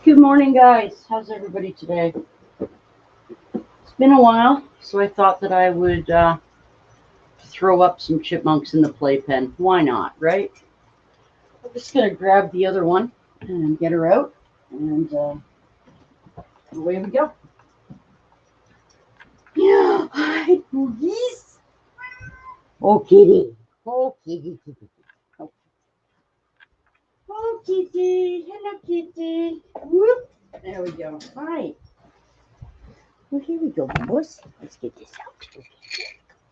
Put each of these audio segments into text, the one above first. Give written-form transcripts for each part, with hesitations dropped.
Good morning, guys. How's everybody today? It's been a while, so I thought that I would throw up some chipmunks in the playpen. Why not, right? I'm just going to grab the other one and get her out, and away we go. Yeah, hi, Boogies. Oh, kitty. Oh, kitty, kitty. Oh, kitty. Hello, kitty. Whoop. There we go. Hi. Well, here we go, boys. Let's get this out.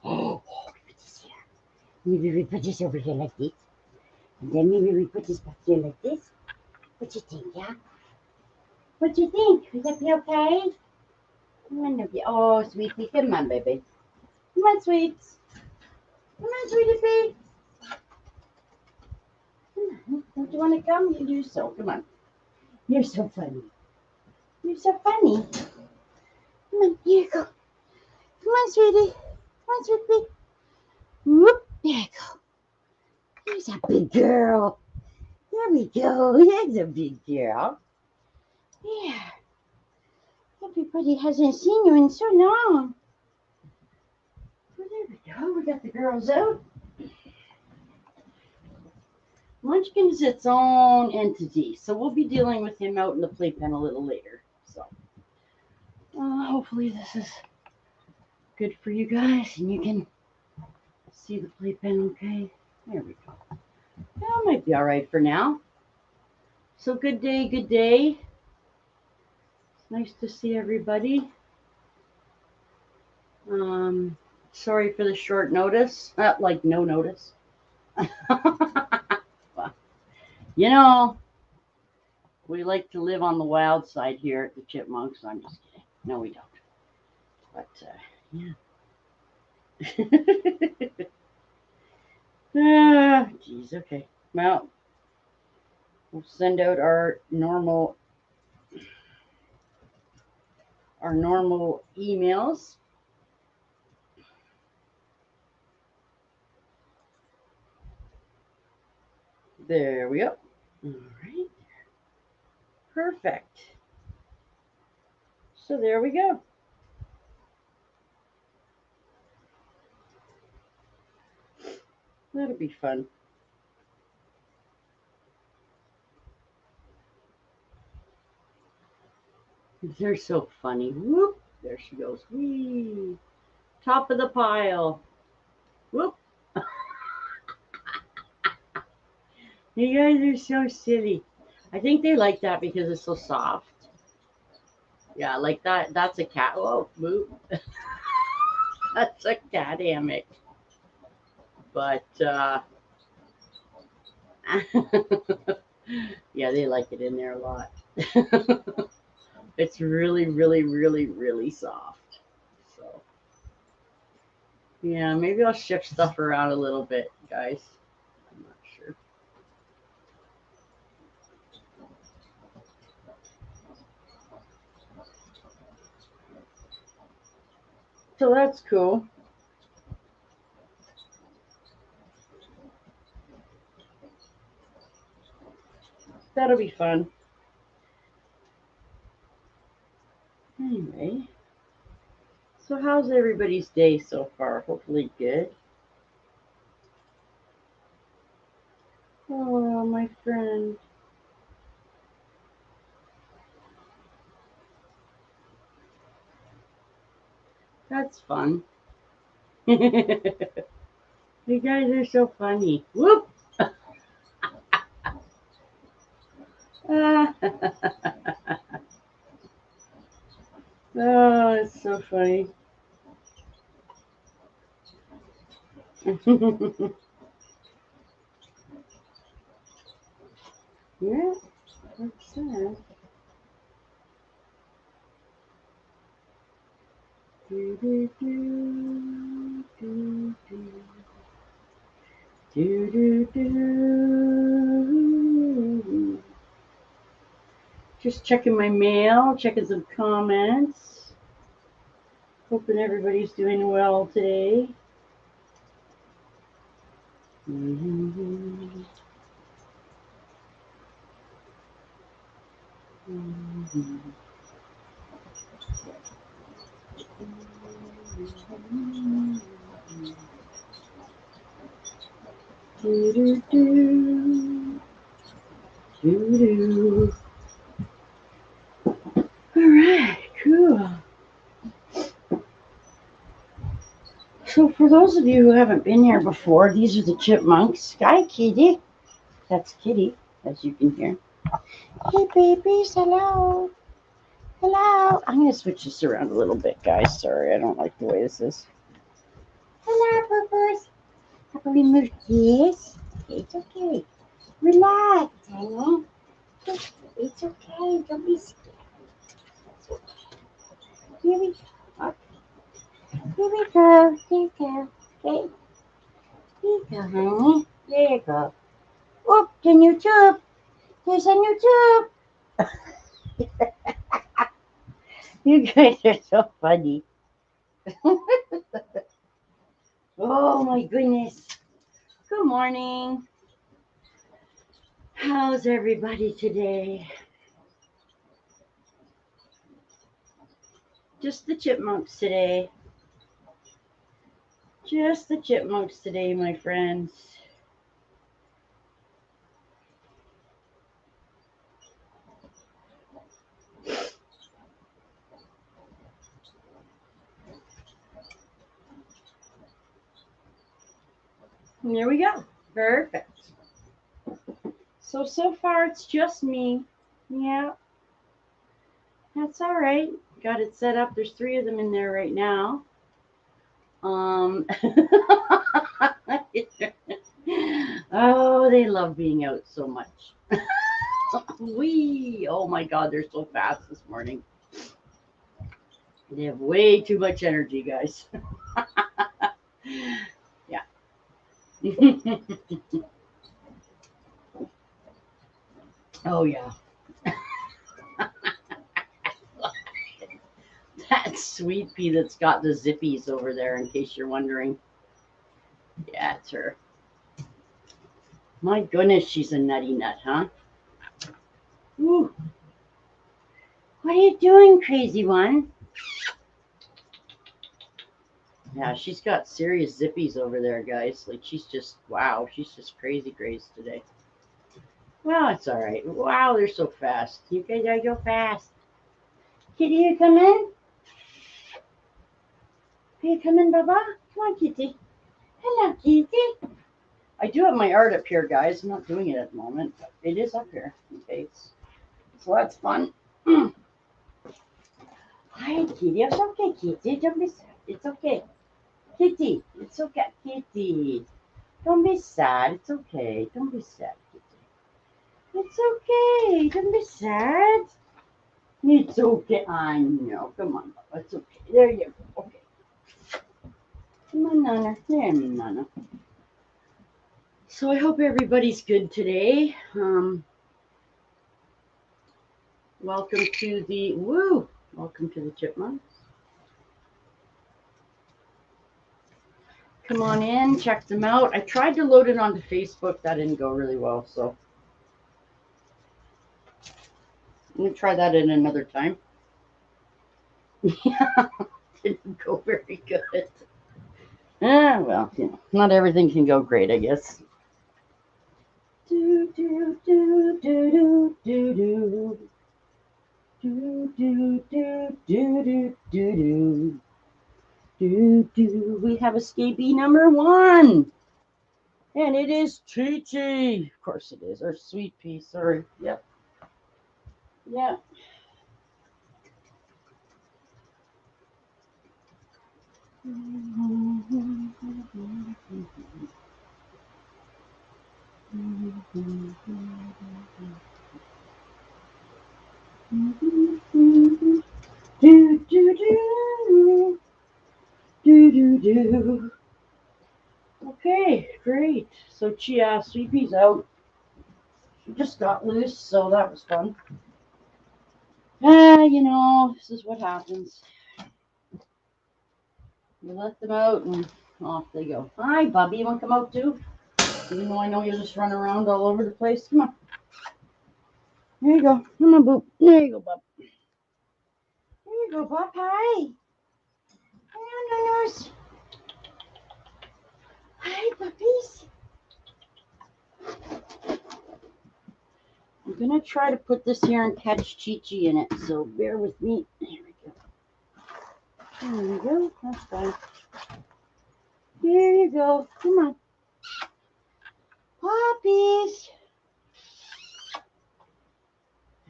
Oh, put this here. Maybe we put this over here like this. And then maybe we put this back here like this. What you think, yeah? What you think? Would that be okay? Come on, baby. Oh, sweetie. Come on, baby. Come on, sweets. Come on, sweetie pea. Come on. Don't you want to come? You do so. Come on. You're so funny. You're so funny. Come on. Here you go. Come on, sweetie. Come on, sweetie. Whoop. There you go. Here's a big girl. There we go. Here's a big girl. Yeah. Everybody hasn't seen you in so long. Well, there we go. We got the girls out. Munchkin is its own entity, so we'll be dealing with him out in the playpen a little later. So hopefully this is good for you guys, and you can see the playpen okay. There we go. That might be all right for now. So good day, good day. It's nice to see everybody. Sorry for the short notice. Like no notice. Well, you know, we like to live on the wild side here at the Chipmunks. I'm just kidding. No, we don't. But yeah. Geez. Okay. Well, we'll send out our normal emails. There we go. All right. Perfect. So there we go. That'll be fun. They're so funny. Whoop. There she goes. Whee. Top of the pile. Whoop. You guys are so silly. I think they like that because it's so soft. Yeah, like that. That's a cat. Oh, move. That's a cat hammock. But yeah, they like it in there a lot. It's really, really, really, really soft. So yeah, maybe I'll shift stuff around a little bit, guys. I'm not sure. So that's cool. That'll be fun. Anyway, so how's everybody's day so far? Hopefully good. Oh, my friend. That's fun. You guys are so funny. Whoop! Ah. Oh, it's so funny. Yeah, that's sad. Do, do, do, do, do. Do, do, do. Just checking my mail, checking some comments. Hoping everybody's doing well today. Mm-hmm. All right, cool. So for those of you who haven't been here before, these are the Chipmunks. Hi, Kitty. That's Kitty, as you can hear. Hey, babies. Hello. Hello. I'm going to switch this around a little bit, guys. Sorry, I don't like the way this is. Hello, boo-boos. How about we move this? It's okay. Relax, honey. It's okay. Don't be scared. Here we go. Here we go. Here you go. Okay. Here you go, honey. There you go. Oop, can you tube? There's a new tube. You guys are so funny. Oh my goodness. Good morning. How's everybody today? Just the Chipmunks today. Just the Chipmunks today, my friends. And there we go. Perfect. So far it's just me. Yeah. That's all right. Got it set up. There's 3 of them in there right now. Oh, they love being out so much. Oh my God, they're so fast this morning. They have way too much energy, guys. Yeah. Oh yeah. That's Sweet Pea that's got the zippies over there, in case you're wondering. Yeah, it's her. My goodness, she's a nutty nut, huh? Ooh. What are you doing, crazy one? Yeah, she's got serious zippies over there, guys. Like, she's just, wow, she's just crazy grace today. Well, it's all right. Wow, they're so fast. You guys are so fast. Kitty, you come in? You come in, Baba? Come on, Kitty. Hello, Kitty. I do have my art up here, guys. I'm not doing it at the moment, but it is up here. Okay, so that's fun. Hi, Kitty. It's okay, Kitty. Don't be sad. It's okay. Kitty, it's okay. Kitty, don't be sad. It's okay. Don't be sad, Kitty. It's okay. Don't be sad. It's okay. I know. Come on, Papa. It's okay. There you go. Okay. Come on, Nana. There, Nana. So I hope everybody's good today. Welcome to the Welcome to the Chipmunks. Come on in, check them out. I tried to load it onto Facebook. That didn't go really well, so I'm gonna try that in another time. Yeah, didn't go very good. Well, not everything can go great, I guess. Do do do do do do do do do do do do. We have escapee number 1, and it is Chi-Chi. Of course it is, or Sweet Pea. Sorry. Yep. Yeah. Do do do do do do. Okay, great. So Sweet Pea's out. She just got loose, so that was fun. This is what happens. You let them out and off they go. Hi, Bubby. You want to come out too? Even though I know you'll just run around all over the place. Come on. There you go. Come on, Boop. There you go, Bub. go, Bob. Hi. Hi, Nose. Hi, puppies. I'm going to try to put this here and catch Chi-Chi in it, so bear with me. There we go. There we go. That's fine. Here you go. Come on. Puppies.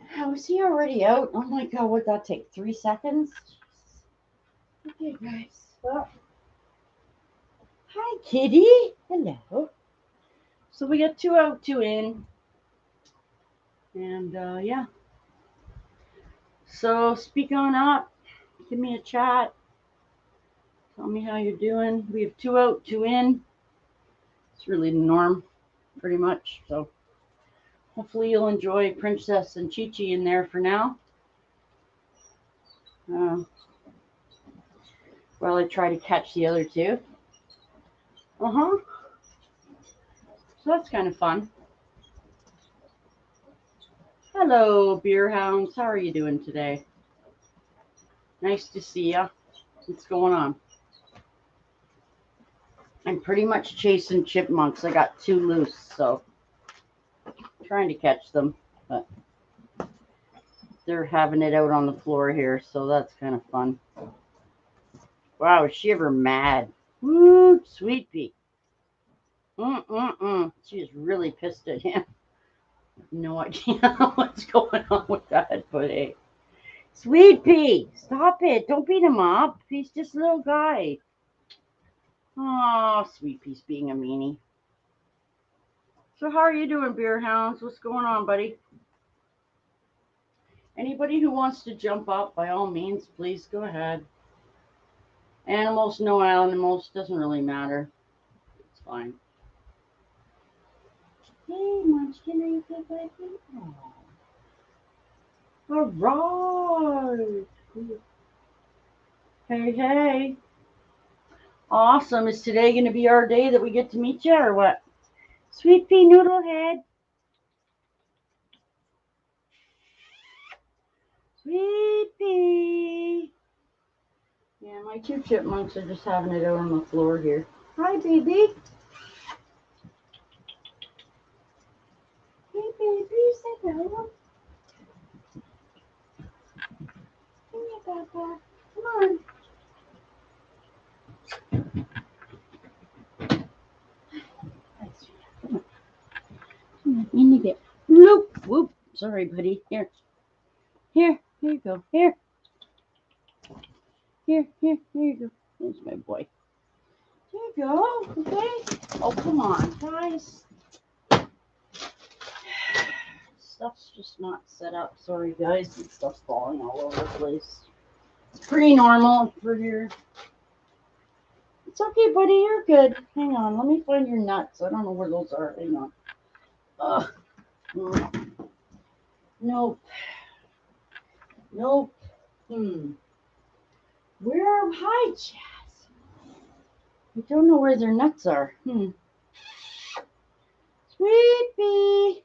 How is he already out? Oh my God, what'd that take? 3 seconds? Okay, guys. Well, hi, kitty. Hello. So we got 2 out, 2 in. And yeah. So speak on up. Give me a chat. Tell me how you're doing. We have 2 out, 2 in. It's really the norm, pretty much. So hopefully you'll enjoy Princess and Chi-Chi in there for now. While I try to catch the other 2. So that's kind of fun. Hello, beer hounds. How are you doing today? Nice to see ya. What's going on? I'm pretty much chasing chipmunks. I got 2 loose, so trying to catch them, but they're having it out on the floor here, so that's kind of fun. Wow, is she ever mad? Woo, Sweet Pea. She is really pissed at him. No idea what's going on with that, but hey. Sweet Pea, stop it. Don't beat him up. He's just a little guy. Oh, Sweet Pea's being a meanie. So how are you doing, beer hounds? What's going on, buddy? Anybody who wants to jump up, by all means, please go ahead. Animals, no animals, doesn't really matter. It's fine. Hey, Munchkin, are you good, buddy? Oh. All right. Hey, hey. Awesome. Is today going to be our day that we get to meet you, or what? Sweet Pea Noodle Head. Sweet Pea. Yeah, my 2 chipmunks are just having it out on the floor here. Hi, baby. Hey, baby, say hello. Come here, Papa. Come on. Come on, in you get. Loop. Whoop. Sorry, buddy. Here. Here you go. Here you go. There's my boy. There you go. Okay. Oh, come on, guys. Stuff's just not set up. Sorry, guys. And stuff's falling all over the place. It's pretty normal for here. It's okay, buddy. You're good. Hang on. Let me find your nuts. I don't know where those are. Hang on. Nope. Hi, Jazz. I don't know where their nuts are. Sweet Pea.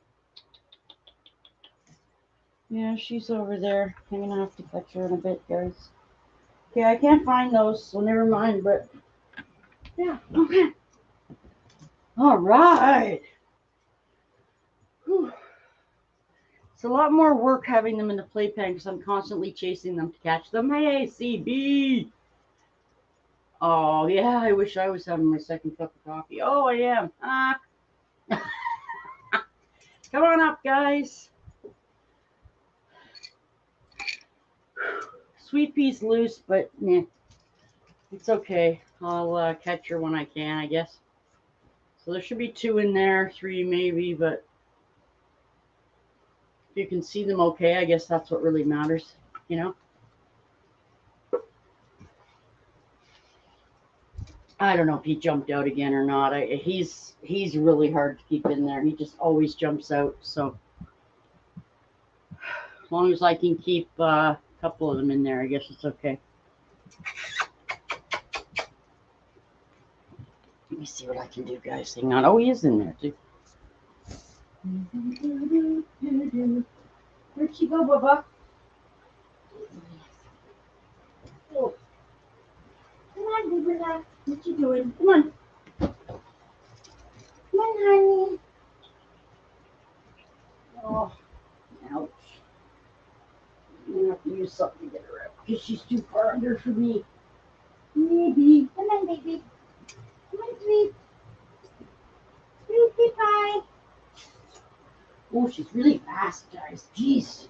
Yeah, she's over there. I'm gonna have to catch her in a bit, guys. Okay, I can't find those, so never mind, but yeah, okay. All right. Whew. It's a lot more work having them in the playpen because I'm constantly chasing them to catch them. Hey, CB. Oh, yeah, I wish I was having my second cup of coffee. Oh, I am. Come on up, guys. Sweet Pea's loose, but yeah, it's okay. I'll catch her when I can, I guess. So there should be 2 in there, 3 maybe, but if you can see them okay, I guess that's what really matters, you know? I don't know if he jumped out again or not. He's really hard to keep in there. He just always jumps out. So as long as I can keep a couple of them in there, I guess it's okay. Let me see what I can do, guys. Hang on. Oh, he is in there too. Where'd she go, Bubba? on, baby, relax. What you doing? Come on. Come on, honey. Oh, ouch. I'm going to have to use something to get her out because she's too far under for me. Baby. Come on, baby. Come on, sweet. Sweetie pie. Oh, she's really fast, guys. Jeez.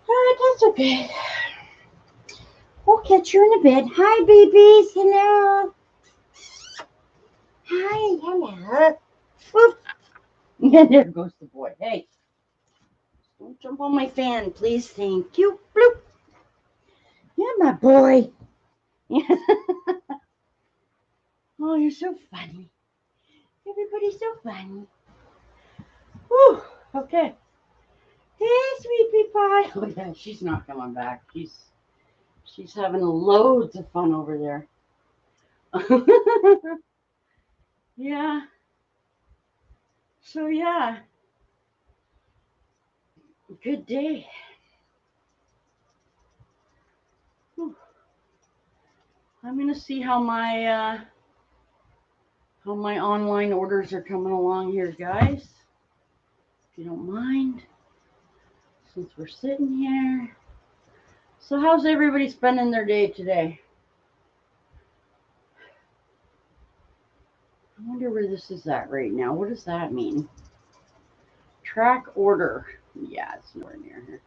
Alright, that's okay. We'll catch you in a bit. Hi, babies. Hello. Hi, hello. Whoop. And there goes the boy. Hey, don't jump on my fan, please. Thank you. Bloop. Yeah, my boy. Oh, you're so funny. Everybody's so funny. Whew. Okay. Hey, sweetie pie. Oh yeah, she's not coming back. She's having loads of fun over there. Yeah. So yeah. Good day. Whew. I'm gonna see how my online orders are coming along here, guys. If you don't mind, since we're sitting here. So how's everybody spending their day today? I wonder where this is at right now. What does that mean? Track order. Yeah, it's nowhere near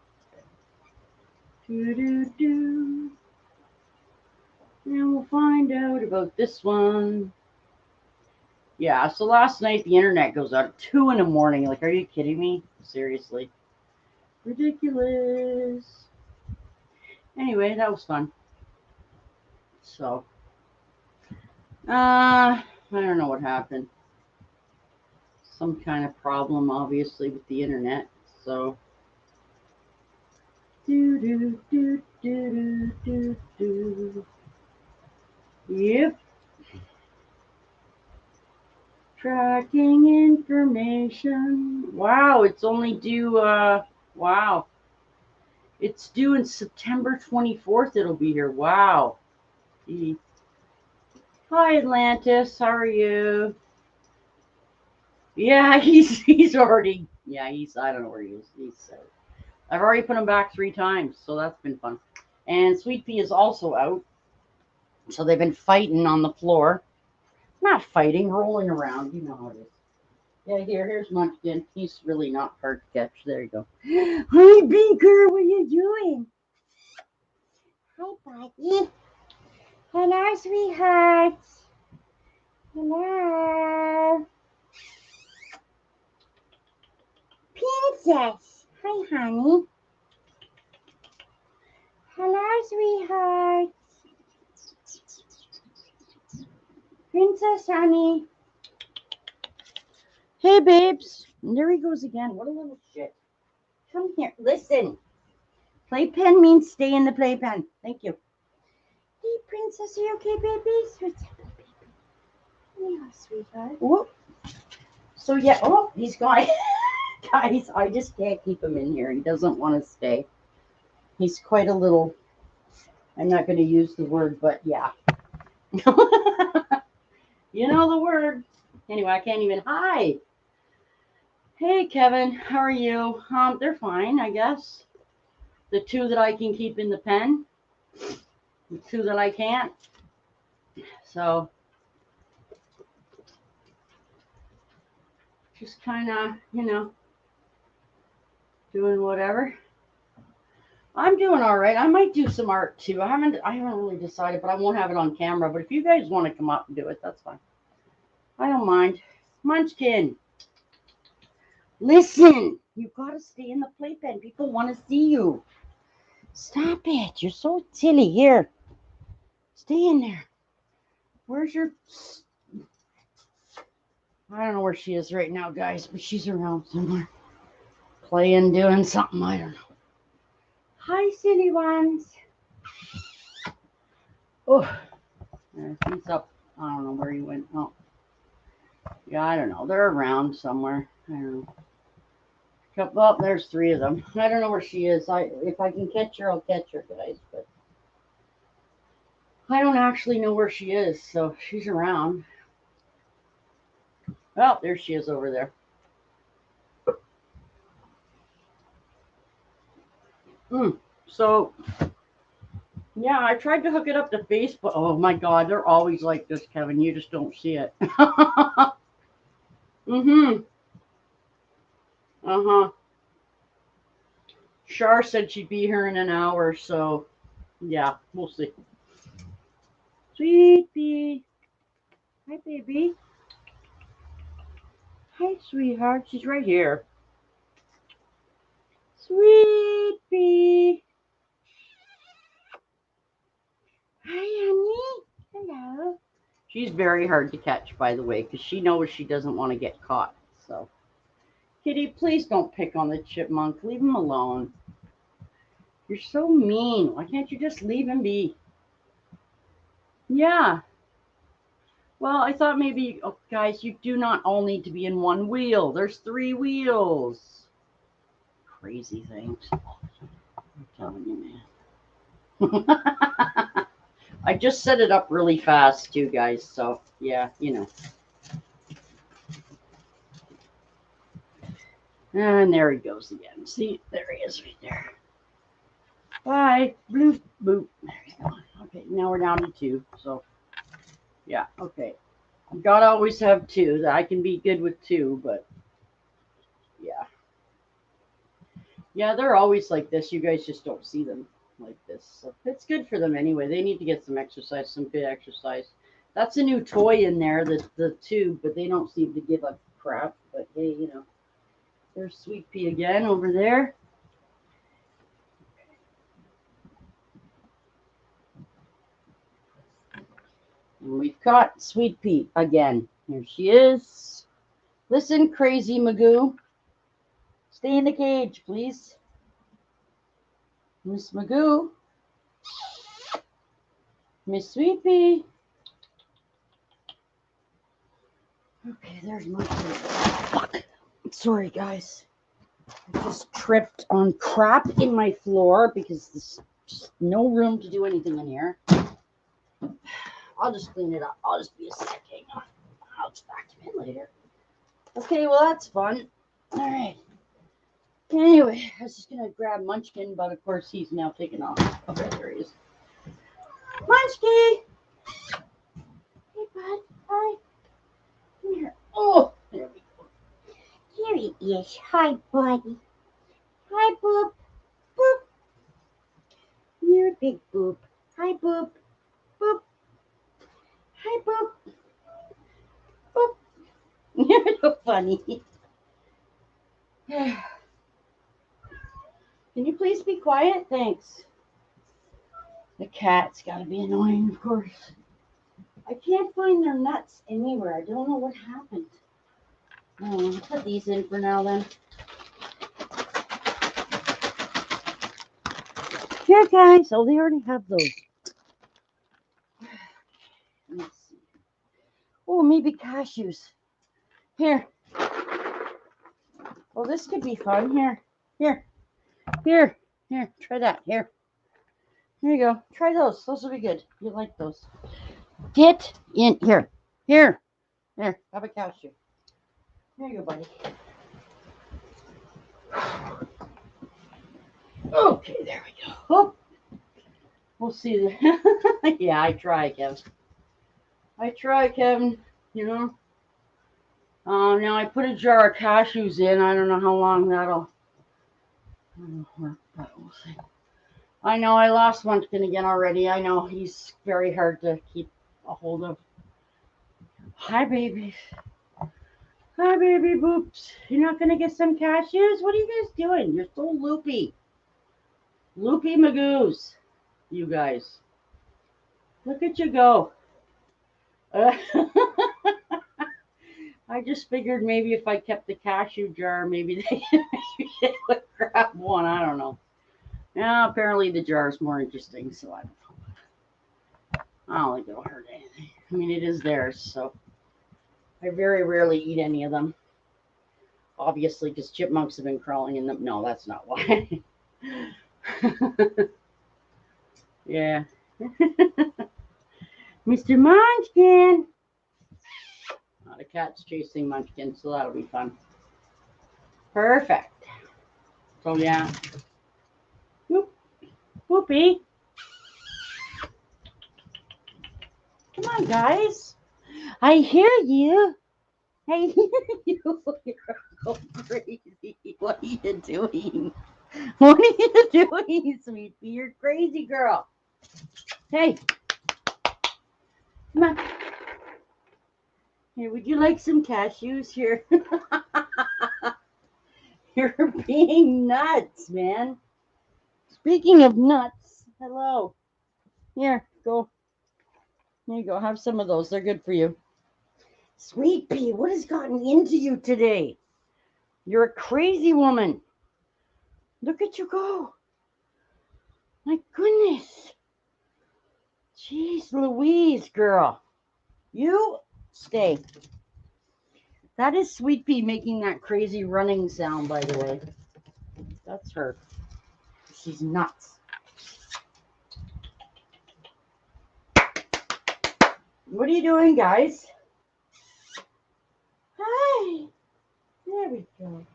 here. Do. And we'll find out about this one. Yeah, so last night the internet goes out at 2 in the morning. Like, are you kidding me? Seriously. Ridiculous. Anyway, that was fun. So, I don't know what happened. Some kind of problem, obviously, with the internet. So, do. Yep. Tracking information. Wow, it's only due, wow. It's due in September 24th. It'll be here. Wow. Hi, Atlantis. How are you? Yeah, he's already, yeah, I don't know where he is. I've already put him back 3 times, so that's been fun. And Sweet Pea is also out. So they've been fighting on the floor. Not fighting, rolling around. You know how it is. Yeah, here's Munchkin. He's really not hard to catch. There you go. Hi, Binker. What are you doing? Hi, buddy. Hello, sweetheart. Hello. Princess. Hi, honey. Hello, sweetheart. Princess, honey. Hey, babes. And there he goes again. What a little shit. Come here. Listen. Playpen means stay in the playpen. Thank you. Hey, Princess. Are you okay, babies? What's up, baby? Yeah, sweetheart. Whoop. So, yeah. Oh, he's gone. Guys, I just can't keep him in here. He doesn't want to stay. He's quite a little, I'm not going to use the word, but yeah. You know the word. Anyway, I can't even. Hi. Hey, Kevin. How are you? They're fine, I guess. The 2 that I can keep in the pen. The 2 that I can't. So, just kind of, doing whatever. I'm doing all right. I might do some art too. I haven't really decided, but I won't have it on camera. But if you guys want to come up and do it, that's fine. I don't mind. Munchkin. Listen, you've got to stay in the playpen. People want to see you. Stop it. You're so silly. Here. Stay in there. Where's your... I don't know where she is right now, guys, but she's around somewhere. Playing, doing something. I don't know. Hi, silly ones. Oh, he's up. I don't know where he went. Oh, yeah, I don't know. They're around somewhere. I don't know. Oh, there's 3 of them. I don't know where she is. If I can catch her, I'll catch her, guys. But I don't actually know where she is, so she's around. Oh, there she is over there. So, yeah, I tried to hook it up to Facebook. Oh my God, they're always like this, Kevin. You just don't see it. Mm-hmm. Uh-huh. Shar said she'd be here in an hour, so yeah, we'll see. Sweet pea. Hi, baby. Hi, sweetheart. She's right here. Sweet pea. Hi, honey. Hello. She's very hard to catch, by the way, because she knows she doesn't want to get caught. So, Kitty, please don't pick on the chipmunk. Leave him alone. You're so mean. Why can't you just leave him be? Yeah. Well, I thought maybe, oh, guys, you do not all need to be in one wheel. There's 3 wheels. Crazy things. I'm telling you, man. I just set it up really fast, too, guys. So, yeah, you know. And there he goes again. See, there he is right there. Bye. Bloop, boop. There he's gone. Okay, now we're down to 2. So, yeah, okay. I've got to always have 2. I can be good with 2, but yeah. Yeah, they're always like this. You guys just don't see them like this. So it's good for them anyway. They need to get some exercise, some good exercise. That's a new toy in there, the tube, but they don't seem to give a crap. But hey, you know, there's Sweet Pea again over there. And we've caught Sweet Pea again. Here she is. Listen, crazy Magoo. Stay in the cage, please. Miss Magoo. Miss Sweet Pea. Okay, there's my food. Sorry, guys. I just tripped on crap in my floor because there's just no room to do anything in here. I'll just clean it up. I'll just be a sec. Hang on. I'll just vacuum in later. Okay, well, that's fun. All right. Anyway, I was just going to grab Munchkin, but of course he's now taken off. Okay, there he is. Munchkin! Hey, bud. Hi. Come here. Oh, there we go. Here he is. Hi, buddy. Hi, Boop. Boop. You're a big Boop. Hi, Boop. Boop. Hi, Boop. Boop. You're so funny. Can you please be quiet? Thanks. The cat's got to be annoying, of course. I can't find their nuts anywhere. I don't know what happened. I'll put these in for now then. Here, guys. Oh, they already have those. Let's see. Oh, maybe cashews. Here. Well, this could be fun. Here. Here. Here. Here. Try that. Here. Here you go. Try those. Those will be good. You like those. Get in here. Here. Here. Have a cashew. Here you go, buddy. Okay, there we go. Oh, we'll see. Yeah, I try, Kevin. I try, Kevin. You know. Now I put a jar of cashews in. I don't know how long that'll work, but we'll see. I know I lost Munchkin again already. I know he's very hard to keep a hold of. Hi, baby. Hi, baby boops. You're not gonna get some cashews? What are you guys doing? You're so loopy. Loopy Magoos. You guys. Look at you go. I just figured maybe if I kept the cashew jar, maybe they would grab one. I don't know. Now, apparently the jar is more interesting, so I don't know. I don't think it'll hurt anything. I mean, it is theirs, so I very rarely eat any of them. Obviously, because chipmunks have been crawling in them. No, that's not why. Yeah. Mr. Munchkin. The cat's chasing Munchkin, so that'll be fun. Perfect. So yeah. Whoop. Whoopee. Come on, guys. I hear you. I hear you. You're so crazy. What are you doing? What are you doing, sweetie? You're a crazy girl. Hey. Come on. Here, would you like some cashews here? You're being nuts, man. Speaking of nuts, hello. Here, go. There you go. Have some of those. They're good for you. Sweet pea, what has gotten into you today? You're a crazy woman. Look at you go. My goodness. Jeez Louise, girl. You stay. That is Sweet Pea making that crazy running sound, by the way. That's her. She's nuts. What are you doing, guys? Hi. There we go.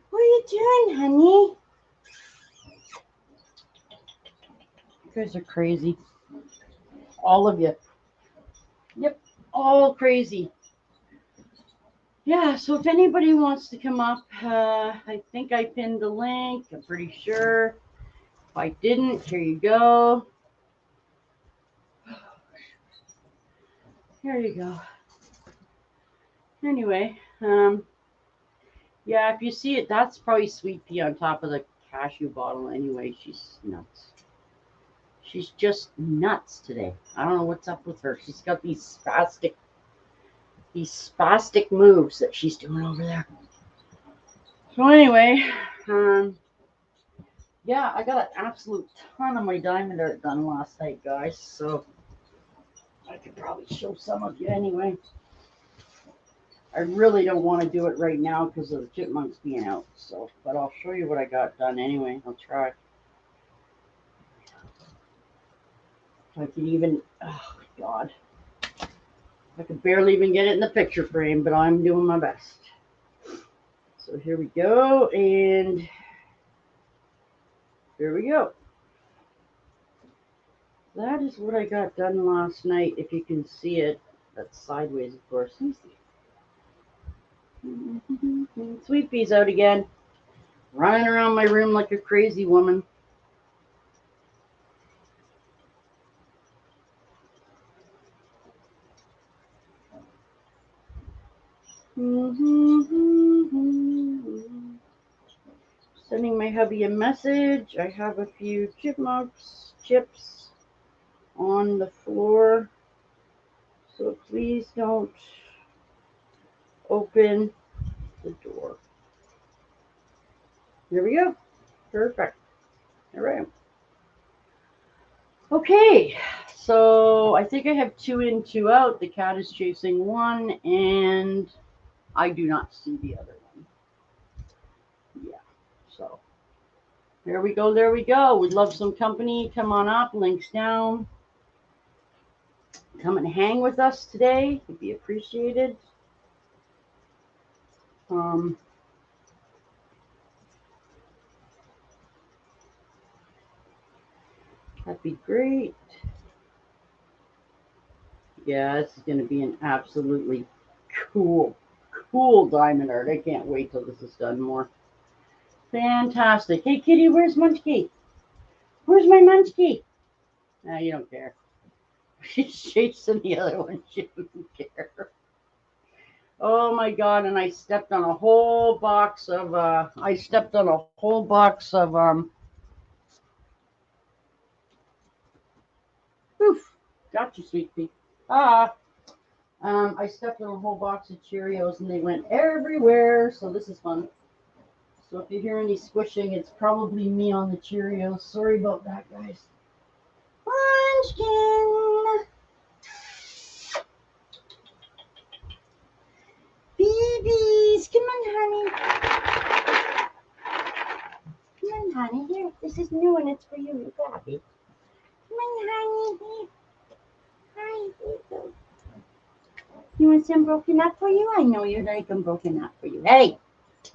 What are you doing, honey? You guys are crazy. All of you. Yep, all crazy. Yeah, so if anybody wants to come up, I think I pinned the link. I'm pretty sure. If I didn't, here you go. Here you go. Anyway, yeah, if you see it, that's probably Sweet Pea on top of the cashew bottle anyway. She's nuts. She's just nuts today. I don't know what's up with her. She's got these spastic moves that she's doing over there. So anyway, yeah, I got an absolute ton of my diamond art done last night, guys. So I could probably show some of you anyway. I really don't want to do it right now because of the chipmunks being out. So, but I'll show you what I got done anyway. I'll try. I could even, oh God, I could barely even get it in the picture frame, but I'm doing my best. So here we go, and here we go. That is what I got done last night. If you can see it, that's sideways, of course. Let me see. Sweet Pea's out again, running around my room like a crazy woman. Sending my hubby a message. I have a few chipmunks chips on the floor, so please don't open the door. Here we go. Perfect. All right. Okay, so I think I have 2 in, 2 out. The cat is chasing one, and I do not see the other one. Yeah, so there we go. There we go. We'd love some company. Come on up. Links down. Come and hang with us today. It'd be appreciated. That'd be great. Yeah, this is going to be an absolutely cool diamond art. I can't wait till this is done more. Fantastic. Hey, kitty, where's Munchkie? Where's my Munchkie? Nah, you don't care. She's chasing the other one. She doesn't care. Oh my God! And I stepped on a whole box of. Oof! Got you, sweet pea. I stepped on a whole box of Cheerios and they went everywhere. So this is fun. So if you hear any squishing, it's probably me on the Cheerios. Sorry about that, guys. Munchkin! Babies! Come on, honey. Come on, honey. Here, this is new and it's for you. You got it. Come on, honey. Here. Hi, there you go. You want some broken up for you? I know you like them broken up for you. Hey,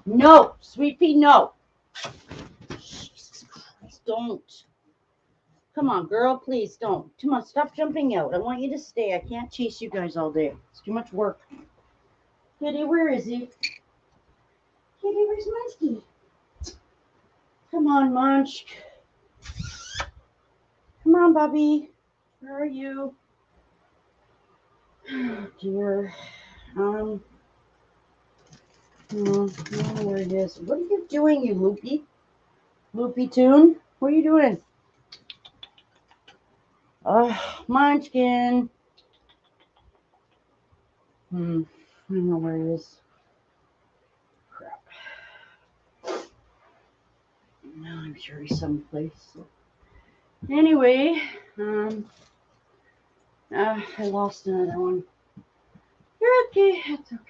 no, Sweet Pea, no. Jesus Christ, don't. Come on, girl, please don't. Come on, stop jumping out. I want you to stay. I can't chase you guys all day. It's too much work. Kitty, where is he? Kitty, where's Munchkie? Come on, Munch. Come on, Bubby. Where are you? Oh, dear. I don't know where it is. What are you doing, you loopy? Loopy Tune? What are you doing? Munchkin. I don't know where it is. Crap. No, I'm sure he's someplace. So. Anyway, I lost another one. You're okay. It's okay.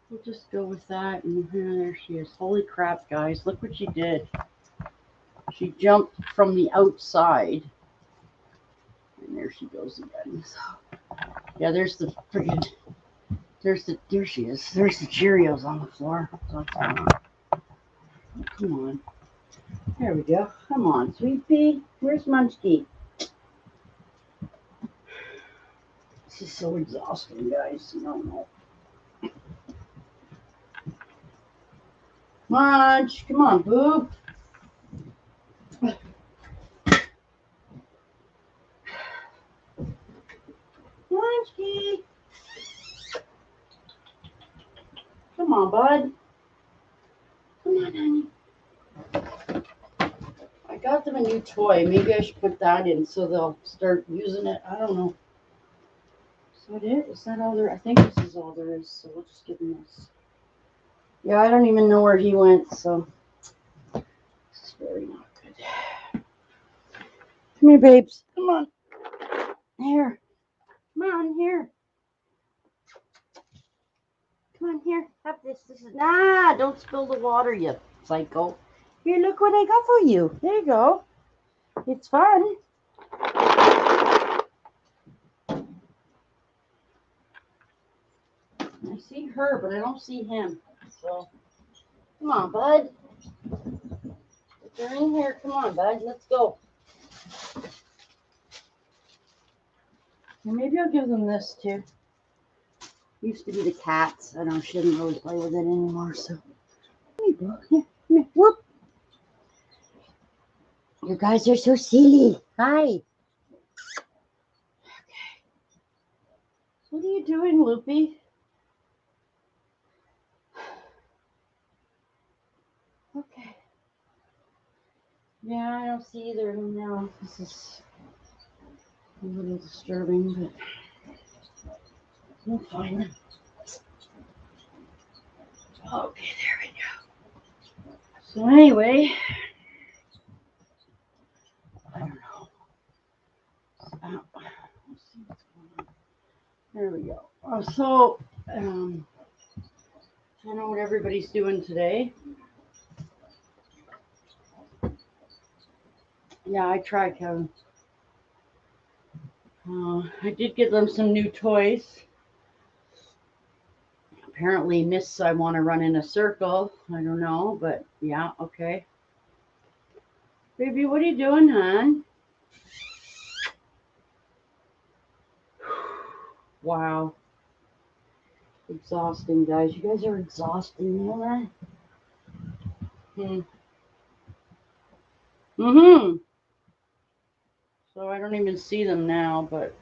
We'll just go with that. And there she is. Holy crap, guys. Look what she did. She jumped from the outside. And there she goes again. So, yeah, there's the friggin'. There she is. There's the Cheerios on the floor. So come on. There we go. Come on, Sweet Pea. Where's Munchkie? This is so exhausting, guys. No. Munch, come on, boob. Munchkie. Come on, bud. Come on, honey. I got them a new toy. Maybe I should put that in so they'll start using it. I don't know. Is that it? Is that all there? I think this is all there is. So we'll just give him this. Yeah, I don't even know where he went. So this is very not good. Come here, babes. Come on. Here. Come on, here. Come on, here. Have this. This is don't spill the water, you psycho. Here, look what I got for you. There you go. It's fun. I see her, but I don't see him. So, come on, bud. If you're in here, come on, bud. Let's go. And maybe I'll give them this too. Used to be the cats. I don't. She doesn't really play with it anymore. So, come here, bro. Here, come here. Whoop. You guys are so silly. Hi. Okay. What are you doing, Loopy? Okay. Yeah, I don't see either of them now. This is a little disturbing, but we'll find them. Okay, there we go. So anyway, I don't know. Let's see what's going on. There we go. So, I don't know what everybody's doing today. Yeah, I tried, Kevin. I did get them some new toys. Apparently, Miss, I want to run in a circle. I don't know, but yeah, okay. Baby, what are you doing, hon? Wow. Exhausting, guys. You guys are exhausting, you know that? So I don't even see them now, but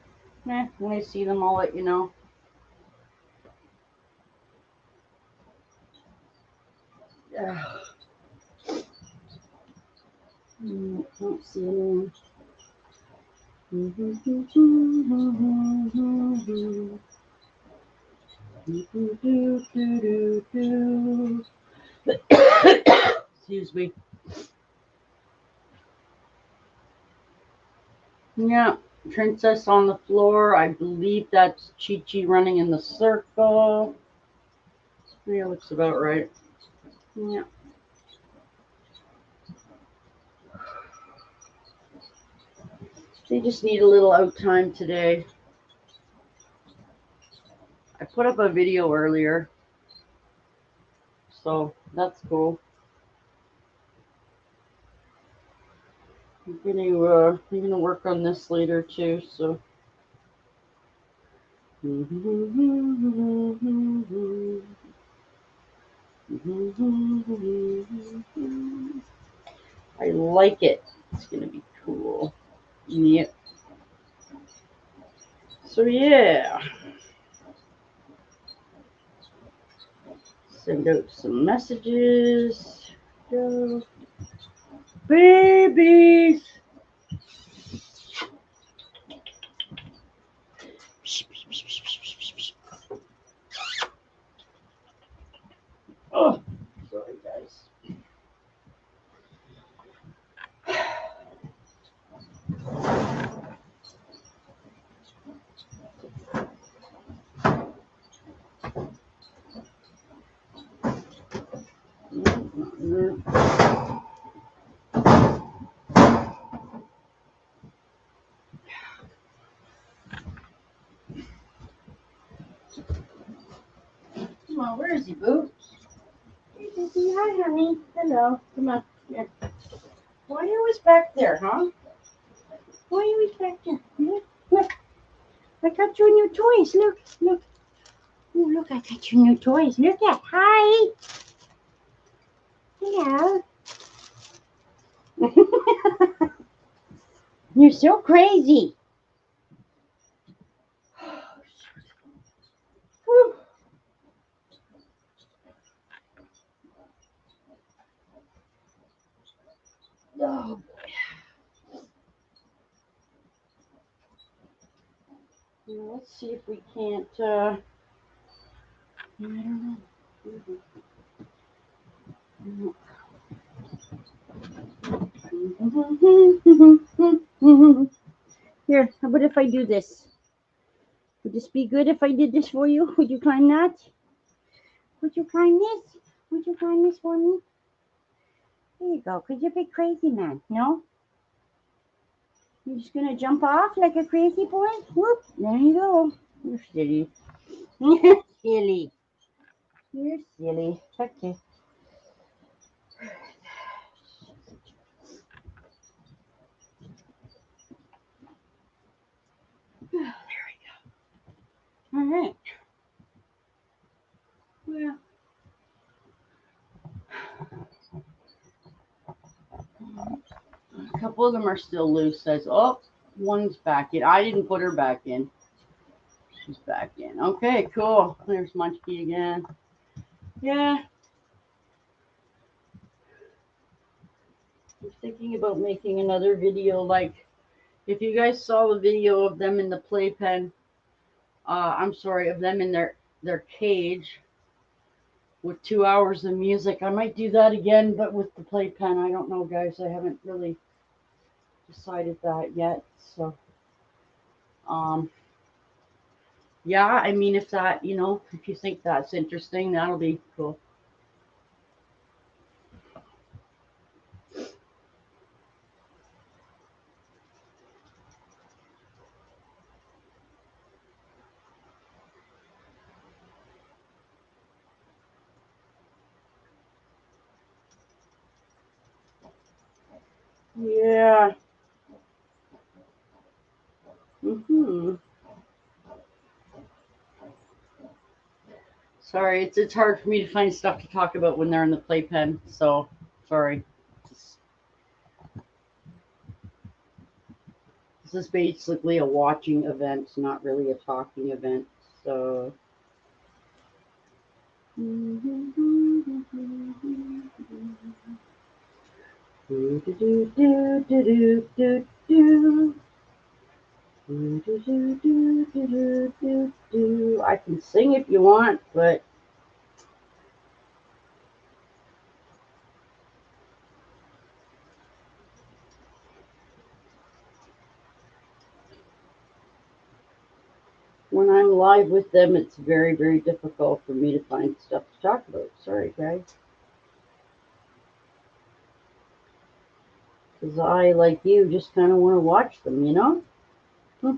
when I see them, I'll let you know. Don't see anyone. Excuse me. Yeah, princess on the floor. I believe that's Chi-Chi running in the circle. Yeah, looks about right. Yeah. They just need a little out time today. I put up a video earlier, so that's cool. I'm gonna work on this later too. So. I like it. It's gonna be cool. Yep. So yeah. Send out some messages. Go. Babies. Oh, sorry guys. Come on, where is he, Boo? Hey, Sissy, hi, honey. Hello. Come on. Here. Why are you always back there, huh? Why are you always back there? Look. I got you new toys. Look. Oh, look, I got you new toys. Look at. Hi. Hello. You're so crazy. Whew. Oh. Let's see if we can't, I don't know. Here, how about if I do this? Would this be good if I did this for you? Would you climb that? Would you climb this? Would you climb this for me? There you go. Could you be crazy, man? No? You're just gonna jump off like a crazy boy? Whoop! There you go. You're silly. You're silly. You're silly. Okay. There we go. All right. Well. A couple of them are still loose. Says, oh, one's back in. I didn't put her back in. She's back in. Okay, cool. There's Munchkie again. Yeah. I'm thinking about making another video. Like, if you guys saw the video of them in the playpen, I'm sorry, of them in their cage with 2 hours of music, I might do that again, but with the playpen. I don't know, guys. I haven't really decided that yet. So, yeah, I mean, if that, if you think that's interesting, that'll be cool. Yeah. Sorry, it's hard for me to find stuff to talk about when they're in the playpen. So, sorry. This is basically a watching event, not really a talking event. So. I can sing if you want, but when I'm live with them, it's very, very difficult for me to find stuff to talk about. Sorry, guys. Because I, like you, just kind of want to watch them, you know? Hmm.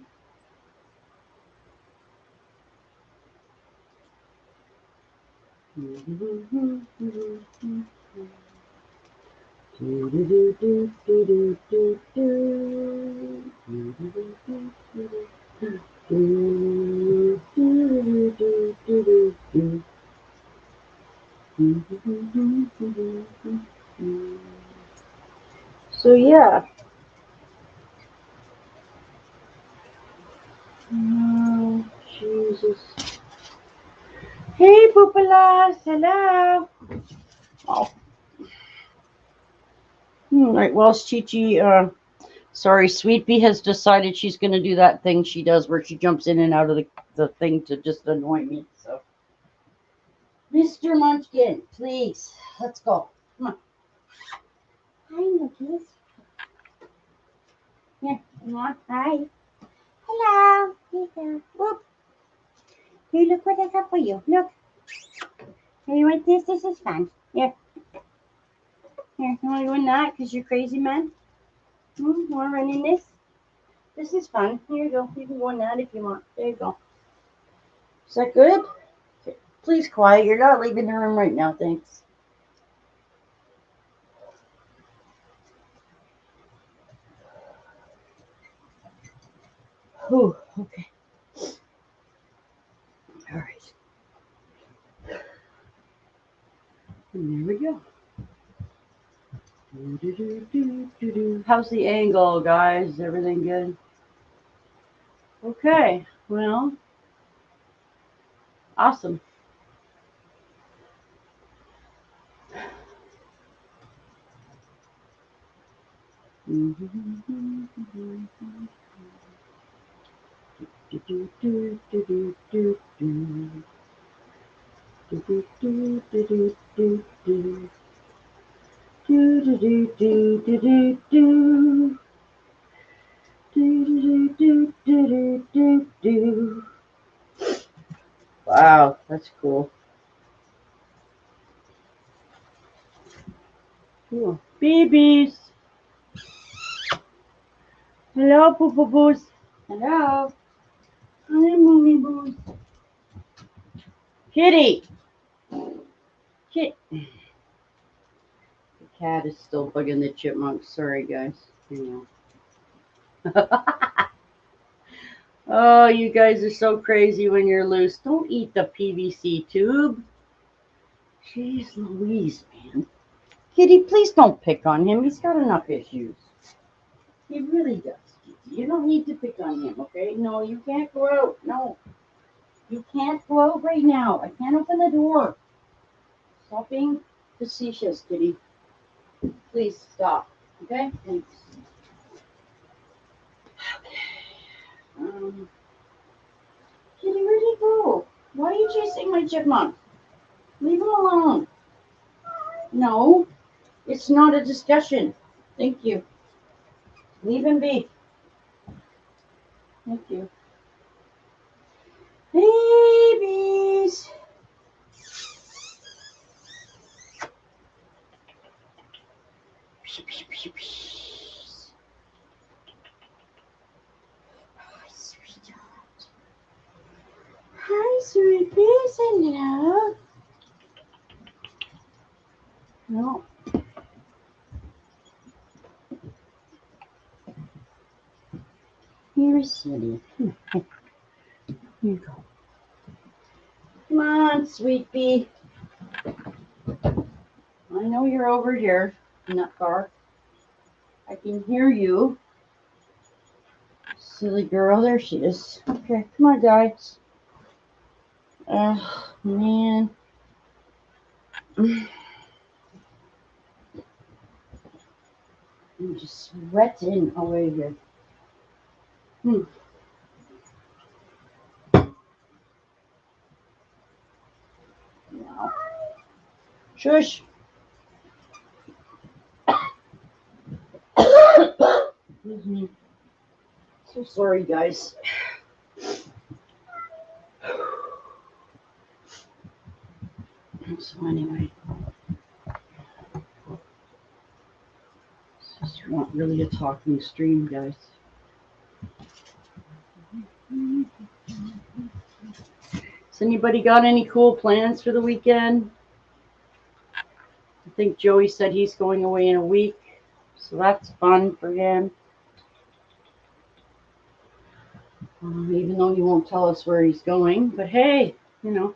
So yeah. Oh, Jesus. Hey, Poopalas. Hello. Oh. All right. Well, Chi-Chi, sorry, Sweet Pea has decided she's going to do that thing she does where she jumps in and out of the thing to just annoy me. So, Mr. Munchkin, please, let's go. Come on. Hi, Nookies. Here, come on. Hi. Hello. Here you go. Whoop. Here, look what I got for you. Look. Here, you want this? This is fun. Here. Here, you want to win that because you're crazy, man? You want to run in this? This is fun. Here you go. You can go in that if you want. There you go. Is that good? Okay. Please quiet. You're not leaving the room right now. Thanks. Whew. Okay. All right. And there we go. How's the angle, guys? Is everything good? Okay. Well, awesome. Wow, that's cool. Cool. Babies. Hello, poo poo boos. Hello. Hi, mommy boos. Kitty. Kit. The cat is still bugging the chipmunks. Sorry, guys. You know. Oh, you guys are so crazy when you're loose. Don't eat the PVC tube. Jeez Louise, man. Kitty, please don't pick on him. He's got enough issues. He really does. You don't need to pick on him, okay? No, you can't go out. No. You can't go out right now. I can't open the door. Stop being facetious, Kitty. Please stop. Okay? Thanks. Um, Kitty, where'd he go? Why are you chasing my chipmunk? Leave him alone. No, it's not a discussion. Thank you. Leave him be. Thank you. Babies. Hi, sweetheart. Hi, sweet bees. Hello. No. You're silly. Here you go. Come on, sweet bee. I know you're over here in that car. I can hear you. Silly girl. There she is. Okay, come on, guys. Oh, man. I'm just sweating away here. Wow. Shush. So sorry, guys. So anyway, this is want really a talking stream, guys. Has anybody got any cool plans for the weekend? I think Joey said he's going away in a week, so that's fun for him. Even though he won't tell us where he's going, but hey, you know.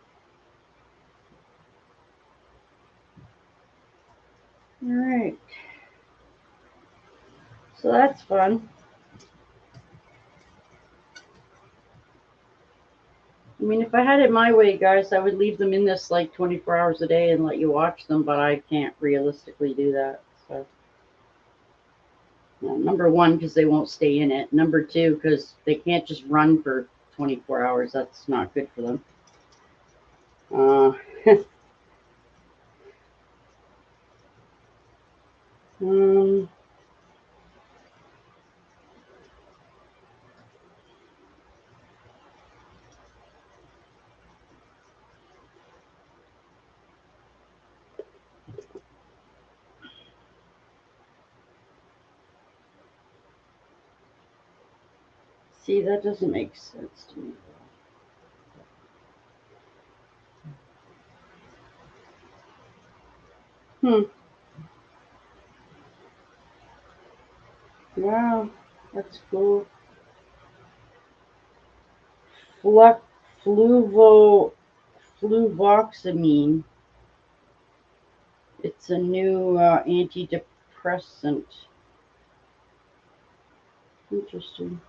All right. So that's fun. I mean, if I had it my way, guys, I would leave them in this like 24 hours a day and let you watch them, but I can't realistically do that. So, number one, because they won't stay in it. Number two, because they can't just run for 24 hours. That's not good for them. Um, see, that doesn't make sense to me. Wow, that's cool. Fluvoxamine. It's a new antidepressant. Interesting.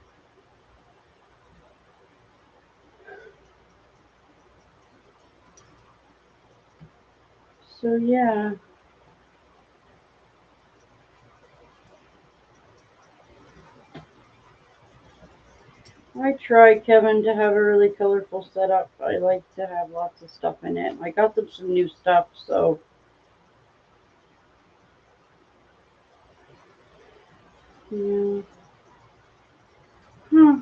So yeah. I try, Kevin, to have a really colorful setup. I like to have lots of stuff in it. I got them some new stuff, so yeah. Hmm.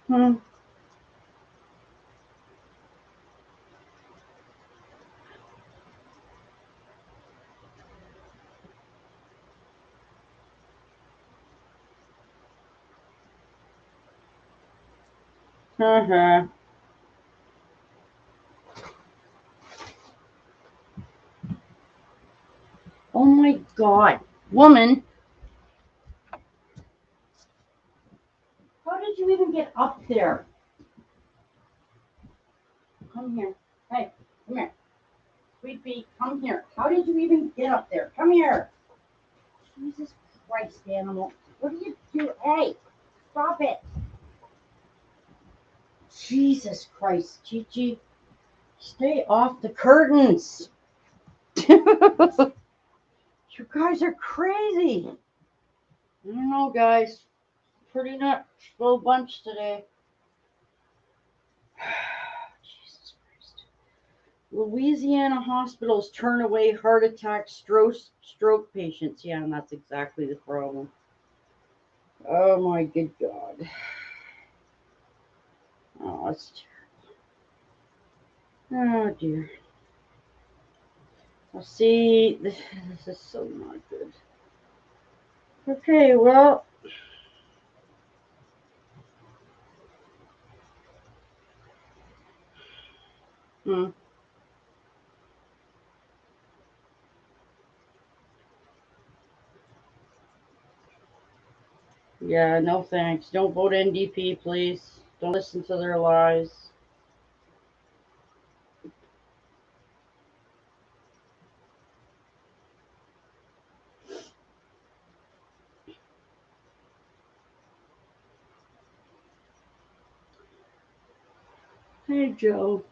Hmm. Uh-huh. Oh my God. Woman, how did you even get up there? Come here. Hey, come here. Sweet Pea, come here. How did you even get up there? Come here. Jesus Christ, animal. What do you do? Hey, stop it. Jesus Christ, Chi-Chi. Stay off the curtains. You guys are crazy. I don't know, guys. Pretty nuts. Full bunch today. Jesus Christ. Louisiana hospitals turn away heart attack, stroke patients. Yeah, and that's exactly the problem. Oh my good God. Oh, it's terrible. Oh dear. Well, see, this is so not good. Okay, well. Hmm. Yeah, no thanks. Don't vote NDP, please. Don't listen to their lies. Hey, Joe.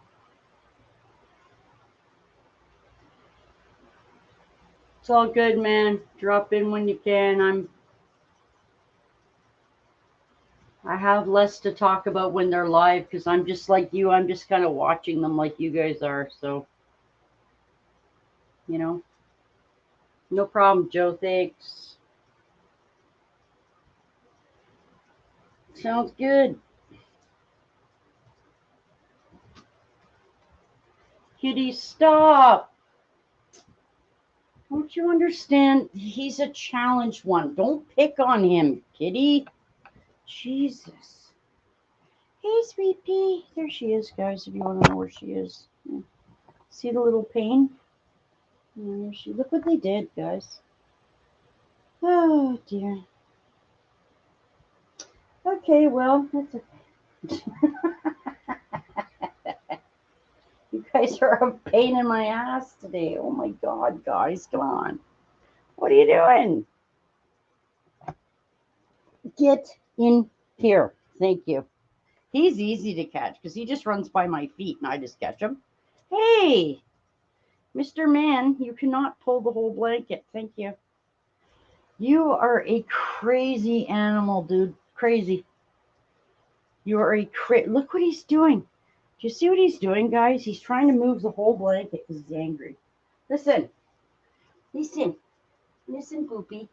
It's all good, man. Drop in when you can. I have less to talk about when they're live because I'm just like you. I'm just kind of watching them like you guys are. So, you know, no problem, Joe. Thanks. Sounds good. Kitty, stop. Don't you understand? He's a challenged one. Don't pick on him, Kitty. Jesus. Hey, sweet pea. There she is, guys, if you want to know where she is. See the little pain? There she. Look what they did, guys. Oh, dear. Okay, well, that's okay. You guys are a pain in my ass today. Oh, my God, guys. Come on. What are you doing? Get in here. Thank you. He's easy to catch because he just runs by my feet and I just catch him. Hey, Mr. Man, you cannot pull the whole blanket. Thank you. You are a crazy animal, dude. Crazy. You are a look what he's doing. Do you see what he's doing, guys? He's trying to move the whole blanket because he's angry. Listen. Listen. Listen, Boopy.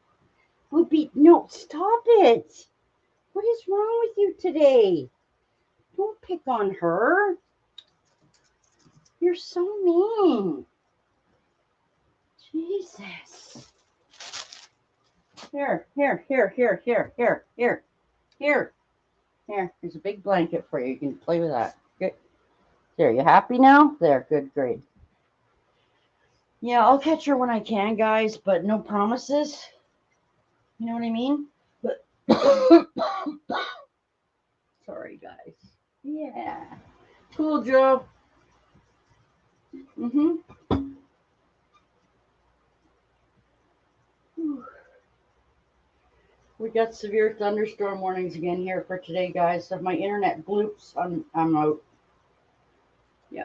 Boopy, no, stop it. What is wrong with you today? Don't pick on her. You're so mean. Jesus. Here. There's a big blanket for you. You can play with that. Good. There, you happy now? There, good, great. Yeah, I'll catch her when I can, guys, but no promises. You know what I mean? But sorry, guys. Yeah. Cool, Joe. We got severe thunderstorm warnings again here for today, guys. So if my internet bloops, I'm out. Yeah.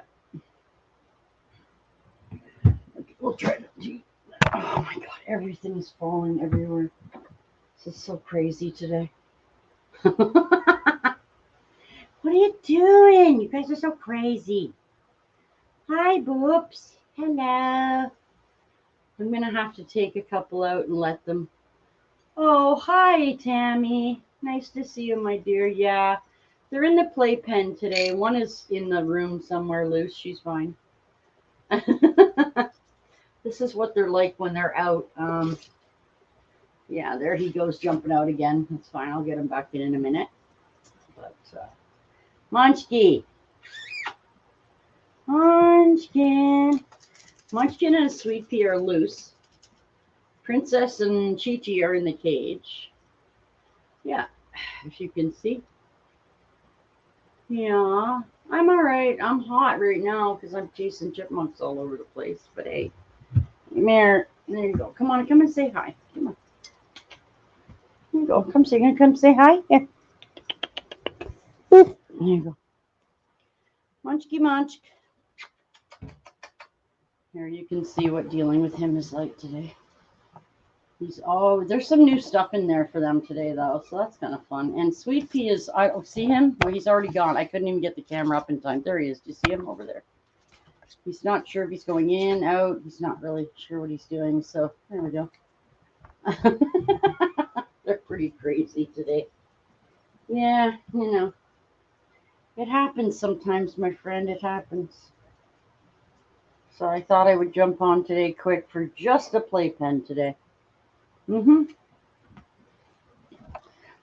Okay, we'll try to. Oh my God, everything is falling everywhere. This is so crazy today. What are you doing? You guys are so crazy. Hi, Boops. Hello. I'm going to have to take a couple out and let them. Oh, hi, Tammy. Nice to see you, my dear. Yeah, they're in the playpen today. One is in the room somewhere loose. She's fine. This is what they're like when they're out. Yeah, there he goes jumping out again. That's fine. I'll get him back in a minute. But Munchkin. Munchkin and Sweet Pea are loose. Princess and Chi-Chi are in the cage. Yeah, if you can see. Yeah, I'm all right. I'm hot right now because I'm chasing chipmunks all over the place. But hey, there you go. Come on, come and say hi. Come on. There you go. Come say hi. Here. Boop. There you go. Munchky munch. Here you can see what dealing with him is like today. There's some new stuff in there for them today though, so that's kind of fun. And Sweet Pea is, I see him? Well, he's already gone. I couldn't even get the camera up in time. There he is. Do you see him over there? He's not sure if he's going in, out. He's not really sure what he's doing. So there we go. They're pretty crazy today. Yeah, you know. It happens sometimes, my friend. It happens. So I thought I would jump on today quick for just a playpen today.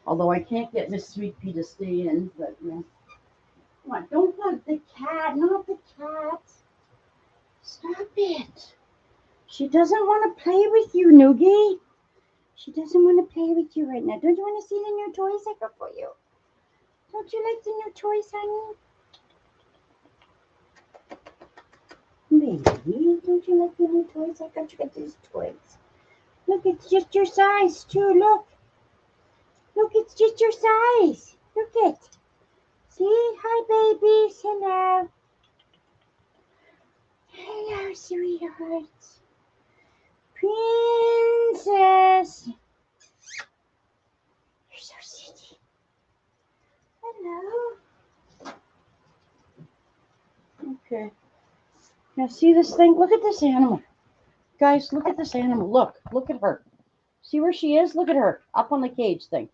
Although I can't get Miss Sweet Pea to stay in, but yeah. Come on, don't bug the cat, not the cat. Stop it. She doesn't want to play with you, Noogie. She doesn't want to play with you right now. Don't you want to see the new toys I got for you? Don't you like the new toys, honey? Baby, don't you like the new toys I got? You got these toys. Look, it's just your size, too. Look. Look, it's just your size. Look it. See? Hi, babies. Hello. Hello, sweethearts. Princess. You're so silly. Hello. Okay. Now see this thing? Look at this animal. Guys, look at this animal. Look at her. See where she is? Look at her. Up on the cage thing.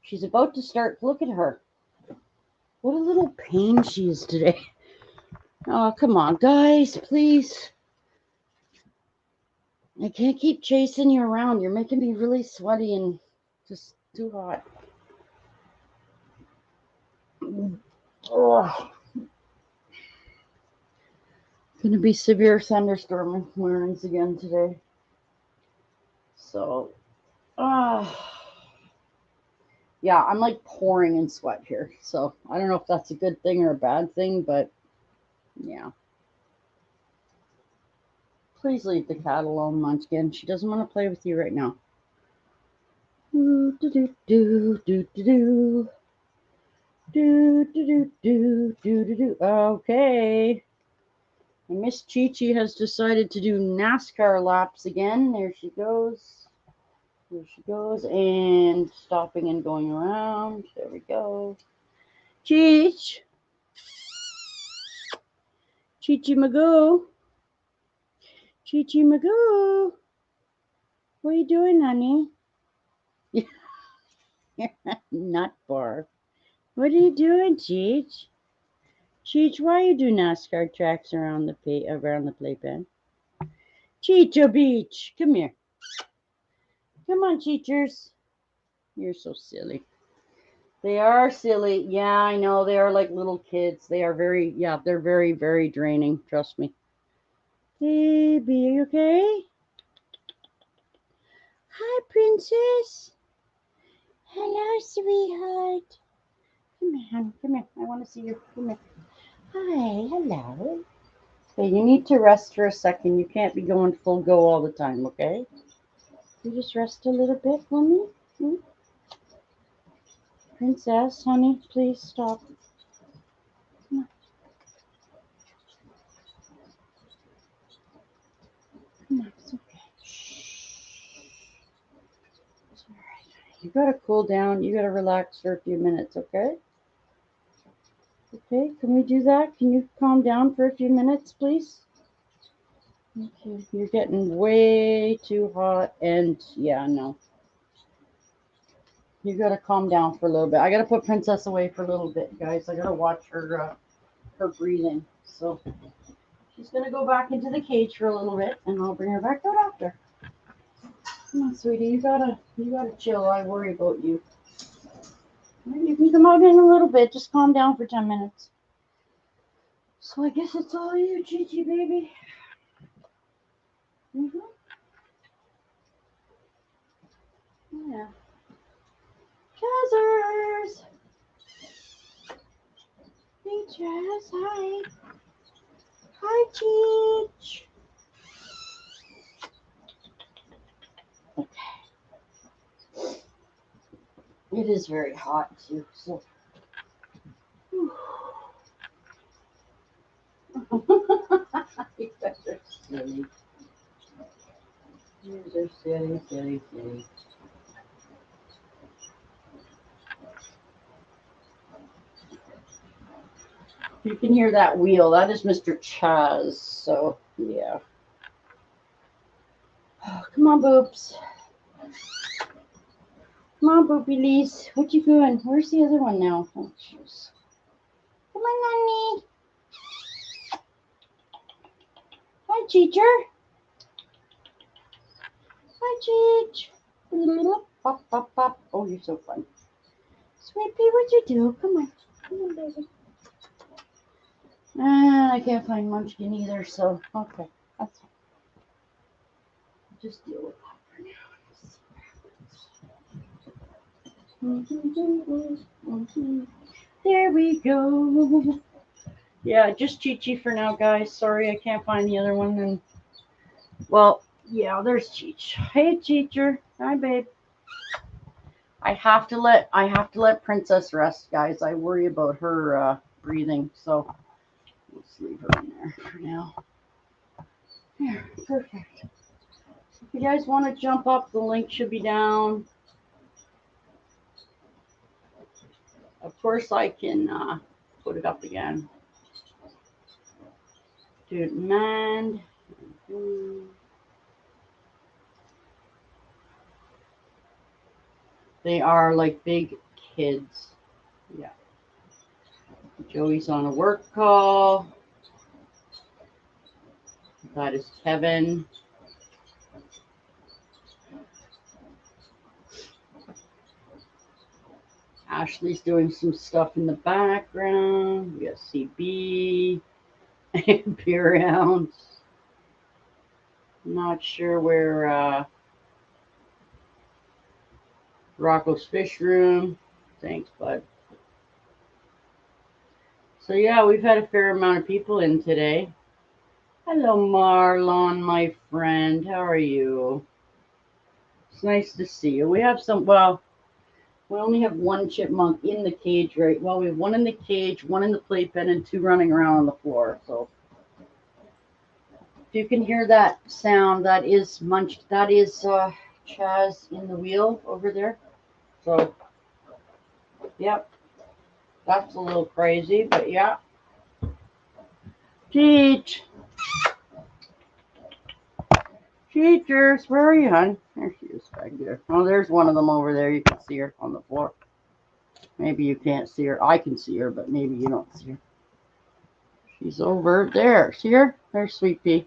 She's about to start. Look at her. What a little pain she is today. Oh, come on, guys, please. I can't keep chasing you around. You're making me really sweaty and just too hot. Oh, gonna be severe thunderstorm warnings again today. So, yeah, I'm like pouring in sweat here. So I don't know if that's a good thing or a bad thing, but yeah. Please leave the cat alone, Munchkin. She doesn't want to play with you right now. Do do do do do do do do do do do do. Okay. And Miss Chi Chi has decided to do NASCAR laps again. There she goes. There she goes. And stopping and going around. There we go. Cheech. Chi-Chi Magoo. Chi-Chi Magoo. What are you doing, honey? Nut bar. What are you doing, Cheech? Cheech, why you do NASCAR tracks around the playpen? Cheecho Beach, come here. Come on, Cheechers. You're so silly. They are silly. Yeah, I know. They are like little kids. They are they're very, very draining. Trust me. Baby, are you okay? Hi, princess. Hello, sweetheart. Come here, honey. Come here. I want to see you. Come here. Hi, hello. Okay, you need to rest for a second. You can't be going full go all the time, okay? You just rest a little bit for me? Hmm? Princess, honey, please stop. Come on, come on, it's okay. Shh. It's all right. You gotta cool down. You gotta relax for a few minutes, okay? Okay, can we do that? Can you calm down for a few minutes, please? Okay, you're getting way too hot, and yeah, no. You gotta calm down for a little bit. I gotta put Princess away for a little bit, guys. I gotta watch her breathing. So she's gonna go back into the cage for a little bit, and I'll bring her back out after. Come on, sweetie, you gotta chill. I worry about you. You can come out in a little bit. Just calm down for 10 minutes. So I guess it's all you, Chi-Chi, baby. Mhm. Yeah. Trousers. Hey, Chaz. Hi. Hi, Cheech. It is very hot too. So. You guys are silly. You guys are silly, silly, silly. You can hear that wheel. That is Mr. Chaz. So yeah. Oh, come on, boobs. Come on, boopy Lise. What you doing? Where's the other one now? Oh, jeez. Come on, Nanny. Hi, teacher. Hi, Cheech. Pop, pop, pop. Oh, you're so fun. Sweet pea, what you do? Come on. Come on, baby. I can't find Munchkin either, so okay. That's fine. Just deal with that for now. There we go. Yeah, just Chi-Chi for now, guys. Sorry I can't find the other one. And well, yeah, there's Cheech. Hey, teacher. Hi, babe. I have to let Princess rest, guys. I worry about her breathing, so let's leave her in there for now. Yeah, perfect. If you guys want to jump up, the link should be down. Of course, I can put it up again. Dude, man. They are like big kids. Yeah. Joey's on a work call. That is Kevin. Ashley's doing some stuff in the background. We got CB and Beer Ounce. Not sure where Rocco's Fish Room. Thanks, bud. So yeah, we've had a fair amount of people in today. Hello, Marlon, my friend. How are you? It's nice to see you. We have some, well, we only have one chipmunk in the cage, right? Well, we have one in the cage, one in the playpen, and two running around on the floor. So if you can hear that sound, that is Chaz in the wheel over there. So, yep, that's a little crazy, but yeah. Teach. Teachers, where are you, hon? There she is back there. Oh, there's one of them over there. You can see her on the floor. Maybe you can't see her. I can see her, but maybe you don't see her. She's over there. See her? There's Sweet Pea.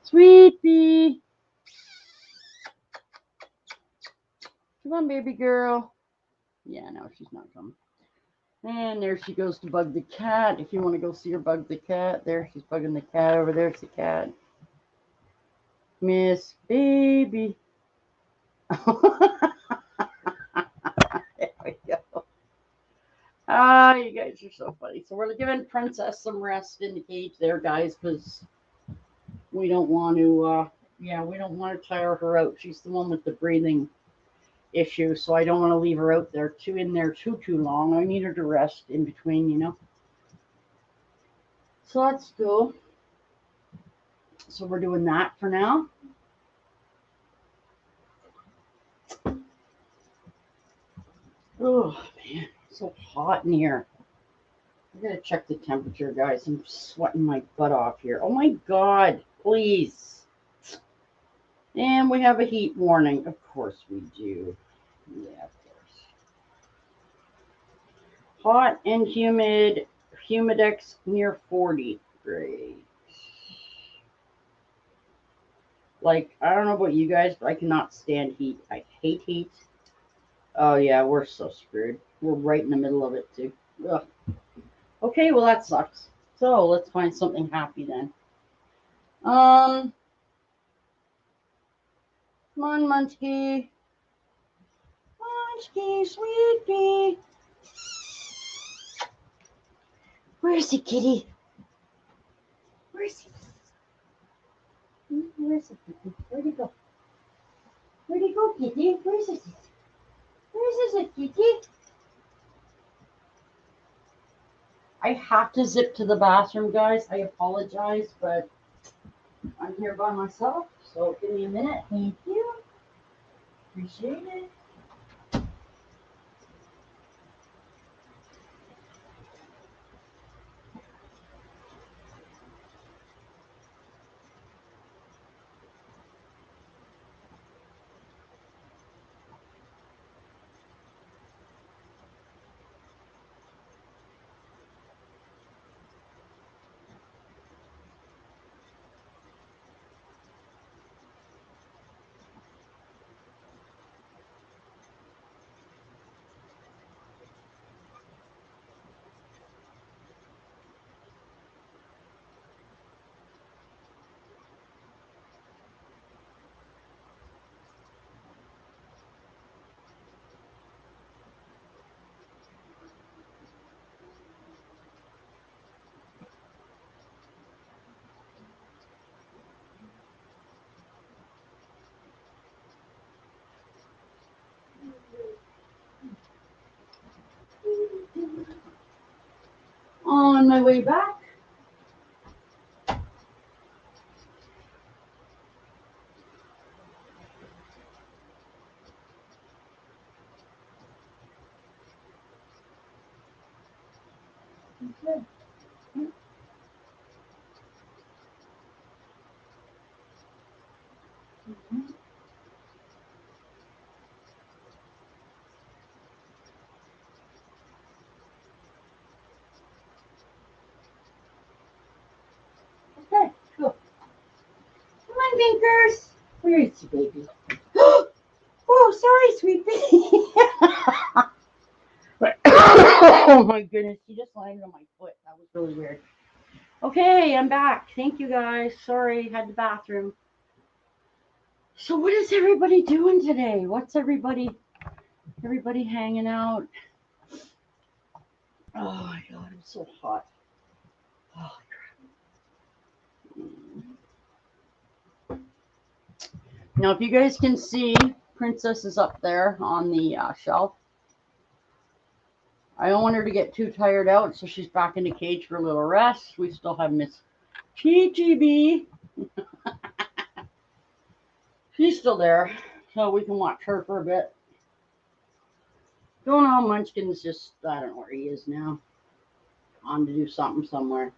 Sweet Pea. Come on, baby girl. Yeah, no, she's not coming. And there she goes to bug the cat. If you want to go see her bug the cat, there she's bugging the cat over there. It's the cat. Miss Baby. There we go. Ah, you guys are so funny. So we're giving Princess some rest in the cage there, guys, because we don't want to, we don't want to tire her out. She's the one with the breathing issue, so I don't want to leave her out there too long. I need her to rest in between, you know. So that's cool. So we're doing that for now. Oh man, it's so hot in here. I gotta check the temperature, guys. I'm sweating my butt off here. Oh my god, please. And we have a heat warning. Of course we do. Yeah, of course. Hot and humid. Humidex near 40. Great. Like, I don't know about you guys, but I cannot stand heat. I hate heat. Oh yeah, we're so screwed. We're right in the middle of it too. Ugh. Okay, well that sucks. So let's find something happy then. Come on, Munchkie. Munchkie, Sweet Pea. Where's he, kitty? Where's he? Where's he, kitty? Where'd he go? Where'd he go, kitty? Where's this? Where's this, kitty? I have to zip to the bathroom, guys. I apologize, but I'm here by myself, so give me a minute. Thank you. Appreciate it. On my way back. Okay. Okay, cool. Snickers. Where is the baby? Oh, sorry, sweet baby. Oh my goodness, he just landed on my foot. That was really weird. Okay, I'm back. Thank you guys. Sorry, had the bathroom. So what is everybody doing today? What's everybody hanging out? Oh my god, I'm so hot. Oh crap. Now if you guys can see, Princess is up there on the shelf. I don't want her to get too tired out, so she's back in the cage for a little rest. We still have Miss Chi-Chi-Bee. She's still there, so we can watch her for a bit. Don't know, Munchkin's just, I don't know where he is now. On to do something somewhere.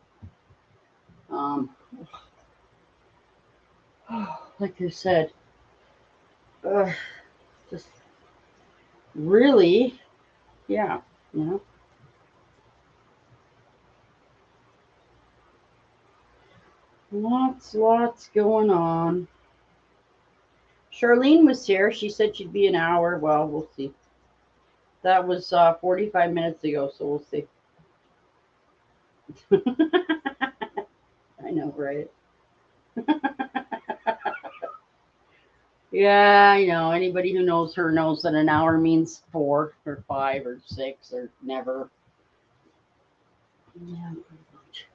Like I said, just really, yeah, you know. Lots going on. Charlene was here. She said she'd be an hour. Well, we'll see. That was 45 minutes ago, so we'll see. I know, right? Yeah, I know. Anybody who knows her knows that an hour means 4 or 5 or 6 or never. Yeah, pretty much.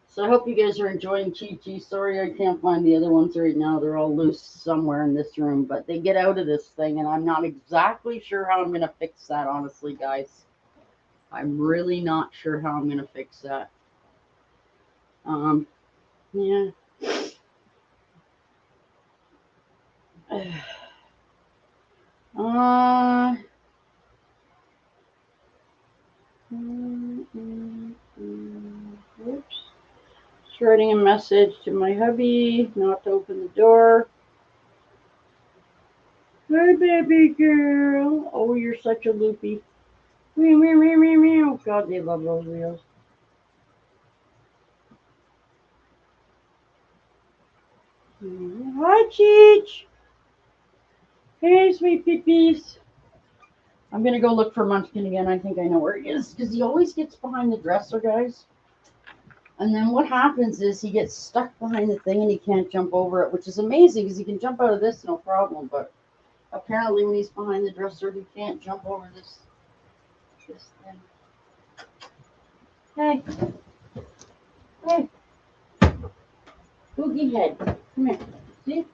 So I hope you guys are enjoying Chi-Chi. Sorry I can't find the other ones right now. They're all loose somewhere in this room, but they get out of this thing, and I'm not exactly sure how I'm going to fix that, honestly, guys. I'm really not sure how I'm going to fix that. Yeah. Oops. Just writing a message to my hubby not to open the door. Hi, baby girl. Oh, you're such a loopy. Meow, meow, meow, meow, meow. God, they love those wheels. Hi, Cheech. Hey, sweet peepees. I'm going to go look for Munchkin again. I think I know where he is because he always gets behind the dresser, guys. And then what happens is he gets stuck behind the thing and he can't jump over it, which is amazing because he can jump out of this no problem. But apparently when he's behind the dresser, he can't jump over this thing. Hey. Hey. Boogie head. Come here. See?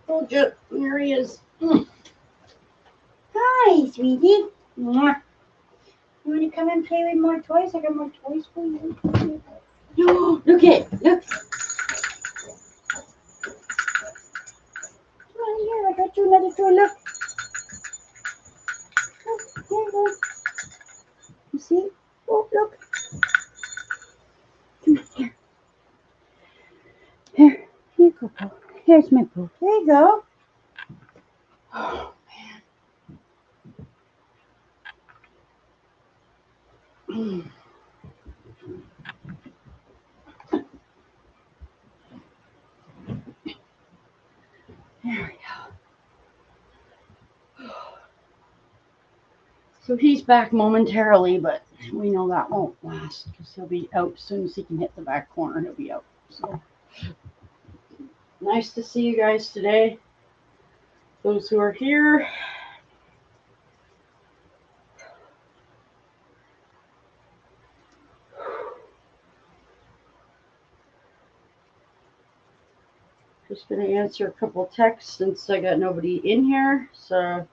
Told you. There he is. Hi, sweetie. Mwah. You want to come and play with more toys? I got more toys for you. Look it. Look. Come on here. I got you another toy. Look. Look. Here you go. You see? Oh, look. Come on here. Here. Here you go, Pooh. Here's my Pooh. There you go. Oh, man. There we go. So he's back momentarily, but we know that won't last because he'll be out as soon as he can hit the back corner. He'll be out. So nice to see you guys today. Those who are here. Just going to answer a couple texts since I got nobody in here. So,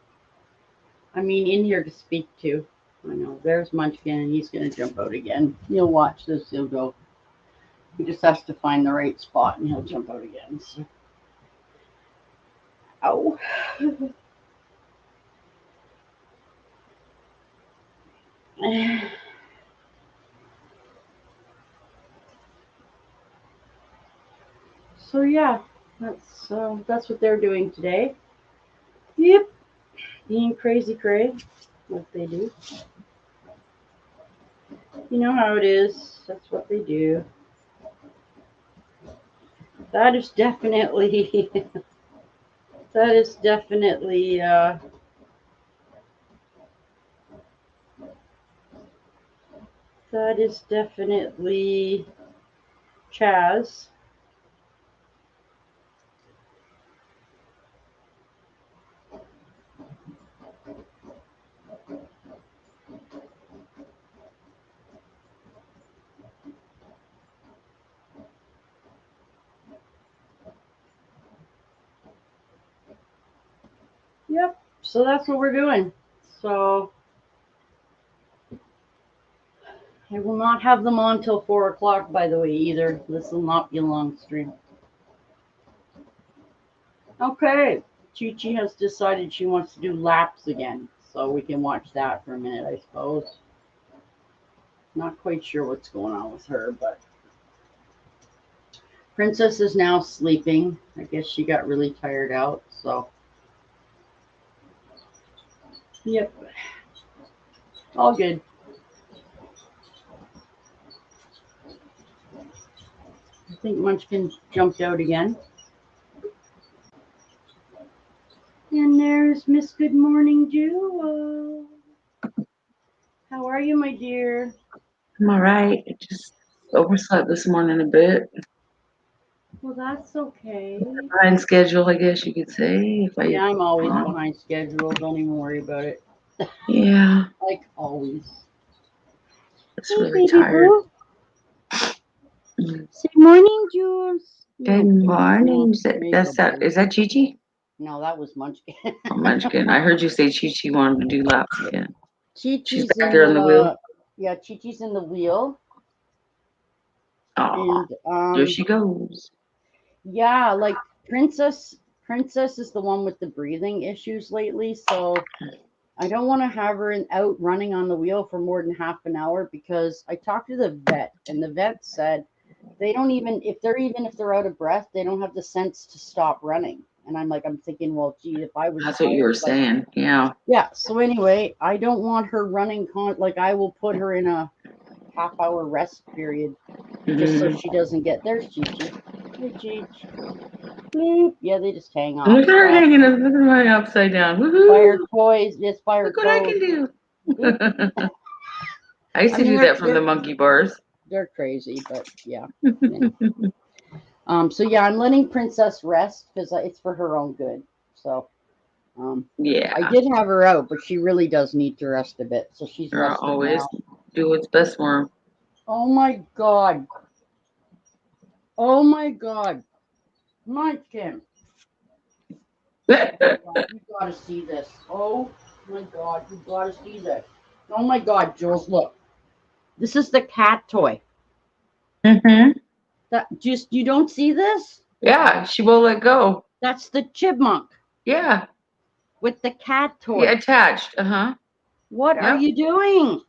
I mean, in here to speak to. I know, there's Munchkin, and he's going to jump out again. He'll watch this, he'll go. He just has to find the right spot, and he'll jump out again. So. Ow. So, yeah, that's what they're doing today. Yep. Being crazy cray, like they do. You know how it is. That's what they do. That is definitely that is definitely Chaz. Yep. So that's what we're doing. So I will not have them on till 4 o'clock, by the way, either. This will not be a long stream. Okay. Chi Chi has decided she wants to do laps again. So we can watch that for a minute, I suppose. Not quite sure what's going on with her, but Princess is now sleeping. I guess she got really tired out, so. Yep. All good. I think Munchkin jumped out again. And there's Miss Good Morning Jewel. How are you, my dear? I'm all right. I just overslept this morning a bit. Well, that's okay. Behind schedule, I guess you could say. Yeah, I'm always behind schedule. Don't even worry about it. Yeah. Like always. It's Hey, really baby tired. boo. Say morning, Jules. Good morning. Is that Gigi? No, that was Munchkin. Oh, Munchkin. I heard you say Chi wanted to do laps again. She's back there on the wheel. Yeah, Chi-Chi's in the wheel. Oh, there she goes. Yeah, like Princess is the one with the breathing issues lately, so I don't want to have her out running on the wheel for more than half an hour because I talked to the vet and the vet said they don't even if they're out of breath, they don't have the sense to stop running. And I'm thinking, well, gee, if I was That's what you were saying. Yeah. Yeah. So anyway, I don't want her running I will put her in a half-hour rest period just so she doesn't get there's Chi-Chi. Hey, Chi-Chi. Bloop. Yeah, they just hang off. Look at her hanging up. Look at her upside down. Woohoo! Fire toys. Yes, fire Look what I can do. I used to do that from the monkey bars. They're crazy, but yeah. So yeah, I'm letting Princess rest because it's for her own good. So yeah, I did have her out, but she really does need to rest a bit. So she's resting always now. do what's best for her. Oh my god. Oh my god. Munchkin. You gotta see this. Oh my god, you gotta see this. Oh my god, Jules, look. This is the cat toy. That you don't see this? Yeah, she won't let go. That's the chipmunk. Yeah. With the cat toy. Yeah, attached. What are you doing?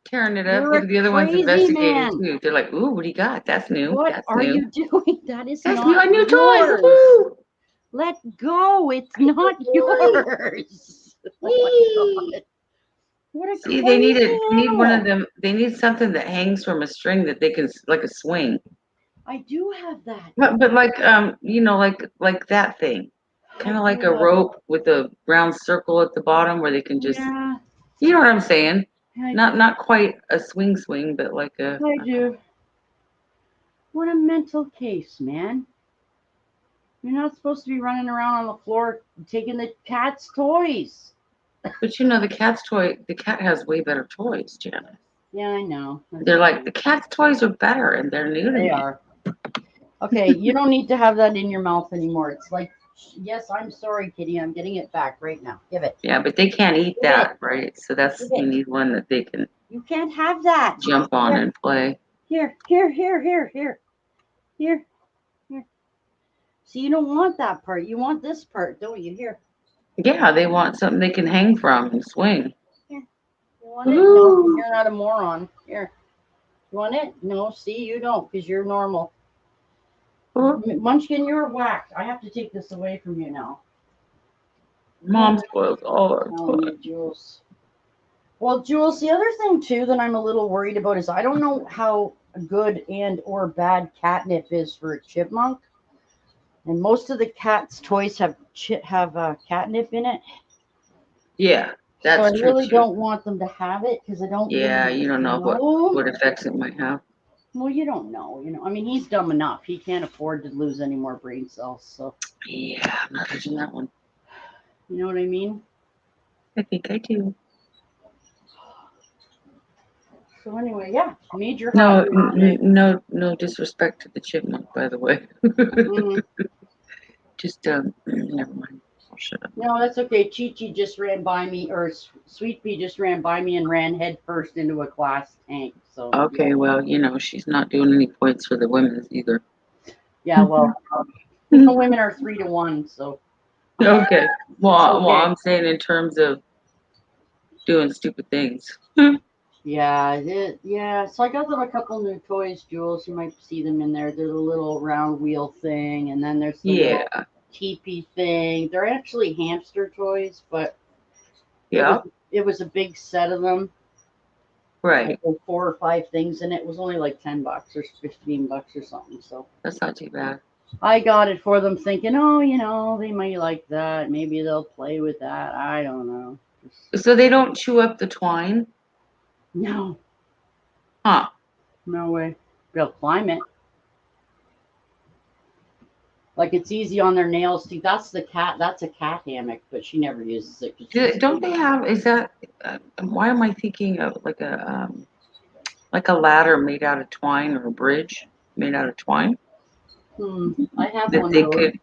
Tearing it up. Look at the other ones investigating too. They're like, ooh, what do you got? That's new. What are you doing? That's not new. New toys. Woo! Let go. It's not yours. Oh my god. What a See, they need one of them. They need something that hangs from a string that they can like a swing. I do have that. But like like that thing. Kind of like a rope with a round circle at the bottom where they can just you know what I'm saying? Not quite a swing, but like a I do. What a mental case, man. You're not supposed to be running around on the floor taking the cat's toys. But the cat has way better toys, Janice. Yeah, I know. They're like, the cat's toys are better and they're new to me. They are. Okay, you don't need to have that in your mouth anymore. It's like, yes, I'm sorry, kitty. I'm getting it back right now. Give it. Yeah, but they can't eat that, right? So you need one that they can. You can't have that. Jump on and play. Here. See, you don't want that part. You want this part, don't you? Here. Yeah, they want something they can hang from and swing. Here. You want it? No, you're not a moron. Here. You want it? No, see, you don't because you're normal. Munchkin, you're whacked. I have to take this away from you now. Mom spoils all our toys. Jules. Well, Jules, the other thing too that I'm a little worried about is I don't know how good and or bad catnip is for a chipmunk, and most of the cat's toys have catnip in it. Yeah, So I that's true really too. don't want them to have it because I don't Yeah, really you don't know know. what effects it might have. Well, you don't know. I mean, he's dumb enough. He can't afford to lose any more brain cells. So, Yeah, I'm not touching that one. you know what I mean? I think I do. So anyway, yeah, major hot No, news today. no disrespect to the chipmunk, by the way. Mm, Just never mind. I'll shut up. no, that's okay. Chi Chi just ran by me, or Sweet Pea just ran by me and ran head first into a glass tank. So Okay, well, she's not doing any points for the women's either. yeah, well, women are 3-1, so Okay. it's Well, okay. I'm saying in terms of doing stupid things. Yeah, yeah. So I got them a couple new toys, Jules. You might see them in there. There's a little round wheel thing, and then there's the Yeah. little teepee thing. They're actually hamster toys, but it was Yeah. it was a big set of them, like Right. with 4 or 5 things in it. It was only like $10 or $15 or something. So That's not too bad. I got it for them, thinking, oh, they might like that. Maybe they'll play with that. I don't know. So they don't chew up the twine? No, Huh. no way. They'll climb it. Like it's easy on their nails. See, that's the cat. That's a cat hammock, but she never uses it because she's Don't they have? Is that? Why am I thinking of like a ladder made out of twine or a bridge made out of twine I have that one of they those. could?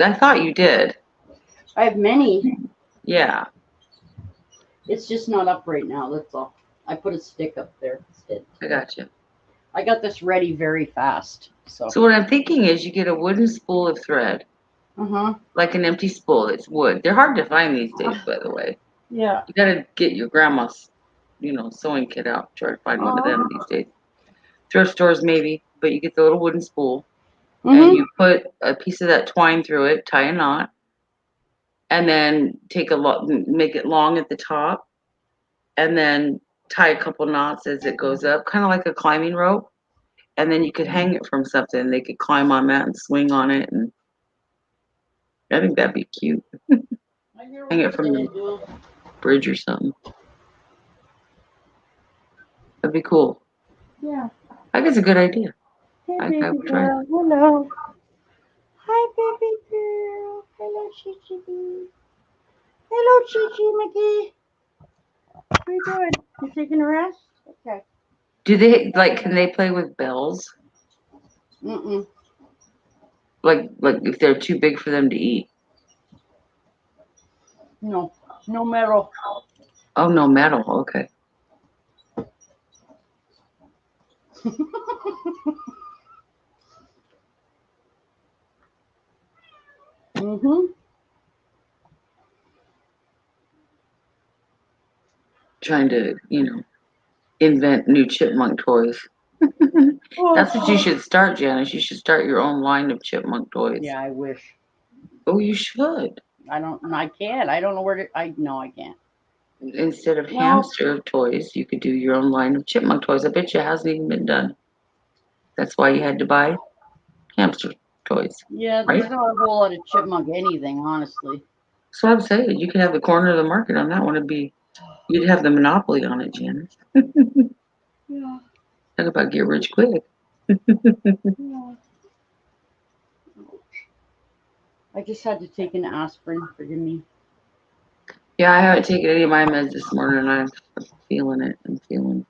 I thought you did. I have many. Yeah, It's just not up right now. That's all. I put a stick up there instead. I got you. I got this ready very fast. So. So what I'm thinking is you get a wooden spool of thread, Uh huh. like an empty spool. It's wood. They're hard to find these days, by the way. Yeah. You gotta get your grandma's, sewing kit out. Try to find one of them these days. Thrift stores maybe, but you get the little wooden spool and Mhm. you put a piece of that twine through it, tie a knot, and then make it long at the top, and then tie a couple knots as it goes up, kind of like a climbing rope. And then you could hang it from something. They could climb on that and swing on it, and I think that'd be cute. I hear what Hang you're it from the saying, Jules. bridge or something. That'd be cool. Yeah. I think it's a good idea. Hey, I baby would try girl. that. Hello. Hi, baby girl. Hello, Chichi. Hello, Chichi McGee. How you doing? You taking a rest? Okay. Do they Can they play with bells? Mm-mm. Like if they're too big for them to eat? No. No metal. Oh no, metal. Okay. Mm-hmm. Trying to invent new chipmunk toys. That's what you Oh. should start, Janice. You should start your own line of chipmunk toys. Yeah, I wish. Oh, you should. I don't. I can't. I don't know where to. No, I can't. Instead of No. hamster toys, you could do your own line of chipmunk toys. I bet you it hasn't even been done. That's why you had to buy hamster toys, Yeah, right? there's not a whole lot of chipmunk anything, honestly. So I'm saying you could have the corner of the market on that one. You'd have the monopoly on it, Janice. Yeah. Talk about get rich quick. Yeah. I just had to take an aspirin. Forgive me. Yeah, I haven't taken any of my meds this morning, and I'm feeling it. I'm feeling.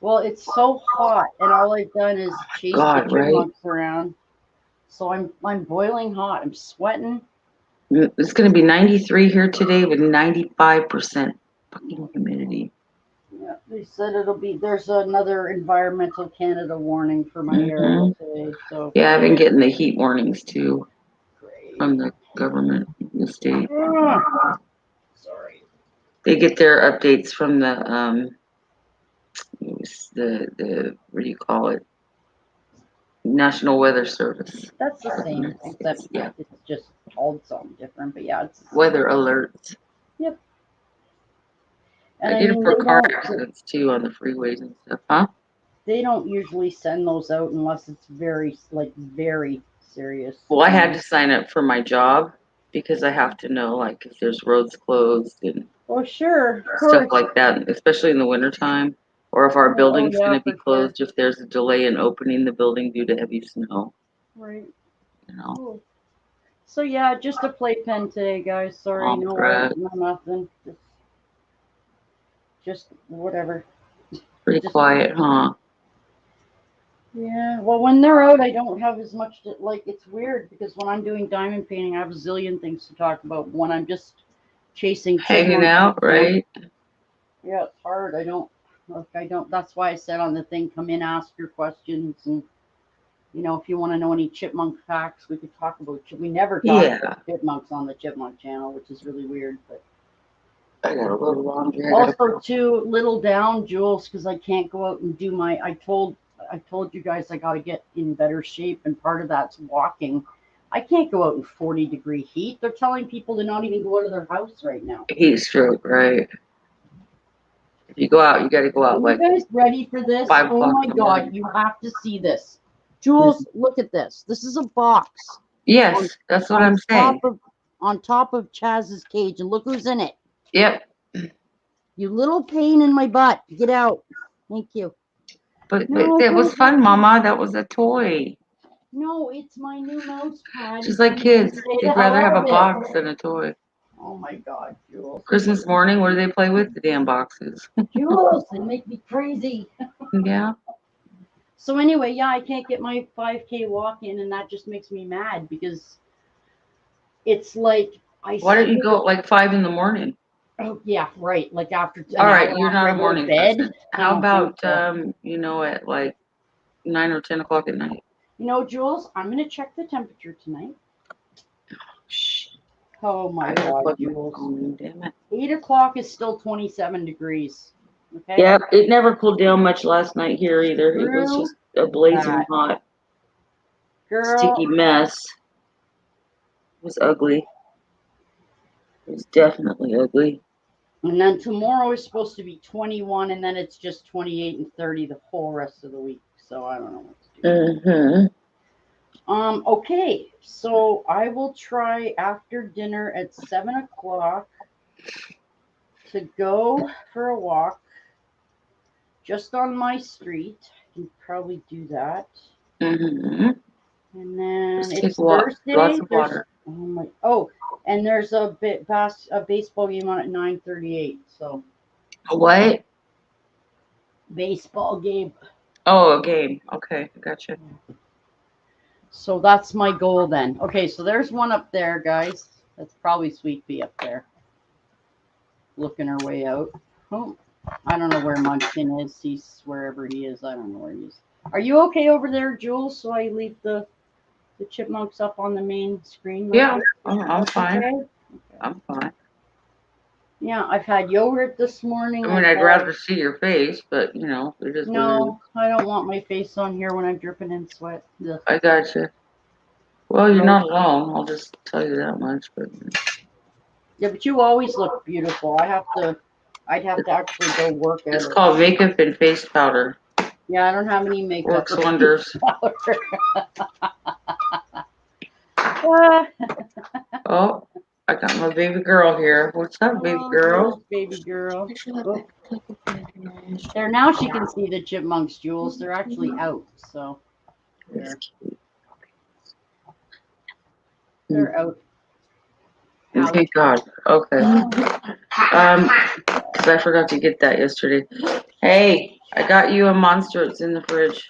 Well, it's so hot, and all I've done is chase the God, right? chipmunks around. So I'm boiling hot. I'm sweating. It's going to be 93 here today with 95% fucking humidity. Yeah, they said there's another environmental Canada warning for my area Hmm. today. So Yeah, I've been getting the heat warnings too great. from the government, the state. Sorry. They get their updates from the what do you call it? National Weather Service. That's the of the same, United except States. Yeah, it's just called something different. But yeah, it's the same. weather alerts. Yep. And I I did it mean, for car accidents too on the freeways and stuff, huh? they don't usually send those out unless it's very, like, very serious. Well, I had to sign up for my job because I have to know, like, if there's roads closed and Oh, sure, of stuff course. like that, especially in the wintertime, or if our Oh, building's yeah, going to be for sure. closed, if there's a delay in opening the building due to heavy snow, Right. you know. Cool. So yeah, just a playpen today, guys. Sorry, Oh, no crap. art, no nothing. Just whatever. Pretty Just quiet, huh? yeah. Well, when they're out, I don't have as much to like. It's weird because when I'm doing diamond painting, I have a zillion things to talk about. When I'm just chasing Hanging chipmunks, out, right? yeah, it's hard. I don't like. I don't. That's why I said on the thing, come in, ask your questions, and if you want to know any chipmunk facts, we could talk about. We never talk Yeah. about chipmunks on the Chipmunk channel, which is really weird, but. I got a little laundry. Also, too little down, Jules, because I can't go out and do my. I told you guys I got to get in better shape, and part of that's walking. I can't go out in 40-degree heat. They're telling people to not even go out of their house right now. Heat stroke, right? If you go out, you got to go Are out you like guys ready for this? 5 Oh o'clock my in the God, morning. you have to see this. Jules, look at this. This is a box Yes, that's what on I'm saying. top of Chaz's cage, and look who's in it. Yep. You little pain in my butt. Get out. Thank you. But No, that was don't fun, touch me. Mama. That was a toy. No, it's my new mouse pad. Just like You need to kids, stay the they'd hell rather have out a of it. box than a toy. Oh my God, Jules. Christmas morning, what do they play with? The damn boxes. Jules, they make me crazy. Yeah. So anyway, yeah, I can't get my 5K walk in, and that just makes me mad because it's like Why don't you go at like 5 in the morning? Oh yeah, right. Like after an All right, hour you're not after a I go to morning bed. person. I How don't think about so. at like 9 or 10 o'clock at night? Jules, I'm gonna check the temperature tonight. Shh. Oh my I gotta God, plug my Jules. phone in, damn it. 8 o'clock is still 27 degrees. Okay. Yep, it never cooled down much last night here either. It was True just a blazing that. hot, Girl, sticky mess. It was ugly. It was definitely ugly. and then tomorrow is supposed to be 21, and then it's just 28 and 30 the whole rest of the week. So I don't know what to do. Mm-hmm. Okay, so I will try after dinner at 7 o'clock to go for a walk just on my street. I can probably do that. Mm-hmm. And then Just it's take Thursday. lots of water. And there's a baseball game on at 9:38. So What? baseball game. Oh, a game. Okay, gotcha. So that's my goal then. Okay, so there's one up there, guys. That's probably Sweet Pea up there, looking her way out. Oh, I don't know where Munchkin is. He's wherever he is. I don't know where he is. Are you okay over there, Jules? So I leave the chipmunks up on the main screen. Yeah, I'm fine. Okay? I'm fine. Yeah, I've had yogurt this morning. I mean, I'd rather see your face, but it is what it is. No, I don't want my face on here when I'm dripping in sweat. Ugh. I gotcha. Well, you're not alone. I'll just tell you that much. But Yeah, but you always look beautiful. I'd have to actually go work at it's it. called makeup and face powder. Yeah, I don't have any makeup. Works wonders. Oh, I got my baby girl here. What's up, baby girl? Baby girl. Oh. There, now she can see the chipmunks, Jules. They're actually out, so they're out. Thank God. Okay. 'Cause I forgot to get that yesterday. Hey, I got you a Monster. It's in the fridge.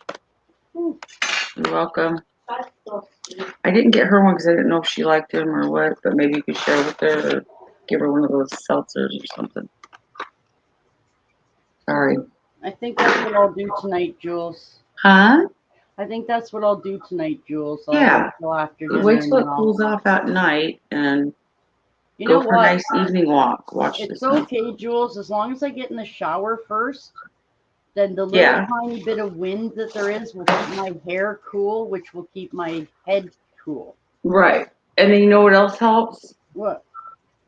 You're welcome. I didn't get her one because I didn't know if she liked them or what, but maybe you could share with her or give her one of those seltzers or something. Sorry. I think that's what I'll do tonight, Jules. Huh? I think that's what I'll do tonight, Jules. Yeah. After dinner. Wait till it cools off at night and go for a nice evening walk. Watch this. It's okay, Jules, as long as I get in the shower first. Then the little tiny bit of wind that there is will keep my hair cool, which will keep my head cool. Right. And then you know what else helps? What?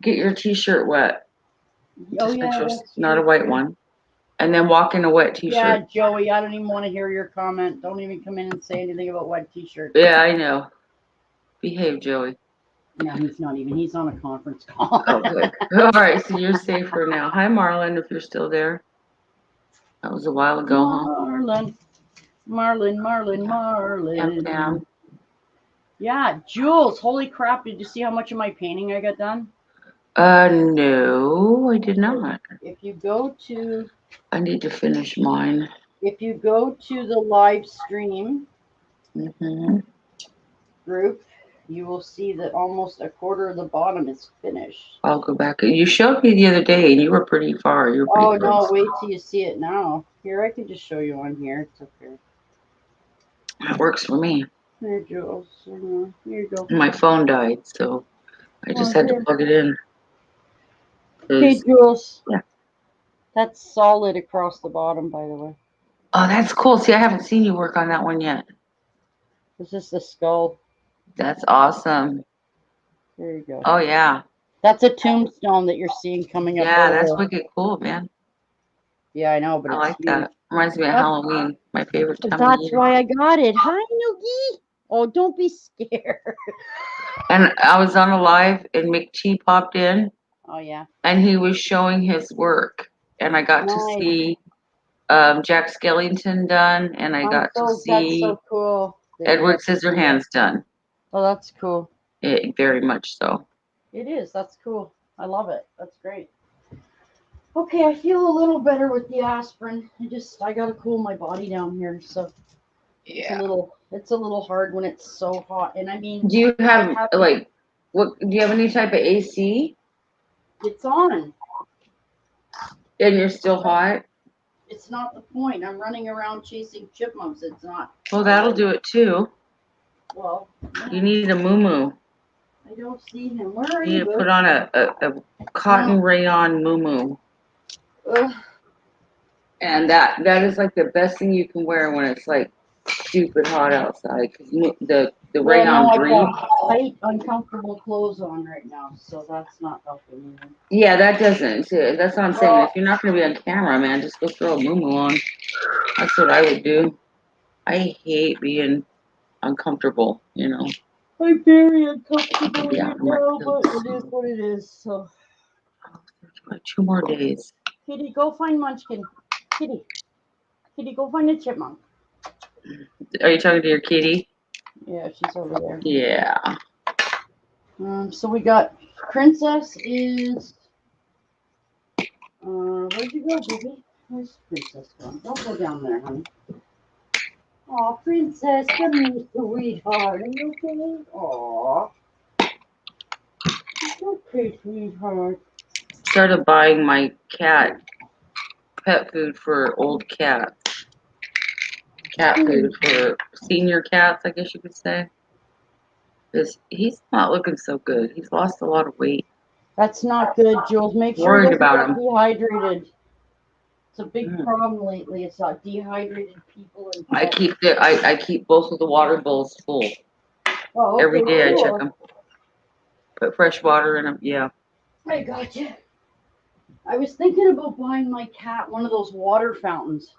Get your t-shirt wet. Oh, Just make yeah, sure it's that's not true. a white one. And then walk in a wet Yeah, t-shirt. Joey, I don't even want to hear your comment. Don't even come in and say anything about wet t-shirts. Yeah, I know. Behave, Joey. No, he's not even. He's on a conference call. Oh, good. All right, so you're safe for now. Hi, Marlon, if you're still there. That was a while ago, huh? Marlon. Pam. Yeah, Jules, holy crap. Did you see how much of my painting I got done? No, I did not. If you go to I need to finish mine. the live stream Mm-hmm. group, you will see that almost a quarter of the bottom is finished. I'll go back. You showed me the other day, and you were pretty far. You were pretty Oh, close. no, wait till you see it now. Here, I can just show you on here. It's okay. That works for me. Here, Jules. Here you go. My phone died, so I just had to plug it in. Okay, Jules. Yeah. That's solid across the bottom, by the way. Oh, that's cool. See, I haven't seen you work on that one yet. This is the skull. That's awesome. There you go. Oh, yeah. That's a tombstone that you're seeing coming up. Yeah, that's wicked cool, man. Yeah, I know, but I it's like huge. that. Reminds me of Halloween, my favorite time of That's year. why I got it. Hi, Noogie. Oh, don't be scared. And I was on a live, and McT popped in, Oh, yeah. and he was showing his work. And I got to Nice. see Jack Skellington done, and I got to That's see so cool. Edward Scissorhands done. Oh, that's cool. Very much so. It is. That's cool. I love it. That's great. Okay, I feel a little better with the aspirin. I gotta cool my body down here, so it's a little hard when it's so hot. And I mean, Do you have what? Do you have any type of AC? it's on. And you're still hot? It's not the point. I'm running around chasing chipmunks. It's not. Well, that'll do it too. Well, yeah. You need a moo-moo. I don't see him. Where are You you? need to put on a cotton rayon moo-moo. And that is like the best thing you can wear when it's like stupid hot outside. Cause the rayon green. I got tight, uncomfortable clothes on right now, so that's not helping either. Yeah, that doesn't. That's what I'm saying. If you're not going to be on camera, man, just go throw a moo-moo on. That's what I would do. I hate being uncomfortable, you know. I'm very uncomfortable Yeah, right now, but it is what it is. So. 2 more days. Kitty, go find Munchkin. Kitty, go find a chipmunk. Are you talking to your kitty? Yeah, she's over there. Yeah. So we got Princess is. Where'd you go, baby? Where's Princess going? Don't go down there, honey. Aw, Princess, come here, sweetheart. Are you okay? Aw. It's okay, sweetheart. Started buying my cat pet food for old cats. Cat food for senior cats, I guess you could say. Because he's not looking so good. He's lost a lot of weight. That's not good, Jules. Make sure Worried he doesn't about get him. dehydrated. It's a big problem lately. It's dehydrated people and I keep both of the water bowls full. Oh, okay, Every day cool. I check them. Put fresh water in them. Yeah. I gotcha. I was thinking about buying my cat one of those water fountains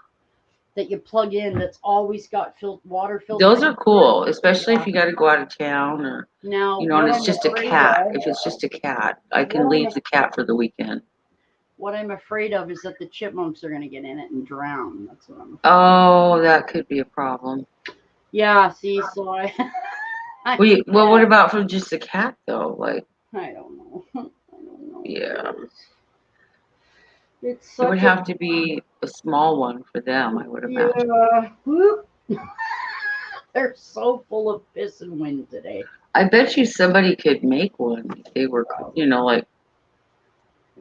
that you plug in that's always got water filtered. Those are cool, especially if you got to go out of town or, now, and it's just a cat. If it's just a cat, I can leave the cat for the weekend. What I'm afraid of is that the chipmunks are going to get in it and drown. That's what I'm afraid of. That could be a problem. Yeah, see, so well, what about for just a cat, though? Like, I don't know. Yeah. It would have to be a small one for them, I would imagine. Yeah. They're so full of piss and wind today. I bet you somebody could make one if they were,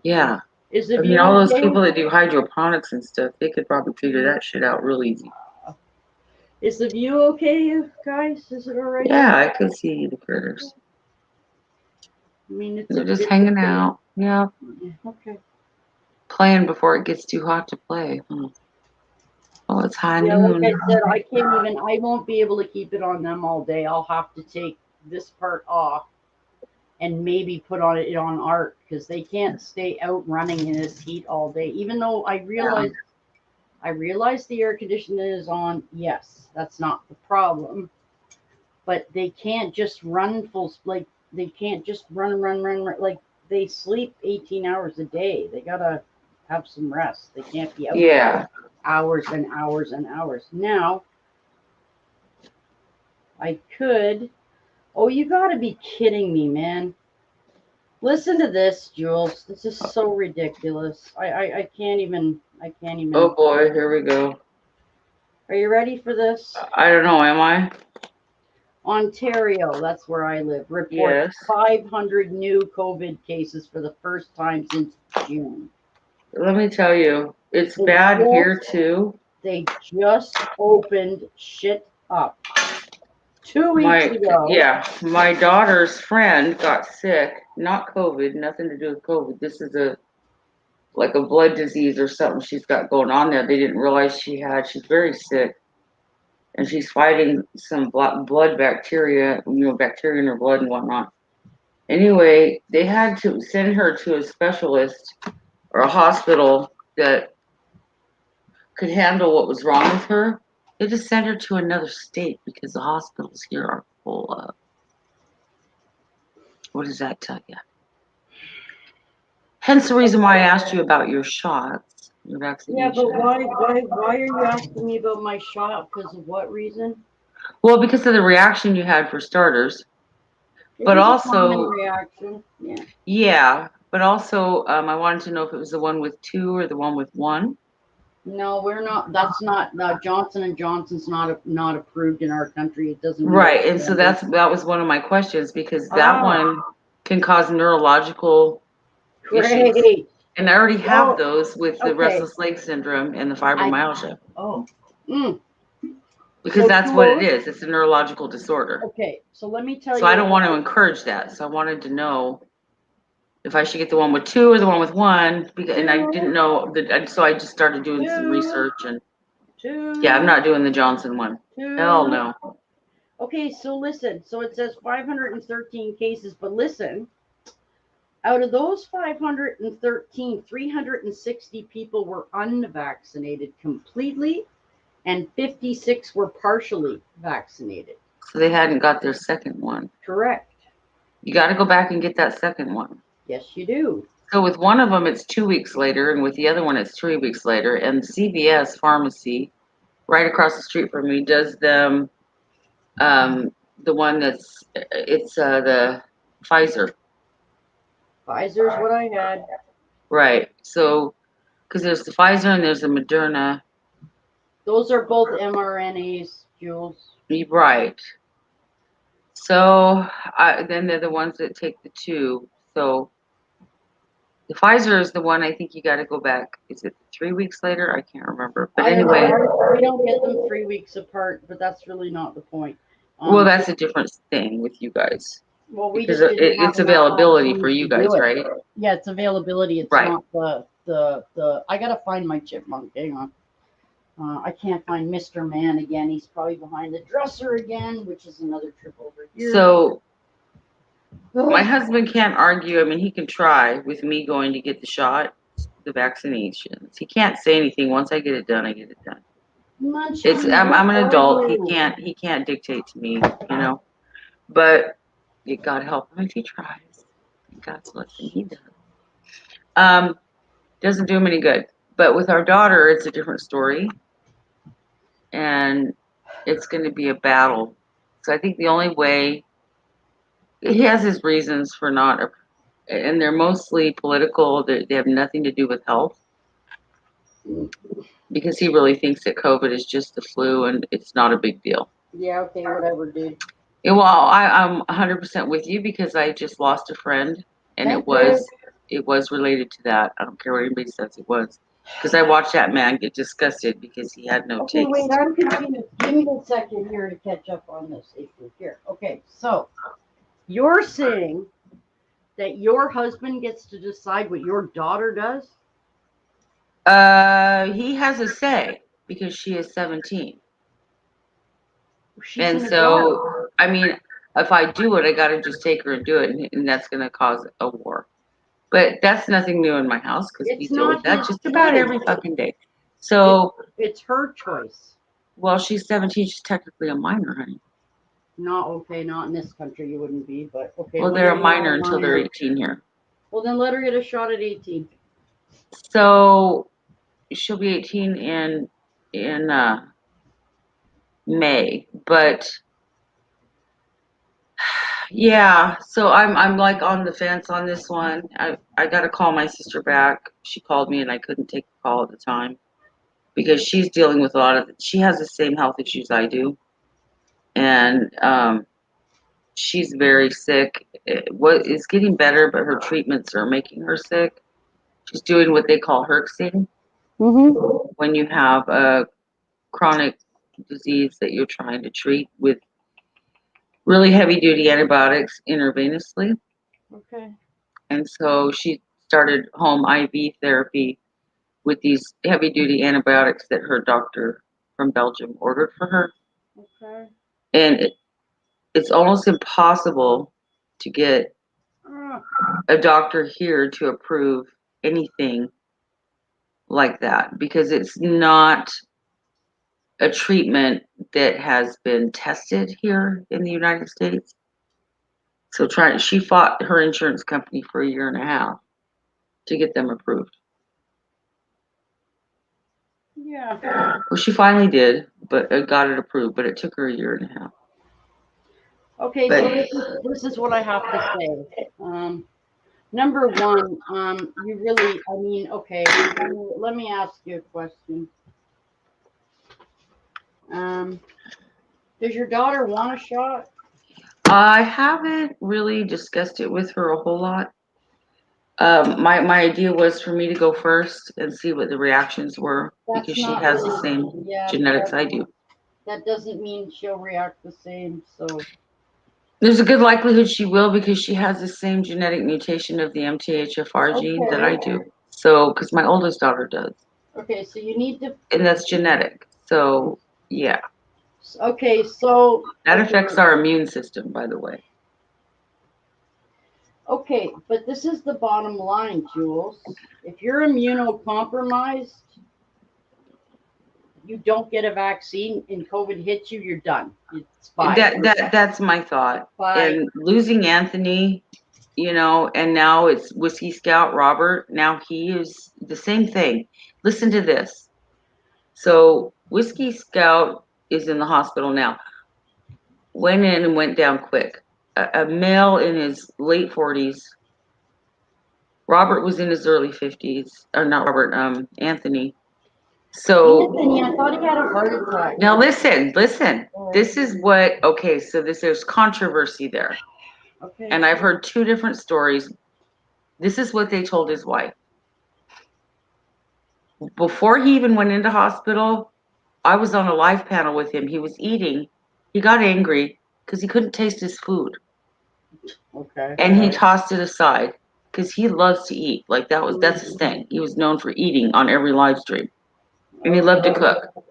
yeah. All those people that do hydroponics and stuff, they could probably figure that shit out real easy. Is the view okay, you guys? Is it all right? Yeah, I can see the critters. I mean, they're just hanging out. Yeah. Okay. Playing before it gets too hot to play. Oh, it's high noon. Like I said, I won't be able to keep it on them all day. I'll have to take this part off and maybe put on it on Art because they can't stay out running in this heat all day. Even though I realize the air conditioner is on. Yes, that's not the problem, but they can't just run like they can't just run like they sleep 18 hours a day. They gotta have some rest. They can't be out Yeah. hours and hours and hours. Now, I could. Oh, you gotta be kidding me, man. Listen to this, Jules. This is so ridiculous. I can't even. I can't even. Oh boy, here we go. Are you ready for this? I don't know, am I? Ontario, that's where I live, reports Yes. 500 new COVID cases for the first time since June. Let me tell you, it's They bad just- here too. They just opened shit up. 2 weeks ago. Yeah, my daughter's friend got sick. Not COVID, nothing to do with COVID. This is like a blood disease or something she's got going on there. They didn't realize she had. She's very sick, and she's fighting some blood bacteria, bacteria in her blood and whatnot. Anyway, they had to send her to a specialist or a hospital that could handle what was wrong with her. They just sent her to another state because the hospitals here are full of. What does that tell you? Hence the reason why I asked you about your shots, your vaccination. Yeah, but why are you asking me about my shot? Because of what reason? Well, because of the reaction you had for starters. But It was a also, common reaction. Yeah. yeah, but also, I wanted to know if it was the one with 2 or the one with 1. No, we're not. That's not. Johnson and Johnson's not approved in our country. It doesn't. Right, and so that was one of my questions because that one can cause neurological issues. Great. And I already have Oh, those with the okay. restless leg syndrome and the fibromyalgia. Because So that's what it is. It's a neurological disorder. Okay, so let me tell you. So I don't want to encourage that. So I wanted to know if I should get the one with 2 or the one with 1. And I didn't know, so I just started doing some research. And yeah, I'm not doing the Johnson one. Hell no. Okay, so listen. So it says 513 cases, but listen. Out of those 513, 360 people were unvaccinated completely, and 56 were partially vaccinated. So they hadn't got their second one. Correct. You got to go back and get that second one. Yes, you do. So with one of them, it's 2 weeks later, and with the other one, it's 3 weeks later. And CVS pharmacy, right across the street from me, does them. The one it's the Pfizer. Pfizer's what I had. Right. So, because there's the Pfizer and there's the Moderna. Those are both mRNAs, Jules. Right. So then they're the ones that take the 2. So the Pfizer is the one I think you got to go back. Is it 3 weeks later? I can't remember. But anyway, we don't get them 3 weeks apart, but that's really not the point. Well, that's a different thing with you guys. Well, we because just it's availability for you guys, right? Yeah, it's availability. It's right. Not the. I gotta find my chipmunk. Hang on. I can't find Mr. Man again. He's probably behind the dresser again, which is another trip over here. So my husband can't argue. I mean, he can try with me going to get the shot, the vaccinations. He can't say anything. Once I get it done, I get it done. I'm an adult. He can't dictate to me, But God help him if he tries. God's blessing, he does. Doesn't do him any good. But with our daughter, it's a different story. And it's going to be a battle. So I think the only way, he has his reasons for not, and they're mostly political. They have nothing to do with health. Because he really thinks that COVID is just the flu and it's not a big deal. Yeah, okay, whatever, dude. Yeah, well, I'm 100% with you because I just lost a friend and it was related to that. I don't care what anybody says it was. Because I watched that man get disgusted because he had no taste. Wait, I'm confused. Give me a second here to catch up on this issue here. Okay, so you're saying that your husband gets to decide what your daughter does? He has a say because she is 17. She's an adult. I mean, if I do it, I got to just take her and do it, and that's going to cause a war. But that's nothing new in my house because we It's deal with not that his just about choice. every fucking day. So, It's her choice. well, she's 17. She's technically a minor, honey. Not okay. Not in this country, you wouldn't be. But okay. Well, when they're are a you minor a until they're minor? 18 here. Well, then let her get a shot at 18. So she'll be 18 in May, but yeah. So I'm like on the fence on this one. I got to call my sister back. She called me and I couldn't take the call at the time because she's dealing with a lot of. She has the same health issues I do, and she's very sick. What is getting better, but her treatments are making her sick. She's doing what they call herxing when you have a chronic disease that you're trying to treat with really heavy duty antibiotics intravenously. Okay. And so she started home IV therapy with these heavy duty antibiotics that her doctor from Belgium ordered for her. Okay. And it's almost impossible to get a doctor here to approve anything like that because it's not a treatment that has been tested here in the United States. So she fought her insurance company for a year and a half to get them approved. Yeah. Well, she finally did, but got it approved, but it took her a year and a half. Okay, But so this is what I have to say. Number one, you really, I mean, okay, let me ask you a question. Does your daughter want a shot? I haven't really discussed it with her a whole lot. My idea was for me to go first and see what the reactions were because That's she not has the really, same yeah, genetics I do. that doesn't mean she'll react the same. So, There's a good likelihood she will because she has the same genetic mutation of the MTHFR gene that I okay, do. So, because my oldest daughter does, okay, so you need to, and that's genetic. So, yeah, okay, so, that okay, affects our immune system, by the way. okay, but this is the bottom line, Jules. If you're immunocompromised, you don't get a vaccine and COVID hits you, you're done. It's bye. That's my thought. Bye. And losing Anthony, and now it's Whiskey Scout Robert. Now he is the same thing. Listen to this. So Whiskey Scout is in the hospital now. Went in and went down quick. A male in his late 40s. Robert was in his early 50s. Or not Robert, Anthony. So Anthony, I thought he had a heart attack. now listen. This is what, okay, so there's controversy there. Okay. And I've heard two different stories. This is what they told his wife. Before he even went into hospital, I was on a live panel with him. He was eating. He got angry because he couldn't taste his food. Okay. And he tossed it aside because he loves to eat. Like that's his thing. He was known for eating on every live stream. And he loved to cook.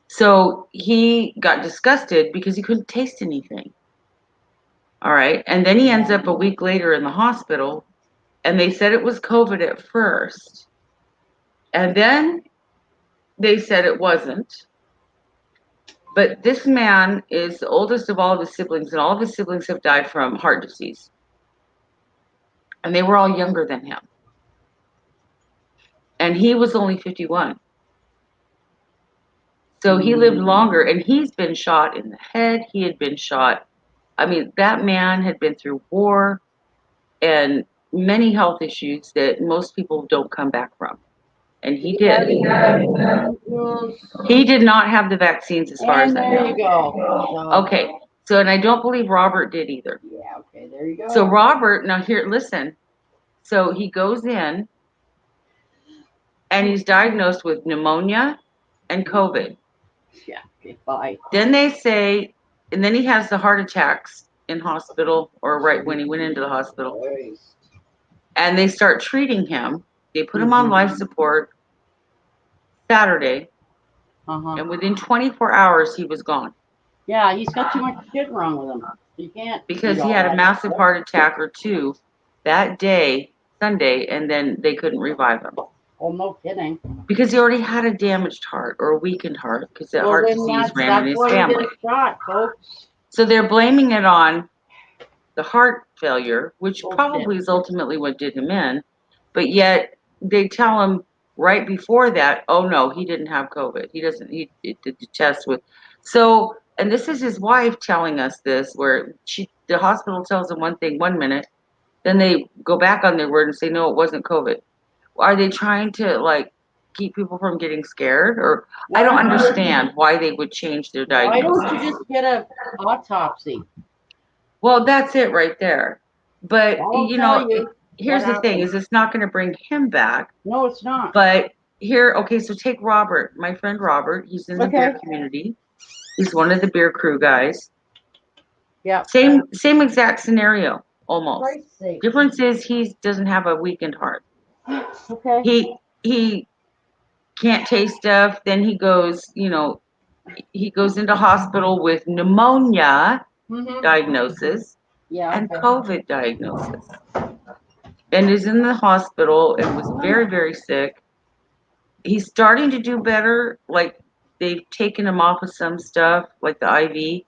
So he got disgusted because he couldn't taste anything. All right. And then he ends up a week later in the hospital, and they said it was COVID at first. And then they said it wasn't. But this man is the oldest of all of his siblings, and all of his siblings have died from heart disease. And they were all younger than him. And he was only 51. So he lived longer, and he's been shot in the head. He had been shot. I mean, that man had been through war and many health issues that most people don't come back from. And he did. He did not have the vaccines as far as I know. And there you go. Okay. So, and I don't believe Robert did either. Yeah, okay, there you go. So Robert, now here, listen. So he goes in and he's diagnosed with pneumonia and COVID. Yeah, okay, bye. Then they say, and then he has the heart attacks in hospital or right when he went into the hospital. And they start treating him. They put him on life support Saturday. And within 24 hours, he was gone. Yeah, he's got too much shit wrong with him. You can't. Because he had a massive heart attack or two that day, Sunday, and then they couldn't revive him. Oh, no kidding. Because he already had a damaged heart or a weakened heart because the heart disease ran in his family. Shot, folks. So they're blaming it on the heart failure, which probably is ultimately what did him in. But yet they tell him right before that, oh no, he didn't have COVID. He doesn't. He did the test with. So, and this is his wife telling us this, where the hospital tells him one thing 1 minute, then they go back on their word and say no, it wasn't COVID. Are they trying to like keep people from getting scared, or I don't understand why they would change their diagnosis. Why don't you just get a autopsy? Well, that's it right there. But here's the thing: is it's not going to bring him back. No, it's not. But okay, so take Robert, my friend Robert. He's in the beer community. He's one of the beer crew guys. Yeah. Same exact scenario, almost. Difference is he doesn't have a weakened heart. Okay. He can't taste stuff. Then he goes into hospital with pneumonia diagnosis and COVID diagnosis. And is in the hospital and was very, very sick. He's starting to do better. Like they've taken him off of some stuff, like the IV.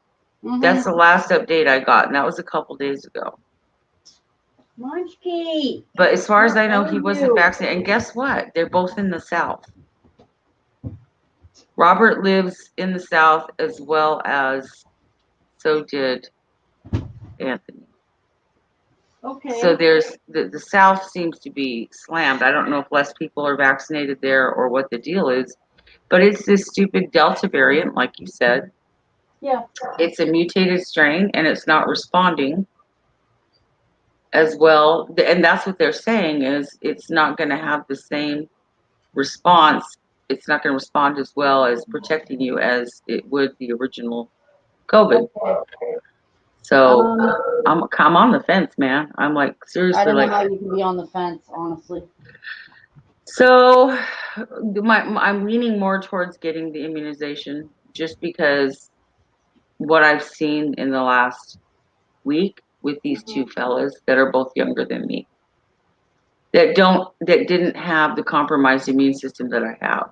That's the last update I got, and that was a couple days ago. Munchkie. But as far as I know, he wasn't vaccinated. And guess what? They're both in the South. Robert lives in the South as well as so did Anthony. Okay. So there's the South seems to be slammed. I don't know if less people are vaccinated there or what the deal is, but it's this stupid Delta variant, like you said. Yeah. It's a mutated strain and it's not responding as well. And that's what they're saying is it's not going to have the same response. It's not going to respond as well as protecting you as it would the original COVID. Okay. So I'm on the fence, man. I'm like seriously. I don't know how you can be on the fence, honestly. So I'm leaning more towards getting the immunization just because what I've seen in the last week with these two fellas that are both younger than me that didn't have the compromised immune system that I have.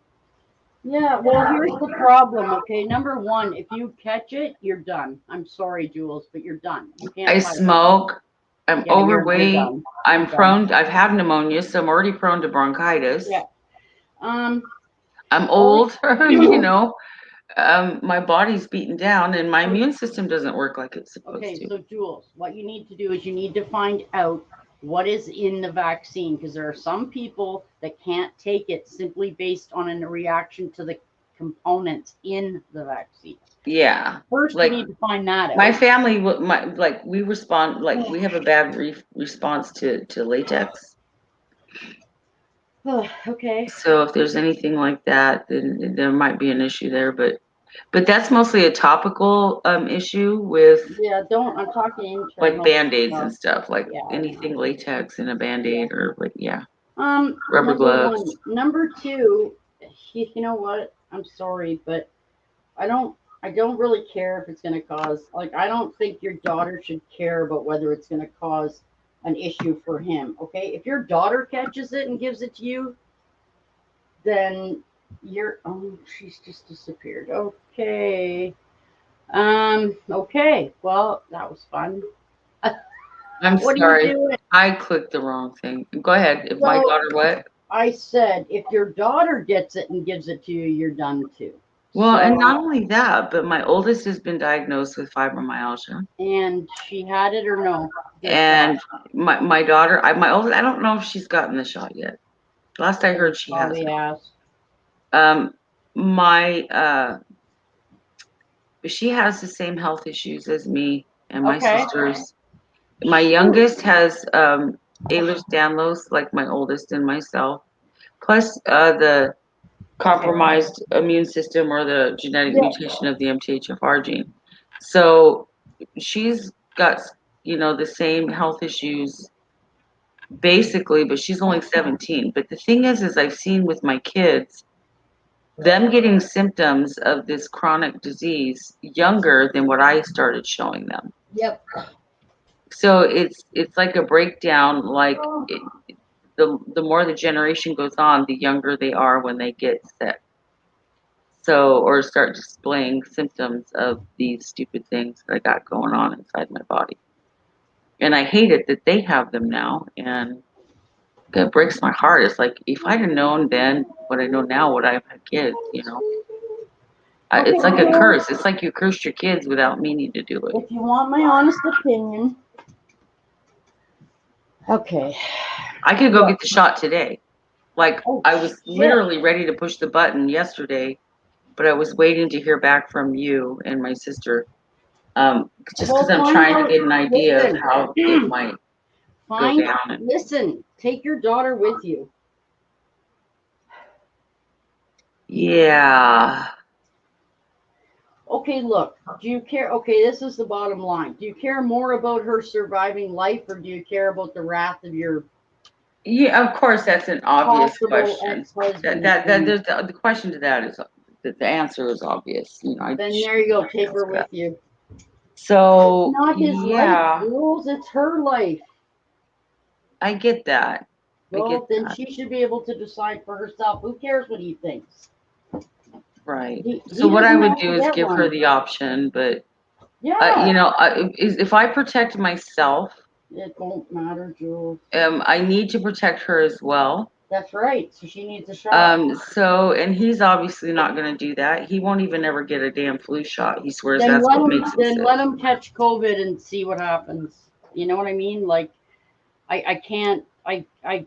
Yeah, well, here's the problem, okay? Number one, if you catch it, you're done. I'm sorry, Jules, but you're done. You can't. I smoke. I'm overweight. I'm prone. I've had pneumonia, so I'm already prone to bronchitis. Yeah. I'm old, my body's beaten down, and my immune system doesn't work like it's supposed to. Okay, so Jules, what you need to do is you need to find out what is in the vaccine, because there are some people that can't take it simply based on a reaction to the components in the vaccine. Yeah. First, you need to find that out. My family, we respond, we have a bad response to latex. Okay. So if there's anything like that, then there might be an issue there, but that's mostly a topical issue with. Yeah, I'm talking like Band-Aids and stuff, like anything latex in a Band-Aid or rubber gloves. Number two, you know what? I'm sorry, but I don't really care if it's going to cause, I don't think your daughter should care about whether it's going to cause an issue for him. Okay, if your daughter catches it and gives it to you, then she's just disappeared. Okay. Okay. Well, that was fun. I'm sorry. I clicked the wrong thing. Go ahead. If my daughter what? I said if your daughter gets it and gives it to you, you're done too. Well, and not only that, but my oldest has been diagnosed with fibromyalgia. And she had it or no? And my daughter, my oldest, I don't know if she's gotten the shot yet. Last I heard, she hasn't. She has the same health issues as me and my sisters. My youngest has Ehlers-Danlos, like my oldest and myself, plus the compromised immune system or the genetic mutation of the MTHFR gene. So she's got, the same health issues basically, but she's only 17. But the thing is I've seen with my kids, them getting symptoms of this chronic disease younger than what I started showing them. Yep. So it's like a breakdown. Like the more the generation goes on, the younger they are when they get sick. So or start displaying symptoms of these stupid things that I got going on inside my body. And I hate it that they have them now, and it breaks my heart. It's like if I'd have known then what I know now, would I have had kids? You know, Okay, it's like a Jules, curse. It's like you cursed your kids without meaning to do it. if you want my honest opinion, okay. I could go Look. get the shot today. Like Oh, I was shit. literally ready to push the button yesterday, but I was waiting to hear back from you and my sister, just because Well, I'm find trying to out. get an idea of Listen. how it might go Find. down. And Listen. Take your daughter with you. yeah, Okay, look. Do you care? Okay, this is the bottom line. Do you care more about her surviving life, or do you care about the wrath of your yeah. Of course, that's an obvious possible question. That ex-husband? that, that there's the question to that is that the answer is obvious. You know, I Then should there you go. Take her ask that. with you. It's So not his life, yeah, Jules. It's her life. I get that. I get Well, then that. she should be able to decide for herself. Who cares what he thinks? Right. So He what I doesn't would have do to is get give her one. the option, but Yeah. if I protect myself, It won't matter, Jules. I need to protect her as well. That's right. So she needs a shot. And he's obviously not going to do that. He won't even ever get a damn flu shot. He swears Then that's let what him. makes him Then sick. let him catch COVID and see what happens. You know what I mean? Like, I can't.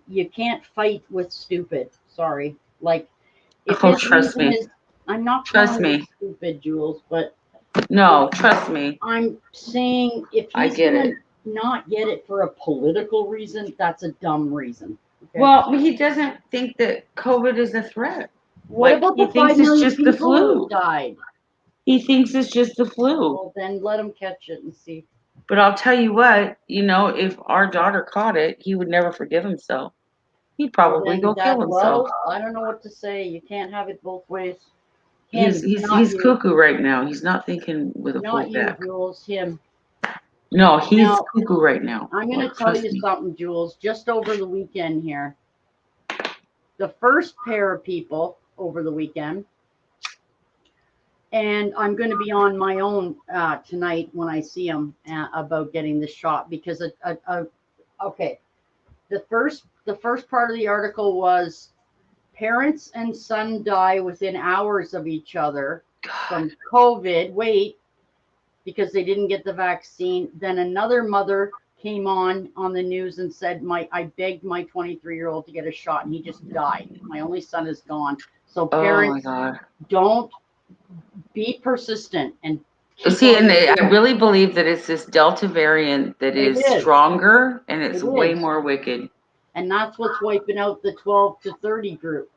You can't fight with stupid. Sorry. Like, if Oh, his trust reason me. is, I'm not Trust calling you me. stupid, Jules, but No, trust me. I'm saying if I he's get gonna it. not get it for a political reason, that's a dumb reason. Okay. Well, he doesn't think that COVID is a threat. What Like, about he the thinks 5 million it's just the people who flu. have died? He thinks it's just the flu. Well, then let him catch it and see. But I'll tell you what, if our daughter caught it, he would never forgive himself. He'd Well, probably then go kill himself. I don't know what to say. You can't have it both ways. He's Him, he's not he's you. cuckoo right now. He's not thinking with a full Not you, deck. Jules. Him. No, he's Now, cuckoo right now. I'm going Like, to tell trust you me. something, Jules. Just over the weekend here, the first pair of people over the weekend, and I'm going to be on my own tonight when I see them about getting the shot because okay, the first part of the article was parents and son die within hours of each other from COVID. Wait, because they didn't get the vaccine. Then another mother came on the news and said, I begged my 23-year-old to get a shot and he just died. My only son is gone. So Oh my parents, God. don't be persistent and keep See, on and your I game. really believe that it's this Delta variant that It is is. stronger and it's It way is. more wicked. And that's what's wiping out the 12 to 30 group.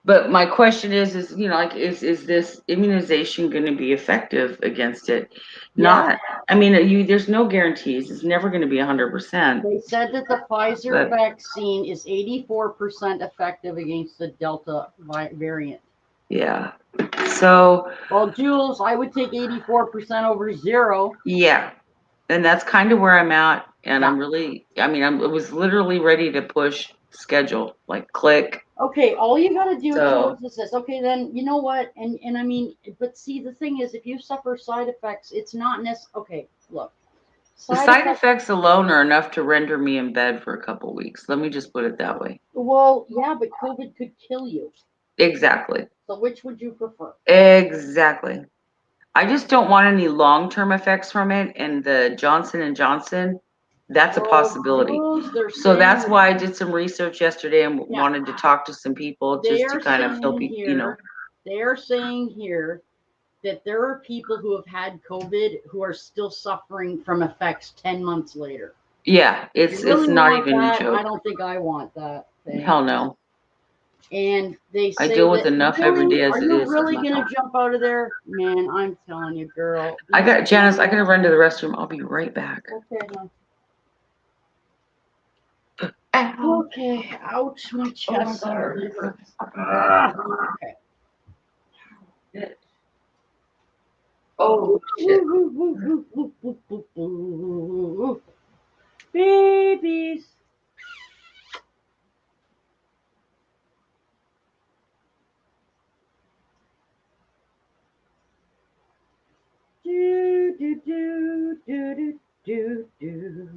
But my question is, like, is this immunization going to be effective against it? Yes. Not, I mean, there's no guarantees. It's never going to be 100%. They said that the Pfizer But vaccine is 84% effective against the Delta variant. yeah. So, Well, Jules, I would take 84% over 0. yeah. And that's kind of where I'm at. And Yeah. I was literally ready to push schedule, like click. Okay, all you got to do, So Jules, is this. Okay, then you know what? And I mean, but see, the thing is, if you suffer side effects, it's not necessary. Okay, look, the side effects alone are enough to render me in bed for a couple weeks. Let me just put it that way. Well, yeah, but COVID could kill you. Exactly. So which would you prefer? Exactly. I just don't want any long-term effects from it. And the Johnson and Johnson, that's a possibility. Jules, So that's why I did some research yesterday and Yeah. wanted to talk to some people just to kind of help they are saying here that there are people who have had COVID who are still suffering from effects 10 months later. Yeah, it's not even a joke. I don't think I want that thing. Hell no. And they say I deal with enough every day as are it you is. really going to jump out of there? Man, I'm telling you, girl. Janice, I gotta run to the restroom. I'll be right back. Okay, hon. Ow. Okay, ouch, my chest. Okay. Oh shit. Babies. Do do do do do do do.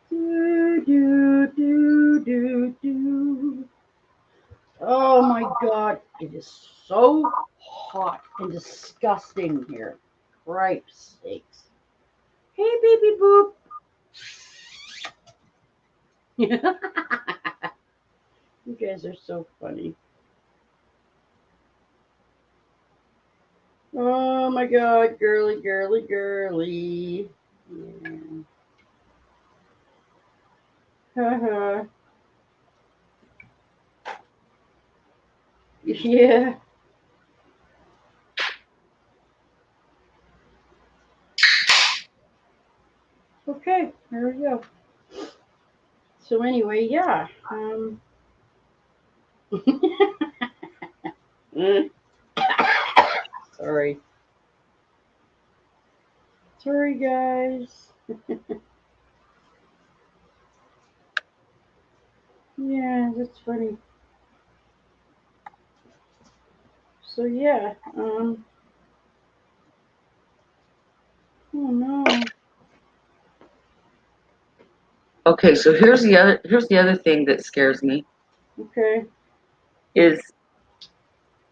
Do, do, do, do, do. Oh my god, it is so hot and disgusting here. Cripes sakes. Hey, baby boop. You guys are so funny. Oh my god, girly, girly, girly. Yeah. Haha. Yeah. Okay, there we go. So anyway, yeah. Sorry. Sorry, guys. Yeah, that's funny. So yeah. Oh no. Okay, so here's the other thing that scares me Okay. is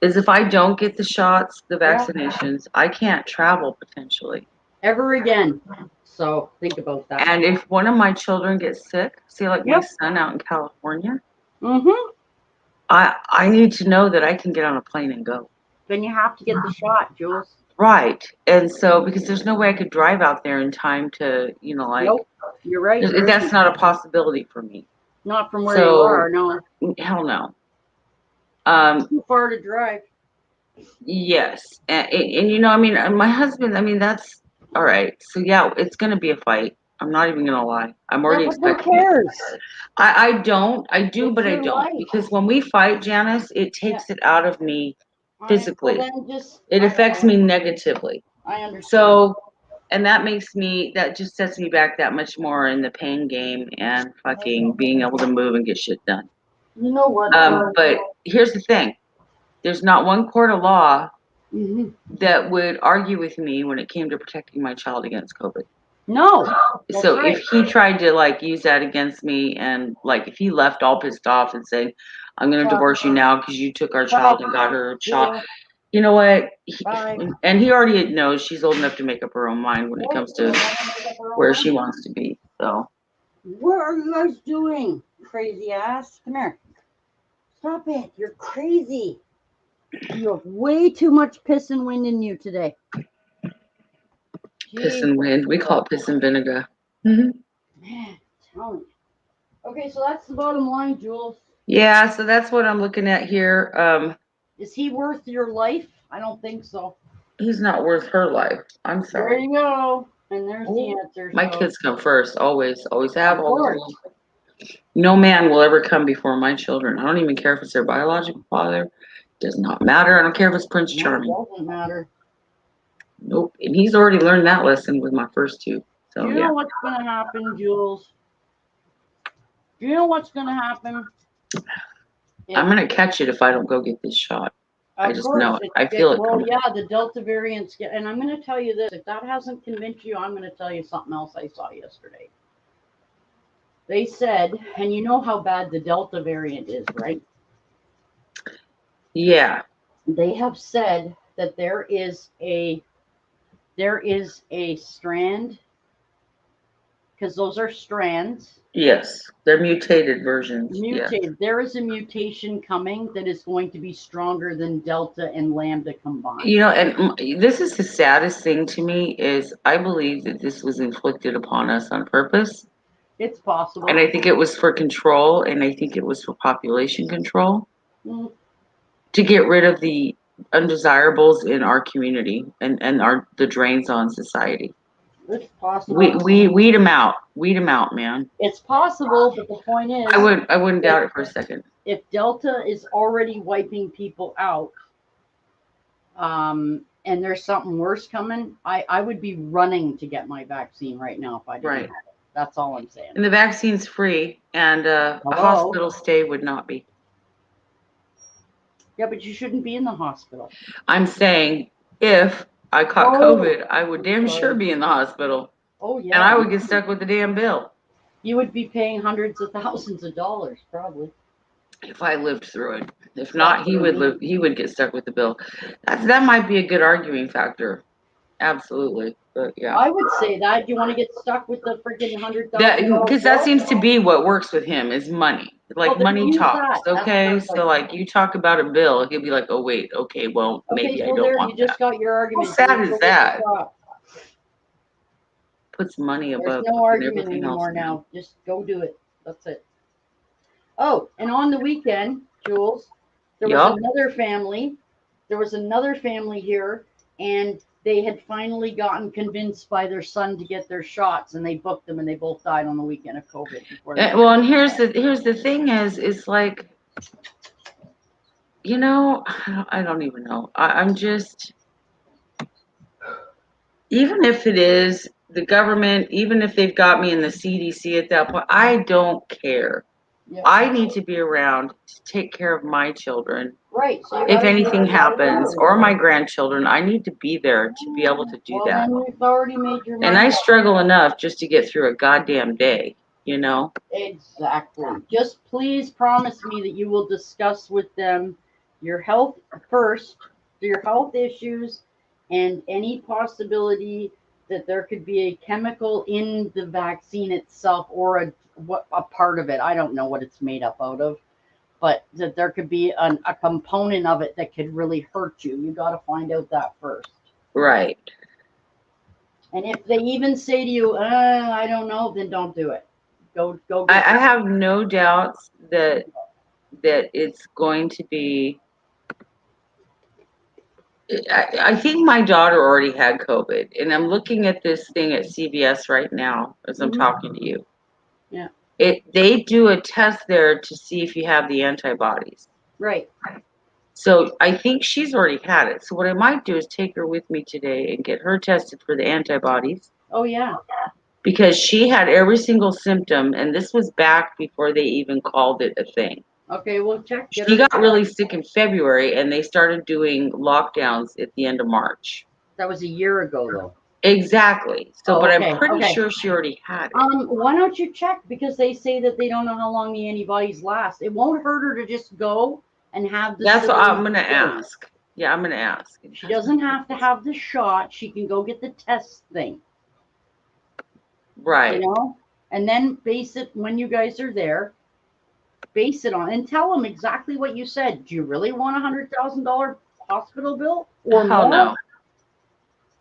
if I don't get the shots, the Yeah. vaccinations, I can't travel potentially. Ever again. So think about that. And if one of my children gets sick, say like my Yep. son out in California, Mm-hmm. I need to know that I can get on a plane and go. Then you have to get the shot, Jules. Right. And so because there's no way I could drive out there in time to, like Nope. You're right. that's not a possibility for me. Not from where you So are, no. hell no. Too far to drive. Yes. And I mean, my husband, I mean, that's all right. So yeah, it's going to be a fight. I'm not even going to lie. I'm Yeah, already but who expecting it. cares? I don't. I do, It's but I your don't. life. Because when we fight, Janice, it Yeah. takes it out of me physically. Well, then just. It affects me negatively. I understand. So, and that just sets me back that much more in the pain game and fucking being able to move and get shit done. You know what? But here's the thing. There's not one court of law Mm-hmm. that would argue with me when it came to protecting my child against COVID. No. So if he tried to use that against me and if he left all pissed off and said, I'm going to divorce you now because you took our child and got her shot. You know what? And he already knows she's old enough to make up her own mind when it comes to where she wants to be. So. What are you guys doing? Crazy ass. Come here. Stop it. You're crazy. You have way too much piss and wind in you today. Piss and wind. We call it piss and vinegar. Mm-hmm. Man, tell me. Okay, so that's the bottom line, Jules. Yeah, so that's what I'm looking at here. Is he worth your life? I don't think so. He's not worth her life. I'm sorry. There you go. And there's the answer. My kids come first. Always have. Always will. No man will ever come before my children. I don't even care if it's their biological father. It does not matter. I don't care if it's Prince Charming. It doesn't matter. Nope. And he's already learned that lesson with my first two. So Do you know what's going to happen, Jules? Do you know what's going to happen? I'm going to catch it if I don't go get this shot. I just know it. I feel it. Well, yeah, the Delta variants get, and I'm going to tell you this. If that hasn't convinced you, I'm going to tell you something else I saw yesterday. They said, and you know how bad the Delta variant is, right? Yeah. They have said that there is a strand, because those are strands. Yes, they're mutated versions. Mutated. Yes. There is a mutation coming that is going to be stronger than Delta and Lambda combined. And this is the saddest thing to me is I believe that this was inflicted upon us on purpose. It's possible. And I think it was for control, and I think it was for population control Mm, to get rid of the undesirables in our community and the drains on society. it's possible. We weed them out. Weed them out, man. It's possible, but the point is, I wouldn't doubt it for a second. if Delta is already wiping people out, and there's something worse coming, I would be running to get my vaccine right now if I didn't Right. have it. That's all I'm saying. And the vaccine's free, and a Hello? hospital stay would not be. Yeah, but you shouldn't be in the hospital. I'm saying if I caught Oh. COVID, I would damn sure be in the hospital, Oh and yeah. I would get stuck with the damn bill You would be paying hundreds of thousands of dollars probably. if I lived through it. If not, he would get stuck with the bill. That might be a good arguing factor. Absolutely. But yeah. I would say that. You want to get stuck with the freaking $100,000? Because that seems to be what works with him is money. Like Well, then money use talks. that. Okay. That's So perfect. like you talk about a bill, he'll be like, oh wait, okay, well maybe Okay, I so don't there want you just that. got your argument. How sad Go is get the that? shot. Puts money There's above no argument everything else. anymore now. Just go do it. That's it. Oh, and on the weekend, Jules, there was Yup. another family. There was another family here, and they had finally gotten convinced by their son to get their shots, and they booked them, and they both died on the weekend of COVID. Before they Well, and here's the thing is like, you know, I don't even know. I'm just, even if it is the government, even if they've got me in the CDC at that point, I don't care. Yeah. I need to be around to take care of my children. Right. So you If gotta do anything it. happens, or my grandchildren, I need to be there to be able to do Well, that. then we've already made your And mind I up. struggle enough just to get through a goddamn day, you know? Exactly. Just please promise me that you will discuss with them your health first, your health issues, and any possibility that there could be a chemical in the vaccine itself or a part of it. I don't know what it's made up out of, but that there could be a component of it that could really hurt you. You got to find out that first. Right. And if they even say to you, I don't know, then don't do it. Go. I have no doubts that it's going to be. I think my daughter already had COVID, and I'm looking at this thing at CVS right now as I'm talking to you. Yeah. They do a test there to see if you have the antibodies. Right. So I think she's already had it. So what I might do is take her with me today and get her tested for the antibodies. Oh yeah. Because she had every single symptom, and this was back before they even called it a thing. Okay, well check. She got really sick in February, and they started doing lockdowns at the end of March. That was a year ago, though. Exactly. So, Oh, but okay, I'm pretty okay. sure she already had it. Why don't you check? Because they say that they don't know how long the antibodies last. It won't hurt her to just go and have the. That's what I'm gonna ask. Yeah, I'm gonna ask. She doesn't have to have the shot. She can go get the test thing. Right. You know, and then base it when you guys are there. Base it on and tell them exactly what you said. Do you really want $100,000 hospital bill or Hell more? no.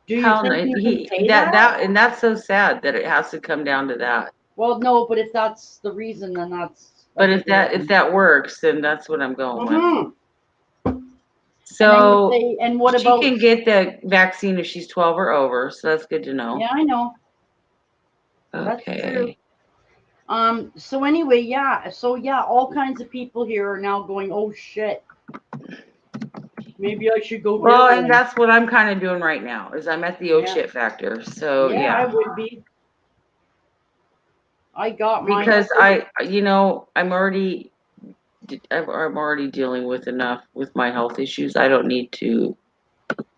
Do you Hell think no. you can pay that? And that's so sad that it has to come down to that. Well, no, but if that's the reason, then that's. But if that works, then that's what I'm going with. So and what she about? can get the vaccine if she's 12 or over. So that's good to know. Yeah, I know. Okay. That's true. So anyway, yeah. So yeah, all kinds of people here are now going, oh shit. Maybe I should go. Well, and that's what I'm kind of doing right now. Is I'm at the oh shit factor. So yeah, I would be. I got mine. Because I'm already dealing with enough with my health issues. I don't need to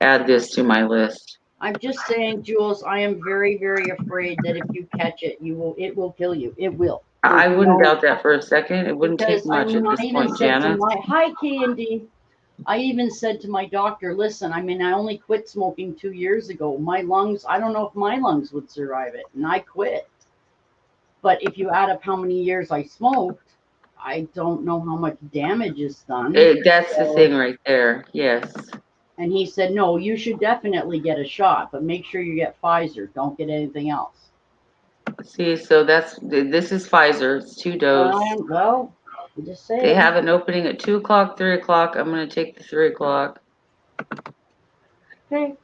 add this to my list. I'm just saying, Jules, I am very, very afraid that if you catch it, it will kill you. It will. I wouldn't doubt that for a second. It wouldn't take much at this point, Jana. Hi, Candy. I even said to my doctor, listen, I only quit smoking 2 years ago. My lungs, I don't know if my lungs would survive it. And I quit. But if you add up how many years I smoked, I don't know how much damage is done. That's the thing right there. Yes. And he said, no, you should definitely get a shot, but make sure you get Pfizer. Don't get anything else. See, so this is Pfizer. It's 2-dose. Well, I'm just saying. They have an opening at 2 o'clock, 3 o'clock. I'm going to take the 3 o'clock. Okay.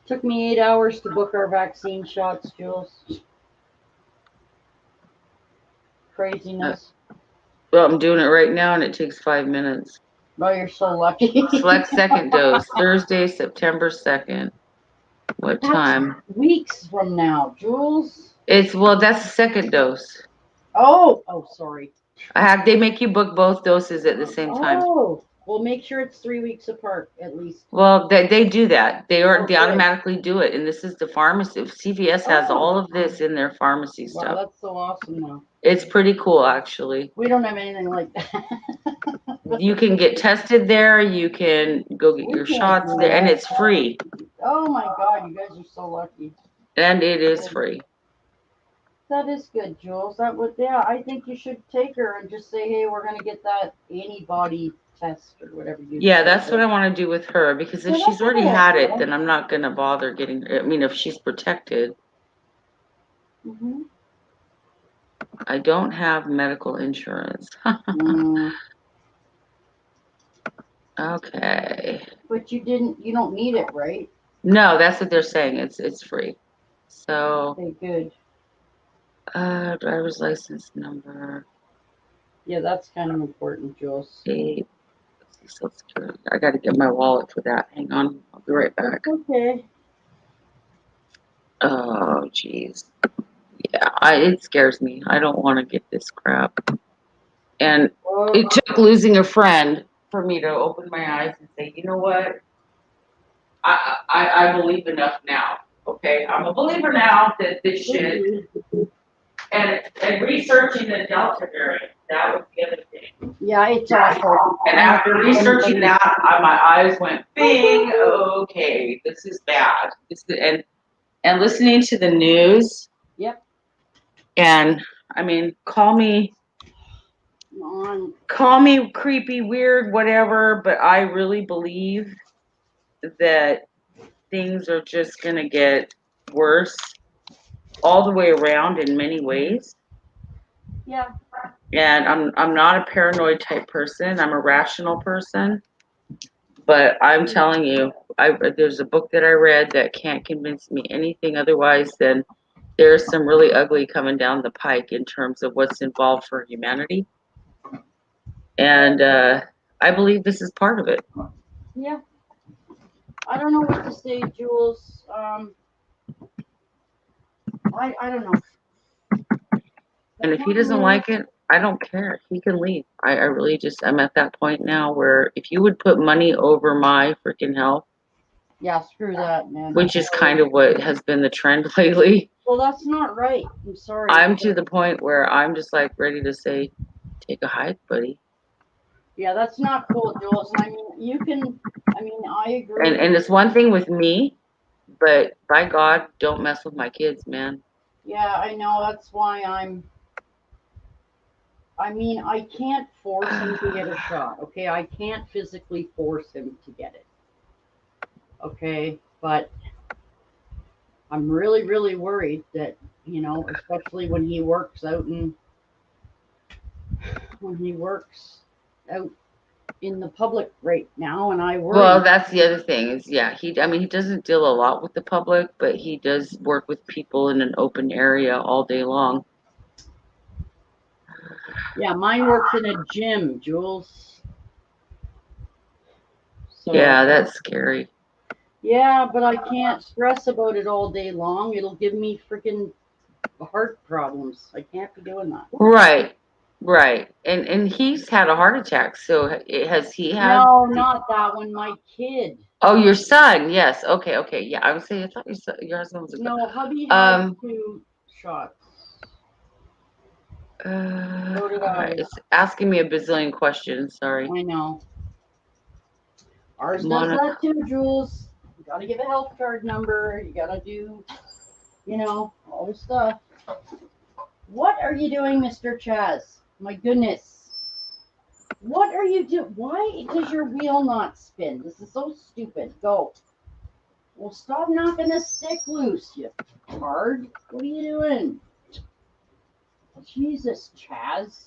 Took me 8 hours to book our vaccine shots, Jules. Craziness. Well, I'm doing it right now, and it takes 5 minutes. Oh, you're so lucky. Select second dose, Thursday, September 2nd. What time? Weeks from now, Jules. That's the second dose. Oh, sorry. They make you book both doses at the same time. Oh, well, make sure it's 3 weeks apart at least. Well, they do that. They automatically do it, and this is the pharmacy. CVS has all of this in their pharmacy stuff. Wow, that's so awesome now. It's pretty cool, actually. We don't have anything like that. You can get tested there. You can go get your shots there, and it's free. Oh my God, you guys are so lucky. And it is free. That is good, Jules. I think you should take her and just say, hey, we're going to get that antibody test or whatever you. Yeah, that's what I want to do with her, because if she's already had it, then I'm not going to bother getting. I mean, if she's protected. Mm-hmm. I don't have medical insurance. Okay. But you don't need it, right? No, that's what they're saying. It's free. So. Okay, good. Driver's license number. Yeah, that's kind of important, Jules. Social Security. I got to get my wallet for that. Hang on, I'll be right back. Okay. Oh, jeez. Yeah, it scares me. I don't want to get this crap. And it took losing a friend for me to open my eyes and say, you know what? I believe enough now. Okay, I'm a believer now that this shit. And researching the Delta variant, that was the other thing. Yeah, it's awful. And after researching that, my eyes went bing. Okay, this is bad. And listening to the news. Yep. And I mean, call me creepy, weird, whatever, but I really believe that things are just gonna get worse all the way around in many ways. Yeah. And I'm not a paranoid type person. I'm a rational person. But I'm telling you, there's a book that I read that can't convince me anything otherwise than there's some really ugly coming down the pike in terms of what's involved for humanity. And I believe this is part of it. Yeah. I don't know what to say, Jules. I don't know. And if he doesn't like it, I don't care. He can leave. I really I'm at that point now where if you would put money over my freaking health. Yeah, screw that, man. Which is kind of what has been the trend lately. Well, that's not right. I'm sorry. I'm to the point where I'm just like ready to say, take a hike, buddy. Yeah, that's not cool, Jules. I mean, I agree. And it's one thing with me, but by God, don't mess with my kids, man. Yeah, I know. That's why I can't force him to get a shot, okay? I can't physically force him to get it, okay? But I'm really, really worried that, especially when he works out in the public right now, and I worry. Well, that's the other thing is, yeah, he doesn't deal a lot with the public, but he does work with people in an open area all day long. Yeah, mine works in a gym, Jules. So, yeah, that's scary. Yeah, but I can't stress about it all day long. It'll give me freaking heart problems. I can't be doing that. Right. And he's had a heart attack. So has he had? No, not that one. My kid. Oh, your son. Yes. Okay. Yeah, I was saying, I thought your husband was a. No, hubby had 2 shots. So did I. It's asking me a bazillion questions. Sorry. I know. Ours does that too, Jules. You gotta give a health card number. You gotta do, all this stuff. What are you doing, Mr. Chaz? My goodness. What are you doing? Why does your wheel not spin? This is so stupid. Go. Well, stop knocking the stick loose, you tard. What are you doing? Jesus, Chaz.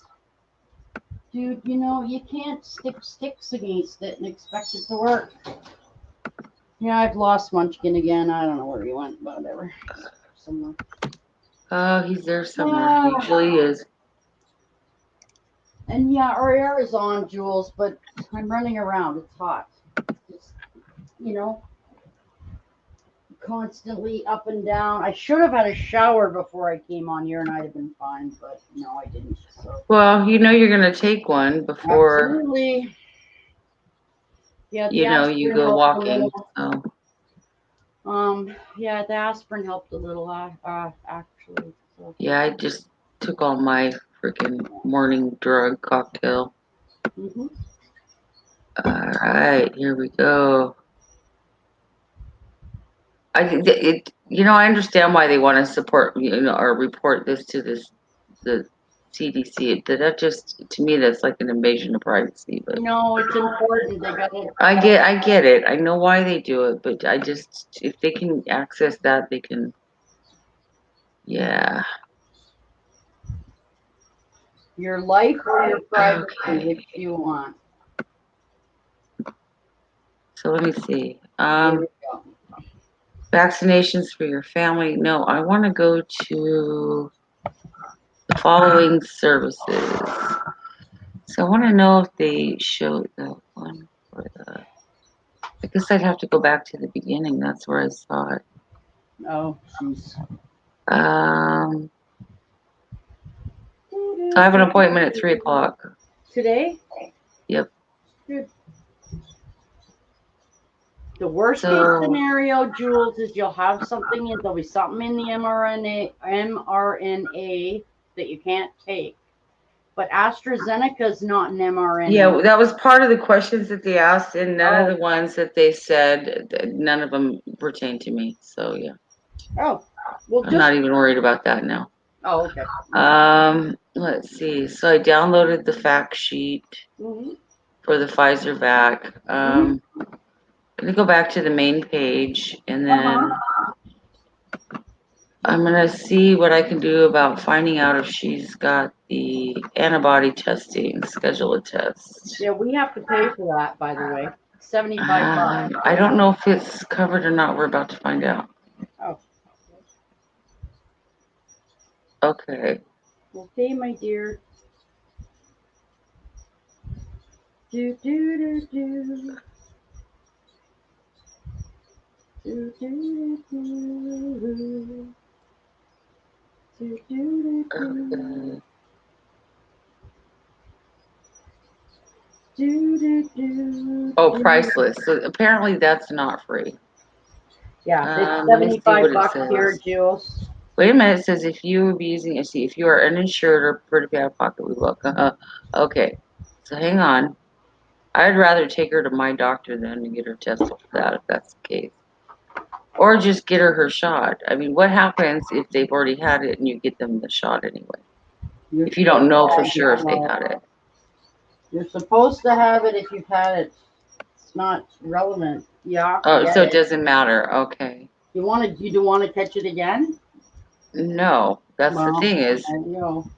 Dude, you know, you can't stick sticks against it and expect it to work. Yeah, I've lost Munchkin again. I don't know where he went, but whatever. Somewhere. Oh, he's there somewhere. He usually is. And yeah, our air is on, Jules, but I'm running around. It's hot. It's, you know, constantly up and down. I should have had a shower before I came on here and I'd have been fine, but no, I didn't. So. Well, you know you're going to take one before. Absolutely. Yeah, the You know, you aspirin go helped a walking. little. So. Yeah, the aspirin helped a little, actually. So. Yeah, I just took all my freaking morning drug cocktail. Mm-hmm. All right, here we go. I think that it. You know, I understand why they want to support, or report this to the CDC. That just, to me, that's like an invasion of privacy. But No, it's important. They got it. I get it. I know why they do it, but I just, if they can access that, they can. Yeah. Your life or your privacy, Okay. which you want. So let me see. There we go. Vaccinations for your family. No, I want to go to the following services. So I want to know if they show the one for the. I guess I'd have to go back to the beginning. That's where I saw it. Oh, jeez. So I have an appointment at 3:00. Today? Yep. Good. The worst case scenario, Jules, is you'll have something, and there'll be something in the mRNA that you can't take. But AstraZeneca is not an mRNA. Yeah, that was part of the questions that they asked, and none of the ones that they said, none of them pertain to me. So yeah. Oh, well, I'm not even worried about that now. Oh, okay. Let's see. So I downloaded the fact sheet for the Pfizer vac. I'm gonna go back to the main page, and then I'm gonna see what I can do about finding out if she's got the antibody testing. Schedule a test. Yeah, we have to pay for that, by the way. $75. I don't know if it's covered or not. We're about to find out. Oh. Okay. Okay, my dear. Do do do do. Do do do do. Do do do. Do do do. Oh, priceless. So apparently that's not free. Yeah, it's $75 here, Jules. Wait a minute. It says if you would be using, if you are uninsured or prefer to pay out of pocket, we welcome. Okay. So hang on. I'd rather take her to my doctor than to get her tested for that, if that's the case. Or just get her shot. I mean, what happens if they've already had it and you get them the shot anyway? If you don't know for sure if they had it. You're supposed to have it if you've had it. It's not relevant. Yeah. Oh, so it doesn't matter. Okay. You don't want to catch it again? No. That's the thing is,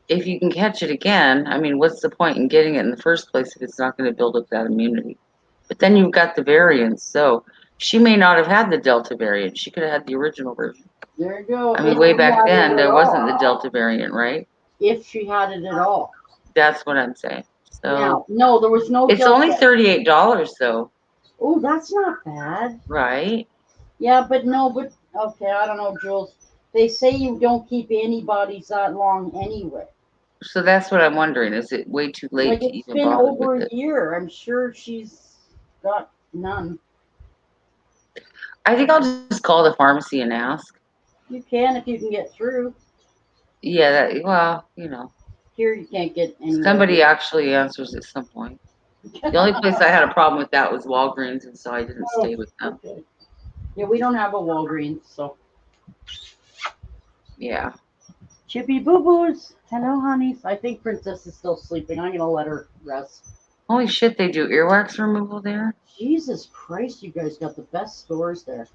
if you can catch it again, I mean, what's the point in getting it in the first place if it's not going to build up that immunity? But then you've got the variants, so she may not have had the Delta variant. She could have had the original version. There you go. I mean, way back then, there wasn't the Delta variant, right? If she had it at all. That's what I'm saying. So no, there was no. It's only $38 though. Oh, that's not bad. Right. Yeah, but okay, I don't know, Jules. They say you don't keep antibodies that long anyway. So that's what I'm wondering. Is it way too late to even bother with it? It's been over a year. I'm sure she's got none. I think I'll just call the pharmacy and ask. You can if you can get through. Yeah, Here you can't get any. Somebody actually answers at some point. The only place I had a problem with that was Walgreens, and so I didn't stay with them. Okay. Yeah, we don't have a Walgreens, so. Yeah. Chippy Boo Boos. Hello, honeys. I think Princess is still sleeping. I'm going to let her rest. Holy shit, they do earwax removal there? Jesus Christ, you guys got the best stores there.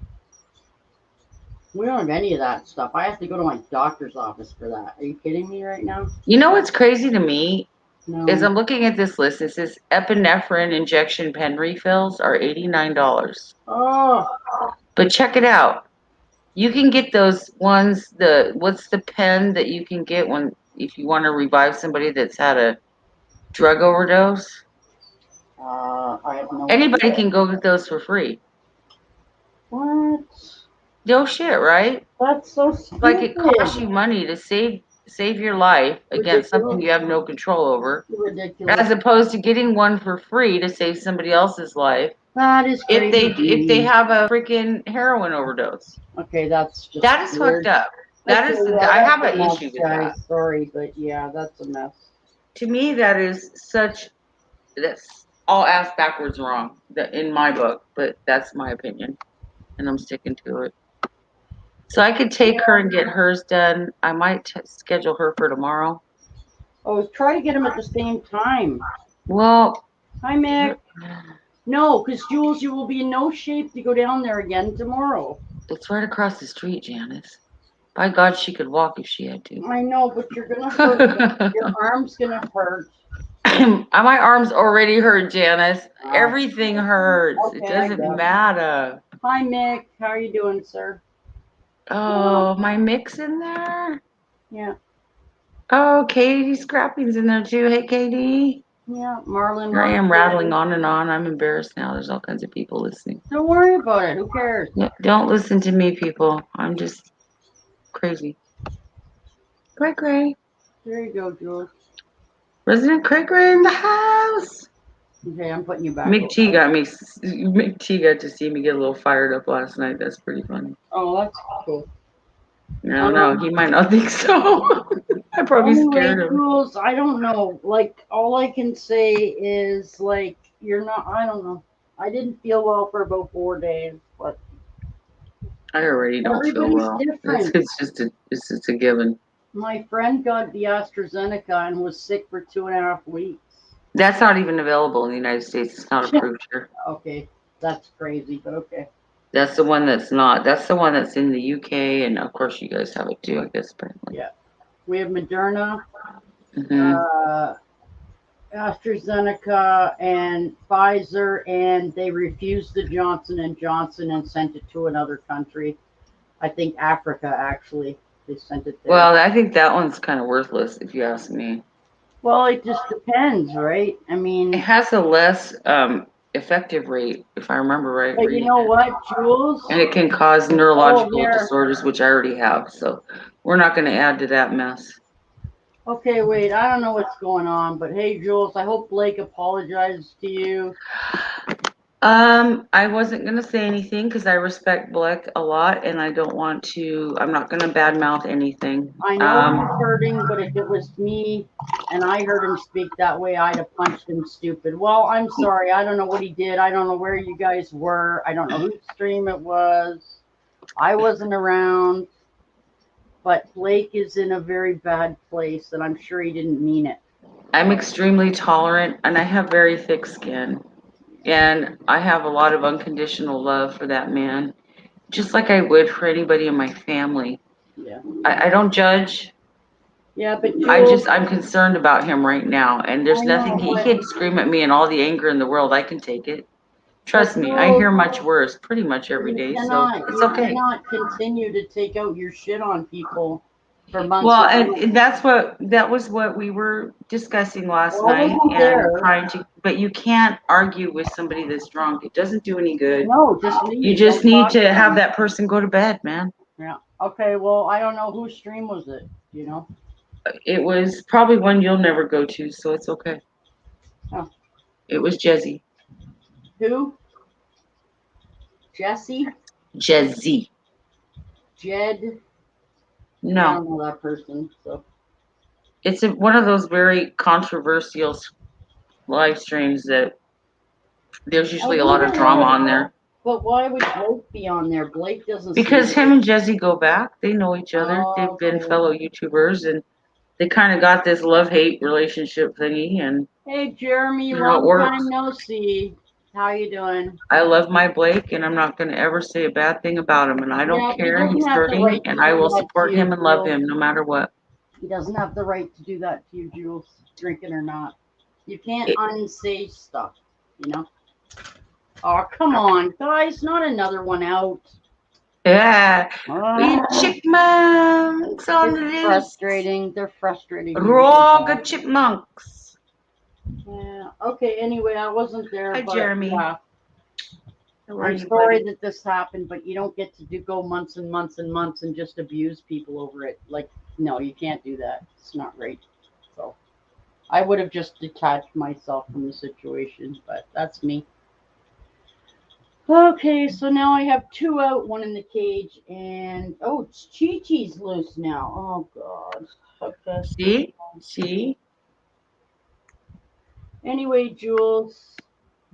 We don't have any of that stuff. I have to go to my doctor's office for that. Are you kidding me right now? You know what's crazy to me No. is I'm looking at this list. It says epinephrine injection pen refills are $89. Oh, But check it out. You can get those ones. What's the pen that you can get when if you want to revive somebody that's had a drug overdose? I have no Anybody idea. can go get those for free. What? No shit, right? That's so stupid. Like it costs you money to save your life against something Ridiculous. you have no control over, Ridiculous. as opposed to getting one for free to save somebody else's life That is crazy. if they have a freaking heroin overdose. Okay, that's just That is weird. fucked up. That Okay, is yeah, I have that's an a mess, issue with guys. that. Sorry, but yeah, that's a mess. To me, that is that's all ass backwards wrong in my book, but that's my opinion, and I'm sticking to it. So I could take her and get hers done. I might schedule her for tomorrow. Oh, try to get them at the same time. Well, Hi, Mick. No, because Jules, you will be in no shape to go down there again tomorrow. it's right across the street, Janice. By God, she could walk if she had to. I know, but you're gonna hurt. Your arm's gonna hurt. My arms already hurt, Janice. Everything hurts. Okay, It doesn't matter. Hi, Mick. How are you doing, sir? Oh, my mix in there? Yeah. Oh, Katie Scrapping's in there too. Hey, Katie. Yeah, Marlon. Here I am rattling on and on. I'm embarrassed now. There's all kinds of people listening. Don't worry about it. Who cares? Don't listen to me, people. I'm just crazy. Cray. There you go, Jules. Resident Cray in the house. Okay, I'm putting you back. Mick T got to see me get a little fired up last night. That's pretty funny. Oh, that's cool. I don't know. He might not think so. I probably scared him. Jules, I don't know. Like, all I can say is, like, you're not, I don't know. I didn't feel well for about 4 days, but I already don't feel well. Different. It's just a given. My friend got the AstraZeneca and was sick for 2.5 weeks. That's not even available in the United States. It's not approved here. Okay, that's crazy, but okay. That's the one that's not. That's the one that's in the UK, and of course you guys have it too, I guess, apparently. Yeah. We have Moderna, Mm-hmm. AstraZeneca, and Pfizer, and they refused the Johnson & Johnson and sent it to another country. I think Africa, actually. They sent it there. Well, I think that one's kind of worthless, if you ask me. Well, it just depends, right? I mean, it has a less effective rate, if I remember right. But you know what, Jules? And it can cause neurological disorders, which I already have. So we're not going to add to that mess. Okay, wait. I don't know what's going on, but hey, Jules, I hope Blake apologized to you. I wasn't going to say anything because I respect Blake a lot, and I don't want to. I'm not going to badmouth anything. I know he's hurting, but if it was me and I heard him speak that way, I'd have punched him stupid. Well, I'm sorry. I don't know what he did. I don't know where you guys were. I don't know whose stream it was. I wasn't around. But Blake is in a very bad place, and I'm sure he didn't mean it. I'm extremely tolerant, and I have very thick skin. And I have a lot of unconditional love for that man, just like I would for anybody in my family. Yeah. I don't judge. Yeah, but I'm concerned about him right now, and there's nothing he can scream at me and all the anger in the world. I can take it. Trust me, I hear much worse pretty much every day, so it's okay. You cannot continue to take out your shit on people for months. Well, and that was what we were discussing last night, and trying to. But you can't argue with somebody that's drunk. It doesn't do any good. No, just leave. You just need to have that person go to bed, man. Yeah. Okay. Well, I don't know whose stream was it. You know. It was probably one you'll never go to, so it's okay. Oh. It was Jezzy. Who? Jesse? Jezzy. Jed? No. I don't know that person, so. It's one of those very controversial live streams that there's usually a lot of drama on there. But why would Blake be on there? Blake doesn't. Because him and Jesse go back. They know each other. They've been fellow YouTubers, and they kind of got this love-hate relationship thingy. And hey, Jeremy, long time no see. How you doing? I love my Blake, and I'm not going to ever say a bad thing about him. And I don't Yeah, he care. He's doesn't have the hurting, right to and I do will that to support you, him and love Jules. him no matter what. He doesn't have the right to do that to you, Jules, drinking or not. You can't It- unsay stuff, you know? Oh, come on, guys, not another one out. Yeah, we Ah, chipmunks on the it's loose. frustrating. They're frustrating me really Raw bad. chipmunks. Yeah. Okay, anyway, I wasn't there, Hi, but Jeremy. yeah. How are I'm you, sorry buddy? that this happened, but you don't get to go months and months and months and just abuse people over it. Like, no, you can't do that. It's not right. So I would have just detached myself from the situation, but that's me. Okay, so now I have two out, one in the cage, and oh, Chi Chi's loose now. Oh God. Okay. See? Anyway, Jules.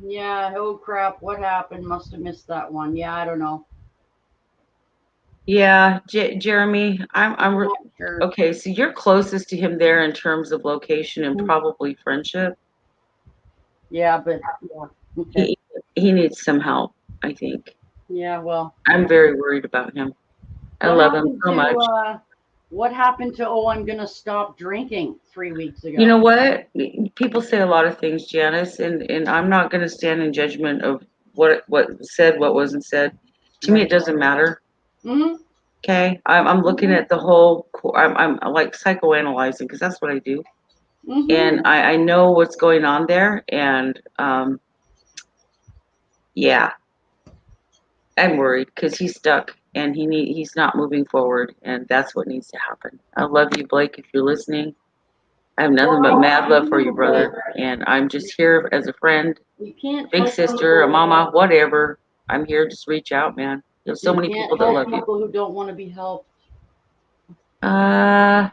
Yeah. Oh crap. What happened? Must have missed that one. Yeah, I don't know. Yeah, Jeremy, I'm not sure. okay. So you're closest to him there in terms of location and Mm, probably friendship. yeah, but yeah. Okay. He he needs some help, I think. Yeah. Well. I'm Yeah. very worried about him. I What love him happened so to much. what happened to oh I'm gonna stop drinking 3 weeks You ago? know what? People say a lot of things, Janice, and I'm not going to stand in judgment of what was said, what wasn't said. To me, it Right. doesn't matter. Mm-hmm. Okay, I'm looking Mm-hmm. at the whole. I'm like psychoanalyzing because that's what I do, and Mm-hmm. I know what's going on there, and yeah, I'm worried because he's stuck and he's not moving forward, and that's what needs to happen. I love you, Blake, if you're listening. I have Well, nothing but mad love for you, okay. brother, and I'm just here as a friend, You a can't big help sister, a people. mama, whatever. I'm here. Just reach out, man. There's so You many can't people that help love you. people who don't want to be helped. Uh,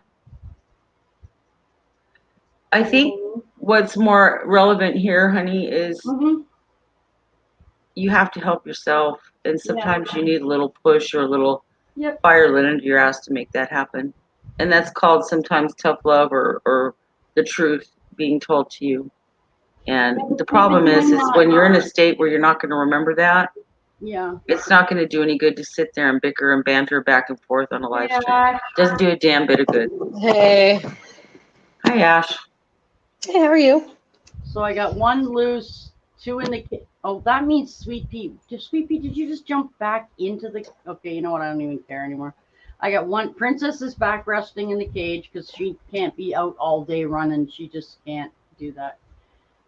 I think Mm-hmm. what's more relevant here, honey, is Mm-hmm. you have to help yourself, and Yeah. sometimes you need a little push or a little Yep. fire lit under your ass to make that happen. And that's called sometimes tough love or the truth being told to you. And Yeah, but the you've been problem doing is that. when you're in a state where you're not going to remember that, Yeah. it's not going to do any good to sit there and bicker and banter back and forth on a live stream. Yeah. Doesn't do a damn bit of good. Hey. Hi, Ash. Hey, how are you? So I got one loose, two in the. Oh, that means Sweet Pea. Sweet Pea, did you just jump back into the? Okay, you know what? I don't even care anymore. I got one. Princess is back resting in the cage because she can't be out all day running. She just can't do that.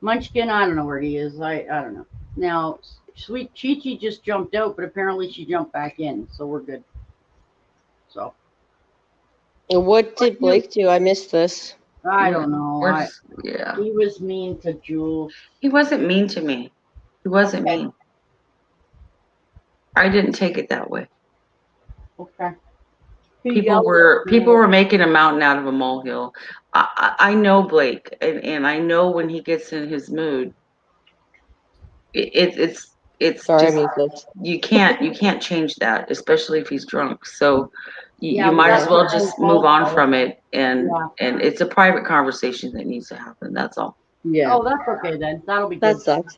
Munchkin, I don't know where he is. I don't know. Now, Sweet Chi Chi just jumped out, but apparently she jumped back in, so we're good. So. What did Blake do? I missed this. I don't know. Yeah. He was mean to Jules. He wasn't mean to me. He wasn't Okay. mean. I didn't take it that way. Okay. People were making a mountain out of a molehill. I know Blake, and I know when he gets in his mood, it's Sorry, I just missed this. you can't change that, especially if he's drunk. So Yeah, you but might that's as Yeah. well his own just move fault, on though. from it, Yeah. and it's a private conversation that needs to happen. That's all. Yeah. Oh, that's okay then. That'll be That good. sucks.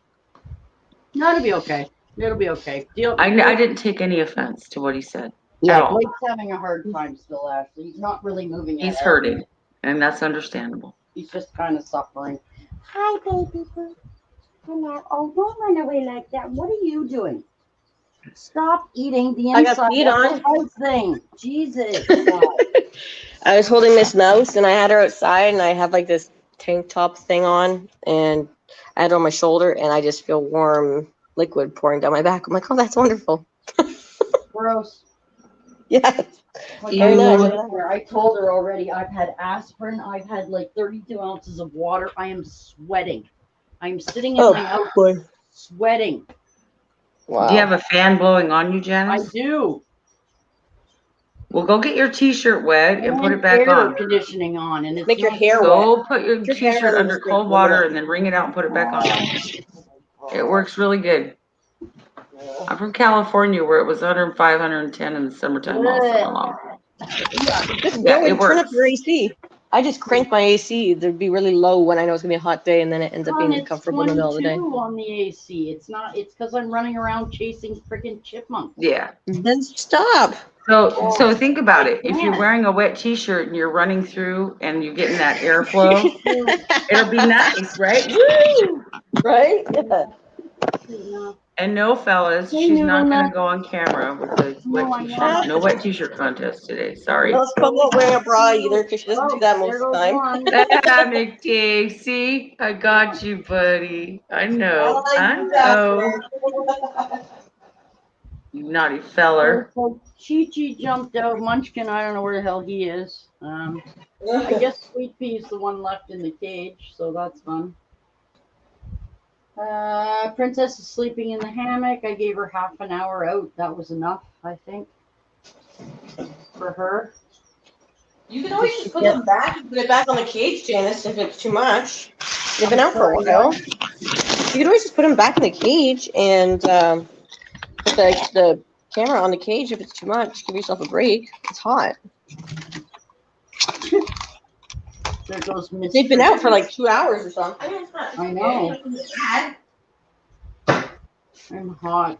That'll be okay. It'll be okay. I didn't take any offense to what he said at Yeah, all. Blake's having a hard time still, Ashley. He's not really moving at He's all. hurting, and that's understandable. He's just kind of suffering. Hi, baby boo. Hello. Oh, don't run away like that. What are you doing? Stop eating the I got inside feet of on. the house thing. Jesus. I was holding this mouse and I had her outside and I have like this tank top thing on and I had her on my shoulder and I just feel warm liquid pouring down my back. I'm like, oh, that's wonderful. Gross. Yeah. Like, Very nice. I told her already, I've had aspirin. I've had like 32 ounces of water. I am sweating. I'm sitting in my house boy. sweating. Wow. Do you have a fan blowing on you, I Janice? do. Well, go get your t-shirt wet and put it back air on. conditioning on, and it's Make your not hair wet. Go put your Put your hair t-shirt under under the sink cold for a minute. water and then wring it out and put it back on. It works really good. I'm from California where it was 105, 110 in the summertime all summer long. Just Yeah, go it and turn up works. your AC. I just crank my AC. It'd be really low when I know it's gonna be a hot day, and then it ends up being comfortable in the middle of the day. It's 22 on the AC. It's not. It's because I'm running around chasing freaking chipmunks. Yeah. Then stop. So think about it. If you're wearing a wet T-shirt and you're running through and you're getting that airflow, it'll be nice, right? Woo! Right? Yeah. And no, fellas, she's not going to go on camera with a wet T-shirt. No wet T-shirt contest today. Sorry. Let's put not wearing a bra either, because she doesn't do that most of the time. McDave, see, I got you, buddy. I know. I know. You naughty feller. So Chi-Chi jumped out. Munchkin, I don't know where the hell he is. I guess Sweet Pea's the one left in the cage, so that's fun. Princess is sleeping in the hammock. I gave her half an hour out. That was enough, I think, for her. You can always just put them back and put it back on the cage, Janice, if it's too much. They've been out for a while. You can always just put them back in the cage and put the camera on the cage if it's too much. Give yourself a break. It's hot. There goes Miss. They've been out for like 2 hours or something. I know. I'm hot.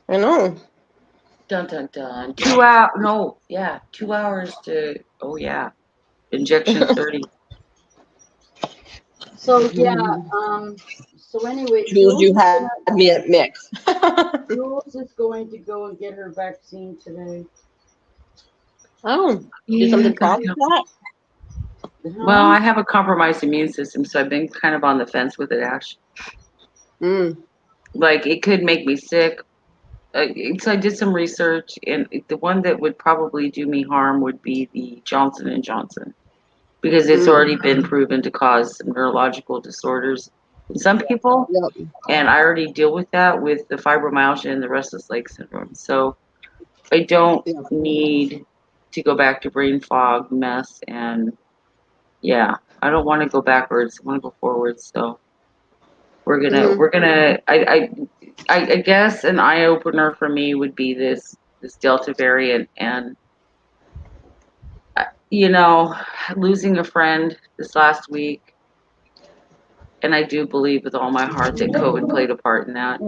I know. Dun dun dun. 2 hours. No, yeah, 2 hours to. Oh yeah, injection 30. So yeah. So anyway, Jules, you had me at mix. Jules is going to go and get her vaccine today. Oh, did something prompt that? Well, I have a compromised immune system, so I've been kind of on the fence with it, Ash. Like, it could make me sick. So I did some research, and the one that would probably do me harm would be the Johnson & Johnson, because it's already been proven to cause some neurological disorders in some people, and I already deal with that with the fibromyalgia and the restless leg syndrome. So I don't need to go back to brain fog mess, and yeah, I don't want to go backwards. I want to go forwards. So we're gonna. I guess an eye opener for me would be this Delta variant, and losing a friend this last week, and I do believe with all my heart that COVID played a part in that,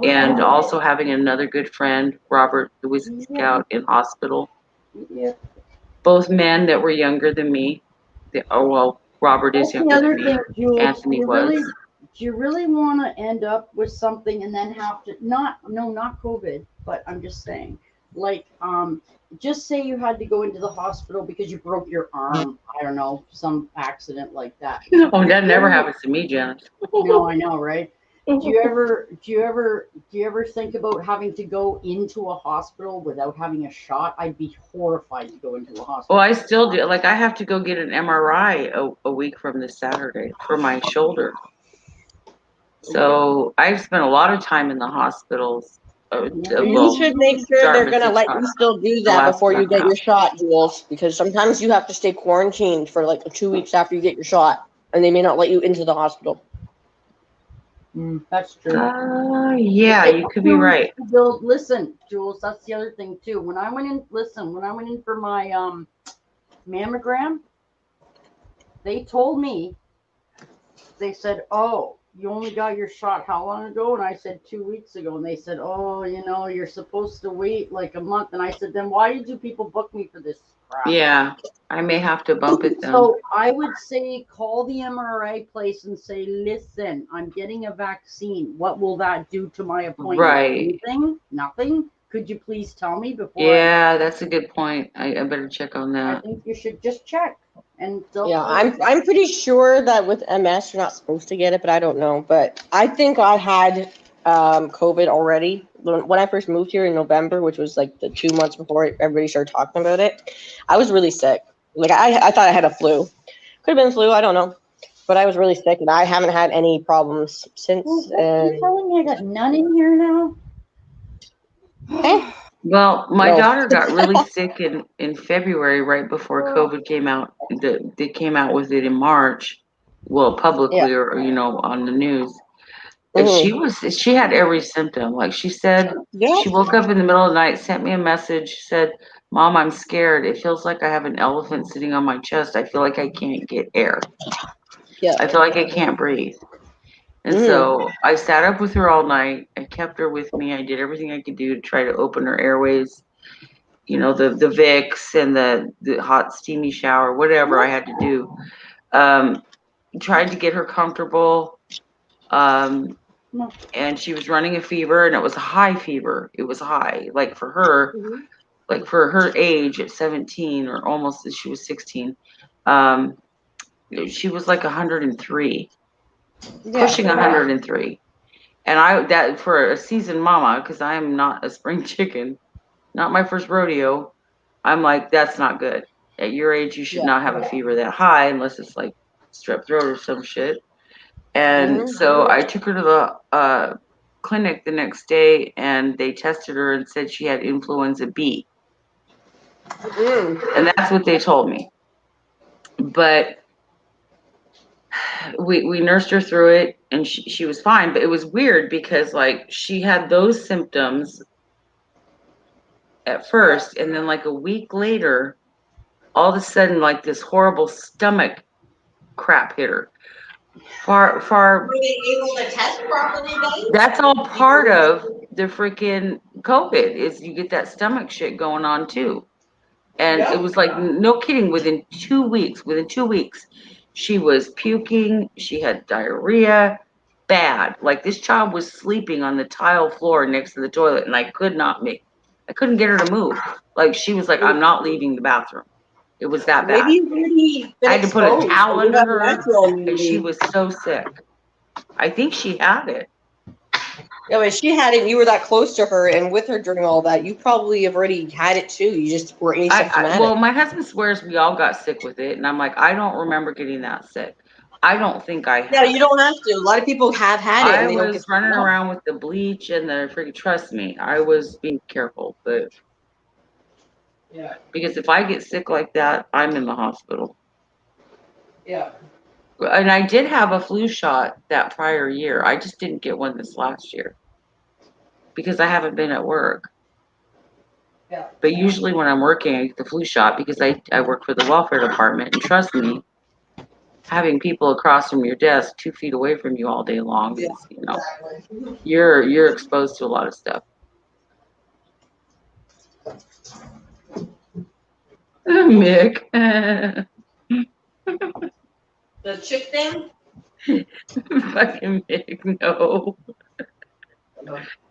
and also having another good friend, Robert, the Whiskey Scout, in hospital. Both men that were younger than me. Robert is younger than me. Anthony was. Do you really want to end up with something and then have to not COVID, but I'm just saying, like, just say you had to go into the hospital because you broke your arm. I don't know, some accident like that. Oh, that never happens to me, Janet. No, I know, right? Do you ever think about having to go into a hospital without having a shot? I'd be horrified to go into a hospital. Well, I still do. Like, I have to go get an MRI a week from this Saturday for my shoulder. So I've spent a lot of time in the hospitals. You should make sure they're going to let you still do that before you get your shot, Jules, because sometimes you have to stay quarantined for like 2 weeks after you get your shot, and they may not let you into the hospital. That's true. Yeah, you could be right. Listen, Jules, that's the other thing too. When I went in for my mammogram, they told me, they said, "Oh, you only got your shot how long ago?" And I said 2 weeks ago. And they said, "Oh, you're supposed to wait like a month." And I said, "Then why did you people book me for this crap?" Yeah, I may have to bump it then. So I would say call the MRI place and say, "Listen, I'm getting a vaccine. What will that do to my appointment?" Right. Anything? Nothing? Could you please tell me before? Yeah, that's a good point. I better check on that. I think you should just check. And I'm pretty sure that with MS you're not supposed to get it, but I don't know. But I think I had COVID already when I first moved here in November, which was like the 2 months before everybody started talking about it. I was really sick. Like I thought I had a flu. Could have been flu, I don't know. But I was really sick, and I haven't had any problems since. You're telling me I got none in here now? Well, my daughter got really sick in February, right before COVID came out. They came out with it in March, well, publicly or on the news. And she had every symptom. Like she said, she woke up in the middle of the night, sent me a message, said, Mom, I'm scared. It feels like I have an elephant sitting on my chest. I feel like I can't get air. Yeah. I feel like I can't breathe. And Mm. so I sat up with her all night. I kept her with me. I did everything I could do to try to open her airways. You know, the Vicks and the hot steamy shower, whatever I had to do. Tried to get her comfortable. And she was running a fever, and it was a high fever. It was high. Like for her, like for her age at 17 or almost as she was 16, she was like 103, pushing 103. And that for a seasoned mama, because I am not a spring chicken, not my first rodeo. I'm like, that's not good. At your age, you should not have a fever that high unless it's like strep throat or some shit. And so I took her to the clinic the next day, and they tested her and said she had influenza B. And that's what they told me. But we nursed her through it, and she was fine. But it was weird because like she had those symptoms at first, and then like a week later, all of a sudden like this horrible stomach crap hit her. Far. Were they able to test properly then? That's all part of the freaking COVID. Is you get that stomach shit going on too. And it was like, no kidding, within 2 weeks, she was puking, she had diarrhea, bad. Like this child was sleeping on the tile floor next to the toilet, and I couldn't get her to move. Like she was like, I'm not leaving the bathroom. It was that bad. Maybe you've already been I had to put a exposed, towel so you under have her, natural and she immunity. was so sick. I think she had it. Yeah, but she had it, and you were that close to her and with her during all that. You probably have already had it too. You just were asymptomatic. Well, my husband swears we all got sick with it, and I'm like, I don't remember getting that sick. I don't think I have. Yeah, you don't have to. A lot of people have had it, and they don't get was running around with the bleach and the freaking. Trust me, I was being careful, but because if I get sick like that, I'm in the hospital. Yeah. And I did have a flu shot that prior year. I just didn't get one this last year because I haven't been at work. Yeah. But usually when I'm working, I get the flu shot because I work for the welfare department, and trust me, having people across from your desk 2 feet away from you all day long is, Exactly. you're exposed to a lot of stuff. Mick. The chick thing? Fucking Mick, no.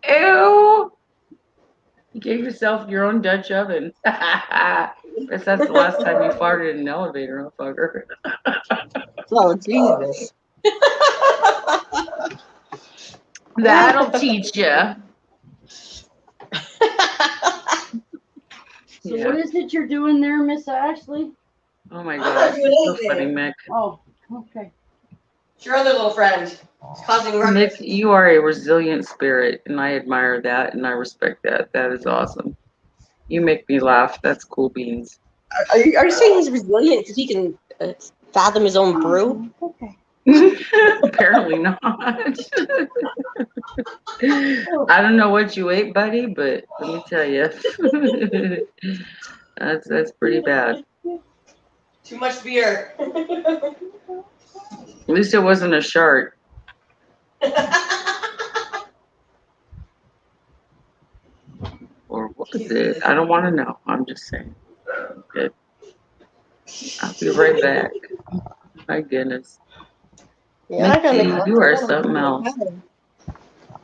Ew. You gave yourself your own Dutch oven. Guess that's the last time you farted in an elevator, huh, fucker? Oh, Jesus. That'll teach you. So what is it you're doing there, Miss Ashley? Oh my God, you're so funny, Mick. Oh, okay. It's your other little friend. It's causing ruckus. Mick, you are a resilient spirit, and I admire that, and I respect that. That is awesome. You make me laugh. That's cool beans. Are you saying he's resilient because he can fathom his own brew? Okay. Apparently not. I don't know what you ate, buddy, but let me tell you, that's pretty bad. Too much beer. At least it wasn't a shark. Or what is it? I don't want to know. I'm just saying. Good. I'll be right back. My goodness. Yeah, Mickey, you are something else. If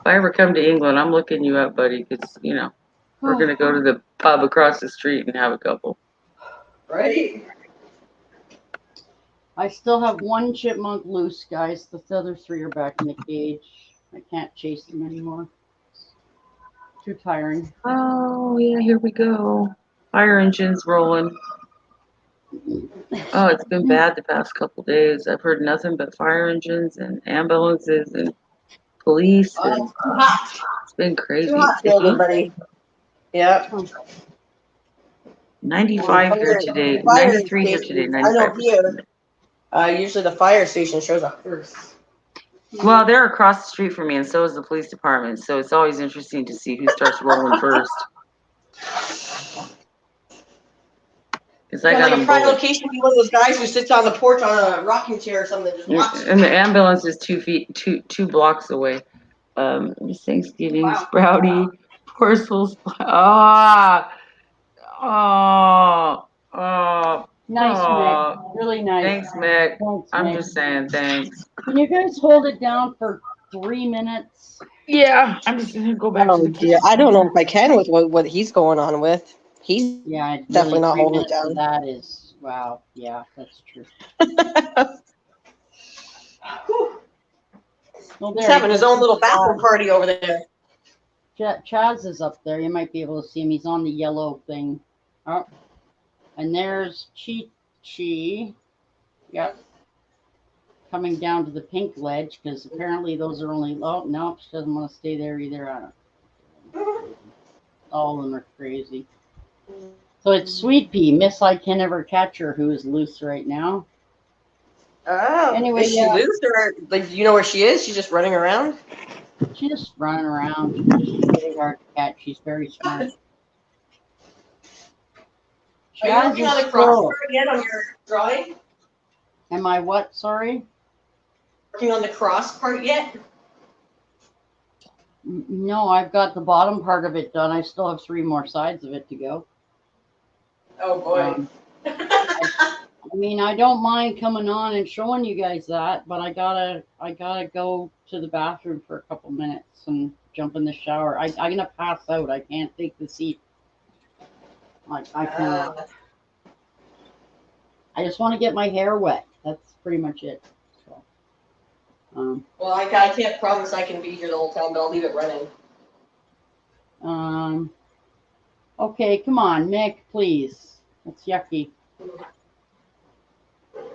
I ever come to England, I'm looking you up, buddy, because, we're going to go to the pub across the street and have a couple. Right? I still have one chipmunk loose, guys. The other three are back in the cage. I can't chase them anymore. Too tiring. Oh, yeah, here we go. Fire engines rolling. Oh, it's been bad the past couple days. I've heard nothing but fire engines and ambulances and police. And it's been crazy. Too hot, everybody. Yeah. 95 here today. 93 here today. 95. Usually the fire station shows up first. Well, they're across the street from me, and so is the police department. So it's always interesting to see who starts rolling first. Because I got like a them prime both. location, be one of those guys who sits on the porch on a rocking chair or something that just watches. And the ambulance is 2 blocks away. It's Thanksgiving, Wow. Sprouty, Porcel. Oh. Nice, Aw. Mick. Really nice. Thanks, Mick. Thanks, I'm Mick. just saying thanks. Can you guys hold it down for 3 minutes? Yeah, I'm just gonna go back to Oh the dear, I don't know if I can with what he's going on with. He's Yeah, definitely not 3 holding it minutes of down. that is, wow. Yeah, that's true. Well, He's there having he his goes. own little bathroom party over there. Chaz is up there. You might be able to see him. He's on the yellow thing. Oh, and there's Chi. Yep. Coming down to the pink ledge because apparently those are only. Oh no, she doesn't want to stay there either. I don't. All of them are crazy. So it's Sweet Pea, Miss I Can Never Catch Her, who is loose right now. Oh, Anyway, is she yeah. loose or like do you know where she is? She's just running around. She's just running around. She's just really hard to catch. She's very smart. Are you working on the cross part yet on your drawing? Am I what? Sorry? Working on the cross part yet? No, I've got the bottom part of it done. I still have 3 more sides of it to go. Oh boy. I mean, I don't mind coming on and showing you guys that, but I gotta go to the bathroom for a couple minutes and jump in the shower. I'm gonna pass out. I can't take the seat. I can't. I just want to get my hair wet. That's pretty much it. So, well, I can't promise I can be here the whole time, but I'll leave it running. Okay, come on, Mick, please. That's yucky.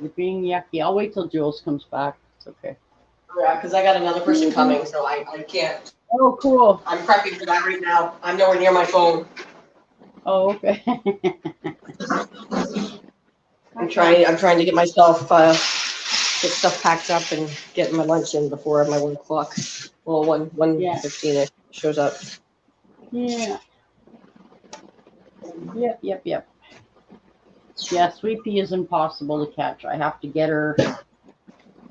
You're being yucky. I'll wait till Jules comes back. It's okay. Yeah, because I got another person coming, so I can't. Oh, cool. I'm prepping for that right now. I'm nowhere near my phone. Oh, okay. I'm trying to get myself get stuff packed up and get my lunch in before my 1 o'clock. Well, 1:15 shows up. Yeah. Yep. Yeah, Sweet Pea is impossible to catch. I have to get her.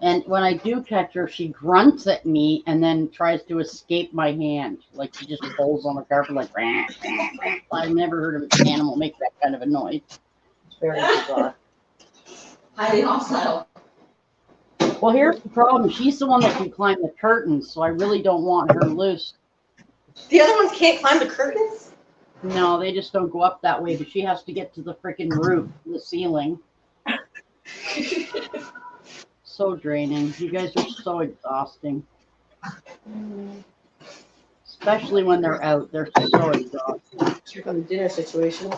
And when I do catch her, she grunts at me and then tries to escape my hand. Like she just pulls on the carpet like, rah, rah, rah. I've never heard an animal make that kind of a noise. It's very bizarre. Highly hostile. Well, here's the problem. She's the one that can climb the curtains, so I really don't want her loose. The other ones can't climb the curtains? No, they just don't go up that way, but she has to get to the freaking roof, the ceiling. So draining. You guys are so exhausting. Especially when they're out. They're so exhausting. Check on the dinner situation.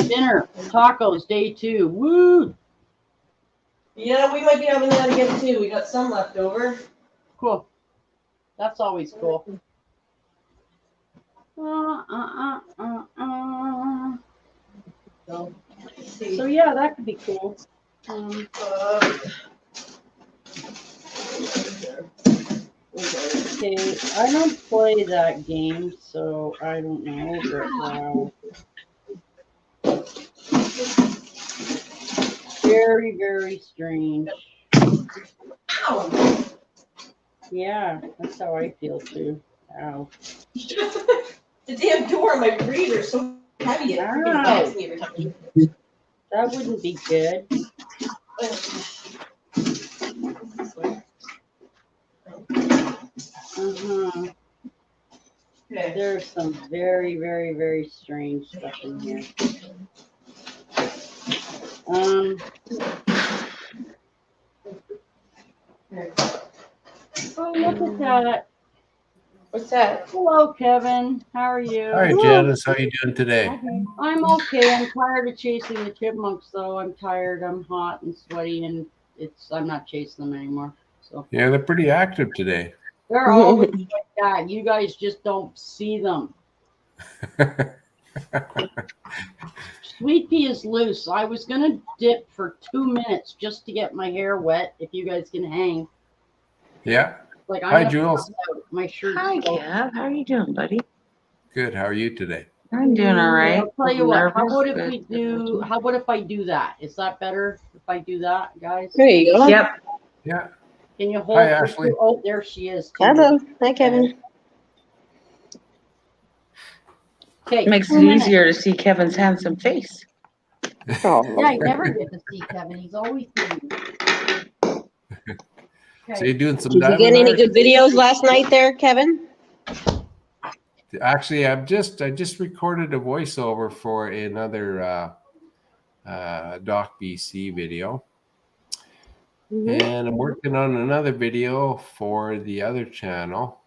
Dinner, tacos, day 2. Woo! Yeah, we might be having that again too. We got some left over. Cool. That's always cool. So yeah, that could be cool. Okay, I don't play that game, so I don't know. But, very, very strange. Ow. Yeah, that's how I feel too. Ow. The damn door on my freezer is so heavy it freaking bites me every time. That wouldn't be good. Okay. There's some very, very, very strange stuff in here. Oh, look at that. What's that? Hello, Kevin. How are you? Hi, Janice. How are you doing today? I'm okay. I'm tired of chasing the chipmunks, though. I'm tired. I'm hot and sweaty, and I'm not chasing them anymore. So Yeah, they're pretty active today. they're always like that. You guys just don't see them. Sweet Pea is loose. I was gonna dip for 2 minutes just to get my hair wet. If you guys can hang. Yeah. Like Hi, Jules. my shirt. Hi, Kev. How are you doing, buddy? Good. How are you today? I'm doing all right. I'll tell you what. How Nervous, about if but- we do? How about if I do that? Is that better if I do that, guys? There you go. Yep. Yeah. Can you hold? Hi, Ashley. Oh, there she is. Too. Hello. Hi, Kevin. Okay. Makes 2 it minutes. easier to see Kevin's handsome face. Oh, Yeah, you never get to see Kevin. He's always busy. So you're doing some did you diving get any art? good videos last night there, Kevin? Actually, I just recorded a voiceover for another Doc BC video. Mhm. And I'm working on another video for the other channel.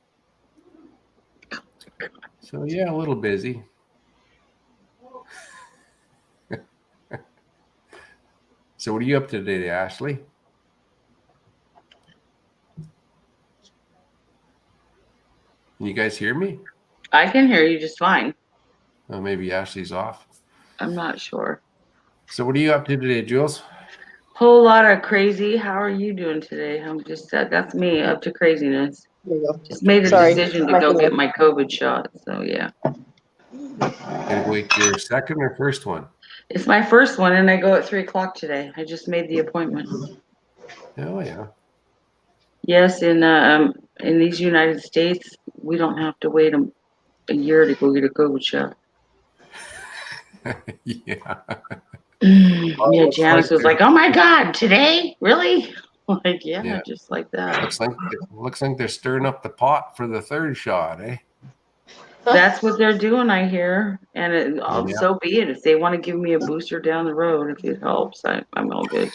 So yeah, a little busy. So what are you up to today, Ashley? Can you guys hear me? I can hear you just fine. Oh, maybe Ashley's off. I'm not sure. So what are you up to today, Jules? Whole lot of crazy. How are you doing today? I'm just that's me up to craziness. There you go. Just made a Sorry, decision to my go finger. get my COVID shot. So yeah. Gonna wait your second or first one? It's my first one and I go at 3:00 today. I just made the appointment. Oh yeah. Yes, in these United States, we don't have to wait a year to go get a COVID shot. Yeah. Yeah, looks Janice like was like, "Oh my God, today? Really?" Like, yeah, Yeah. just like that. Looks like they're stirring up the pot for the third shot, eh? That's what they're doing, I hear. And Yeah. so be it. If they want to give me a booster down the road, if it helps, I'm all good.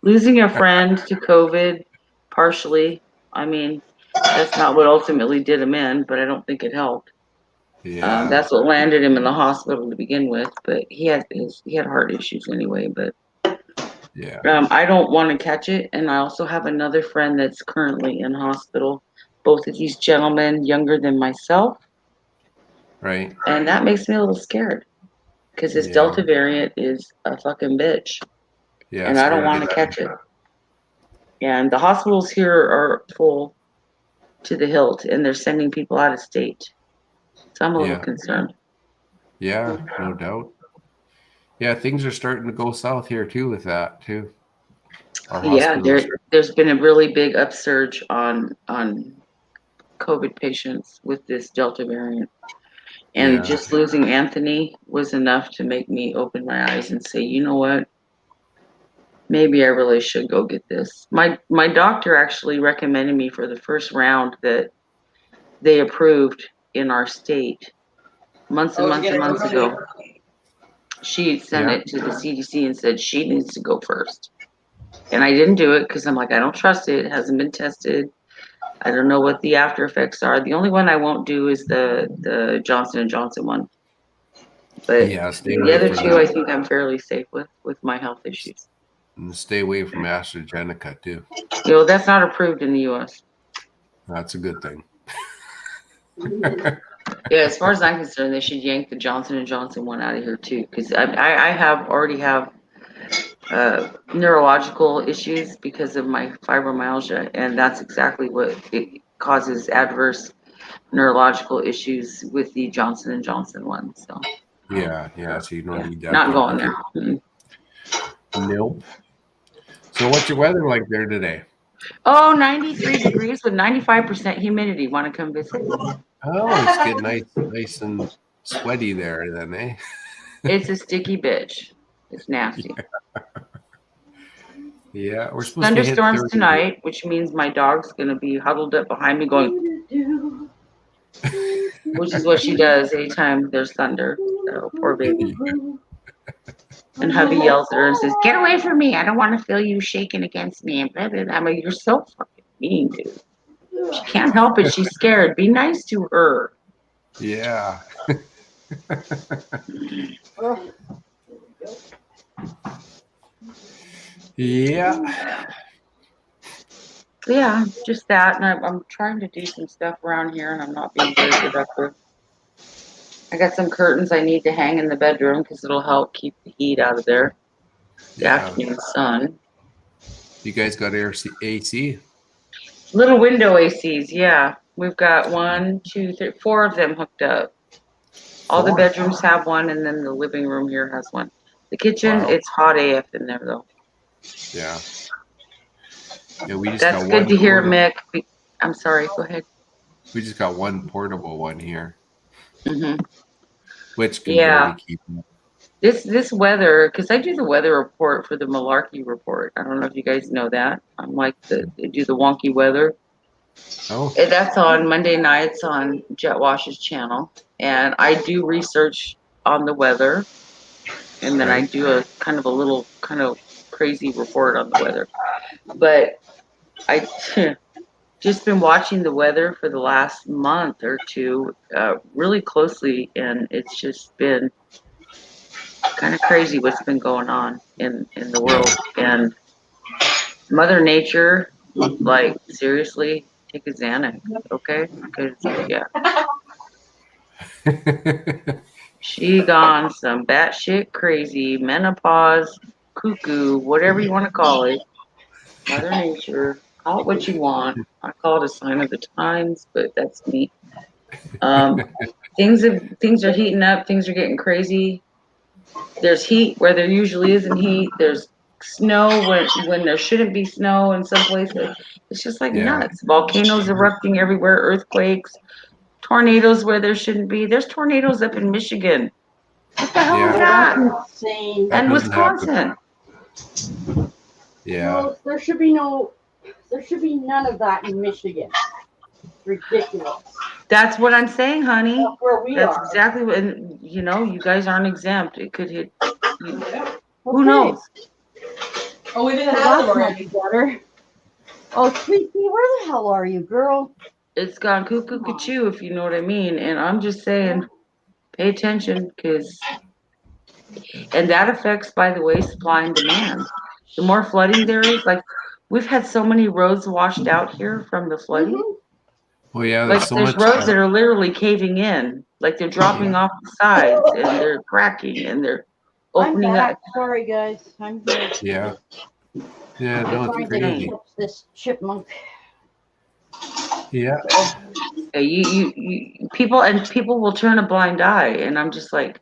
Losing a friend to COVID, partially. I mean, that's not what ultimately did him in, but I don't think it helped. Yeah. That's what landed him in the hospital to begin with. But he had heart issues anyway. But Yeah. I don't want to catch it. And I also have another friend that's currently in hospital. Both of these gentlemen younger than myself. Right. And that makes me a little scared because this Yeah. Delta variant is a fucking bitch. Yeah. And I don't scared want of to that. catch it. And the hospitals here are full to the hilt and they're sending people out of state. So I'm a little Yeah. concerned. Yeah, no doubt. Yeah, things are starting to go south here too with that too. Our Yeah, hospitals. there's been a really big upsurge on COVID patients with this Delta variant. And Yeah. just losing Anthony was enough to make me open my eyes and say, you know what? Maybe I really should go get this. My doctor actually recommended me for the first round that they approved in our state months and months and months ago. She sent Yeah. it to the CDC and said she needs to go first. And I didn't do it because I'm like, I don't trust it. It hasn't been tested. I don't know what the after effects are. The only one I won't do is the Johnson & Johnson one. But Yeah, stay the away other from two I that. think I'm fairly safe with my health issues. And stay away from AstraZeneca too. You know, that's not approved in the US. That's a good thing. Yeah, as far as I'm concerned, they should yank the Johnson & Johnson one out of here too. Because I already have neurological issues because of my fibromyalgia, and that's exactly what it causes adverse neurological issues with the Johnson & Johnson one. So Yeah, so you don't need that. not going there. Mm-mm. Nope. So what's your weather like there today? Oh, 93 degrees with 95% humidity. Want to come visit? Oh, it's getting nice and sweaty there then, eh? It's a sticky bitch. It's nasty. Yeah, we're supposed to hit Thunderstorms 30. tonight, which means my dog's gonna be huddled up behind me going, which is what she does anytime there's thunder. So poor baby. And hubby yells at her and says, "Get away from me! I don't want to feel you shaking against me." And blah, blah, blah. I'm like, "You're so fucking mean, dude. She can't help it. She's scared. Be nice to her." Yeah. Yeah. Yeah, just that. And I'm trying to do some stuff around here, and I'm not being very productive. I got some curtains I need to hang in the bedroom because it'll help keep the heat out of there. The Yeah. afternoon sun. You guys got AC? Little window ACs, yeah. We've got 1, 2, 3, 4 of them hooked up. All the 4? bedrooms have one, and then the living room here has one. The kitchen, Wow. it's hot AF in there though. Yeah. Yeah, we just That's got good one to hear, portable. Mick. I'm sorry. Go ahead. We just got one portable one here, Hmm. which can barely Yeah. keep up. This weather, because I do the weather report for the Malarkey report. I don't know if you guys know that. I'm like I do the wonky weather. Oh, And that's on Monday nights on Jet Wash's channel, and I do research on the weather, and then I right. do a little kind of crazy report on the weather. But I just been watching the weather for the last month or two really closely, and it's just been kind of crazy what's been going on in the world. And Mother Nature, like, seriously, take a Xanax, okay? Because yeah, she gone some batshit crazy, menopause, cuckoo, whatever you want to call it. Mother Nature, call it what you want. I call it a sign of the times, but that's me. Um, things are heating up. Things are getting crazy. There's heat where there usually isn't heat. There's snow when there shouldn't be snow in some places. It's just like Yeah. nuts. Volcanoes erupting everywhere. Earthquakes. Tornadoes where there shouldn't be. There's tornadoes up in Michigan. What the hell is Yeah. that? That's insane. That And doesn't happen. Wisconsin. Yeah. No, there should be none of that in Michigan. Ridiculous. That's what I'm saying, honey. That's where we That's are. exactly what. And you guys aren't exempt. It could hit. You. Who Okay. knows? Oh, we didn't Well, have them that's already. much better. Oh, sweet pea, where the hell are you, girl? It's gone cuckoo cuckoo, if you know what I mean. And I'm just saying, pay attention, and that affects, by the way, supply and demand. The more flooding there is, like we've had so many roads washed out here from the flooding. Mhm. Well, yeah. Like There's so there's much. roads that are literally caving in, like they're dropping Yeah. off the sides and they're cracking and they're I'm opening back. up. Sorry, guys. I'm here. Yeah. Yeah. No, it's Trying to insane. crazy. catch this chipmunk. Yeah. People will turn a blind eye, and I'm just like,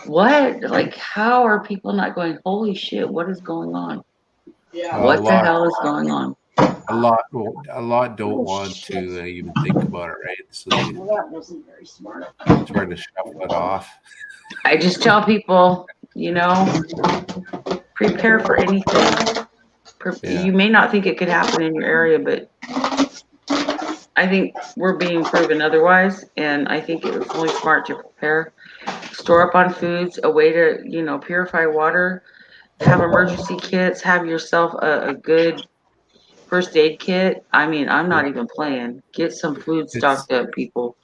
what? Like, how are people not going, holy shit, what is going on? Yeah. A What the lot. hell is going on? A lot don't Oh, want shit. to even think about it, right? So they Well, that wasn't very smart. try to shove it off. I just tell people, prepare for anything. Yeah. You may not think it could happen in your area, but I think we're being proven otherwise, and I think it's only smart to prepare. Store up on foods, a way to, purify water, have emergency kits, have yourself a good first aid kit. I mean, I'm not even playing. Get some food It's stocked up, people.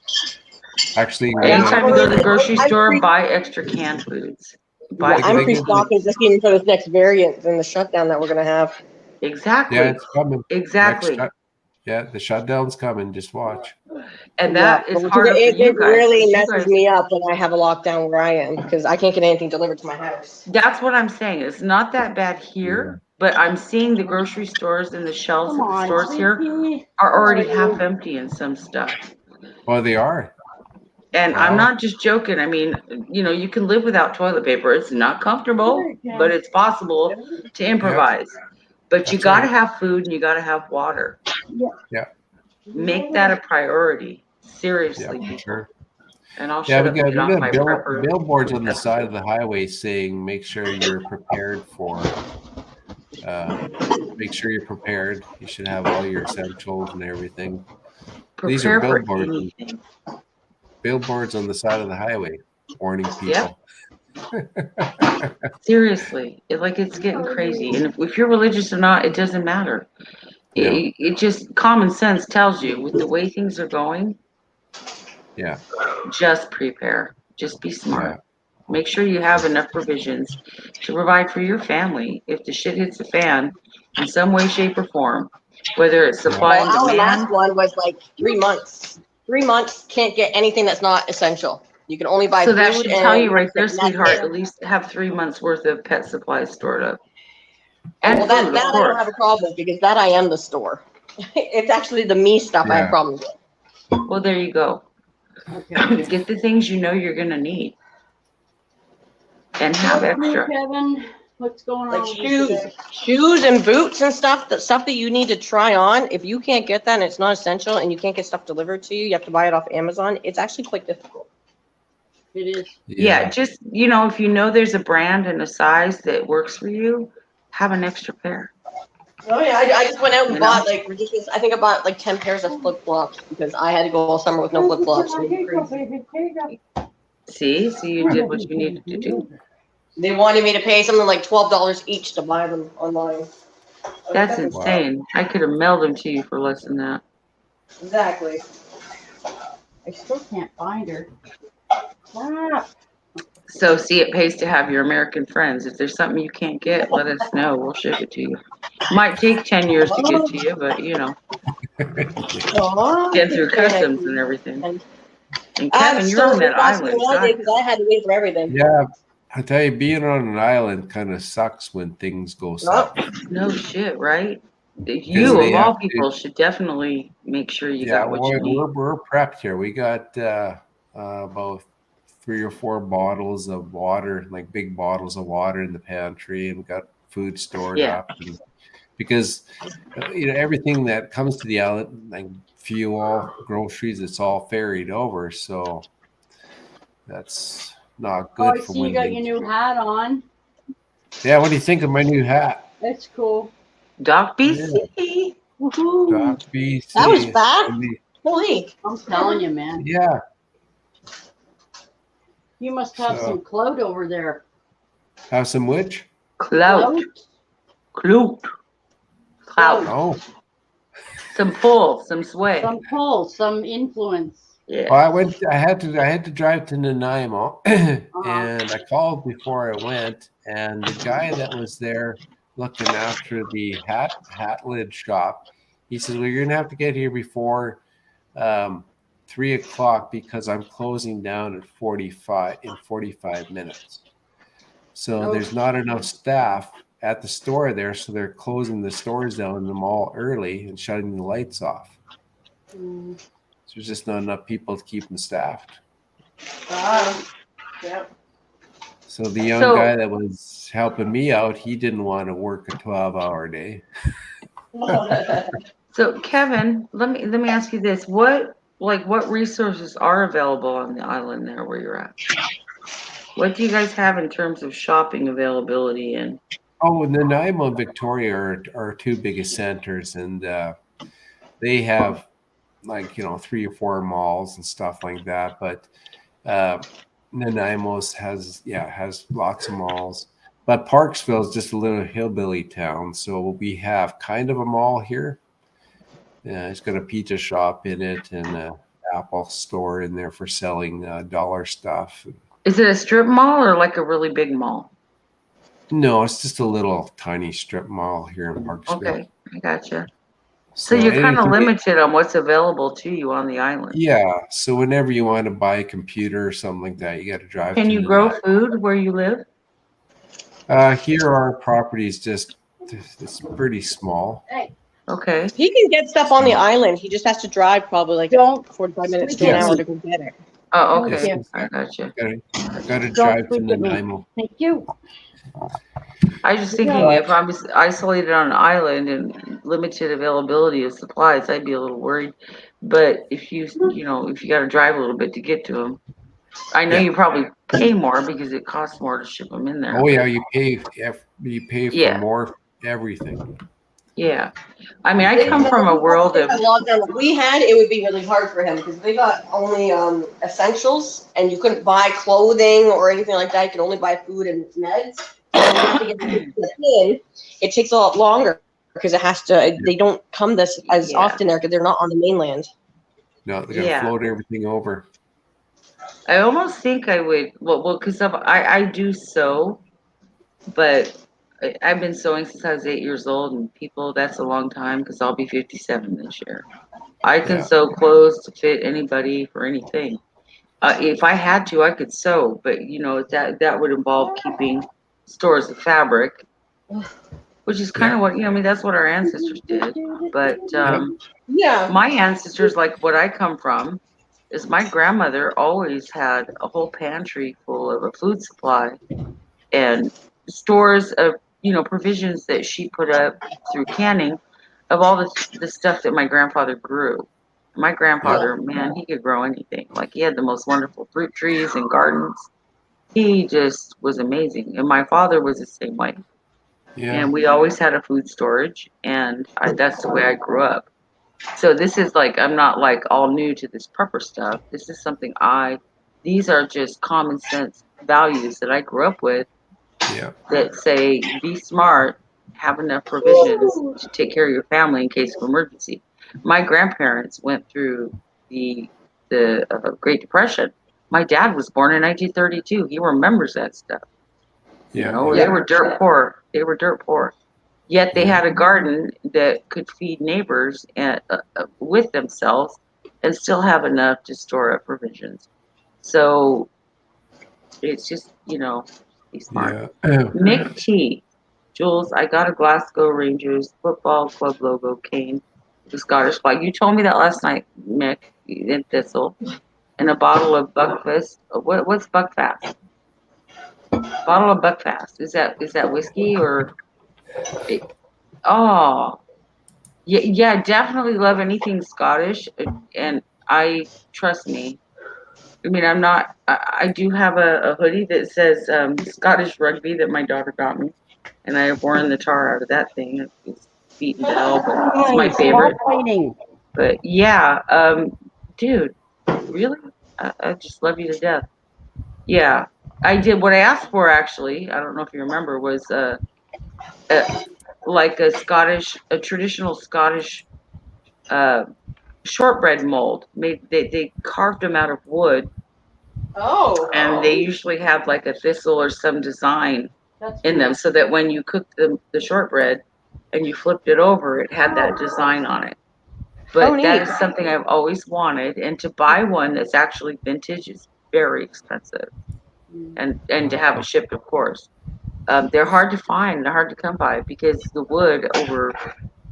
actually Anytime you go to the I'm grocery store, pre- buy extra canned foods. Buy Yeah, I'm They give you- pre-stocking just even for this next variant and the shutdown that we're gonna have. exactly. Yeah, it's coming. Exactly. The shutdown's coming. Just watch. And that is Because harder for it you guys. really 'Cause you messes guys- me up when I have a lockdown where I am because I can't get anything delivered to my house. That's what I'm saying. It's not that bad here, but I'm seeing the grocery stores and the shelves Come at the on, stores sweet here pea. are already Where are you? half empty in some stuff. Well, they are. And I'm Wow. not just joking. I mean, you can live without toilet paper. It's not comfortable, Sure you can. but it's possible to improvise. But you That's got to right. have food and you got to have water. Yeah. Make that a priority. Yeah, Seriously. for sure. And I'll Yeah, shut we up and got get off my bill, prepper. billboards on the side of the highway saying, "Make sure you're prepared for." Make sure you're prepared. You should have all your essentials and everything. These are Prepare for billboards. anything. Billboards on the side of the highway warning people. Seriously. It's getting crazy. And if you're religious or not, it doesn't matter. No. It just, common sense tells you with the way things are going, Yeah. just prepare. Just be smart. Yeah. Make sure you have enough provisions to provide for your family if the shit hits the fan in some way, shape, or form, whether it's supply and Our last demand. one was like 3 months. 3 months can't get anything that's not essential. You can only buy So food. that should tell you right there, and that's sweetheart, it. at least have 3 months worth of pet supplies stored up. And Well, food, that of I don't course. have a problem with because that I am the store. It's actually the me stuff I have Yeah. problems with. Well, there you go. Okay. Get the things you know you're gonna need, and have extra. Kevin, what's going on Like with you today? shoes and boots and stuff. The stuff that you need to try on. If you can't get that and it's not essential, and you can't get stuff delivered to you, you have to buy it off Amazon. It's actually quite difficult. It is. Yeah, just if you know there's a brand and a size that works for you, have an extra pair. Oh yeah, I just went out and You bought like ridiculous. I think I bought like 10 pairs of flip flops because I had to go all summer with no flip flops. See, so you did what you needed to do. They wanted me to pay something like $12 each to buy them online. That's insane. I could have mailed them to you for less than that. Exactly. I still can't find her. Crap. So see, it pays to have your American friends. If there's something you can't get, let us know. We'll ship it to you. Might take 10 years to get to you, but get through customs and everything. And Kevin, you're on that island. Because I had to wait for everything. Yeah, I tell you, being on an island kind of sucks when things go south. No shit, right? You of all people should definitely make sure you got what you need. We're prepped here. We got about 3 or 4 bottles of water, like big bottles of water in the pantry, and we got food stored up. Because everything that comes to the island, like fuel, groceries, it's all ferried over. So that's not good. I see you got your new hat on. Yeah, what do you think of my new hat? That's cool. Doc BC. Yeah. Doc BC. That was back? Holy. I'm telling you, man. Yeah. You must have some clout over there. Have some which? Clout. Oh. Some pull, some sway. Some pull, some influence. Yeah. Well, I had to drive to Nanaimo, and I called before I went, and the guy that was there looking after the hat lid shop, he says, "Well, you're gonna have to get here before 3 o'clock because I'm closing down in 45 minutes. So there's not enough staff at the store there, so they're closing the stores down in the mall early and shutting the lights off. So there's just not enough people to keep them staffed." Yep. So the young guy that was helping me out, he didn't want to work a 12-hour day. So Kevin, let me ask you this: what resources are available on the island there where you're at? What do you guys have in terms of shopping availability and? Oh, Nanaimo and Victoria are our 2 biggest centers, and they have 3 or 4 malls and stuff like that. But Nanaimo's has lots of malls. But Parksville is just a little hillbilly town, so we have kind of a mall here. It's got a pizza shop in it and an Apple store in there for selling dollar stuff. Is it a strip mall or like a really big mall? No, it's just a little tiny strip mall here in Parksville. Okay, I gotcha. So you're kind of limited on what's available to you on the island. Yeah, so whenever you want to buy a computer or something like that, you got to drive. Can you grow food where you live? Here our property is it's pretty small. Okay. He can get stuff on the island. He just has to drive probably 45 minutes to an hour to go get it. Oh, okay. Yes. I gotcha. I got to drive to Nanaimo. Thank you. I was just thinking if I was isolated on an island and limited availability of supplies, I'd be a little worried. But if you got to drive a little bit to get to them, I know you probably pay more because it costs more to ship them in there. Oh yeah, you pay for more everything. Yeah, I mean, I come from a world of. If we had, it would be really hard for him because they got only essentials, and you couldn't buy clothing or anything like that. You could only buy food and meds. It takes a lot longer because it has to. They don't come as often there because they're not on the mainland. No, they gotta float everything over. I almost think I would. Well, because I do sew, but I've been sewing since I was 8 years old, and that's a long time because I'll be 57 this year. I can sew clothes to fit anybody for anything. If I had to, I could sew, but that would involve keeping stores of fabric, which is kind of what that's what our ancestors did. But my ancestors, like what I come from, is my grandmother always had a whole pantry full of a food supply and stores of, provisions that she put up through canning of all the stuff that my grandfather grew. My grandfather, man, he could grow anything. Like he had the most wonderful fruit trees and gardens. He just was amazing. And my father was the same way. Yeah. And we always had a food storage, and that's the way I grew up. So this is like, I'm not like all new to this prepper stuff. This is something these are just common sense values that I grew up with Yeah. that say, be smart, have enough provisions to take care of your family in case of emergency. My grandparents went through the Great Depression. My dad was born in 1932. He remembers that stuff. Yeah. They were dirt poor. They were dirt poor. Yet they had a garden that could feed neighbors and, with themselves and still have enough to store up provisions. So it's just, be smart. Yeah. Nick T. Jules, I got a Glasgow Rangers football club logo cane, the Scottish flag. You told me that last night, Mick, in Thistle, and a bottle of Buckfast. What's Buckfast? Bottle of Buckfast. Is that whiskey or? Oh, yeah, definitely love anything Scottish, and trust me. I mean, I'm not. I do have a hoodie that says Scottish Rugby that my daughter got me, and I have worn the tar out of that thing. It's beaten to hell, but it's my favorite. But yeah, dude, really, I just love you to death. Yeah, I did what I asked for. Actually, I don't know if you remember, was like a traditional Scottish shortbread mold. They carved them out of wood. Oh. And they usually have like a thistle or some design in them, so that when you cooked the shortbread and you flipped it over, it had that design on it. But that is something I've always wanted, and to buy one that's actually vintage is very expensive, and to have it shipped, of course. They're hard to find, they're hard to come by because the wood over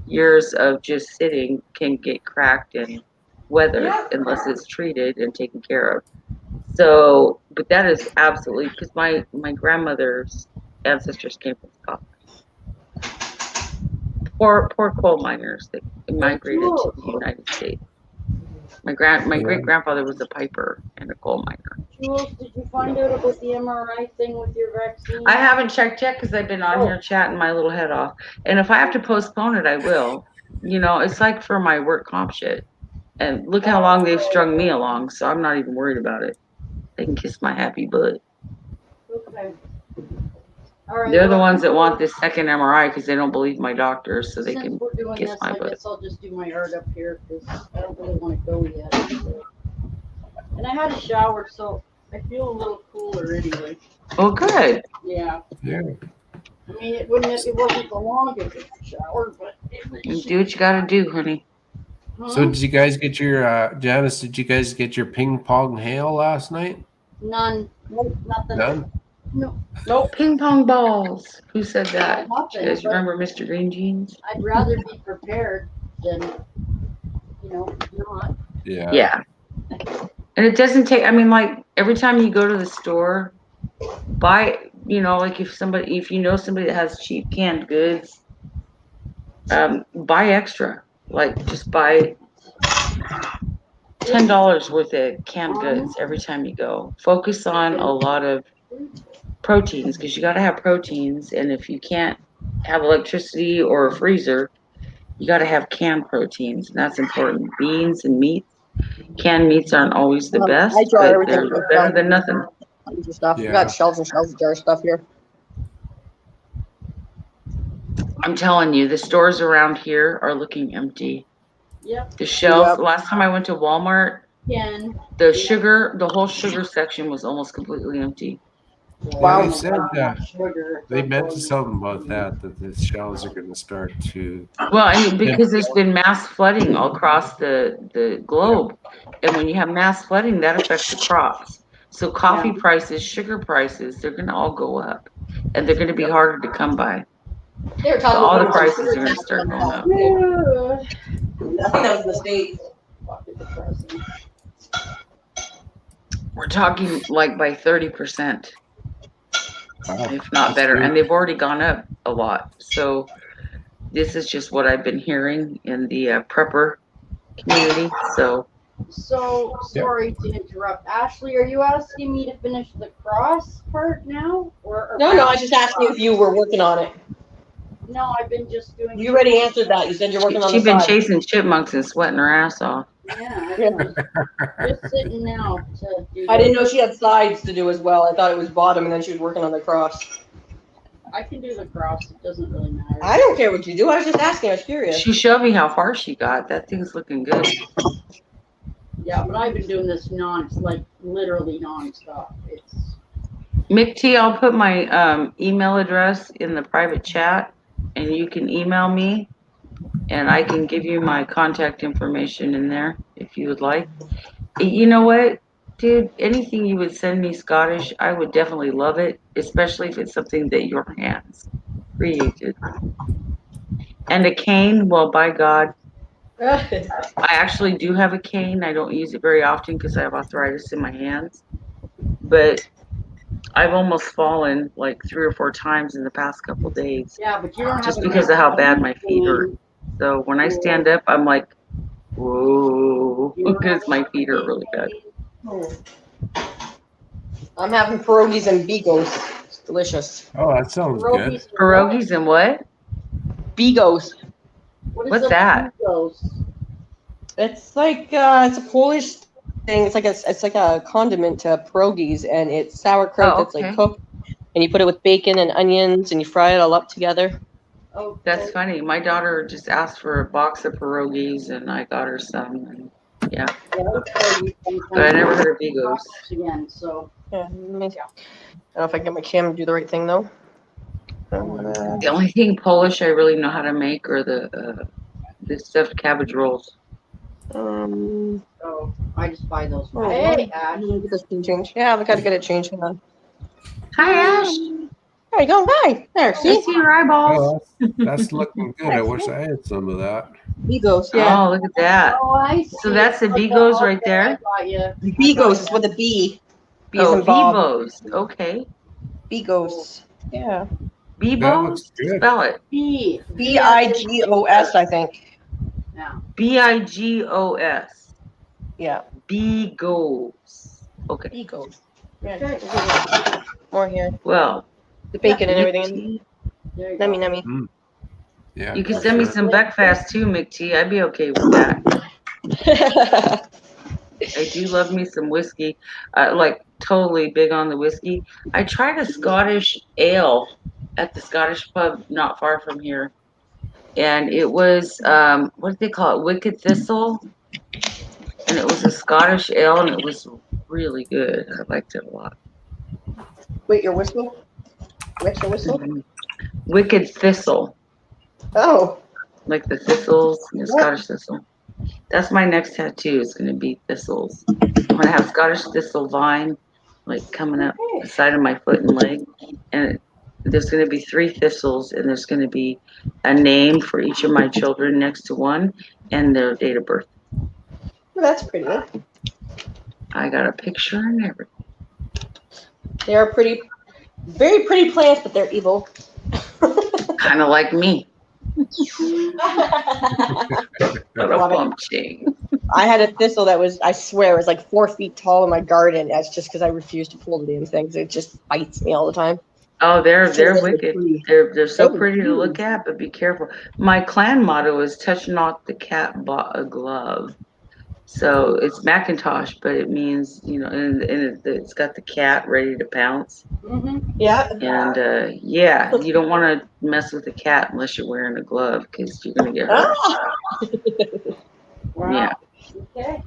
years of just sitting can get cracked and weathered unless it's treated and taken care of. So, but that is absolutely, because my grandmother's ancestors came from Scotland. Poor coal miners that migrated to the United States. My great grandfather was a piper and a coal miner. Jules, did you find out about the MRI thing with your vaccine? I haven't checked yet because I've been on here chatting my little head off. And if I have to postpone it, I will. It's like for my work comp shit. And look how long they've strung me along, so I'm not even worried about it. They can kiss my happy butt. Okay. All right. They're the ones that want this second MRI because they don't believe my doctors, so they Since can we're doing kiss this, my I butt. guess I'll just do my art up here because I don't really want to go yet. And I had a shower, so I feel a little cooler anyway. Oh, good. Yeah. Yeah. I mean, it wasn't the longest shower, but it was. You do what you gotta do, honey. So did you guys get your Janice? Did you guys get your ping pong hail last night? None. Nope, nothing. None. No. Nope. Ping pong balls. Who said that? Nothing, You guys but remember Mr. Green Jeans? I'd rather be prepared than, not. Yeah. Yeah. And it doesn't take. I mean, like every time you go to the store, buy. Like if you know somebody that has cheap canned goods, buy extra. Like just buy $10 worth of canned goods every time you go. Focus on a lot of proteins because you got to have proteins, and if you can't have electricity or a freezer, you got to have canned proteins, and that's important. Beans and meats. Canned meats aren't always the best, I draw but everything they're better than nothing. Stuff. Yeah. We got shelves and shelves of jar stuff here. I'm telling you, the stores around here are looking empty. Yep. The shelves. Yep. Last time I went to Walmart, Again. the whole sugar section was almost completely empty. Wow. They said Sugar. they mentioned something about that the shelves are going to start to. Well, because there's been mass flooding all across the globe, and when you have mass flooding, that affects the crops. So coffee prices, sugar prices, they're going to all go up, and they're going to be harder to come by. They were So talking all the about prices are going to start going up. I think that was the States. We're talking like by 30%, Wow, if not that's better. great. And they've already gone up a lot. So this is just what I've been hearing in the prepper community. So So sorry to interrupt. Ashley, are you asking me to finish the cross part now? Or No, I was just asking you if you were working on it. No, I've been just doing. You already answered that. You said you're working on the she's been side. chasing chipmunks and sweating her ass off. Yeah, I've been just sitting now to do. I didn't know she had sides to do as well. I thought it was bottom, and then she was working on the cross. I can do the cross. It doesn't really matter. I don't care what you do. I was just asking. I was curious. She showed me how far she got. That thing's looking good. Yeah, but I've been doing this literally nonstop. It's. Mick T, I'll put my email address in the private chat, and you can email me, and I can give you my contact information in there if you would like. You know what, dude? Anything you would send me Scottish, I would definitely love it, especially if it's something that your hands created. And a cane, well, by God, I actually do have a cane. I don't use it very often because I have arthritis in my hands, but I've almost fallen like 3 or 4 times in the past couple days. Yeah, but you don't just have because of how bad my feet hurt. So when I stand up, I'm like, whoa, because my feet hurt really bad. I'm having pierogies and bigos. It's delicious. Oh, that sounds good. Pierogies and what? Bigos. What's that? It's like it's a Polish thing. It's like a condiment to pierogies, and it's sauerkraut that's like cooked, and you put it with bacon and onions, and you fry it all up together. Oh, that's funny. My daughter just asked for a box of pierogies, and I got her some. And yeah. But I never heard of bigos. Again, so. Yeah. I don't know if I can get my camera to do the right thing though. The only thing Polish I really know how to make are the stuffed cabbage rolls. So I just buy those. Hey, Ash. Get this thing changed. Yeah, we gotta get it changed. Hang on. Hi, Ash. There you go. Hi. There. See your eyeballs. Oh, that's looking good. I wish I had some of that. Bigos. Yeah. Oh, look at that. Oh, I see. So that's the bigos right there. Bigos is with a B. B Oh, as in Bob. Bibos. Okay. Bigos. Yeah. Bibos? Spell it. Bigos, I think. Yeah. Bigos. Yeah. Bigos. Okay. Bigos. Yeah. More here. Well. The bacon and everything. Nummy. Mm. Yeah. You can send me some Buckfast too, McT. I'd be okay with that. I do love me some whiskey. Like totally big on the whiskey. I tried a Scottish ale at the Scottish pub not far from here. And it was, what did they call it? Wicked Thistle. And it was a Scottish ale and it was really good. I liked it a lot. Wait, your whistle? What's your whistle? Mm-hmm. Wicked Thistle. Oh. Like the thistles, the Scottish thistle. That's my next tattoo. It's going to be thistles. I'm going to have Scottish thistle vine, like coming up the side of my foot and leg. And there's going to be 3 thistles, and there's going to be a name for each of my children next to one, and their date of birth. Well, that's pretty. I got a picture and everything. They are pretty, very pretty plants, but they're evil. Kind of like me. I had a thistle that was, I swear, it was like 4 feet tall in my garden. That's just because I refused to pull the damn things. It just bites me all the time. Oh, they're wicked. They're so pretty to look at, but be careful. My clan motto is "Touch not the cat, but a glove." So it's Macintosh, but it means, you know, and it's got the cat ready to pounce. Mm-hmm. Yeah. And yeah, you don't want to mess with the cat unless you're wearing a glove because you're gonna get hurt. Wow. Yeah. Okay.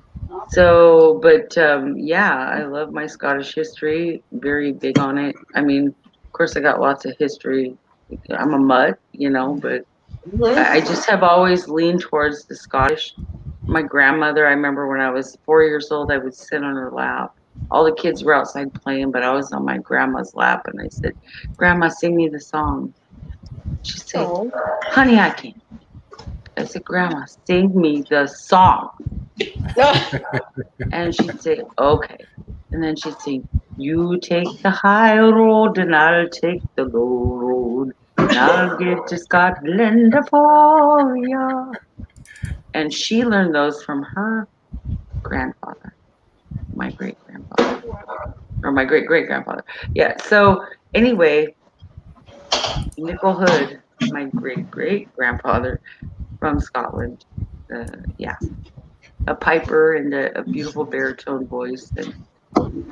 So, but yeah, I love my Scottish history. Very big on it. I mean, of course, I got lots of history. I'm a mutt, you know, but I just have always leaned towards the Scottish. My grandmother, I remember when I was 4 years old, I would sit on her lap. All the kids were outside playing, but I was on my grandma's lap, and I said, "Grandma, sing me the song." She said, "Honey, I can't." I said, "Grandma, sing me the song." And she'd say, "Okay." And then she'd sing, "You take the high road and I'll take the low road. And I'll get to Scotland for ya." And she learned those from her grandfather, my great grandfather, or my great great grandfather. Yeah. So anyway, Nickel Hood, my great great grandfather from Scotland. Yeah, a piper and a beautiful baritone voice, and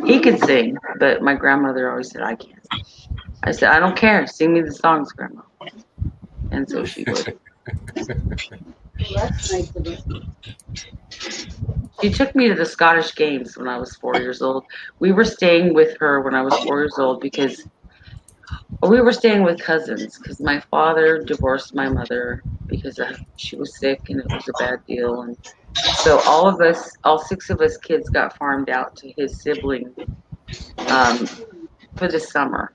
he could sing, but my grandmother always said I can't. I said I don't care, sing me the songs, Grandma, and so she would. That's nice of it. She took me to the Scottish Games when I was 4 years old. We were staying with her when I was 4 years old because we were staying with cousins because my father divorced my mother because she was sick and it was a bad deal. And so all of us, all six of us kids, got farmed out to his sibling um, for the summer.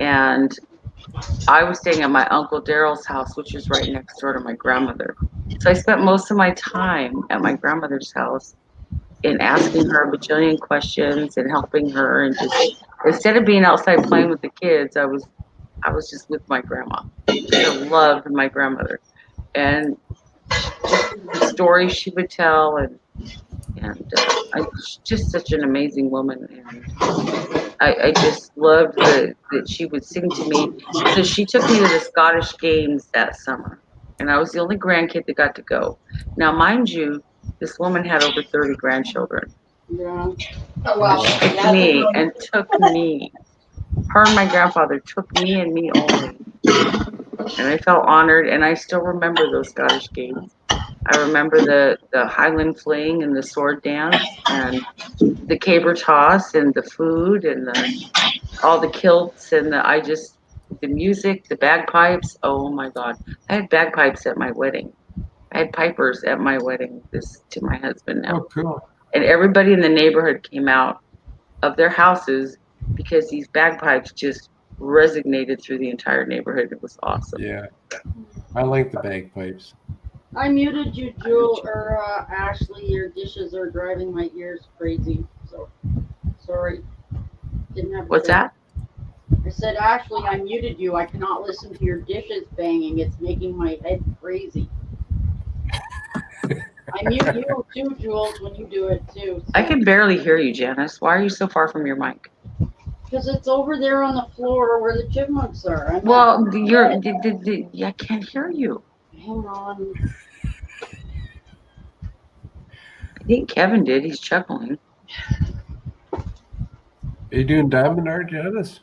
And I was staying at my Uncle Daryl's house, which is right next door to my grandmother. So I spent most of my time at my grandmother's house in asking her a bajillion questions and helping her, and just instead of being outside playing with the kids, I was just with my grandma. I loved my grandmother, and just the stories she would tell, she's just such an amazing woman, and I just loved that she would sing to me. So she took me to the Scottish Games that summer, and I was the only grandkid that got to go. Now, mind you, this woman had over 30 grandchildren. Yeah. Oh, wow. Took me and took me. Her and my grandfather took me and me only. And I felt honored, and I still remember those Scottish Games. I remember the Highland fling and the sword dance and the caber toss and the food and all the kilts and the music, the bagpipes. Oh my God. I had bagpipes at my wedding. I had pipers at my wedding to my husband now. Oh, cool. And everybody in the neighborhood came out of their houses because these bagpipes just resonated through the entire neighborhood. It was awesome. Yeah. I like the bagpipes. I muted you, Jewel, or Ashley. Your dishes are driving my ears crazy. So, sorry. Didn't have. What's that? I said, Ashley, I muted you. I cannot listen to your dishes banging. It's making my head crazy. I mute you too, Jules, when you do it too. So. I can barely hear you, Janice. Why are you so far from your mic? Because it's over there on the floor where the chipmunks are. Well, I can't hear you. Hang on. I think Kevin did. He's chuckling. Are you doing diamond art, Janice?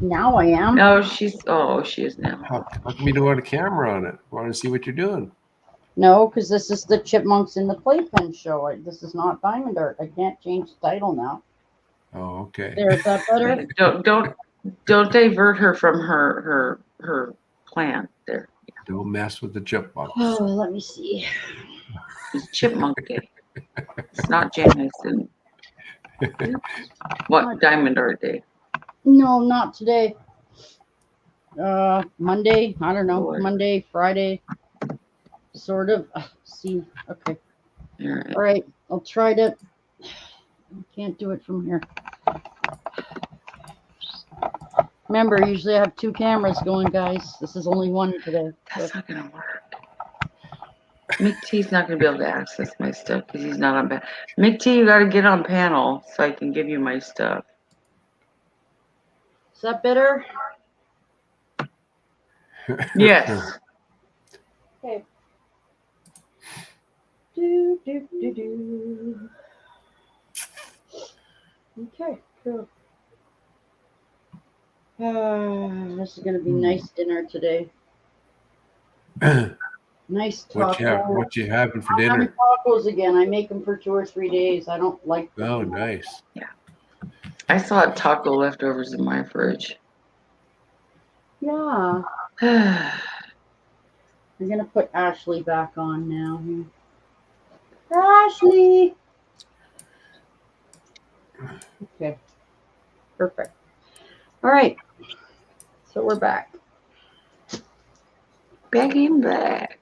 Now I am. No, she is now. How come you don't want a camera on it? I want to see what you're doing. No, because this is the Chipmunks in the Playpen show. This is not diamond art. I can't change the title now. Oh, okay. There's that better. Don't divert her from her plan there. Don't mess with the chipmunks. Oh, let me see. It's Chipmunk Day. It's not Janice and what Diamond Art Day. No, not today. Monday. I don't know. Lord. Monday, Friday. Sort of. See. Okay. All right. I'll try to. I can't do it from here. Remember, usually I have two cameras going, guys. This is only one today. That's not gonna work. Mick T's not gonna be able to access my stuff because he's not on panel. Mick T, you gotta get on panel so I can give you my stuff. Is that better? Yes. Okay. Do. Okay, cool. This is gonna be nice dinner today. Nice taco. What you having for I'm having dinner? tacos again. I make them for 2 or 3 days. I don't like them. Oh, nice. I still have taco leftovers in my fridge. Yeah. I'm gonna put Ashley back on now. Ashley. Okay. Perfect. All right. So we're back. Back in black.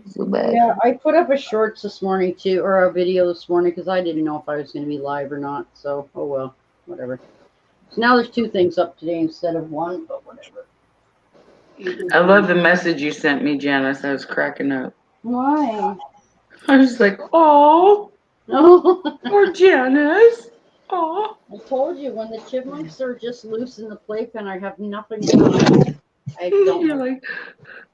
So bad. Yeah, I put up a shorts this morning too, or a video this morning because I didn't know if I was going to be live or not. So, oh well, whatever. So now there's 2 things up today instead of 1, but whatever. I love the message you sent me, Janice. I was cracking up. Why? I was like, oh, Oh, poor Janice. Oh. I told you when the chipmunks are just loose in the playpen, I have nothing going. I don't. You're like,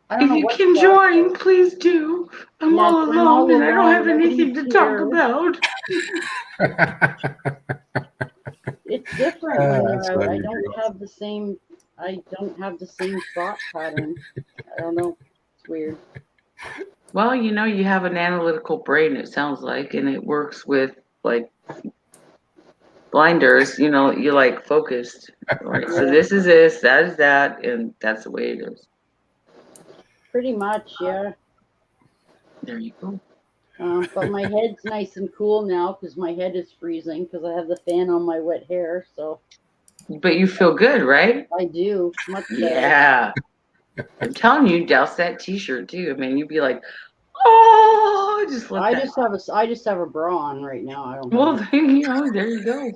I don't if know you what. can join, please do. I'm Yes, all I'm alone all and I don't have alone, anything to talk nobody's about. It's different when they're That's out. funny, I don't have the same thought pattern. I don't know. It's weird. Well, you know, you have an analytical brain, it sounds like, and it works with like blinders, you know, you like focused. Right. So Yeah. this is this, that is that, and that's the way it is. Pretty much, yeah. There you go. But my head's nice and cool now because my head is freezing because I have the fan on my wet hair. So But you feel good, right? I do much better. Yeah. I'm telling you, douse that t-shirt too. I mean, you'd be like, oh, just let I that. just have a bra on right now. I don't. Well, Have then, you know, there you go.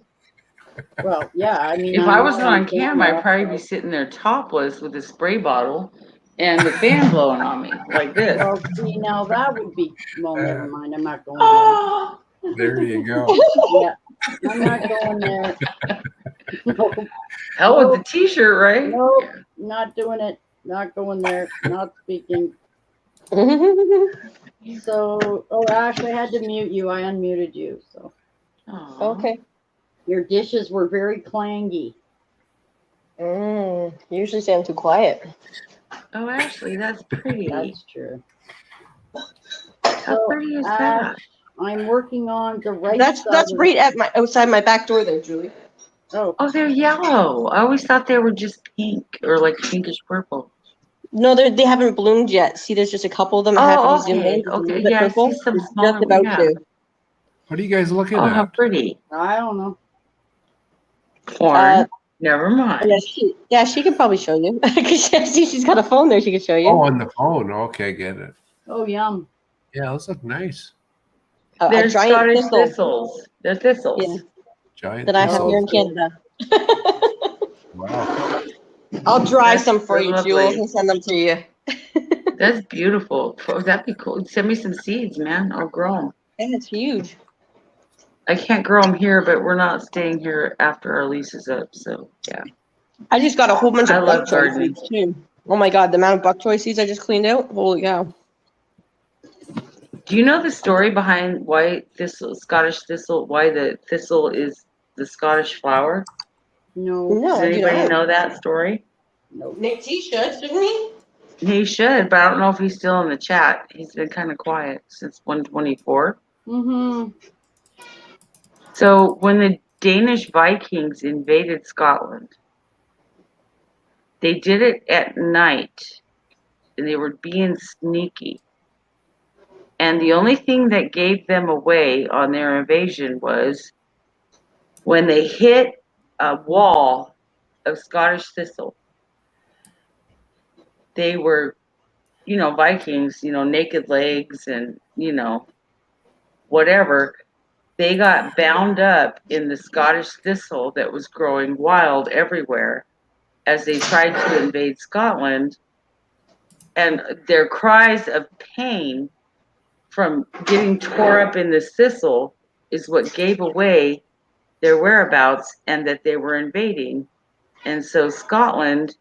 well, yeah. I mean, If I'm I not wasn't on cam, I'd probably be so- sitting there topless with a spray bottle and the fan blowing on me like this. Well, see, now that would be. Well, never mind. I'm not going there. Oh, There you go. Yeah, I'm not going there. Nope. hell with the t-shirt, right? Nope, not doing it. Not going there. Not speaking. So, oh, Ash, I had to mute you. I unmuted you. So Aw. Okay. your dishes were very clangy. Usually say I'm too quiet. Oh, Ashley, that's pretty. That's true. How So, pretty is Ash, that? I'm working on the right That's side. of right at my outside my back door there, Julie. Oh, Oh, they're yellow. I always thought they were just pink or like pinkish purple. No, they haven't bloomed yet. See, there's just a couple of them. I have Oh, to zoom in. okay. It's a little Okay. bit Yeah, I purple. see some It's smaller. just about Yeah. to. What are you guys looking Oh, how at? pretty. I don't know. Porn. Never mind. She can probably show you. Because she's got a phone there. She can show you. Oh, on the phone. Okay, get it. Oh, yum. Yeah, those look nice. A They're giant Scottish thistle thistles. They're thistles. Yeah. Giant that I have here in thistles. Canada. Wow. I'll dry That's some for so you, lovely. Jules, and send them to you. That's beautiful. Oh, that'd be cool. Send me some seeds, man. I'll grow them. And it's huge. I can't grow them here, but we're not staying here after our lease is up. So, yeah. I just got a whole bunch I of love bok choy gardening. seeds too. Oh my god, the amount of bok choy seeds I just cleaned out. Holy cow. Do you know the story behind why thistle, Scottish thistle, why the thistle is the Scottish flower? No. Does No, you anybody don't. know that story? Nope. Nick T should, shouldn't he? He should, but I don't know if he's still in the chat. He's been kind of quiet since 124. Mm-hmm. So when the Danish Vikings invaded Scotland, they did it at night, and they were being sneaky. And the only thing that gave them away on their invasion was when they hit a wall of Scottish thistle. They were, you know, Vikings, you know, naked legs and, you know, whatever. They got bound up in the Scottish thistle that was growing wild everywhere as they tried to invade Scotland. And their cries of pain from getting tore up in this thistle is what gave away their whereabouts and that they were invading. And so Scotland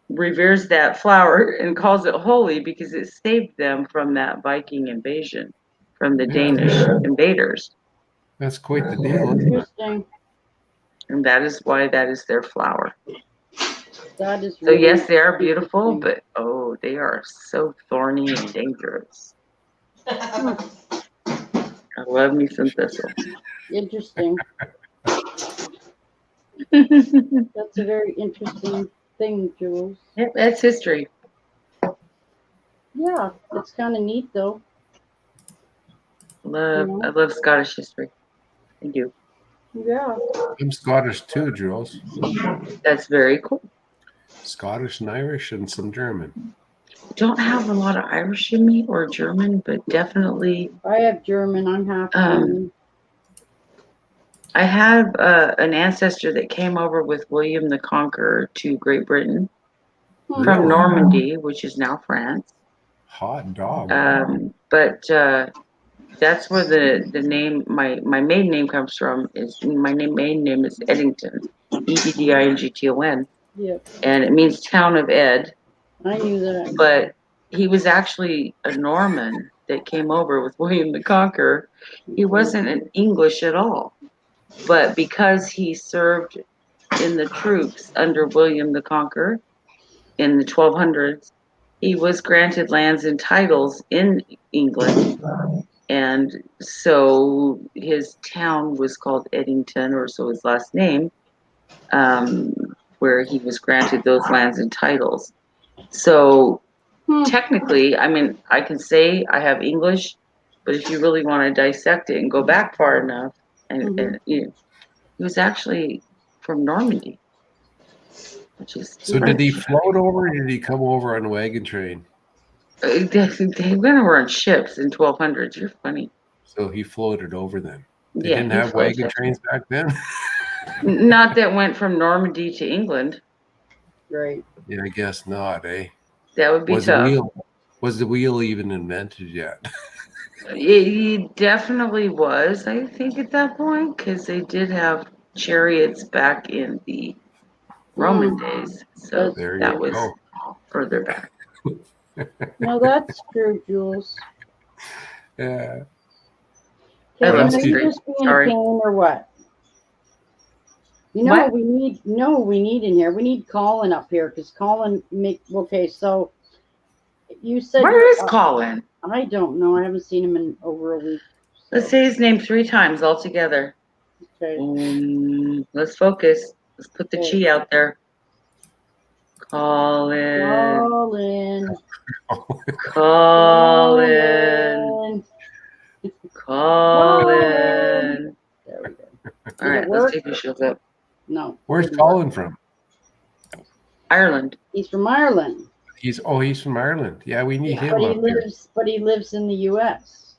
reveres that flower and calls it holy because it saved them from that Viking invasion, from the Danish invaders. That's quite the deal, isn't it? Interesting. And that is why that is their flower. That is. So Really yes, they are beautiful, interesting. but oh, they are so thorny and dangerous. I love me some thistle. Interesting. That's a very interesting thing, Jules. Yep, that's history. Yeah, it's kind of neat though. I love Scottish history. I do. Yeah. I'm Scottish too, Jules. That's very cool. Scottish and Irish and some German. don't have a lot of Irish in me or German, but definitely I have German. I'm half German. I have an ancestor that came over with William the Conqueror to Great Britain from Really? Normandy, which is now France. Hot dog. But that's where the name my maiden name comes from. Is my maiden name is Eddington, Eddington, Yep, and it means town of Ed. I knew that. But he was actually a Norman that came over with William the Conqueror. He wasn't an English at all, but because he served in the troops under William the Conqueror in the 1200s, he was granted lands and titles in England, and so his town was called Eddington, or so his last name, where he was granted those lands and titles. So technically, I mean, I can say I have English, but if you really want to dissect it and go back far enough, and he was actually from Normandy, which is So did he float over or did he come over on a wagon train? They went over on ships in 1200s. You're funny. So he floated over them. They Yeah, didn't he have wagon floated. trains back then? Not that went from Normandy to England. Right. Yeah, I guess not, eh? That would be tough. Was the wheel even invented yet? It definitely was, I think, at that point, because they did have chariots back in the Roman days. So There that you was go. further back. Well, that's true, Jules. Yeah. I Okay, love are you street. just being Sorry. a pain or what? You know What? what we need in here? We need Colin up here because Colin okay, so you said Where is Colin? I don't know. I haven't seen him in over a week. Let's say his name 3 times all together. Okay. Let's focus. Let's put the Okay. chi out there. Colin. Colin. Colin. There we go. All right, let's see if he shows up. No. Where's Colin from? Ireland. He's from Ireland. He's from Ireland. Yeah, we need him up here. But he lives in the U.S.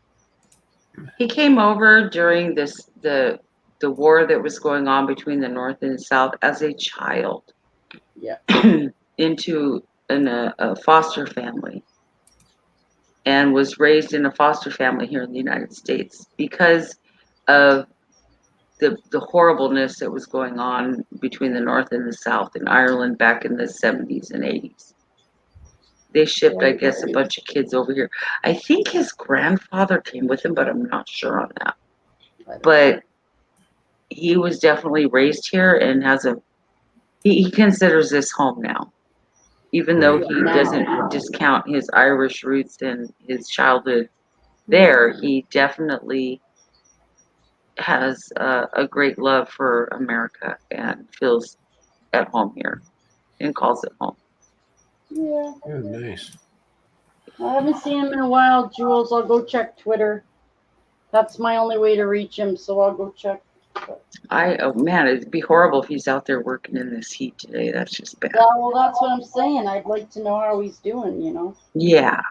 He came over during the war that was going on between the North and the South as a child. Yeah. Into a foster family, and was raised in a foster family here in the United States because of the horribleness that was going on between the North and the South in Ireland back in the 70s and 80s. They shipped, I guess, a bunch of kids over here. I think his grandfather came with him, but I'm not sure on that. But he was definitely raised here and he considers this home now. Even though he doesn't discount his Irish roots and his childhood there, he definitely has a great love for America and feels at home here and calls it home. Yeah. Oh, nice. I haven't seen him in a while, Jules. I'll go check Twitter. That's my only way to reach him, so I'll go check. Oh man, it'd be horrible if he's out there working in this heat today. That's just bad. Yeah, well, that's what I'm saying. I'd like to know how he's doing, you know. Yeah,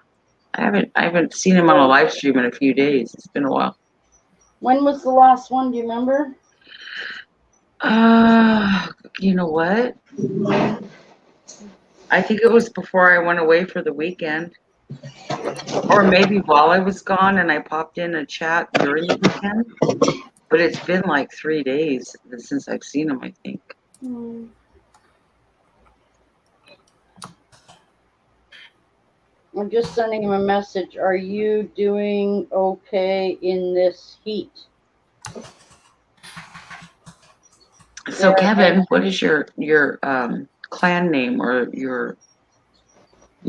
I haven't seen him on a live stream in a few days. It's been a while. When was the last one? Do you remember? You know what? I think it was before I went away for the weekend, or maybe while I was gone and I popped in a chat during the weekend. But it's been like 3 days since I've seen him, I think. I'm just sending him a message. Are you doing okay in this heat? So Kevin, what is your clan name or your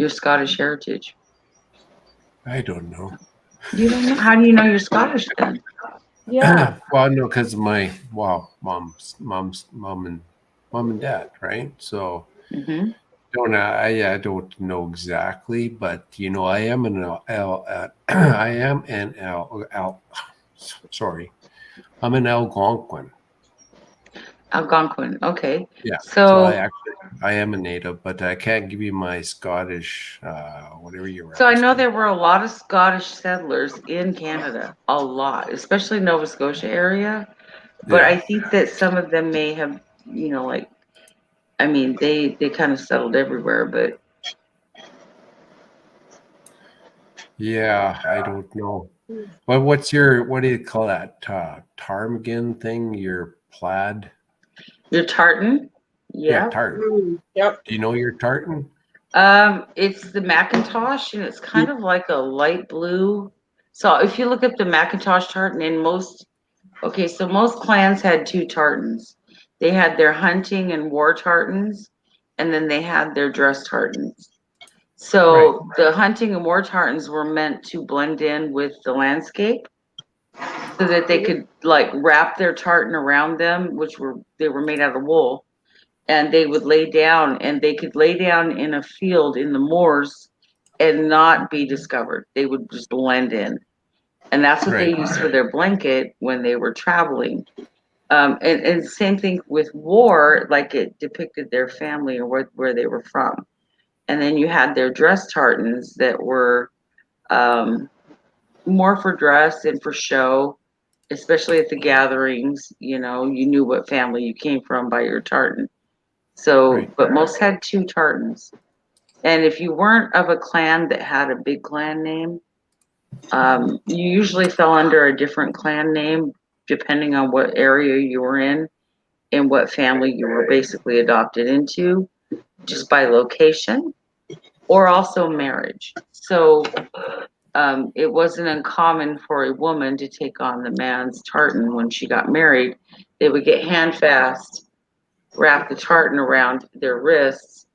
Scottish heritage? I don't know. You don't know? How do you know you're Scottish then? Yeah. Well, no, because my mom and dad, right? So I don't know exactly, but you know, I am an I'm an Algonquin. Algonquin. Okay. Yeah. So I am a native, but I can't give you my Scottish, whatever you were So I know asking. there were a lot of Scottish settlers in Canada, a lot, especially Nova Scotia area. But Yeah. I think that some of them may have, like, I mean, they kind of settled everywhere. But Yeah, I don't know. But what do you call that? Ptarmigan thing? Your plaid? your tartan, Yeah, yeah. tartan. Yep. Do you know your tartan? It's the Macintosh, and it's kind of like a light blue. So if you look up the Macintosh tartan, so most clans had two tartans. They had their hunting and war tartans, and then they had their dress tartans. Right. So the hunting and war tartans were meant to blend in with the landscape so that they could like wrap their tartan around them, they were made out of wool, and they would lay down and they could lay down in a field in the moors and not be discovered. They would just blend in. And that's what they Right. used for their blanket when they were traveling. And same thing with war, like it depicted their family or where they were from. And then you had their dress tartans that were more for dress and for show, especially at the gatherings. You knew what family you came from by your tartan. So, Right. but most had two tartans. And if you weren't of a clan that had a big clan name, you usually fell under a different clan name depending on what area you were in and what family you were basically adopted into, just by location or also marriage. So it wasn't uncommon for a woman to take on the man's tartan when she got married. They would get handfast, wrap the tartan around their wrists,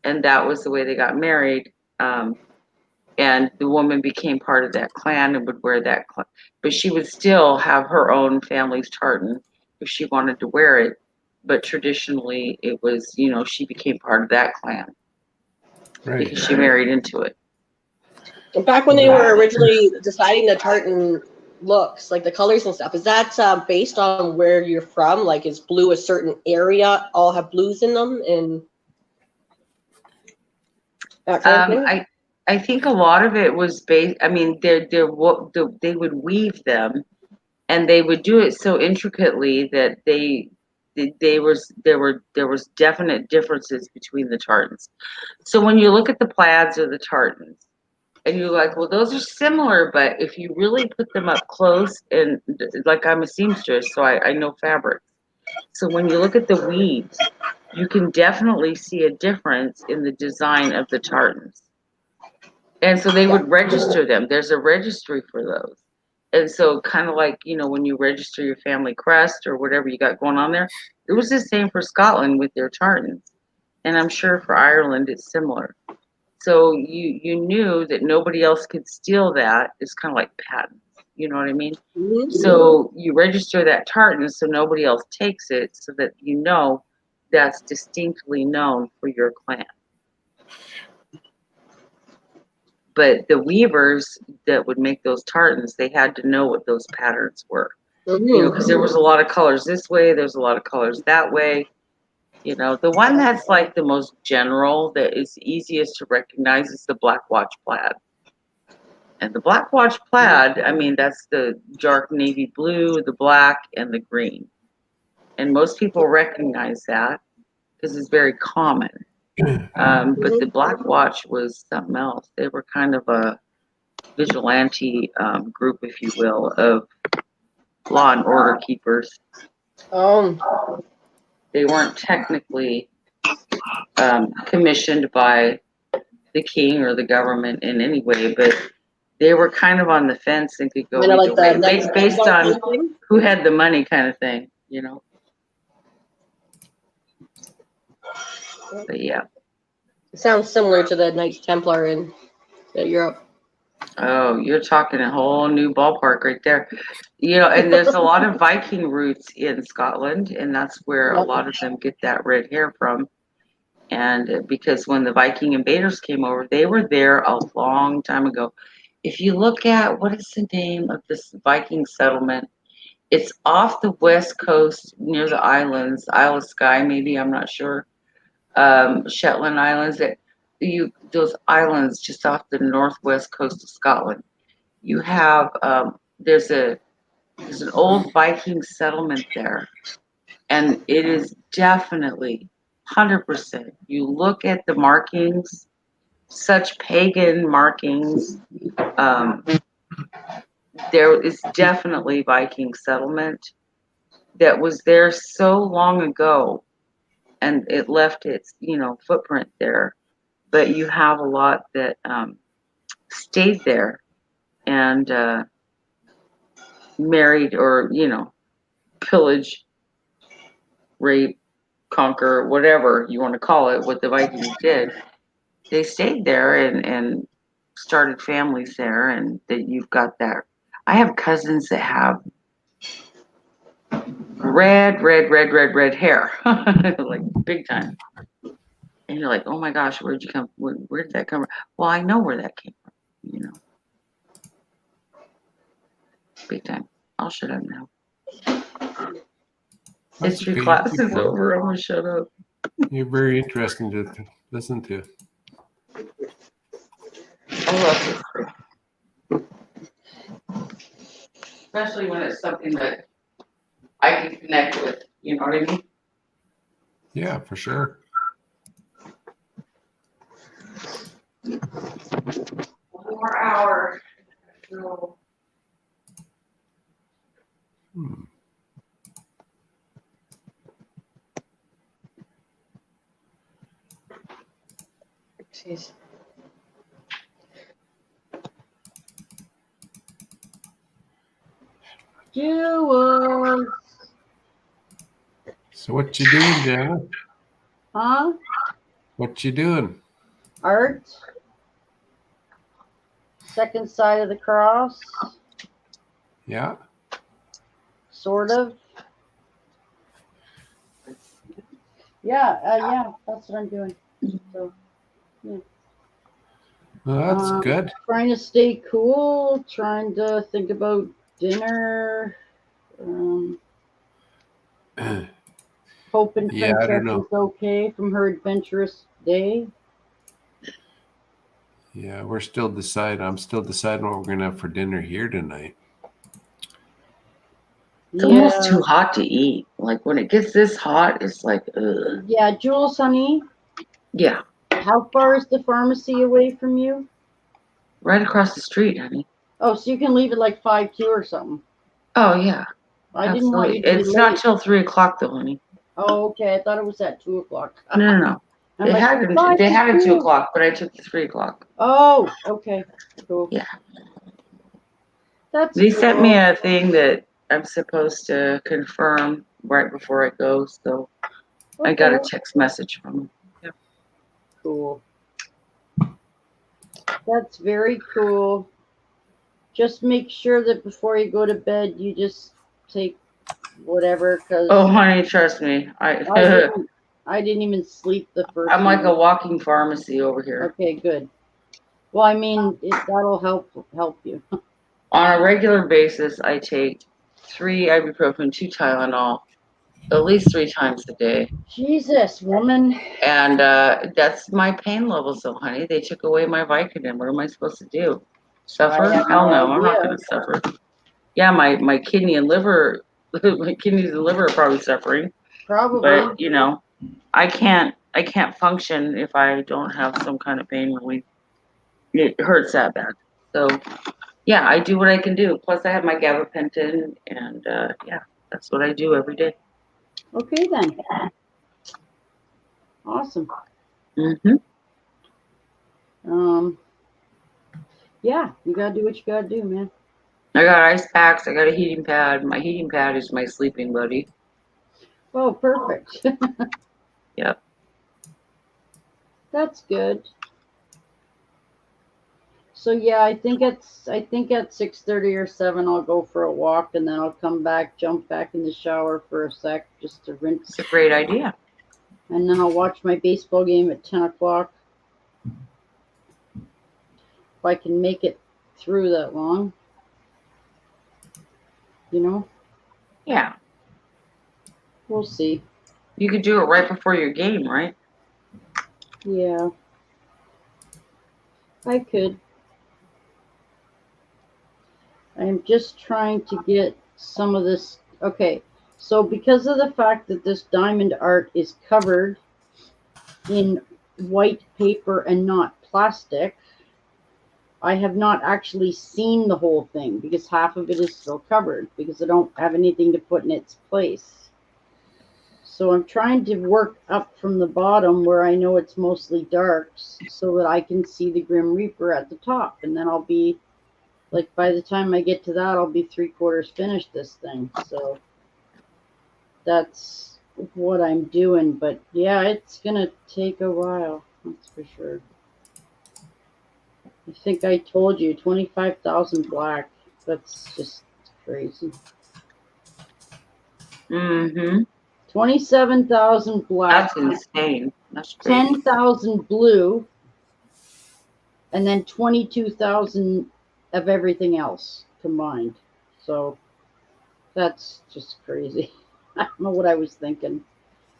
and that was the way they got married. And the woman became part of that clan and would wear that but she would still have her own family's tartan if she wanted to wear it. But traditionally it was, she became part of that clan Right. because she married into it. Back when they were originally deciding the tartan looks, like the colors and stuff, is that based on where you're from? Like, is blue a certain area all have blues in them and that kind of thing? I think a lot of it was based. I mean, they would weave them, and they would do it so intricately that there was definite differences between the tartans. So when you look at the plaids or the tartans, and you're like, well, those are similar, but if you really put them up close, and like I'm a seamstress, so I know fabric. So when you look at the weaves, you can definitely see a difference in the design of the tartans. And so they would register them. There's a registry for those. And so kind of like, when you register your family crest or whatever you got going on there, it was the same for Scotland with their tartans. And I'm sure for Ireland it's similar. So you knew that nobody else could steal that. It's kind of like patents. You know what I mean? Mhm. So you register that tartan so nobody else takes it so that that's distinctly known for your clan. But the weavers that would make those tartans, they had to know what those patterns were. Because there was a lot of colors this way, there's a lot of colors that way. The one that's like the most general, that is easiest to recognize, is the Black Watch plaid. And the Black Watch plaid, I mean, that's the dark navy blue, the black, and the green. And most people recognize that because it's very common. But the Black Watch was something else. They were kind of a vigilante group, if you will, of law and order keepers. They weren't technically commissioned by the king or the government in any way, but they were kind of on the fence and could go either way, based on who had the money, kind of thing. But yeah. It sounds similar to the Knights Templar in Europe. Oh, you're talking a whole new ballpark right there. And there's a lot of Viking roots in Scotland, and that's where a lot of them get that red hair from. And because when the Viking invaders came over, they were there a long time ago. If you look at, what is the name of this Viking settlement? It's off the west coast near the islands, Isle of Skye, maybe, I'm not sure. Shetland Islands, those islands just off the northwest coast of Scotland. You have there's an old Viking settlement there, and it is definitely 100%. You look at the markings, such pagan markings. Um, there is definitely Viking settlement that was there so long ago, and it left its footprint there. But you have a lot that stayed there and married or pillage, rape, conquer, whatever you want to call it. What the Vikings did, they stayed there and started families there, and that you've got that. I have cousins that have red hair, like big time. And you're like, oh my gosh, where'd you come? Where did that come from? Well, I know where that came from, big time. I'll shut up now. History class is over. I'm gonna shut up. You're very interesting to listen to. I love history, especially when it's something that I can connect with. You know what I mean? Yeah, for sure. One more hour. So. Jeez. Jewels. So what you doing, Jenna? Huh? What you doing? Art. Second side of the cross. Yeah. Sort of. Yeah, that's what I'm doing. So, yeah. Well, that's good. Trying to stay cool, trying to think about dinner. Hoping Yeah, I don't Princess know. is okay from her adventurous day. Yeah, we're still deciding. I'm still deciding what we're gonna have for dinner here tonight. It's almost too hot to eat. Like when it gets this hot, it's like, ugh. Yeah, Jules, honey. Yeah. How far is the pharmacy away from you? Right across the street, honey. Oh, so you can leave at like 5:02 or something. Oh yeah. I didn't want you to be It's late. not till 3:00 though, honey. Oh, okay. I thought it was at 2:00. No. I'm They like, had it 2:00, but I took the 3:00. Oh, okay. Cool. Yeah. That's They cool. sent me a thing that I'm supposed to confirm right before I go, so Okay. I got a text message from them. Yeah. Cool. That's very cool. Just make sure that before you go to bed, you just take whatever. Cause Oh, honey, trust me. I didn't even sleep the first I'm like night. a walking pharmacy over here. Okay, good. Well, I mean, that'll help you. On a regular basis, I take 3 ibuprofen, 2 Tylenol, at least 3 times a day. Jesus, woman. And that's my pain levels, though, honey. They took away my Vicodin. What am I supposed to do? Suffer? Hell no, I'm not going to suffer. Yeah, my kidney and liver, my kidneys and liver are probably suffering. Probably. But I can't function if I don't have some kind of pain relief. It hurts that bad. So yeah, I do what I can do. Plus I have my gabapentin, and yeah, that's what I do every day. Okay then. Awesome. Mhm. Yeah, you gotta do what you gotta do, man. I got ice packs. I got a heating pad. My heating pad is my sleeping buddy. Oh, perfect. Yep. That's good. So yeah, I think at 6:30 or 7 I'll go for a walk, and then I'll come back, jump back in the shower for a sec just to rinse. It's a great idea. And then I'll watch my baseball game at 10 o'clock. If I can make it through that long. Yeah. We'll see. You could do it right before your game, right? Yeah. I could. I'm just trying to get some of this. Okay. So because of the fact that this diamond art is covered in white paper and not plastic, I have not actually seen the whole thing because half of it is still covered because I don't have anything to put in its place. So I'm trying to work up from the bottom where I know it's mostly darks so that I can see the Grim Reaper at the top. And then I'll be, like, by the time I get to that, I'll be 3/4 finished this thing. So that's what I'm doing. But yeah, it's going to take a while. That's for sure. I think I told you 25,000 black. That's just crazy. Mm-hmm. 27,000 black. That's insane. That's crazy. 10,000 blue. And then 22,000 of everything else combined. So that's just crazy. I don't know what I was thinking.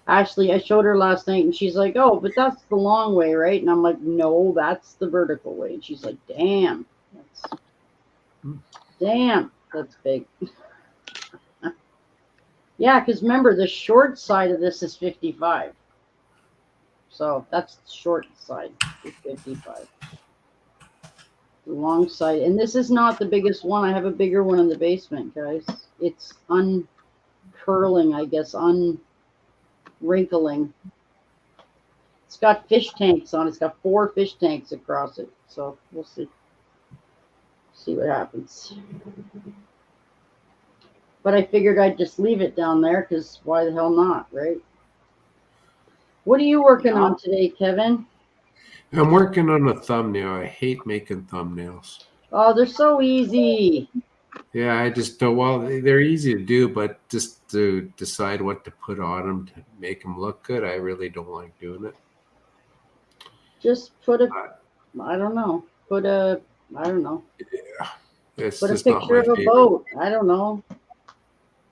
Ashley, I showed her last night and she's like, oh, but that's the long way, right? And I'm like, no, that's the vertical way. And she's like, damn, that's big. Yeah, because remember, the short side of this is 55. So that's the short side is 55. The long side, and this is not the biggest one. I have a bigger one in the basement, guys. It's uncurling, I guess, unwrinkling. It's got fish tanks on it. It's got 4 fish tanks across it. So we'll see. See what happens. But I figured I'd just leave it down there because why the hell not, right? What are you working on today, Kevin? I'm working on a thumbnail. I hate making thumbnails. Oh, they're so easy. Yeah, I just don't. Well, they're easy to do, but just to decide what to put on them to make them look good, I really don't like doing it. Just put a, I don't know. Put a, I don't know. Yeah, it's Put a just not picture my of a favorite. boat. I don't know.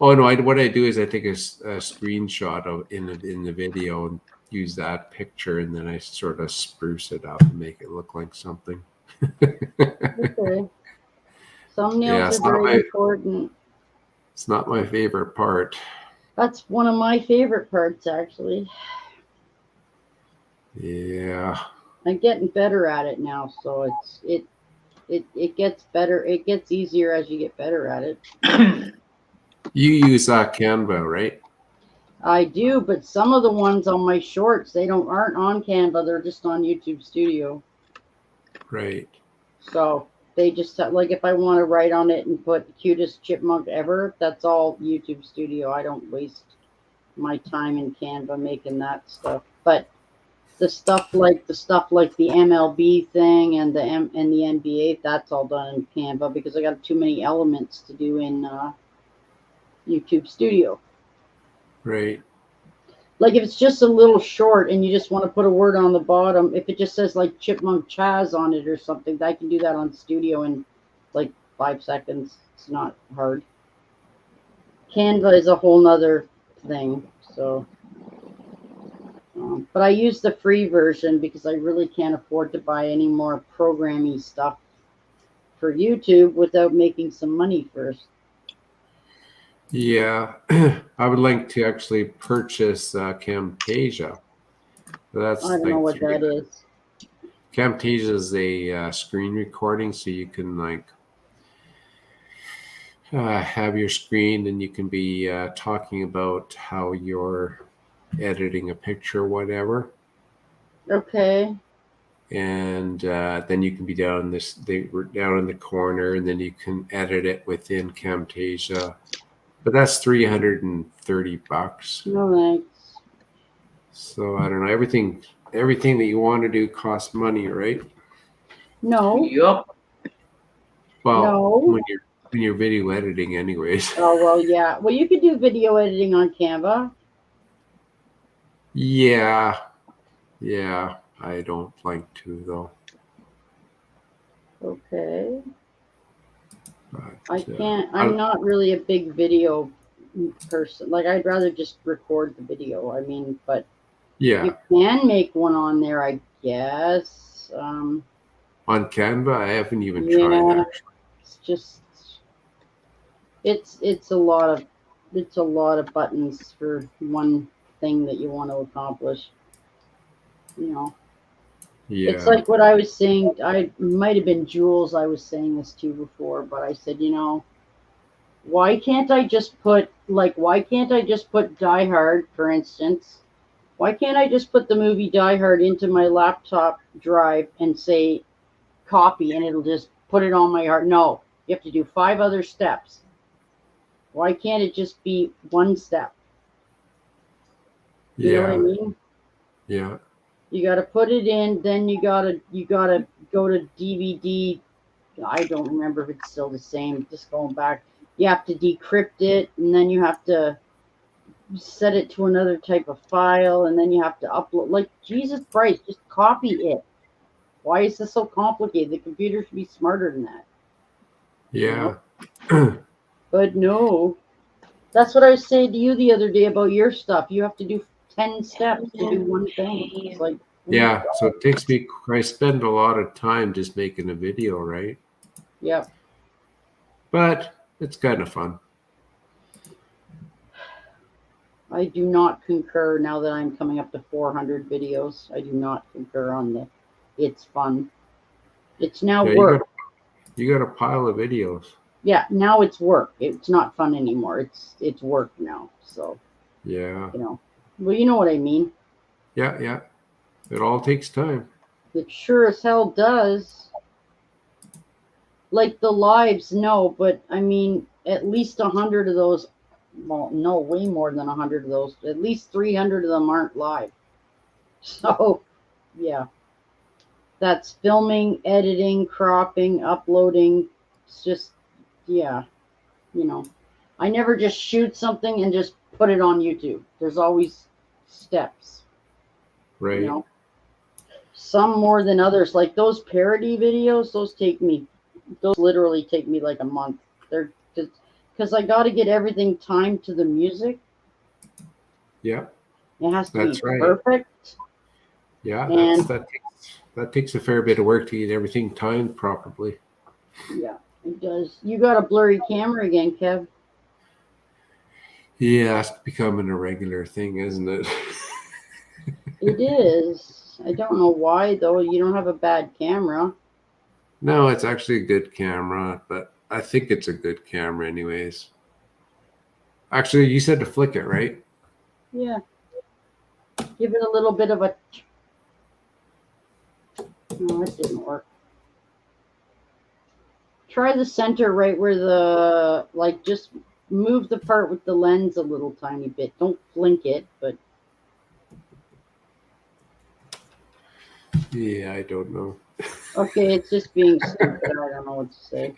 Oh no! What I do is I take a screenshot of in the video and use that picture, and then I sort of spruce it up and make it look like something. Okay. Thumbnails Yeah, are very important. It's not my favorite part. That's one of my favorite parts, actually. Yeah. I'm getting better at it now, so it gets better. It gets easier as you get better at it. You use Canva, right? I do, but some of the ones on my shorts, they aren't on Canva. They're just on YouTube Studio. Right. So they just like if I want to write on it and put cutest chipmunk ever, that's all YouTube Studio. I don't waste my time in Canva making that stuff. But the stuff like the MLB thing and the NBA, that's all done in Canva because I got too many elements to do in YouTube Studio. Right. Like if it's just a little short and you just want to put a word on the bottom, if it just says like Chipmunk Chaz on it or something, I can do that on Studio in like 5 seconds. It's not hard. Canva is a whole nother thing. So, but I use the free version because I really can't afford to buy any more programming stuff for YouTube without making some money first. Yeah, I would like to actually purchase Camtasia. That's I don't know what that is. Camtasia is a screen recording, so you can like have your screen and you can be talking about how you're editing a picture or whatever. Okay. And then you can be down down in the corner, and then you can edit it within Camtasia. But that's $330. No thanks. So I don't know. Everything that you want to do costs money, right? No. Yup. Well, No. when you're video editing, anyways. Oh well, yeah. Well, you could do video editing on Canva. Yeah. I don't like to though. Okay. But, I can't. I'm not really a big video person. Like, I'd rather just record the video. I mean, but Yeah. you can make one on there, I guess. On Canva, I haven't even Yeah. tried actually. It's just it's a lot of buttons for one thing that you want to accomplish. You know, it's Yeah. like what I was saying. I might have been Jules. I was saying this to before, but I said, why can't I just put Die Hard, for instance? Why can't I just put the movie Die Hard into my laptop drive and say copy, and it'll just put it on my hard? No, you have to do 5 other steps. Why can't it just be one step? You know what I Yeah. mean? Yeah. You got to put it in, then you got to go to DVD. I don't remember if it's still the same. Just going back, you have to decrypt it, and then you have to set it to another type of file, and then you have to upload. Like, Jesus Christ, just copy it. Why is this so complicated? The computer should be smarter than that. Yeah. But no. That's what I was saying to you the other day about your stuff. You have to do 10 steps to do one thing. It's like, Yeah. So it takes me, I spend a lot of time just making a video, right? yeah. But it's kind of fun. I do not concur now that I'm coming up to 400 videos. I do not concur on the it's fun. It's now Yeah, work. you got a pile of videos. Yeah, now it's work. It's not fun anymore. It's work now. So, Yeah. well, you know what I mean. Yeah. Yeah. It all takes time. It sure as hell does. Like the lives, no, but I mean, at least 100 of those. Well, no, way more than 100 of those. At least 300 of them aren't live. So, yeah. That's filming, editing, cropping, uploading. It's just, yeah, I never just shoot something and just put it on YouTube. There's always steps, Right. Some more than others. Like those parody videos, those literally take me like a month. They're just, because I got to get everything timed to the music. Yeah. It has to That's be right. perfect. Yeah, And that takes a fair bit of work to get everything timed properly. yeah, it does. You got a blurry camera again, Kev. Yeah, it's becoming a regular thing, isn't it? It is. I don't know why though. You don't have a bad camera. No, it's actually a good camera, but I think it's a good camera anyways. Actually, you said to flick it, right? Yeah. Give it a little bit of a... No, it didn't work. Try the center right where the... Like, just move the part with the lens a little tiny bit. Don't blink it, but... Yeah, I don't know. Okay, it's just being stupid. I don't know what to say.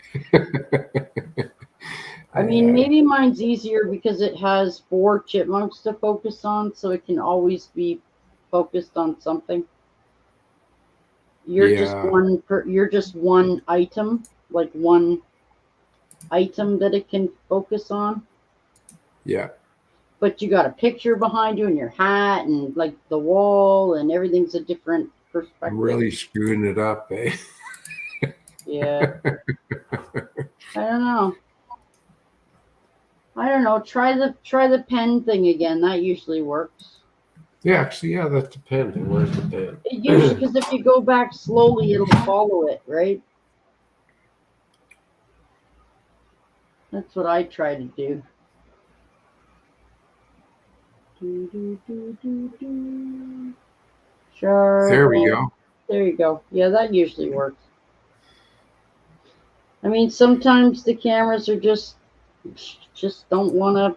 I mean, maybe mine's easier because it has 4 chipmunks to focus on, so it can always be focused on something. You're just one item, like one item that it can focus on. Yeah. But you got a picture behind you and your hat and like the wall and everything's a different perspective. I'm really screwing it up, eh? Yeah. I don't know. Try the pen thing again. That usually works. Yeah, actually, yeah, that's the pen. Where's the pen? It usually, because if you go back slowly, it'll follow it, right? That's what I try to do. Sure. There we go. There you go. Yeah, that usually works. I mean, sometimes the cameras are just don't want to,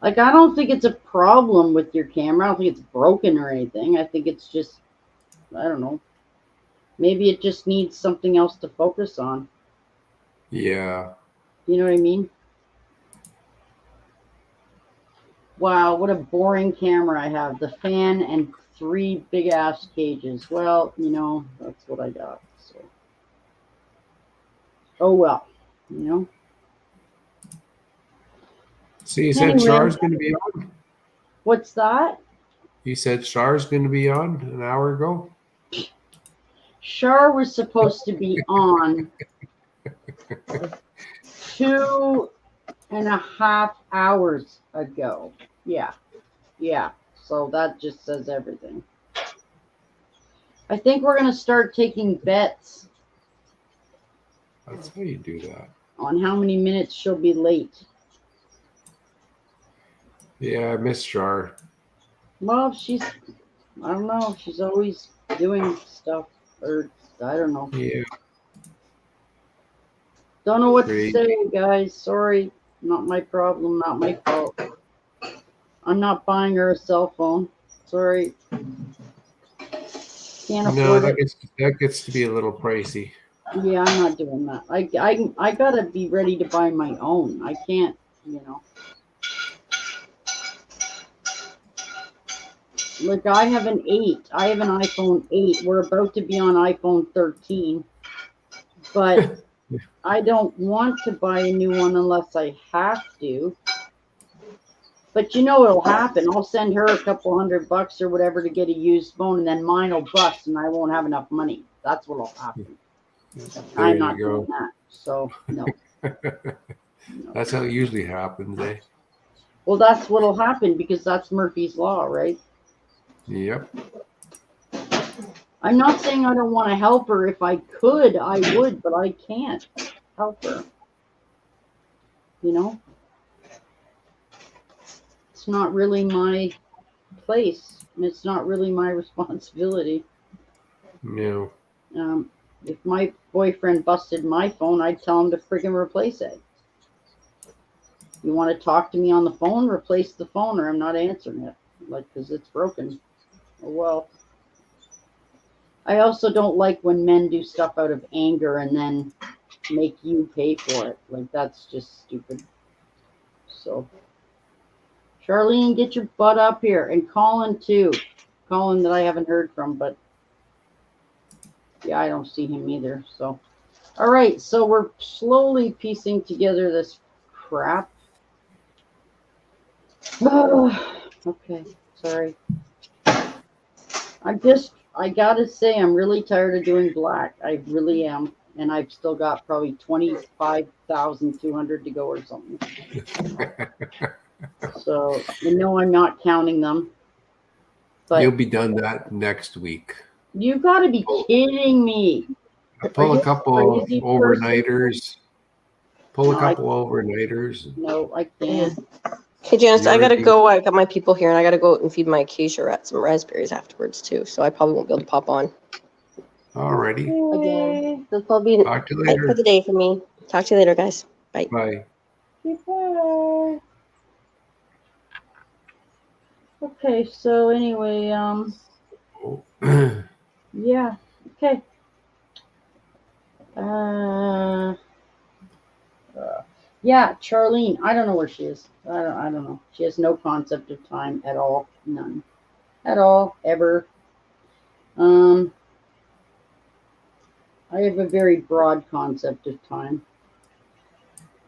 Like, I don't think it's a problem with your camera. I don't think it's broken or anything. I think it's just, I don't know. Maybe it just needs something else to focus on. Yeah. You know what I mean? Wow, what a boring camera I have. The fan and 3 big-ass cages. Well, that's what I got. So. Oh, well, So you said Anyway. Char's going to be on? What's that? You said Char's going to be on an hour ago? Char was supposed to be on 2.5 hours ago. Yeah. So that just says everything. I think we're going to start taking bets That's how you do that. on how many minutes she'll be late. Yeah, I miss Char. Well, I don't know, she's always doing stuff, or I don't know. Yeah. Don't know what Great. to say, guys. Sorry, not my problem, not my fault. I'm not buying her a cell phone. Sorry. Can't No, afford it. that gets to be a little pricey. Yeah, I'm not doing that. I gotta be ready to buy my own. I can't, Look, I have an 8. I have an iPhone 8. We're about to be on iPhone 13. But I don't want to buy a new one unless I have to. But it'll happen. I'll send her a couple $100 or whatever to get a used phone, and then mine will bust and I won't have enough money. That's what'll happen. I'm not doing that. So, no. That's how it usually happens, eh? Well, that's what'll happen because that's Murphy's Law, right? Yep. I'm not saying I don't want to help her. If I could, I would, but I can't help her. It's not really my place. It's not really my responsibility. No. If my boyfriend busted my phone, I'd tell him to friggin' replace it. You want to talk to me on the phone? Replace the phone, or I'm not answering it. Because it's broken. Oh, well. I also don't like when men do stuff out of anger and then make you pay for it. That's just stupid. So, Charlene, get your butt up here. And Colin, too. Colin that I haven't heard from, but yeah, I don't see him either. So, all right. So we're slowly piecing together this crap. Okay. Sorry. I gotta say, I'm really tired of doing black. I really am. And I've still got probably 25,200 to go or something. So, I'm not counting them. But you'll be done that next week. You gotta be kidding me. Pull a couple overnighters. Pull a couple overnighters. No, I can't. Hey, Janice, I gotta go. I got my people here, and I gotta go out and feed my acacia rat some raspberries afterwards too. So I probably won't be able to pop on. Alrighty. Again, that's probably Talk to you it later. for the day for me. Talk to you later, guys. Bye. Bye. Goodbye. Okay, so anyway, yeah, okay. Yeah, Charlene, I don't know where she is. I don't know. She has no concept of time at all. None. At all, ever. I have a very broad concept of time.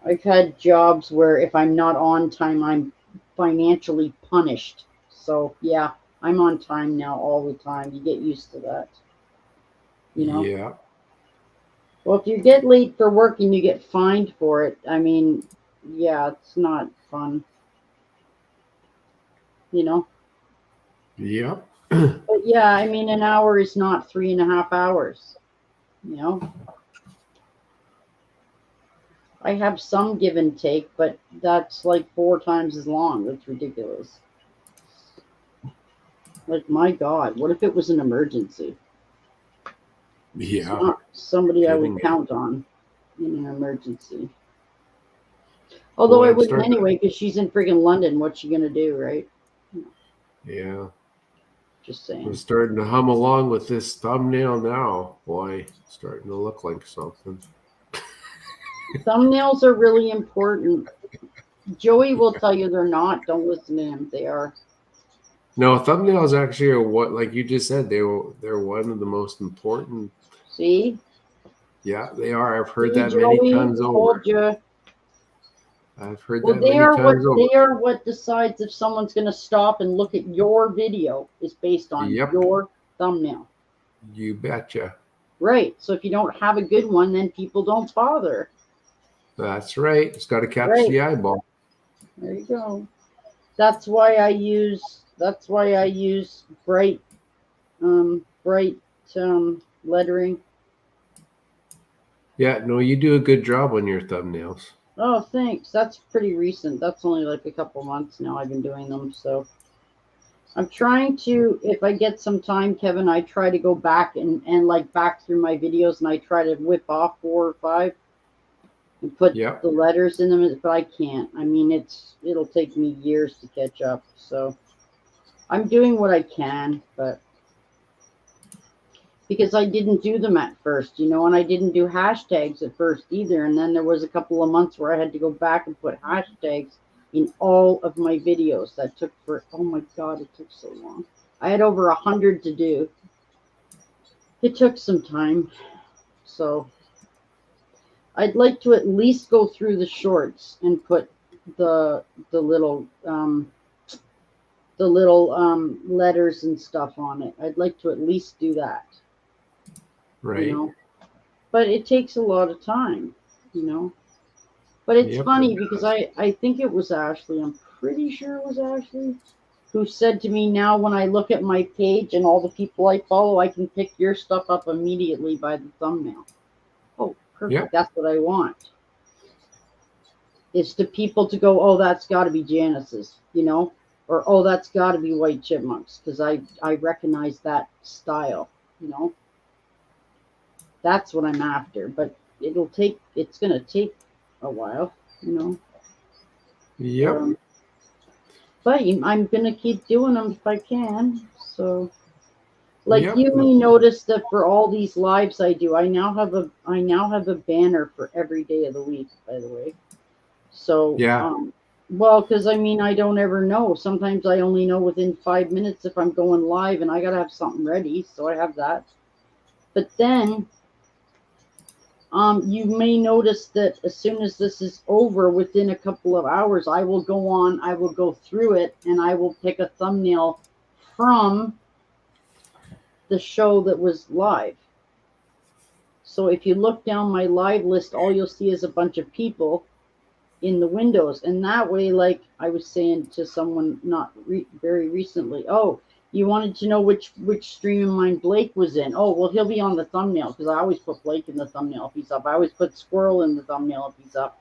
I've had jobs where if I'm not on time, I'm financially punished. So, yeah, I'm on time now all the time. You get used to that. Yeah. Well, if you get late for work and you get fined for it, I mean, yeah, it's not fun. Yep. But yeah, I mean, an hour is not 3.5 hours. I have some give and take, but that's like 4 times as long. That's ridiculous. My God, what if it was an emergency? Yeah. It's not somebody I would count on in an emergency. Although I wouldn't anyway, because she's in friggin' London. What's she gonna do, right? Yeah. Just saying. I'm starting to hum along with this thumbnail now. Boy, it's starting to look like something. Thumbnails are really important. Joey will tell you they're not. Don't listen to him. They are. No, thumbnails actually are what, like you just said, they're one of the most important. See? Yeah, they are. I've heard that many times over. I've heard Well, that many times over. they are what decides if someone's going to stop and look at your video is based on Yep. your thumbnail. You betcha. Right. So if you don't have a good one, then people don't bother. That's right. It's got to catch Right. the eyeball. There you go. That's why I use bright lettering. Yeah, no, you do a good job on your thumbnails. Oh, thanks. That's pretty recent. That's only like a couple months now I've been doing them. So I'm trying to, if I get some time, Kevin, I try to go back and like back through my videos and I try to whip off 4 or 5 and put Yep. the letters in them, but I can't. I mean, it'll take me years to catch up. So I'm doing what I can, but because I didn't do them at first, you know, and I didn't do hashtags at first either. And then there was a couple of months where I had to go back and put hashtags in all of my videos. That took oh my God, it took so long. I had over 100 to do. It took some time. So I'd like to at least go through the shorts and put the little letters and stuff on it. I'd like to at least do that. Right. You know? But it takes a lot of time, you know. But it's funny because I think it was Ashley, I'm pretty sure it was Ashley, who said to me, now when I look at my page and all the people I follow, I can pick your stuff up immediately by the thumbnail. Oh, perfect. Yep. That's what I want. It's to people to go, oh, that's got to be Janice's, you know, or oh, that's got to be White Chipmunks, because I recognize that style, you know. That's what I'm after, but it's going to take a while, you know. Yep. But I'm going to keep doing them if I can. So, like Yep. you may notice that for all these lives I do, I now have a banner for every day of the week, by the way. So, Yeah. well, because I mean, I don't ever know. Sometimes I only know within 5 minutes if I'm going live, and I got to have something ready. So I have that. But then you may notice that as soon as this is over, within a couple of hours, I will go through it, and I will pick a thumbnail from the show that was live. So if you look down my live list, all you'll see is a bunch of people in the windows. And that way, like I was saying to someone not very recently, oh, you wanted to know which stream of mine Blake was in. Oh, well, he'll be on the thumbnail, because I always put Blake in the thumbnail if he's up. I always put Squirrel in the thumbnail if he's up.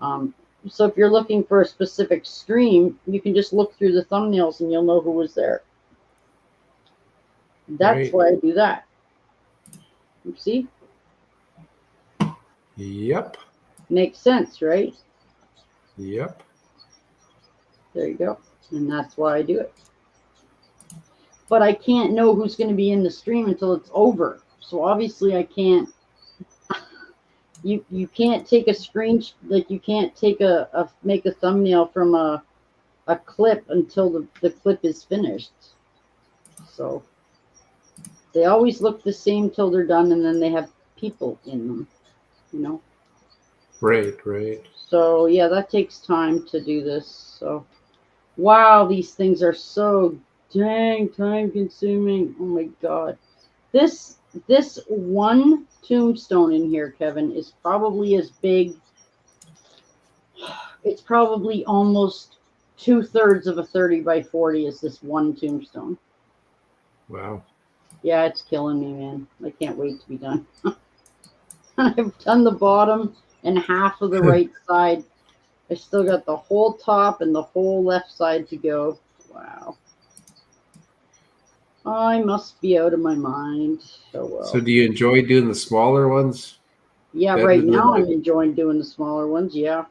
So if you're looking for a specific stream, you can just look through the thumbnails and you'll know who was there. That's why I do that. You see? Yep. Makes sense, right? Yep. There you go. And that's why I do it. But I can't know who's going to be in the stream until it's over. So obviously I can't. You can't take a screen, like you can't take make a thumbnail from a clip until the clip is finished. So they always look the same till they're done, and then they have people in them, you know. Right. So yeah, that takes time to do this. So wow, these things are so dang time consuming. Oh my God. This one tombstone in here, Kevin, is probably as big. It's probably almost 2/3 of a 30 by 40 is this one tombstone. Wow. Yeah, it's killing me, man. I can't wait to be done. I've done the bottom and half of the right side. I still got the whole top and the whole left side to go. Wow. I must be out of my mind. So well. So do you enjoy doing the smaller ones? Yeah, right now I'm enjoying doing the smaller ones, yeah.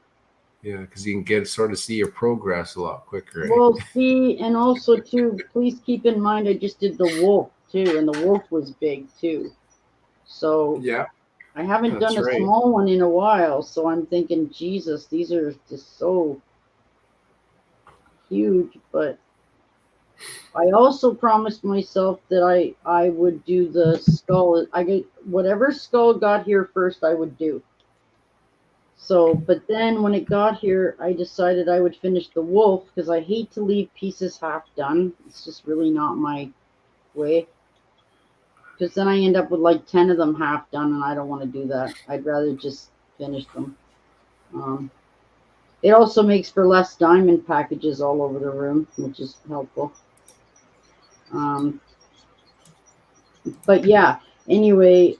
Yeah, because you can sort of see your progress a lot quicker. Well, see, and also too, please keep in mind I just did the wolf too, and the wolf was big too. So yeah, I haven't done a small one in a while, so I'm thinking, Jesus, these are just so huge. But I also promised myself that I would do the skull. I get whatever skull got here first, I would do. So, but then when it got here, I decided I would finish the wolf because I hate to leave pieces half done. It's just really not my way. Because then I end up with like 10 of them half done, and I don't want to do that. I'd rather just finish them. It also makes for less diamond packages all over the room, which is helpful. But yeah, anyway,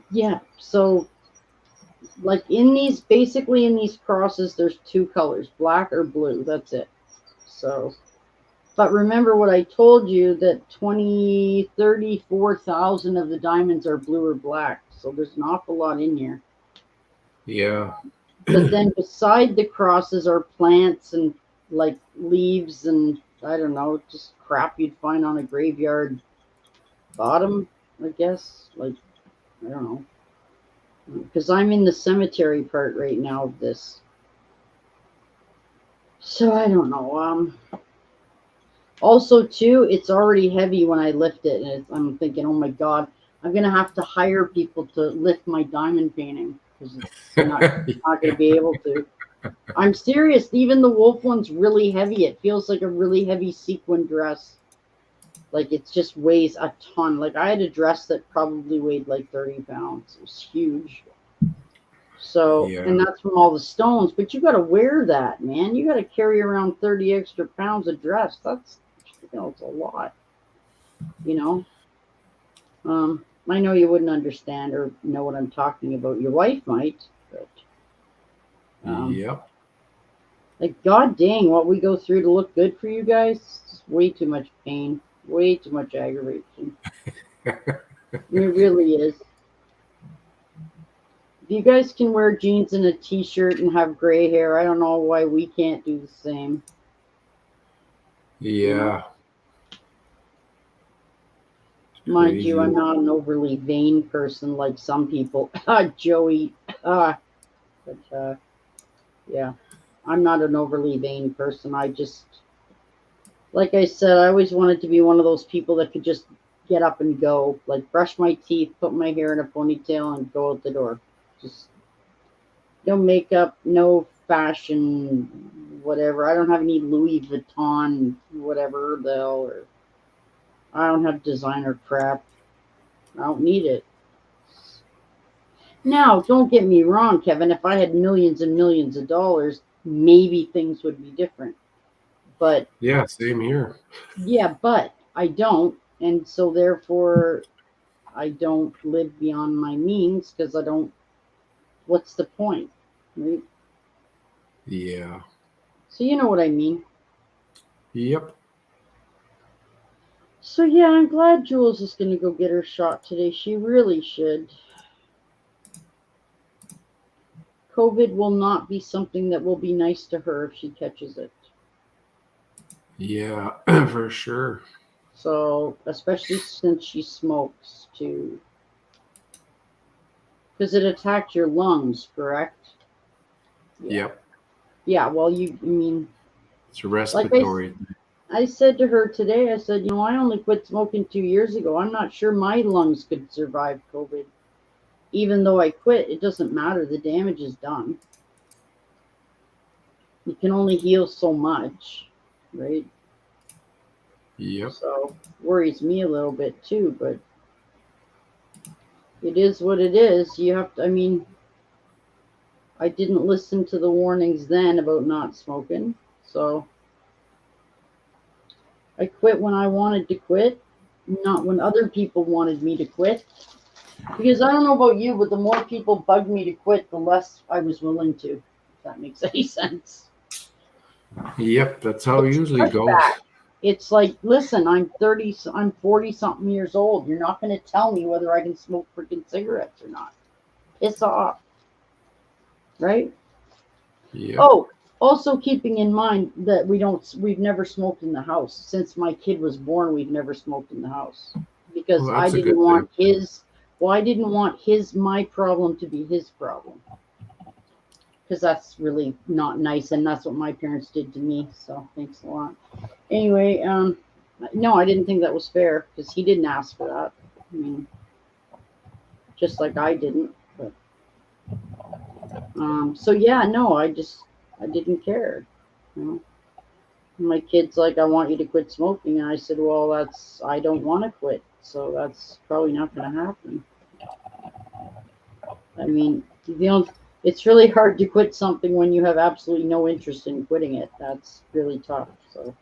yeah, so like basically in these crosses, there's two colors, black or blue. That's it. So, but remember what I told you, that 34,000 of the diamonds are blue or black. So there's an awful lot in here. Yeah. But then beside the crosses are plants and like leaves and I don't know, just crap you'd find on a graveyard bottom, I guess. Like, I don't know. Because I'm in the cemetery part right now of this. So I don't know. Also, too, it's already heavy when I lift it. And I'm thinking, oh my God, I'm going to have to hire people to lift my diamond painting. Because I'm not going to be able to. I'm serious. Even the wolf one's really heavy. It feels like a really heavy sequin dress. Like it just weighs a ton. Like I had a dress that probably weighed like 30 pounds. It was huge. So, Yeah. and that's from all the stones. But you got to wear that, man. You got to carry around 30 extra pounds of dress. That's, it's a lot. You know. I know you wouldn't understand or know what I'm talking about. Your wife might, but. Yep. Like, god dang, what we go through to look good for you guys, it's way too much pain, way too much aggravation. It really is. If you guys can wear jeans and a t-shirt and have gray hair, I don't know why we can't do the same. Yeah. Mind you, I'm not an overly vain person like some people. Joey. But, yeah. I'm not an overly vain person. I just, like I said, I always wanted to be one of those people that could just get up and go, like brush my teeth, put my hair in a ponytail, and go out the door. Just no makeup, no fashion, whatever. I don't have any Louis Vuitton, whatever the hell, or I don't have designer crap. I don't need it. Now, don't get me wrong, Kevin. If I had millions and millions of dollars, maybe things would be different. But yeah, same here. Yeah, but I don't, and so therefore I don't live beyond my means because I don't. What's the point, right? Yeah. So you know what I mean. Yep. So yeah, I'm glad Jules is going to go get her shot today. She really should. COVID will not be something that will be nice to her if she catches it. Yeah, for sure. So, especially since she smokes too. Because it attacked your lungs, correct? Yeah. Yep. Yeah, well, I mean... It's a respiratory. Like I said to her today, I said, I only quit smoking 2 years ago. I'm not sure my lungs could survive COVID. Even though I quit, it doesn't matter. The damage is done. You can only heal so much, right? Yep. So, worries me a little bit too, but it is what it is. You have to, I didn't listen to the warnings then about not smoking, so I quit when I wanted to quit, not when other people wanted me to quit. Because I don't know about you, but the more people bugged me to quit, the less I was willing to, if that makes any sense. Yep, that's how it usually goes. It's like, listen, I'm 40 something years old. You're not going to tell me whether I can smoke freaking cigarettes or not. Piss off. Right? Yep. Oh, also keeping in mind that we've never smoked in the house. Since my kid was born, we've never smoked in the house. Because I didn't want my problem to be his problem. Because that's really not nice, and that's what my parents did to me. So thanks a lot. Anyway, no, I didn't think that was fair because he didn't ask for that. Just like I didn't. But So yeah, no, I didn't care. You know? My kid's like, I want you to quit smoking. And I said, well, I don't want to quit. So that's probably not going to happen. I mean, it's really hard to quit something when you have absolutely no interest in quitting it. That's really tough. So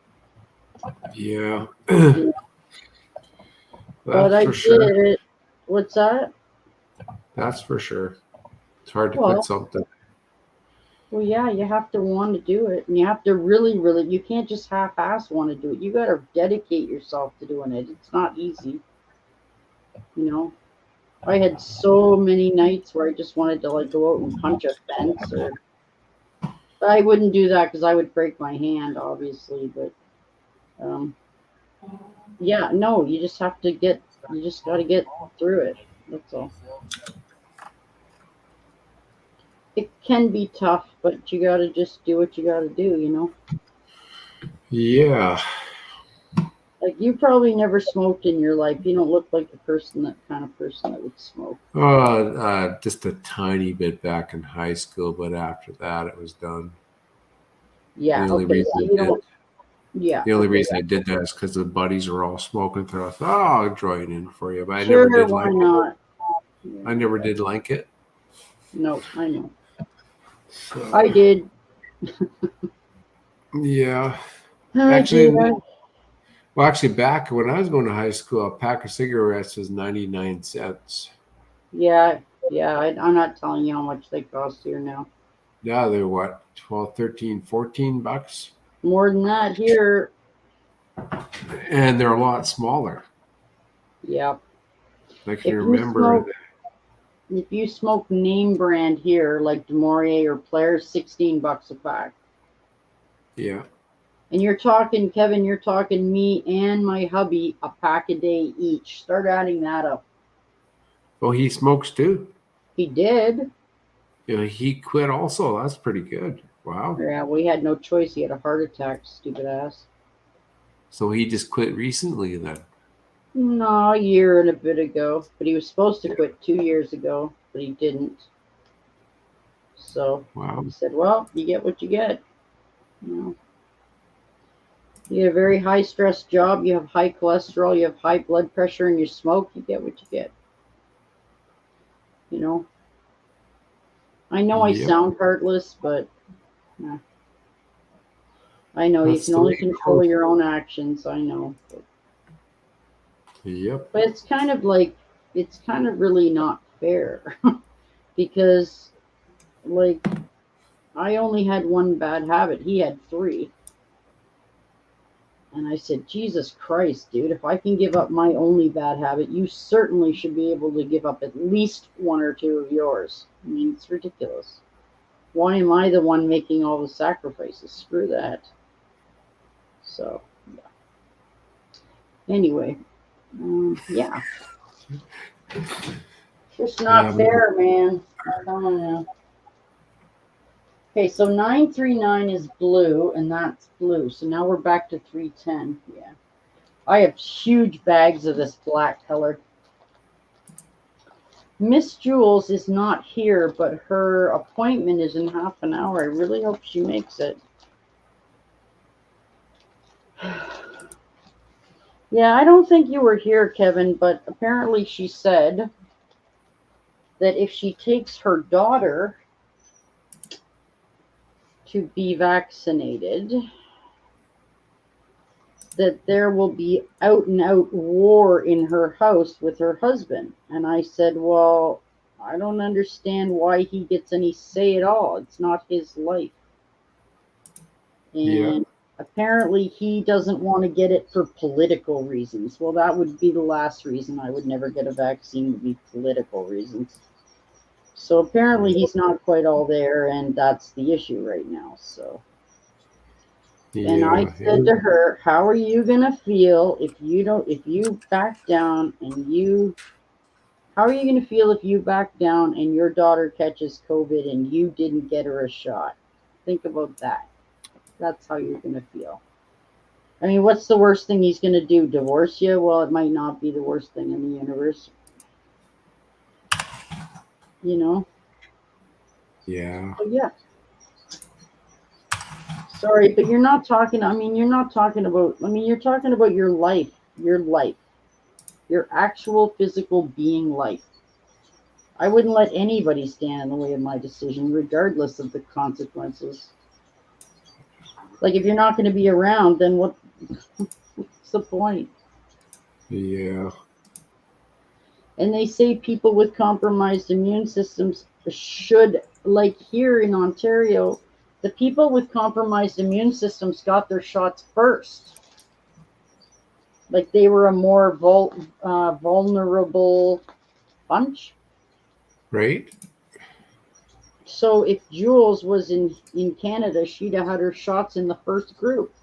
Yeah. yeah. But I That's for sure. did it. What's that? That's for sure. It's hard to quit Well, something. well, yeah, you have to want to do it, and you have to really, really. You can't just half-ass want to do it. You got to dedicate yourself to doing it. It's not easy, you know. I had so many nights where I just wanted to like go out and punch a fence, but I wouldn't do that because I would break my hand, obviously. But yeah, no, you just got to get through it. That's all. It can be tough, but you got to just do what you got to do, you know. Yeah. Like you probably never smoked in your life. You don't look like that kind of person that would smoke. Just a tiny bit back in high school, but after that, it was done. Yeah. The only Okay. reason So I you did, don't. Yeah. the only Okay. reason I did that is because the buddies were all smoking. So I thought, oh, I'll join in for you, but I Sure. never did Why like it. not? I never did like it. No, I know. So, I did. yeah. I Actually, did. back when I was going to high school, a pack of cigarettes was 99 cents. Yeah. Yeah. I'm not telling you how much they cost here now. Now they're what, 12, 13, 14 bucks? More than that here. And they're a lot smaller. Yeah. I can If you remember. smoke name brand here, like Demorier or Player, $16 a pack. Yeah. And you're talking, Kevin, you're talking me and my hubby a pack a day each. Start adding that up. Oh, he smokes too. He did. You know, he quit also. That's pretty good. Wow. Yeah, we had no choice. He had a heart attack, stupid ass. So he just quit recently then. No, a year and a bit ago. But he was supposed to quit 2 years ago, but he didn't. So Wow. he said, well, you get what you get. You know. You have a very high stress job, you have high cholesterol, you have high blood pressure, and you smoke, you get what you get. You know? I know I sound heartless, but I know you can only control your own actions, I know. Yep. But it's kind of really not fair. Because, like, I only had one bad habit. He had 3. And I said, Jesus Christ, dude, if I can give up my only bad habit, you certainly should be able to give up at least 1 or 2 of yours. I mean, it's ridiculous. Why am I the one making all the sacrifices? Screw that. So, yeah. Anyway, yeah. Just not fair, man. I'm telling you. Okay, so 939 is blue, and that's blue. So now we're back to 310. Yeah. I have huge bags of this black color. Miss Jules is not here, but her appointment is in half an hour. I really hope she makes it. Yeah, I don't think you were here, Kevin, but apparently she said that if she takes her daughter to be vaccinated, that there will be out and out war in her house with her husband. And I said, well, I don't understand why he gets any say at all. It's not his life. And apparently he doesn't want to get it for political reasons. Well, that would be the last reason I would never get a vaccine, would be political reasons. So apparently he's not quite all there, and that's the issue right now. So, and I said to her, how are you going to feel if you back down and how are you going to feel if you back down and your daughter catches COVID and you didn't get her a shot? Think about that. That's how you're going to feel. I mean, what's the worst thing he's going to do? Divorce you? Well, it might not be the worst thing in the universe. You know? Yeah. So yeah. Sorry, but you're not talking. I mean, you're not talking about. I mean, you're talking about your life, your actual physical being life. I wouldn't let anybody stand in the way of my decision, regardless of the consequences. Like, if you're not going to be around, then what's the point? Yeah. And they say people with compromised immune systems should, like here in Ontario, the people with compromised immune systems got their shots first. Like they were a more vulnerable bunch. Right? So if Jules was in Canada, she'd have had her shots in the first group.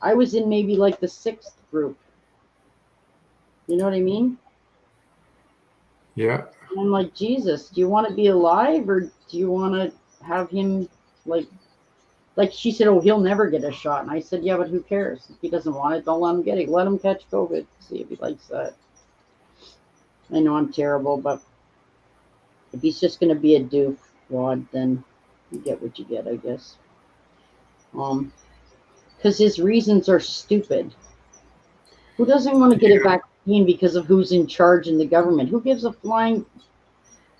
I was in maybe like the 6th group. You know what I mean? Yeah. And I'm like, Jesus, do you want to be alive or do you want to have him like she said, oh, he'll never get a shot. And I said, yeah, but who cares? If he doesn't want it, don't let him get it. Let him catch COVID. See if he likes that. I know I'm terrible, but if he's just going to be a doof wad, then you get what you get, I guess. Because his reasons are stupid. Who doesn't want to get a vaccine because of who's in charge in the government? Who gives a flying,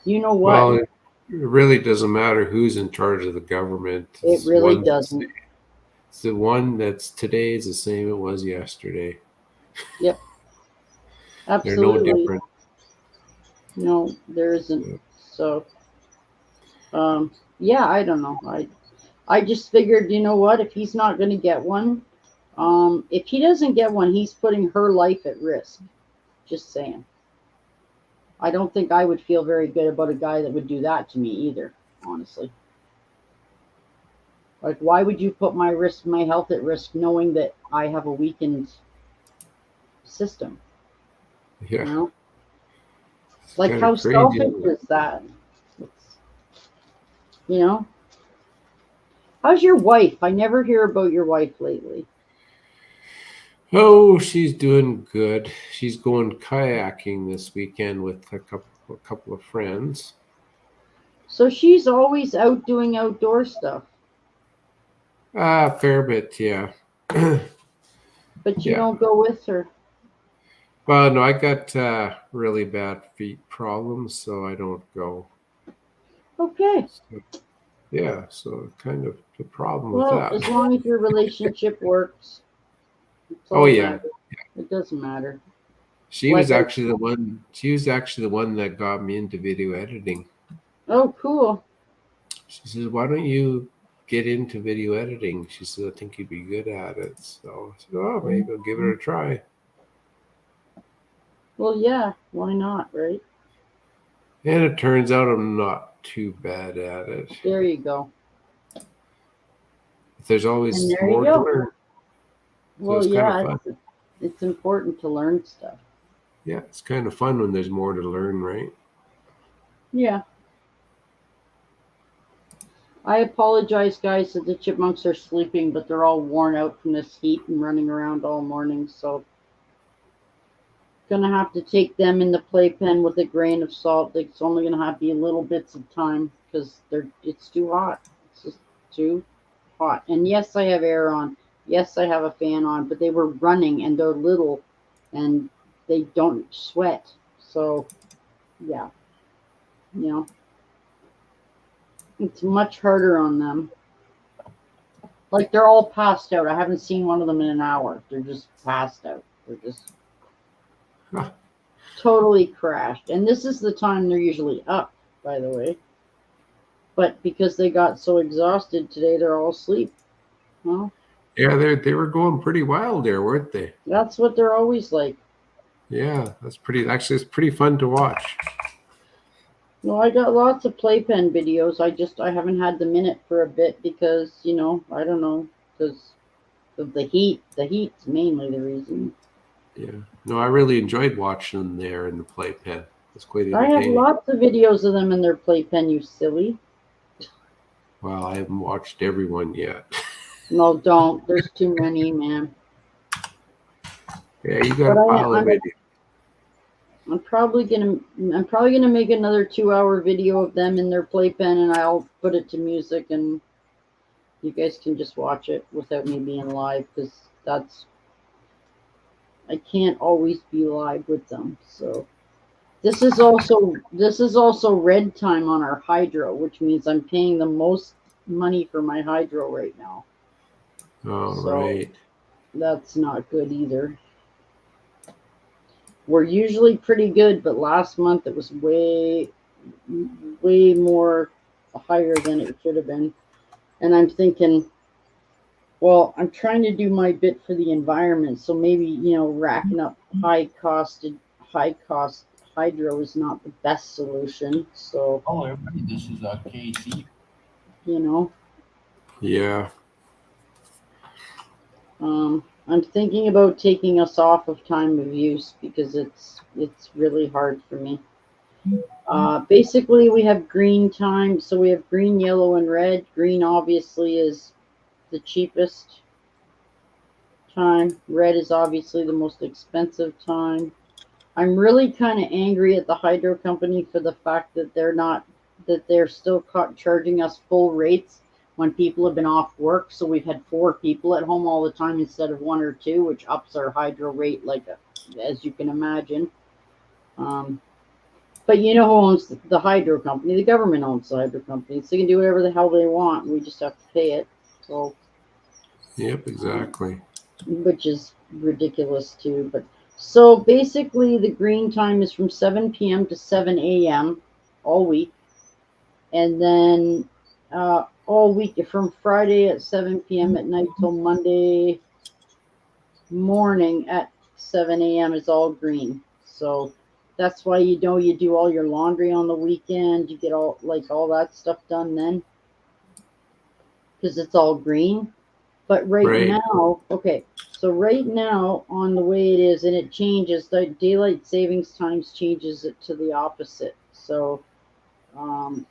you know what? Well, it really doesn't matter who's in charge of the government. It really doesn't. It's the one that's today is the same it was yesterday. Yep. Absolutely. They're no different. No, there isn't. So, yeah, I don't know. I just figured, you know what? If he's not going to get one, if he doesn't get one, he's putting her life at risk. Just saying. I don't think I would feel very good about a guy that would do that to me either, honestly. Like, why would you put my health at risk knowing that I have a weakened system? Yeah. You know? Like, how selfish is that? You know? How's your wife? I never hear about your wife lately. Oh, she's doing good. She's going kayaking this weekend with a couple of friends. So she's always out doing outdoor stuff. Fair bit, yeah. But you don't go with her. Well, no, I got really bad feet problems, so I don't go. Okay. So kind of the problem with Well, that. as long as your relationship works. Oh yeah. It doesn't matter. She was actually the one that got me into video editing. Oh, cool. She says, "Why don't you get into video editing?" She said, "I think you'd be good at it." So I said, "Oh, maybe I'll give it a try." Well, yeah, why not, right? And it turns out I'm not too bad at it. There you go. There's always more to learn. Well, so yeah, it's important to learn stuff. Yeah, it's kind of fun when there's more to learn, right? Yeah. I apologize, guys, that the chipmunks are sleeping, but they're all worn out from this heat and running around all morning, so gonna have to take them in the playpen with a grain of salt. It's only gonna have to be little bits of time because it's too hot. It's just too hot. And yes, I have air on. Yes, I have a fan on, but they were running and they're little and they don't sweat. So yeah, you know, it's much harder on them. Like they're all passed out. I haven't seen one of them in an hour. They're just passed out. They're just totally crashed. And this is the time they're usually up, by the way. But because they got so exhausted today, they're all asleep. Well, yeah, they were going pretty wild there, weren't they? That's what they're always like. Yeah, it's pretty fun to watch. No, I got lots of playpen videos. I haven't had the minute for a bit because, you know, I don't know, because of the heat. The heat's mainly the reason. Yeah. No, I really enjoyed watching them there in the playpen. It's quite entertaining. I have lots of videos of them in their playpen, you silly. Well, I haven't watched everyone yet. No, don't. There's too many, man. Yeah, you got a pile of videos. I'm probably gonna make another 2-hour video of them in their playpen, and I'll put it to music, and you guys can just watch it without me being live, because I can't always be live with them. So this is also red time on our hydro, which means I'm paying the most money for my hydro right now. All So right. that's not good either. We're usually pretty good, but last month it was way more higher than it should have been. And I'm thinking, well, I'm trying to do my bit for the environment, so maybe, racking up high cost hydro is not the best solution. So, Oh, everybody, this is KC. Yeah. I'm thinking about taking us off of time of use because it's really hard for me. Basically, we have green time, so we have green, yellow, and red. Green obviously is the cheapest time. Red is obviously the most expensive time. I'm really kind of angry at the hydro company for the fact that they're still charging us full rates when people have been off work. So we've had 4 people at home all the time instead of 1 or 2, which ups our hydro rate as you can imagine. But you know who owns the hydro company? The government owns the hydro company. So they can do whatever the hell they want. We just have to pay it. So. Yep, exactly. Which is ridiculous too. But so basically, the green time is from 7 p.m. to 7 a.m. all week, and then all week from Friday at 7 p.m. at night till Monday morning at 7 a.m. is all green. So that's why you do all your laundry on the weekend. You get all that stuff done then, because it's all green. But right now, okay, so right now on the way it is, and it changes, the daylight savings times changes it to the opposite. So,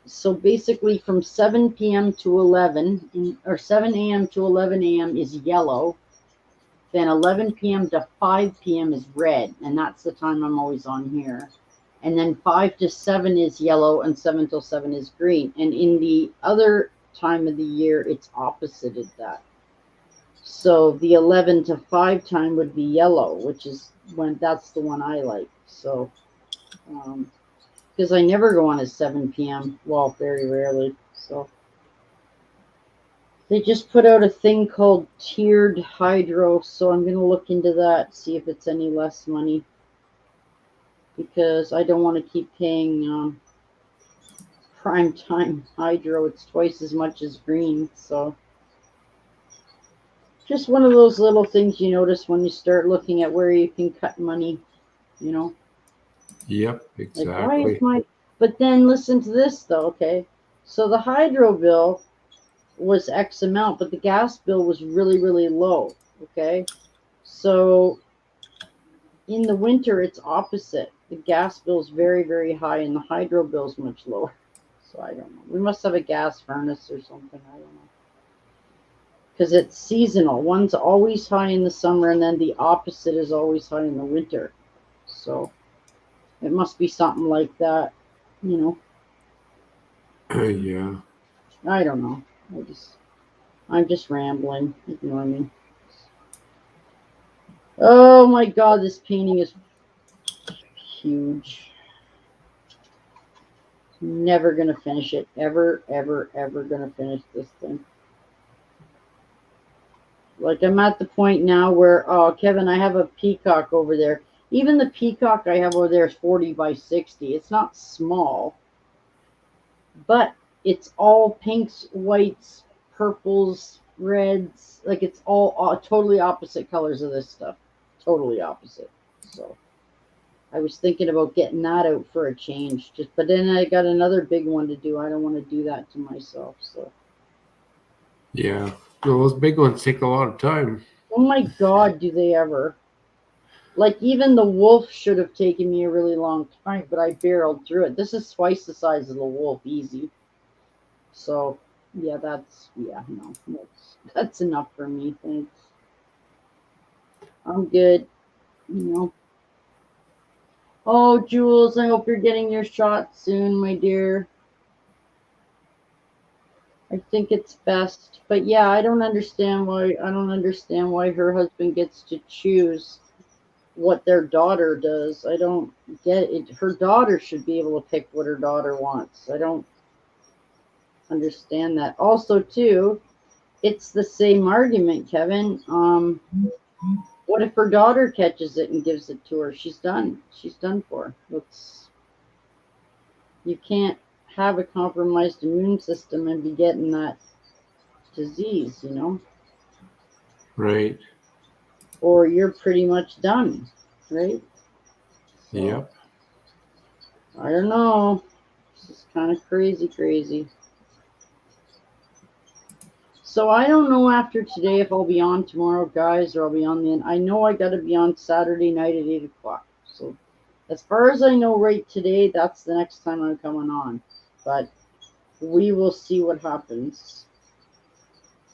so basically from 7 p.m. to 11, or 7 a.m. to 11 a.m. is yellow. Then 11 p.m. to 5 p.m. is red, and that's the time I'm always on here. And then 5 to 7 is yellow, and 7 till 7 is green. And in the other time of the year, it's opposited that. So the 11 to 5 time would be yellow, which is that's the one I like. So, because I never go on at 7 p.m. Well, very rarely. So they just put out a thing called tiered hydro. So I'm going to look into that, see if it's any less money. Because I don't want to keep paying prime time hydro. It's twice as much as green. So. Just one of those little things you notice when you start looking at where you can cut money, Yep, exactly. Like, why is but then listen to this though, okay? So the hydro bill was X amount, but the gas bill was really, really low, okay? So in the winter, it's opposite. The gas bill is very, very high, and the hydro bill is much lower. So I don't know. We must have a gas furnace or something. I don't know. Because it's seasonal. One's always high in the summer, and then the opposite is always high in the winter. So it must be something like that, Yeah. I don't know. I'm just rambling. Ignore me. Oh my God, this painting is huge. Never gonna finish it. Ever, ever, ever gonna finish this thing. Like, I'm at the point now where, oh, Kevin, I have a peacock over there. Even the peacock I have over there is 40 by 60. It's not small, but it's all pinks, whites, purples, reds. Like, it's all totally opposite colors of this stuff. Totally opposite. So I was thinking about getting that out for a change. But then I got another big one to do. I don't want to do that to myself. So. Yeah. Well, those big ones take a lot of time. Oh my God, do they ever. Like, even the wolf should have taken me a really long time, but I barreled through it. This is twice the size of the wolf, easy. So, yeah, that's enough for me, thanks. I'm good, Oh, Jules, I hope you're getting your shot soon, my dear. I think it's best. But yeah, I don't understand why her husband gets to choose what their daughter does. I don't get it. Her daughter should be able to pick what her daughter wants. I don't understand that. Also, too, it's the same argument, Kevin. What if her daughter catches it and gives it to her? She's done. She's done for. You can't have a compromised immune system and be getting that disease, you know? Right. Or you're pretty much done, right? So, Yep. I don't know. This is kind of crazy. So I don't know after today if I'll be on tomorrow, guys, or I'll be on the. I know I got to be on Saturday night at 8 o'clock. So as far as I know right today, that's the next time I'm coming on. But we will see what happens.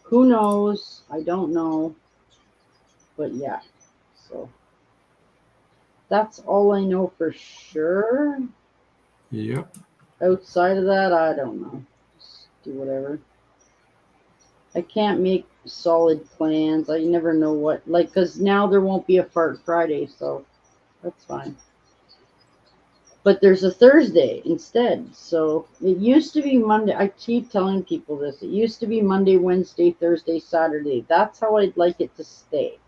Who knows? I don't know. But yeah. So that's all I know for sure. Yep. Outside of that, I don't know. Just do whatever. I can't make solid plans. I never know what, like, because now there won't be a Fart Friday, so that's fine. But there's a Thursday instead. So it used to be Monday. I keep telling people this. It used to be Monday, Wednesday, Thursday, Saturday. That's how I'd like it to stay.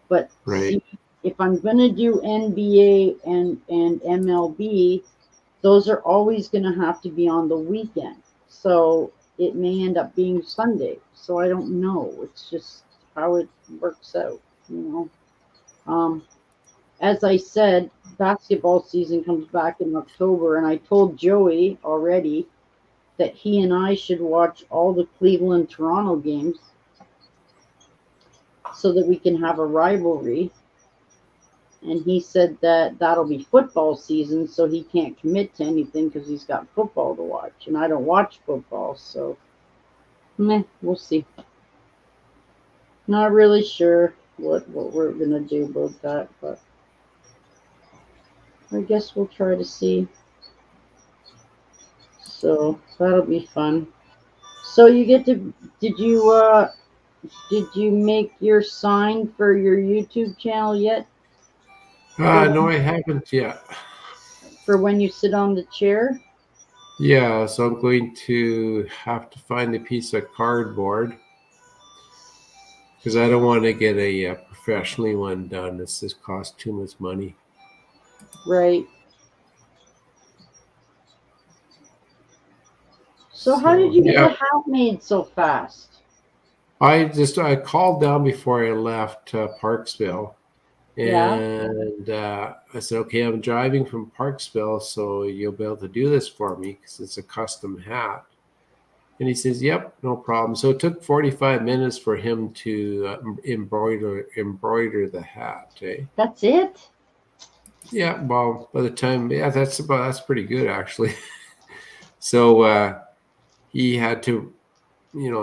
But Right. see, if I'm going to do NBA and MLB, those are always going to have to be on the weekend. So it may end up being Sunday. So I don't know. It's just how it works out, you know. As I said, basketball season comes back in October, and I told Joey already that he and I should watch all the Cleveland Toronto games so that we can have a rivalry. And he said that that'll be football season, so he can't commit to anything because he's got football to watch. And I don't watch football, so we'll see. Not really sure what we're going to do about that, but I guess we'll try to see. So that'll be fun. So you get to, did you make your sign for your YouTube channel yet? No, I haven't yet. For when you sit on the chair? Yeah, so I'm going to have to find a piece of cardboard because I don't want to get a professionally one done. This just costs too much money. Right. So how did you get the hat made so fast? I called down before I left Parksville, and I said, okay, I'm driving from Parksville, so you'll be able to do this for me because it's a custom hat. And he says, yep, no problem. So it took 45 minutes for him to embroider the hat. Eh? That's it? Yeah, well, by the time, that's pretty good actually. So he had to,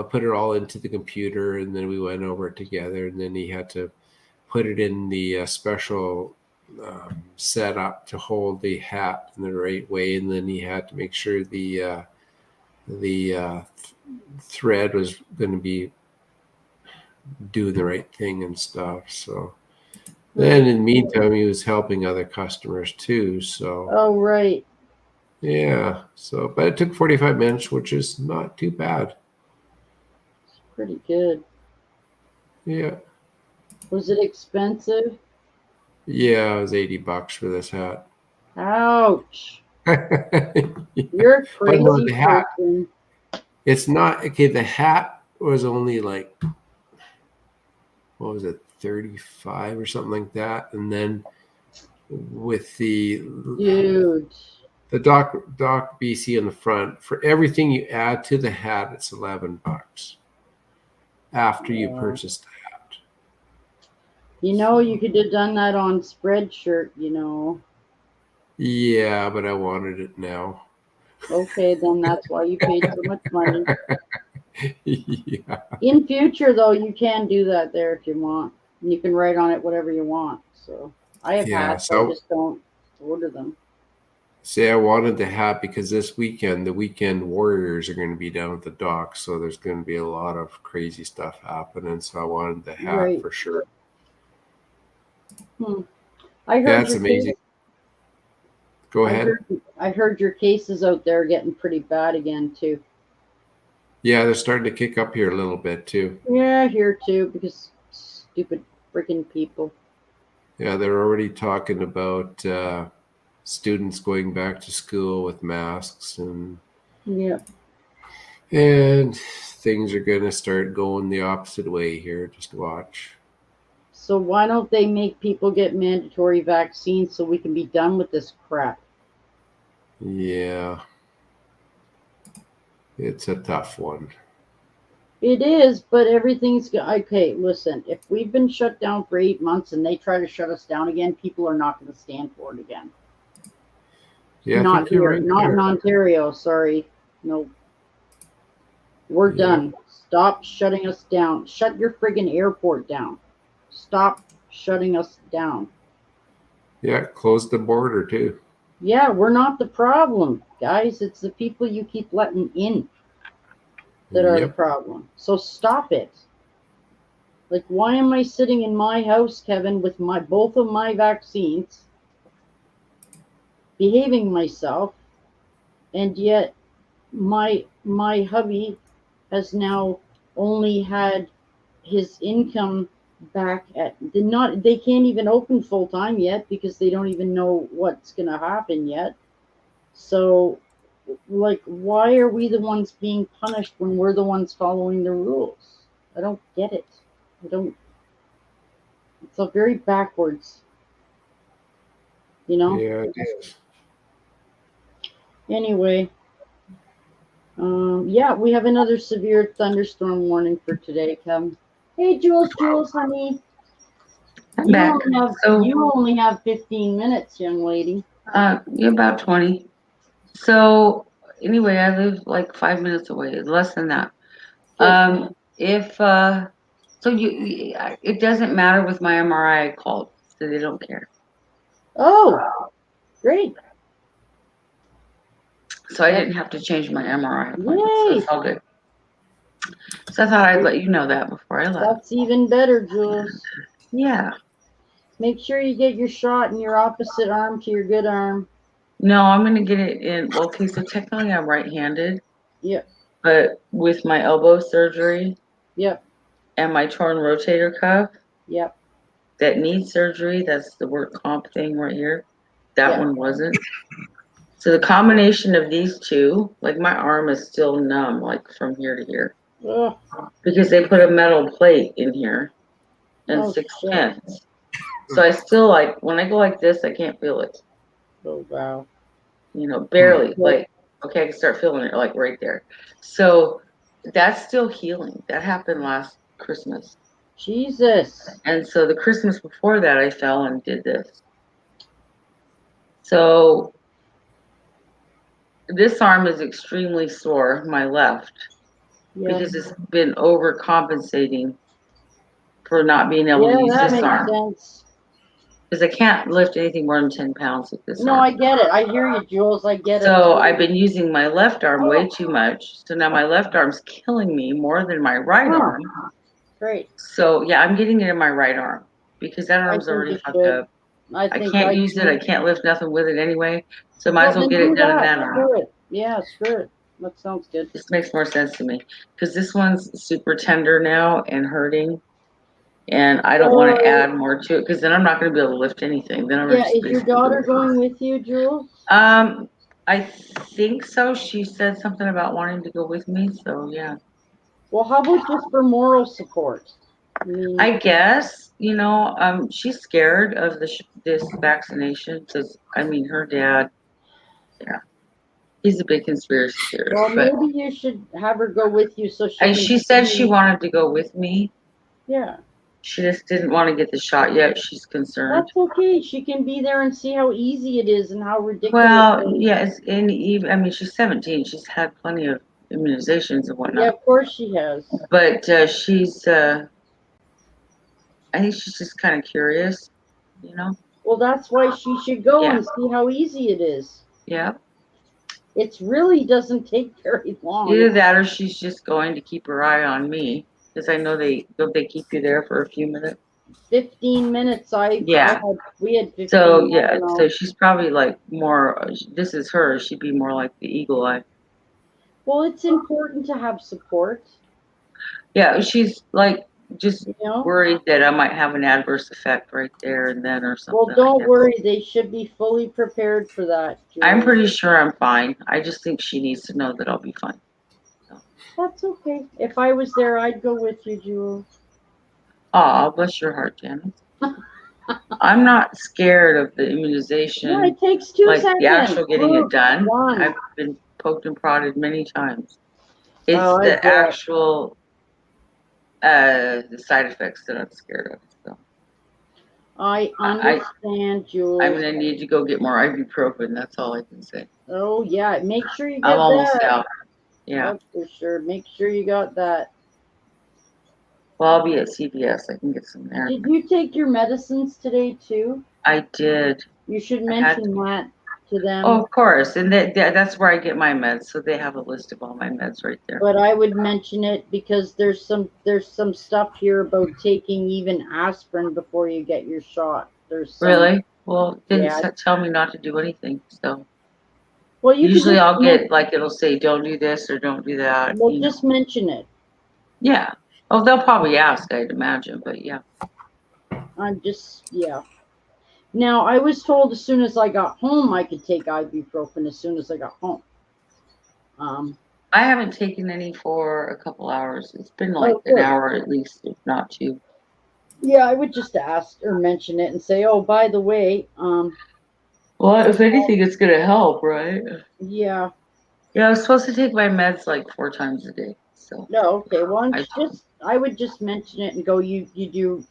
put it all into the computer, and then we went over it together, and then he had to put it in the special setup to hold the hat in the right way, and then he had to make sure the thread was going to be doing the right thing and stuff. So then in the meantime, he was helping other customers too. So right. Yeah. So, but it took 45 minutes, which is not too bad. It's pretty good. Yeah. Was it expensive? Yeah, it was $80 for this hat. Ouch. Yeah. You're a crazy But no, the hat, person. it's not okay. The hat was only like, what was it, 35 or something like that. And then with the Doc BC on the front, for everything you add to the hat, it's $11 after you purchase the hat. You could have done that on Spreadshirt, Yeah, but I wanted it now. Okay, then that's why you paid so much money. Yeah. In future, though, you can do that there if you want. And you can write on it whatever you want. So I have hats, I just don't order them. See, I wanted the hat because this weekend, the weekend warriors are going to be down at the dock. So there's going to be a lot of crazy stuff happening. So I wanted the hat Right. for sure. I heard That's your amazing. Go ahead. I heard your cases out there getting pretty bad again too. Yeah, they're starting to kick up here a little bit too. Yeah, here too, because stupid freaking people. Yeah, they're already talking about students going back to school with masks and Yeah. things are going to start going the opposite way here. Just watch. So why don't they make people get mandatory vaccines so we can be done with this crap? Yeah. It's a tough one. It is, but everything's okay. Listen, if we've been shut down for 8 months and they try to shut us down again, people are not going to stand for it again. Yeah, I Not think you're here, right not there. in Ontario. Sorry, no. We're Yeah. done. Stop shutting us down. Shut your friggin' airport down. Stop shutting us down. Yeah, close the border too. Yeah, we're not the problem, guys. It's the people you keep letting in that are the Yep. problem. So stop it. Like, why am I sitting in my house, Kevin, with both of my vaccines, behaving myself, and yet my hubby has now only had his income back at they can't even open full time yet because they don't even know what's going to happen yet. So, like, why are we the ones being punished when we're the ones following the rules? I don't get it. It's a very backwards, you know? Yeah, it is. Anyway, yeah, we have another severe thunderstorm warning for today, Kevin. Hey, Jules, honey. I'm back. You only have 15 minutes, young lady. You're about 20. So anyway, I live like 5 minutes away, less than that. It doesn't matter with my MRI. I called, so they don't care. Oh, great. So I didn't have to change my MRI appointment. So Yay. it's all good. So I thought I'd let you know that before I left. That's even better, Jules. Yeah. Make sure you get your shot in your opposite arm to your good arm. No, I'm gonna get it in. Well, okay, so technically I'm right-handed. Yep. But with my elbow surgery. Yep. And my torn rotator cuff. Yep. That needs surgery. That's the work comp thing right here. That one wasn't. So the combination of these two, like my arm is still numb, like from here to here. Ugh. Because they put a metal plate in here and 6 pins. So I still, like, when I go like this, I can't feel it. Oh, wow. You know, barely. Like, okay, I can start feeling it, like, right there. So that's still healing. That happened last Christmas. Jesus. And so the Christmas before that, I fell and did this. So this arm is extremely sore, my left, because it's been overcompensating for not being able to use this arm. Sense. Because I can't lift anything more than 10 pounds with this arm. No, I get it. I hear you, Jules. I get it. So I've been using my left arm way too much. So now my left arm's killing me more than my right arm. Great. So yeah, I'm getting it in my right arm because that arm's already fucked up. I can't use it. I can't lift nothing with it anyway. So might as well get it done in that arm. Screw it. Yeah, screw it. That sounds good. This makes more sense to me because this one's super tender now and hurting. And I don't want to add more to it because then I'm not going to be able to lift anything. Then I'm is your daughter going with you, Jules? I think so. She said something about wanting to go with me. So yeah. Well, how about just for moral support? I guess, you know, she's scared of this vaccination because, I mean, her dad, he's a big conspiracy theorist. Well, maybe you should have her go with you so she said she wanted to go with me. Yeah. She just didn't want to get the shot yet. She's concerned. That's okay. She can be there and see how easy it is and how ridiculous. Well, yes, and even, I mean, she's 17. She's had plenty of immunizations and whatnot. Yeah, of course she has. But she's, I think she's just kind of curious, you know. Well, that's why she should go Yeah. and see how easy it is. Yeah. It really doesn't take very long. Either that or she's just going to keep her eye on me. Because I know they keep you there for a few minutes. 15 minutes. Yeah. We had 15. So I yeah, don't know. so she's probably like more. This is her. She'd be more like the eagle eye. Well, it's important to have support. Yeah, she's like just You know. worried that I might have an adverse effect right there and then or something. Well, don't worry. They should be fully prepared for that. I'm Julie. pretty sure I'm fine. I just think she needs to know that I'll be fine. That's okay. If I was there, I'd go with you, Jules. Aw, bless your heart, Janice. I'm not scared of the immunization. No, it takes 2 like seconds. the actual getting it done. One. I've been poked and prodded many times. It's Oh, I the bet. actual the side effects that I'm scared of. So I understand, Jules. I'm gonna need to go get more ibuprofen. That's all I can say. Oh yeah, make sure you get I'm almost that. out. Yeah. That's for sure. Make sure you got that. Well, I'll be at CVS. I can get some there. Did you take your medicines today too? I did. You should I had mention that to them. Oh, of course, and that's where I get my meds. So they have a list of all my meds right there. But I would mention it because there's some stuff here about taking even aspirin before you get your shot. There's some, Really? Well, didn't Yeah. tell me not to do anything. So Well, you usually can I'll get like it'll say don't do this or don't do that. Well, you know. just mention it. Yeah. Oh, they'll probably ask, I'd imagine, but yeah. Yeah. Now, I was told as soon as I got home, I could take ibuprofen as soon as I got home. I haven't taken any for a couple hours. It's been like an good. hour at least, if not two. Yeah, I would just ask or mention it and say, oh, by the way, Well, if anything, it's gonna help, right? yeah. Yeah, I was supposed to take my meds like 4 times a day. So No, okay. Well, I I would just mention it and go, you do,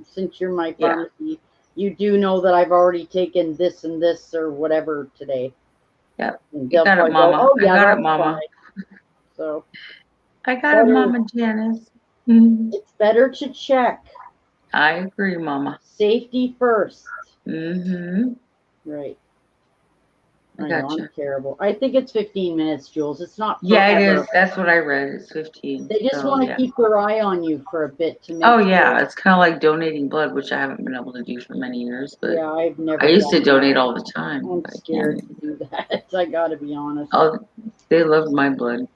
since you're my pharmacy, you do know that I've already taken this and this or whatever today. Yeah. And You got it, they'll Mama. Go, oh, yeah, I got it, that's Mama. fine. So I got it, Mama Janice. it's better to check. I agree, Mama. Safety first. Mm-hmm. Right. I know, gotcha. I'm terrible. I think it's 15 minutes, Jules. It's not Yeah, it forever. is. That's what I read. It's 15. They just want to keep their eye on you for a bit to make Oh sure. yeah, it's kind of like donating blood, which I haven't been able to do for many years. But Yeah, I've never. I used to done donate that. all the time. I'm but I scared can't. to do that. I gotta be honest. Oh, they loved my blood.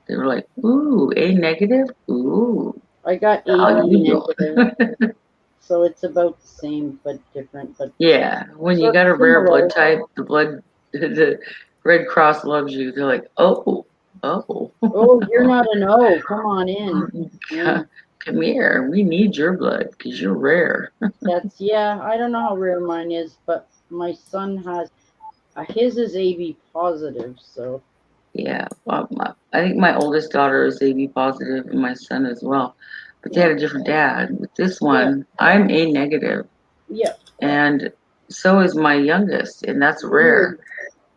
They were like, "Ooh, A negative. Ooh." I got How AB you negative, so it's about the same but different. But Yeah, when you got a rare blood type, the Red Cross loves you. They're like, "Oh, oh." Oh, you're not an O. Come on in. Yeah. Come here. We need your blood because you're rare. Yeah. I don't know how rare mine is, but my son has. His is AB positive, so. Yeah, well, I think my oldest daughter is AB positive and my son as well. But they had a different dad. With this one, I'm A negative. Yeah. And so is my youngest, and that's rare.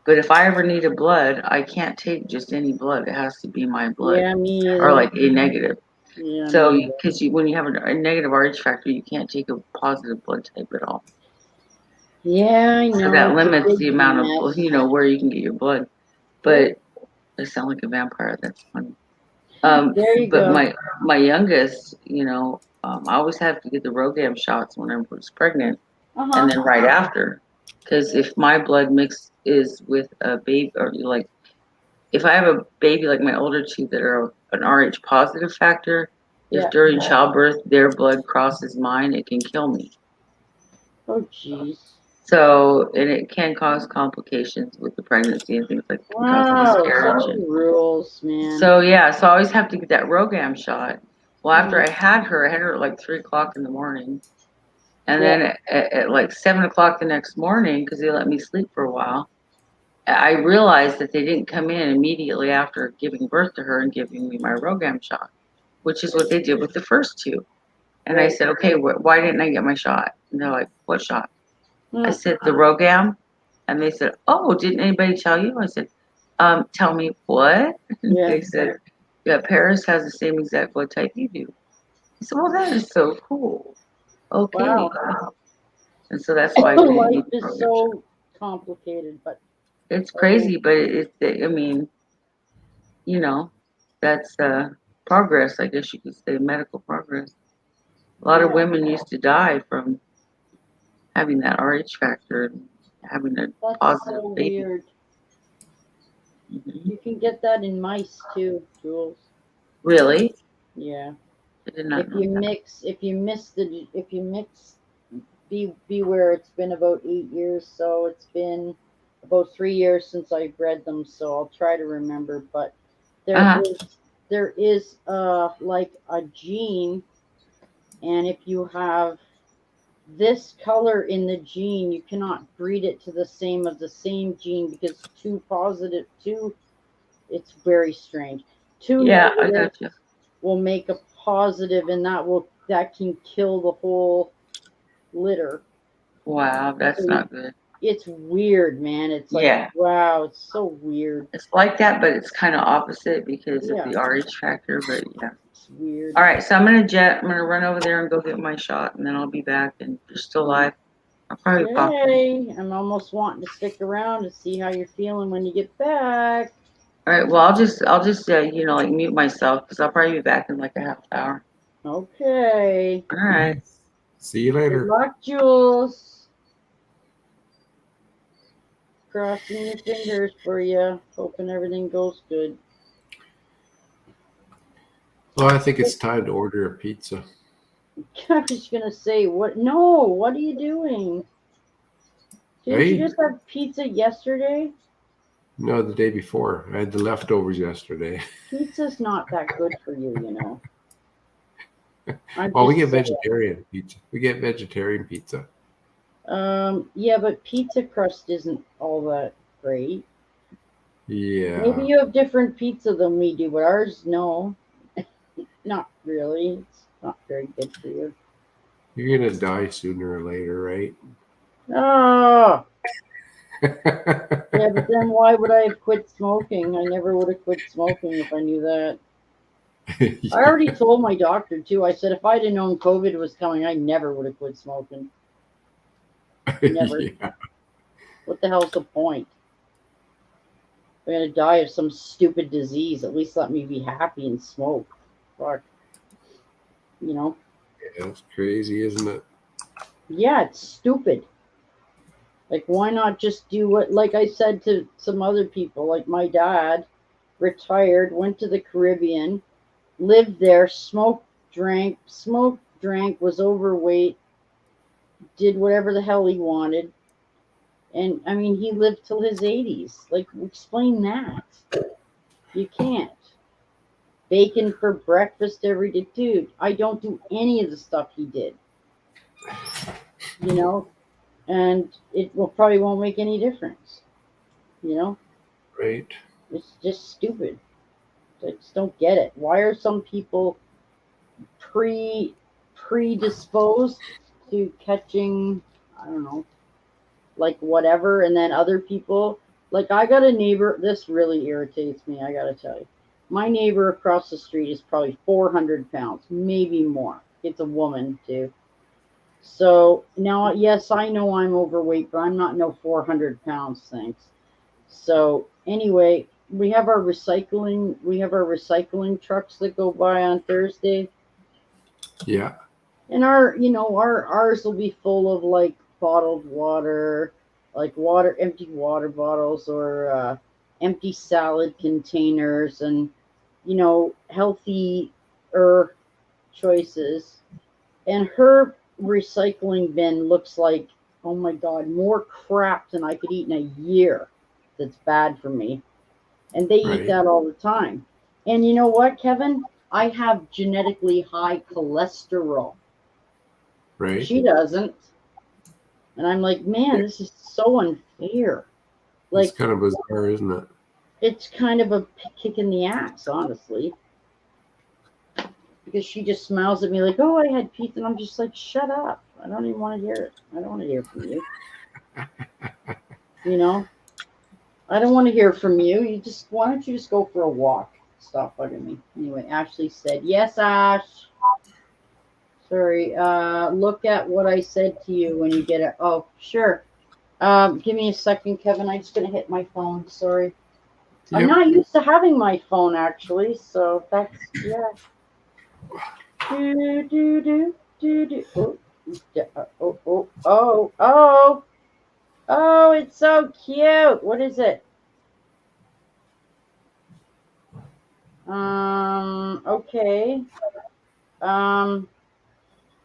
But if I ever needed blood, I can't take just any blood. It has to be my blood. Yeah, me either. Or like A negative. Yeah. So, because when you have a negative RH factor, you can't take a positive blood type at all. Yeah, I know. So that limits the amount of, where you can get your blood. But I sound like a vampire. That's funny. There you but go. my youngest, I always have to get the Rogam shots when I was pregnant, and then right after, because if my blood mix is with a baby, or like, if I have a baby like my older two that are an RH positive factor, if during childbirth their blood crosses mine, it can kill me. Oh, jeez. So, and it can cause complications with the pregnancy and things like that. Wow, some rules, man. So, yeah, so I always have to get that Rogam shot. Well, after I had her at like 3 o'clock in the morning. And then at like 7 o'clock the next morning, because they let me sleep for a while, I realized that they didn't come in immediately after giving birth to her and giving me my Rogam shot, which is what they did with the first two. And I said, okay, why didn't I get my shot? And they're like, what shot? I said, the Rogam. And they said, oh, didn't anybody tell you? I said, tell me what? They said, yeah, Paris has the same exact blood type you do. I said, well, that is so cool. Okay. Wow. And so that's why we Life need is programs. so complicated, but It's crazy, but I mean, you know, that's progress, I guess you could say, medical progress. A lot of women used to die from having that RH factor and having a that's positive so baby. weird. Hmm. You can get that in mice too, Jules. Really? Yeah. I did not If know you that. mix, if you mix, beware. It's been about 8 years, so it's been about 3 years since I bred them. So I'll try to remember. But there Uh-huh. is like a gene, and if you have this color in the gene, you cannot breed it to the same of the same gene because it's very strange. Two Yeah, I negatives got you. will make a positive, and that can kill the whole litter. Wow, So that's not good. it's weird, man. It's like, Yeah. wow, it's so weird. It's like that, but it's kind of opposite because of Yeah, the RH factor. But yeah. it's weird. All right, so I'm gonna run over there and go get my shot, and then I'll be back. And if you're still alive, I'll probably pop in. Yay! I'm almost wanting to stick around to see how you're feeling when you get back. All right, well, I'll just like mute myself because I'll probably be back in like a half hour. Okay. All right. See you Good later. luck, Jules. Crossing your fingers for you. Hoping everything goes good. Well, I think it's time to order a pizza. I was gonna say, what? No, what are you doing? Didn't you Hey? just have pizza yesterday? No, the day before. I had the leftovers yesterday. Pizza's not that good for you, you know. I'm Well, we just get saying. vegetarian pizza. We get vegetarian pizza. Yeah, but pizza crust isn't all that great. Maybe Yeah. you have different pizza than we do, but ours, no, not really. It's not very good for you. You're going to die sooner or later, right? Oh, yeah, but then why would I have quit smoking? I never would have quit smoking if I knew that. I already told my doctor too. I said if I'd have known COVID was coming, I never would have quit smoking. Never. Yeah. What the hell's the point? I'm gonna die of some stupid disease. At least let me be happy and smoke. Fuck. You know? That's crazy, isn't it? Yeah, it's stupid. Like, why not just do what, like I said to some other people, like my dad retired, went to the Caribbean, lived there, smoked, drank, was overweight, did whatever the hell he wanted. And I mean, he lived till his 80s. Like, explain that. You can't. Bacon for breakfast every day. Dude, I don't do any of the stuff he did. You know? And it probably won't make any difference. You know? Right. It's just stupid. I just don't get it. Why are some people predisposed to catching, I don't know, like whatever, and then other people, like I got a neighbor, this really irritates me, I gotta tell you. My neighbor across the street is probably 400 pounds, maybe more. It's a woman too. So now, yes, I know I'm overweight, but I'm not no 400 pounds, thanks. So anyway, we have our recycling trucks that go by on Thursday. Yeah. And ours will be full of like bottled water, like empty water bottles, or empty salad containers, and healthy choices. And her recycling bin looks like, oh my God, more crap than I could eat in a year. That's bad for me. And they eat Right. that all the time. And you know what, Kevin? I have genetically high cholesterol. Right. She doesn't. And I'm like, man, this is so unfair. Like, It's kind of bizarre, isn't it? it's kind of a kick in the ass, honestly. Because she just smiles at me like, oh, I had pizza. And I'm just like, shut up. I don't even want to hear it. I don't want to hear from you. You know? I don't want to hear from you. Why don't you just go for a walk? Stop bugging me. Anyway, Ashley said, yes, Ash. Sorry. Look at what I said to you when you get it. Oh, sure. Give me a second, Kevin. I'm just gonna hit my phone. Sorry. I'm Yep. not used to having my phone actually, so that's yeah. Do do do do do. Oh, oh, oh, oh, oh, oh! It's so cute. What is it? Okay. Um.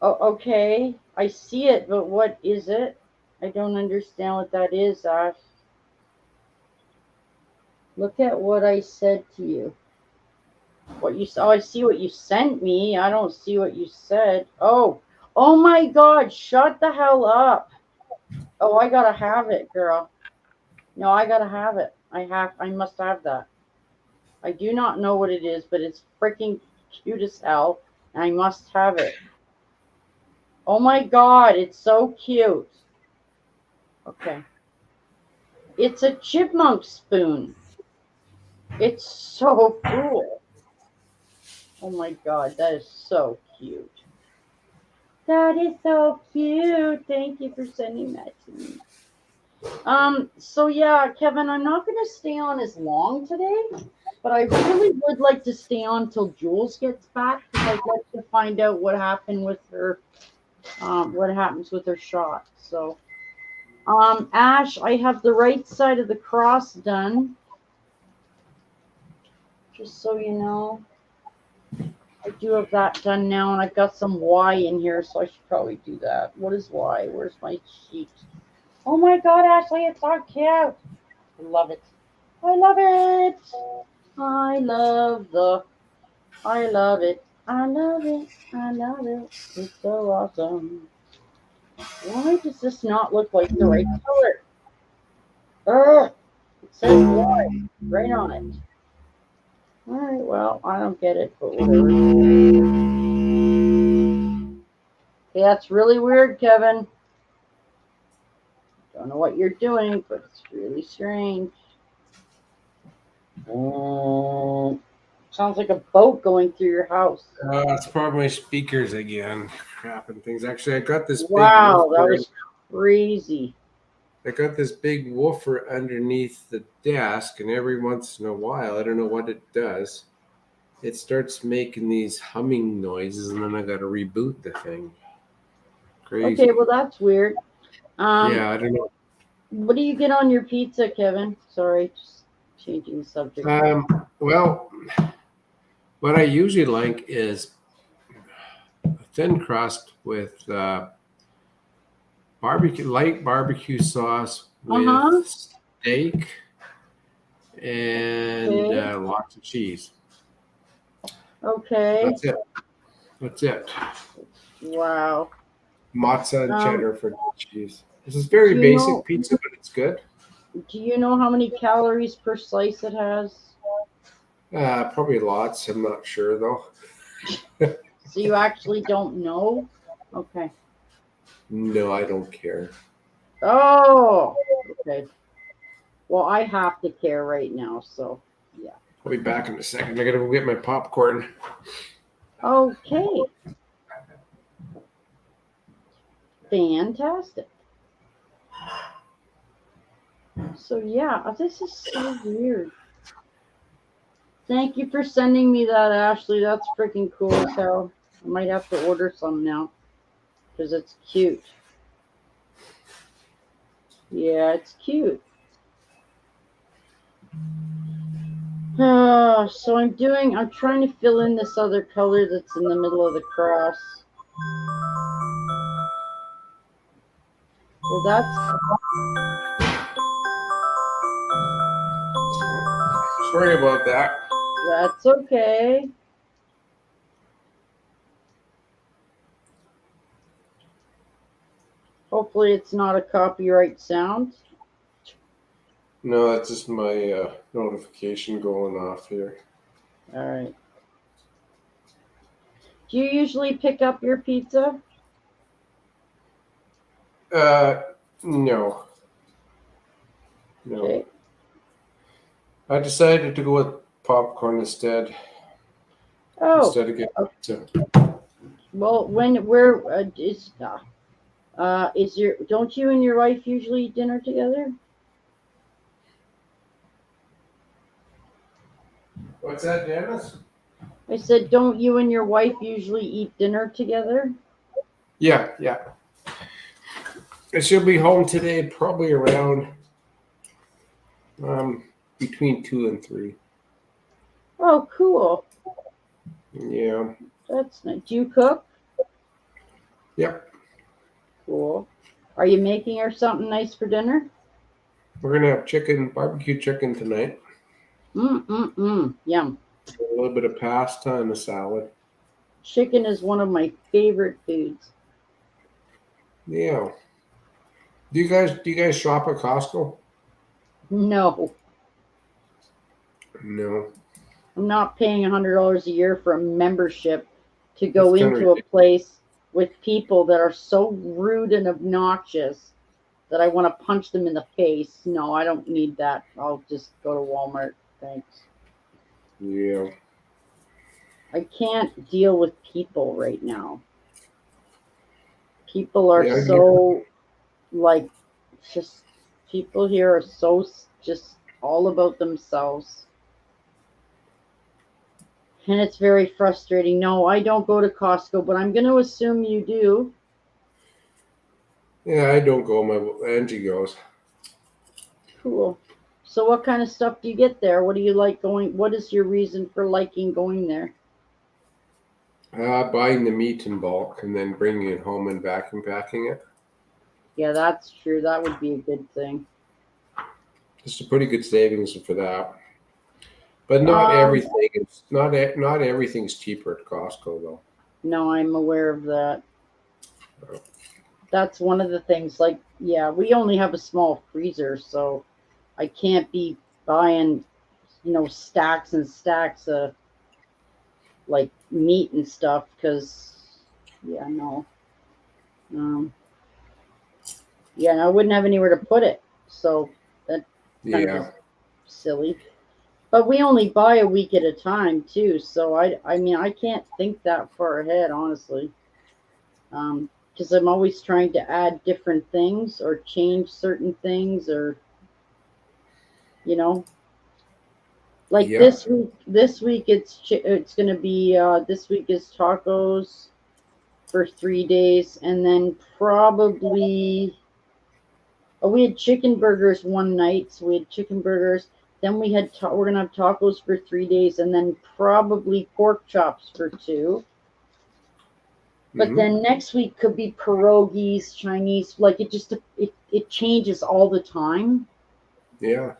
Oh, okay. I see it, but what is it? I don't understand what that is, Ash. Look at what I said to you. What you saw? Oh, I see what you sent me. I don't see what you said. Oh, oh my God! Shut the hell up. Oh, I gotta have it, girl. No, I gotta have it. I must have that. I do not know what it is, but it's freaking cute as hell, and I must have it. Oh my God, it's so cute. Okay. It's a chipmunk spoon. It's so cool. Oh my God, that is so cute. That is so cute. Thank you for sending that to me. So yeah, Kevin, I'm not gonna stay on as long today, but I really would like to stay on till Jules gets back because I'd like to find out what happened with her, what happens with her shot. So, Ash, I have the right side of the cross done, just so you know. I do have that done now, and I've got some Y in here, so I should probably do that. What is Y? Where's my sheet? Oh my God, Ashley, it's so cute. I love it. I love it. I love it. I love it. I love it. It's so awesome. Why does this not look like the right color? Ugh. It says Y right on it. Alright, well, I don't get it, but whatever. Okay, that's really weird, Kevin. Don't know what you're doing, but it's really strange. Sounds like a boat going through your house. It's probably my speakers again. Crap and things. Actually, I got this Wow, big that woofer. was crazy. I got this big woofer underneath the desk, and every once in a while, I don't know what it does. It starts making these humming noises, and then I got to reboot the thing. Crazy. Okay, well that's weird. Yeah, I don't know. What do you get on your pizza, Kevin? Sorry, just changing the subject. Well, what I usually like is a thin crust with light barbecue sauce with steak and Okay. lots of cheese. Okay. That's it. That's it. Wow. Mozza and cheddar for cheese. This is very basic pizza, but it's good. Do you know how many calories per slice it has? Probably lots. I'm not sure though. So you actually don't know? Okay. No, I don't care. Oh, okay. Well, I have to care right now, so yeah. I'll be back in a second. I gotta go get my popcorn. Okay. Fantastic. So yeah, this is so weird. Thank you for sending me that, Ashley. That's freaking cool as hell. I might have to order some now because it's cute. Yeah, it's cute. So I'm trying to fill in this other color that's in the middle of the cross. Well, Sorry about that. that's okay. Hopefully it's not a copyright sound. No, that's just my notification going off here. All right. Do you usually pick up your pizza? No. Okay. I decided to go with popcorn instead. Oh. Instead of getting pizza. Well, is your don't you and your wife usually eat dinner together? What's that, Dennis? I said, don't you and your wife usually eat dinner together? Yeah, yeah. And she'll be home today, probably around between 2 and 3. Oh, cool. Yeah. That's nice. Do you cook? Yep. Cool. Are you making her something nice for dinner? We're gonna have barbecue chicken tonight. Yum. A little bit of pasta and a salad. Chicken is one of my favorite foods. Yeah. Do you guys shop at Costco? No, No. I'm not paying $100 a year for a membership to That's go kinda into a place with people that are so rude and obnoxious that I want to punch them in the face. No, I don't need that. I'll just go to Walmart. Thanks. Yeah. I can't deal with people right now. People are Yeah. so like just people here are so just all about themselves. And it's very frustrating. No, I don't go to Costco, but I'm going to assume you do. Yeah, I don't go. My Angie goes. Cool. So what kind of stuff do you get there? What do you like going? What is your reason for liking going there? Buying the meat in bulk and then bringing it home and vacuum packing it. Yeah, that's true. That would be a good thing. It's a pretty good savings for that. But not Um, everything is not everything's cheaper at Costco though. no, I'm aware of that. That's one of the things. Like, yeah, we only have a small freezer, so I can't be buying, stacks and stacks of like meat and stuff because, yeah, no. Um, yeah, and I wouldn't have anywhere to put it. So that kind of is Yeah. silly. But we only buy a week at a time too. So I mean, I can't think that far ahead, honestly. Because I'm always trying to add different things or change certain things or, you know, like Yeah. this week it's going to be, this week is tacos for 3 days. And then probably, oh, we had chicken burgers one night. So we had chicken burgers. Then we're gonna have tacos for 3 days, and then probably pork chops for 2. But Hmm. then next week could be pierogies, Chinese. Like it changes all the time. Yeah.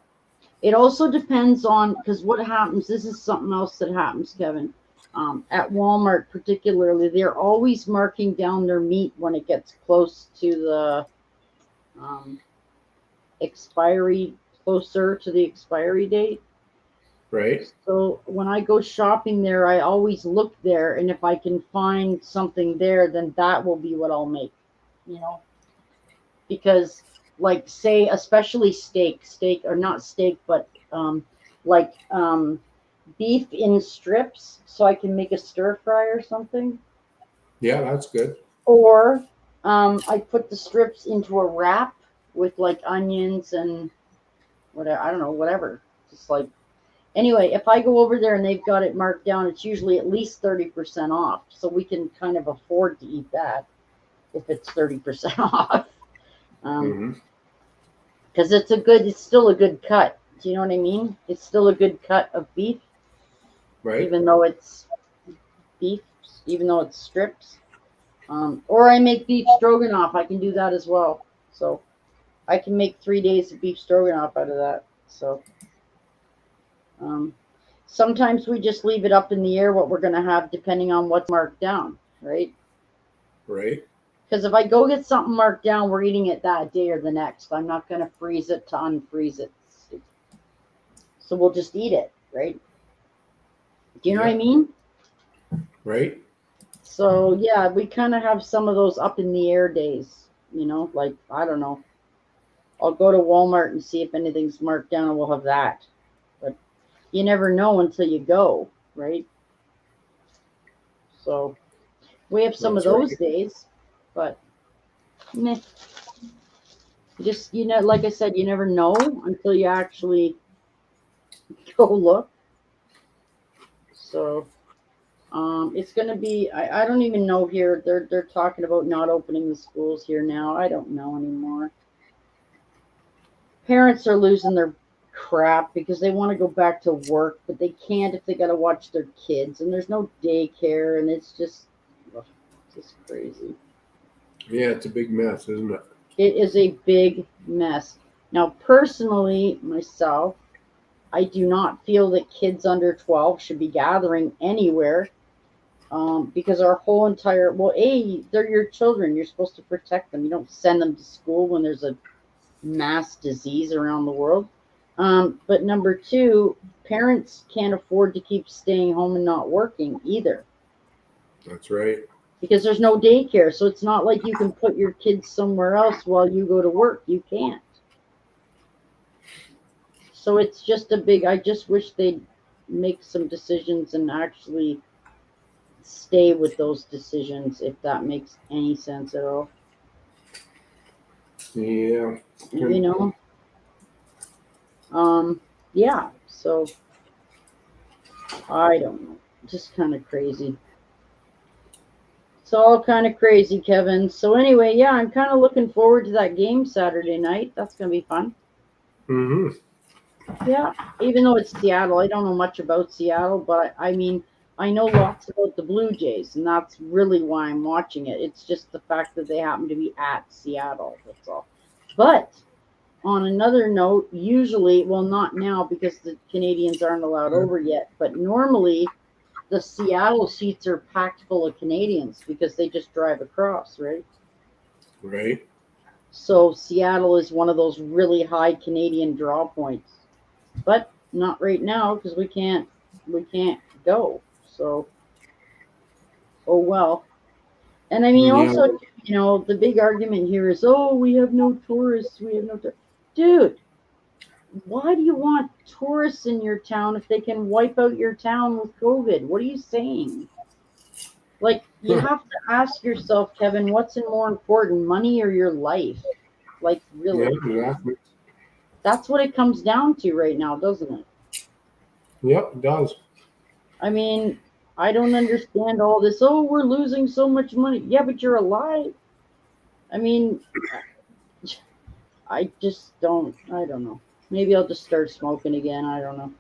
It also depends on because what happens. This is something else that happens, Kevin. At Walmart, particularly, they're always marking down their meat when it gets close to the um, expiry, closer to the expiry date. Right. So when I go shopping there, I always look there, and if I can find something there, then that will be what I'll make, you know, because like say, especially steak or not steak, but like beef in strips, so I can make a stir fry or something, Yeah, that's good. or I put the strips into a wrap with like onions and whatever, I don't know, whatever, just like. Anyway, if I go over there and they've got it marked down, it's usually at least 30% off. So we can kind of afford to eat that if it's 30% off. Hmm. Because it's still a good cut. Do you know what I mean? It's still a good cut of beef, Right. even though it's beef, even though it's strips. Or I make beef stroganoff. I can do that as well. So I can make 3 days of beef stroganoff out of that. So. Sometimes we just leave it up in the air what we're going to have depending on what's marked down, right? Right. Because if I go get something marked down, we're eating it that day or the next. I'm not going to freeze it to unfreeze it. So we'll just eat it, right? Do you know what I Yeah. mean? Right. So yeah, we kind of have some of those up in the air days, like, I don't know. I'll go to Walmart and see if anything's marked down and we'll have that. But you never know until you go, right? So, We have some That's of those right. days, but meh. Just, like I said, you never know until you actually go look. So it's going to be, I don't even know here. They're talking about not opening the schools here now. I don't know anymore. Parents are losing their crap because they want to go back to work, but they can't if they got to watch their kids, and there's no daycare, and it's just crazy. Yeah, it's a big mess, isn't it? It is a big mess. Now, personally, myself, I do not feel that kids under 12 should be gathering anywhere, because our whole entire, well, they're your children. You're supposed to protect them. You don't send them to school when there's a mass disease around the world. But number two, parents can't afford to keep staying home and not working either, That's right. because there's no daycare. So it's not like you can put your kids somewhere else while you go to work. You can't. So it's just I just wish they'd make some decisions and actually stay with those decisions, if that makes any sense at all. Yeah. Yeah, so I don't know. Just kind of crazy. It's all kind of crazy, Kevin. So anyway, yeah, I'm kind of looking forward to that game Saturday night. That's going to be fun. Mm-hmm. Yeah, even though it's Seattle, I don't know much about Seattle, but I mean, I know lots about the Blue Jays, and that's really why I'm watching it. It's just the fact that they happen to be at Seattle, that's all. But on another note, usually, well, not now because the Canadians aren't allowed over yet, but normally the Seattle seats are packed full of Canadians because they just drive across, right? Right. So Seattle is one of those really high Canadian draw points. But not right now because we can't go. So oh well. And I mean, Yeah. also, the big argument here is, oh, we have no tourists. Dude, why do you want tourists in your town if they can wipe out your town with COVID? What are you saying? Like, you have to ask yourself, Kevin, what's more important, money or your life? Like, really? Yeah, exactly. That's what it comes down to right now, doesn't it? Yep, it does. I mean, I don't understand all this. Oh, we're losing so much money. Yeah, but you're alive. I mean, I just don't. I don't know. Maybe I'll just start smoking again. I don't know.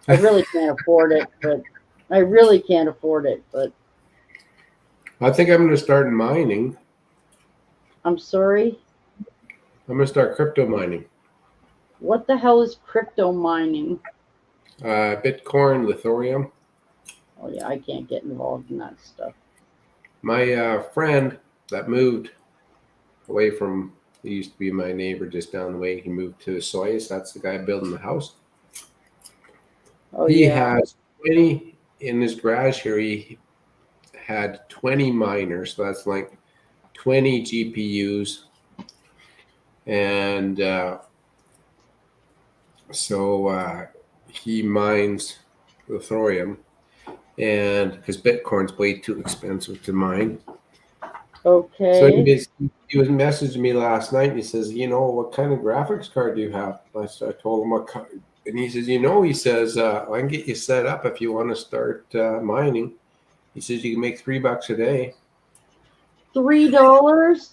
I really can't afford it, but I think I'm going to start mining. I'm sorry. I'm going to start crypto mining. What the hell is crypto mining? Bitcoin, Lithium. Oh yeah, I can't get involved in that stuff. My friend that moved away from, he used to be my neighbor just down the way. He moved to Soyuz. That's the guy building the house. Oh He yeah. has 20 in his garage here. He had 20 miners. So that's like 20 GPUs. And so he mines Lithium. And because Bitcoin's way too expensive to mine. Okay. So he was messaging me last night, and he says, what kind of graphics card do you have? I told him what kind, and he says, he says, I can get you set up if you want to start mining. He says you can make $3 a day. $3?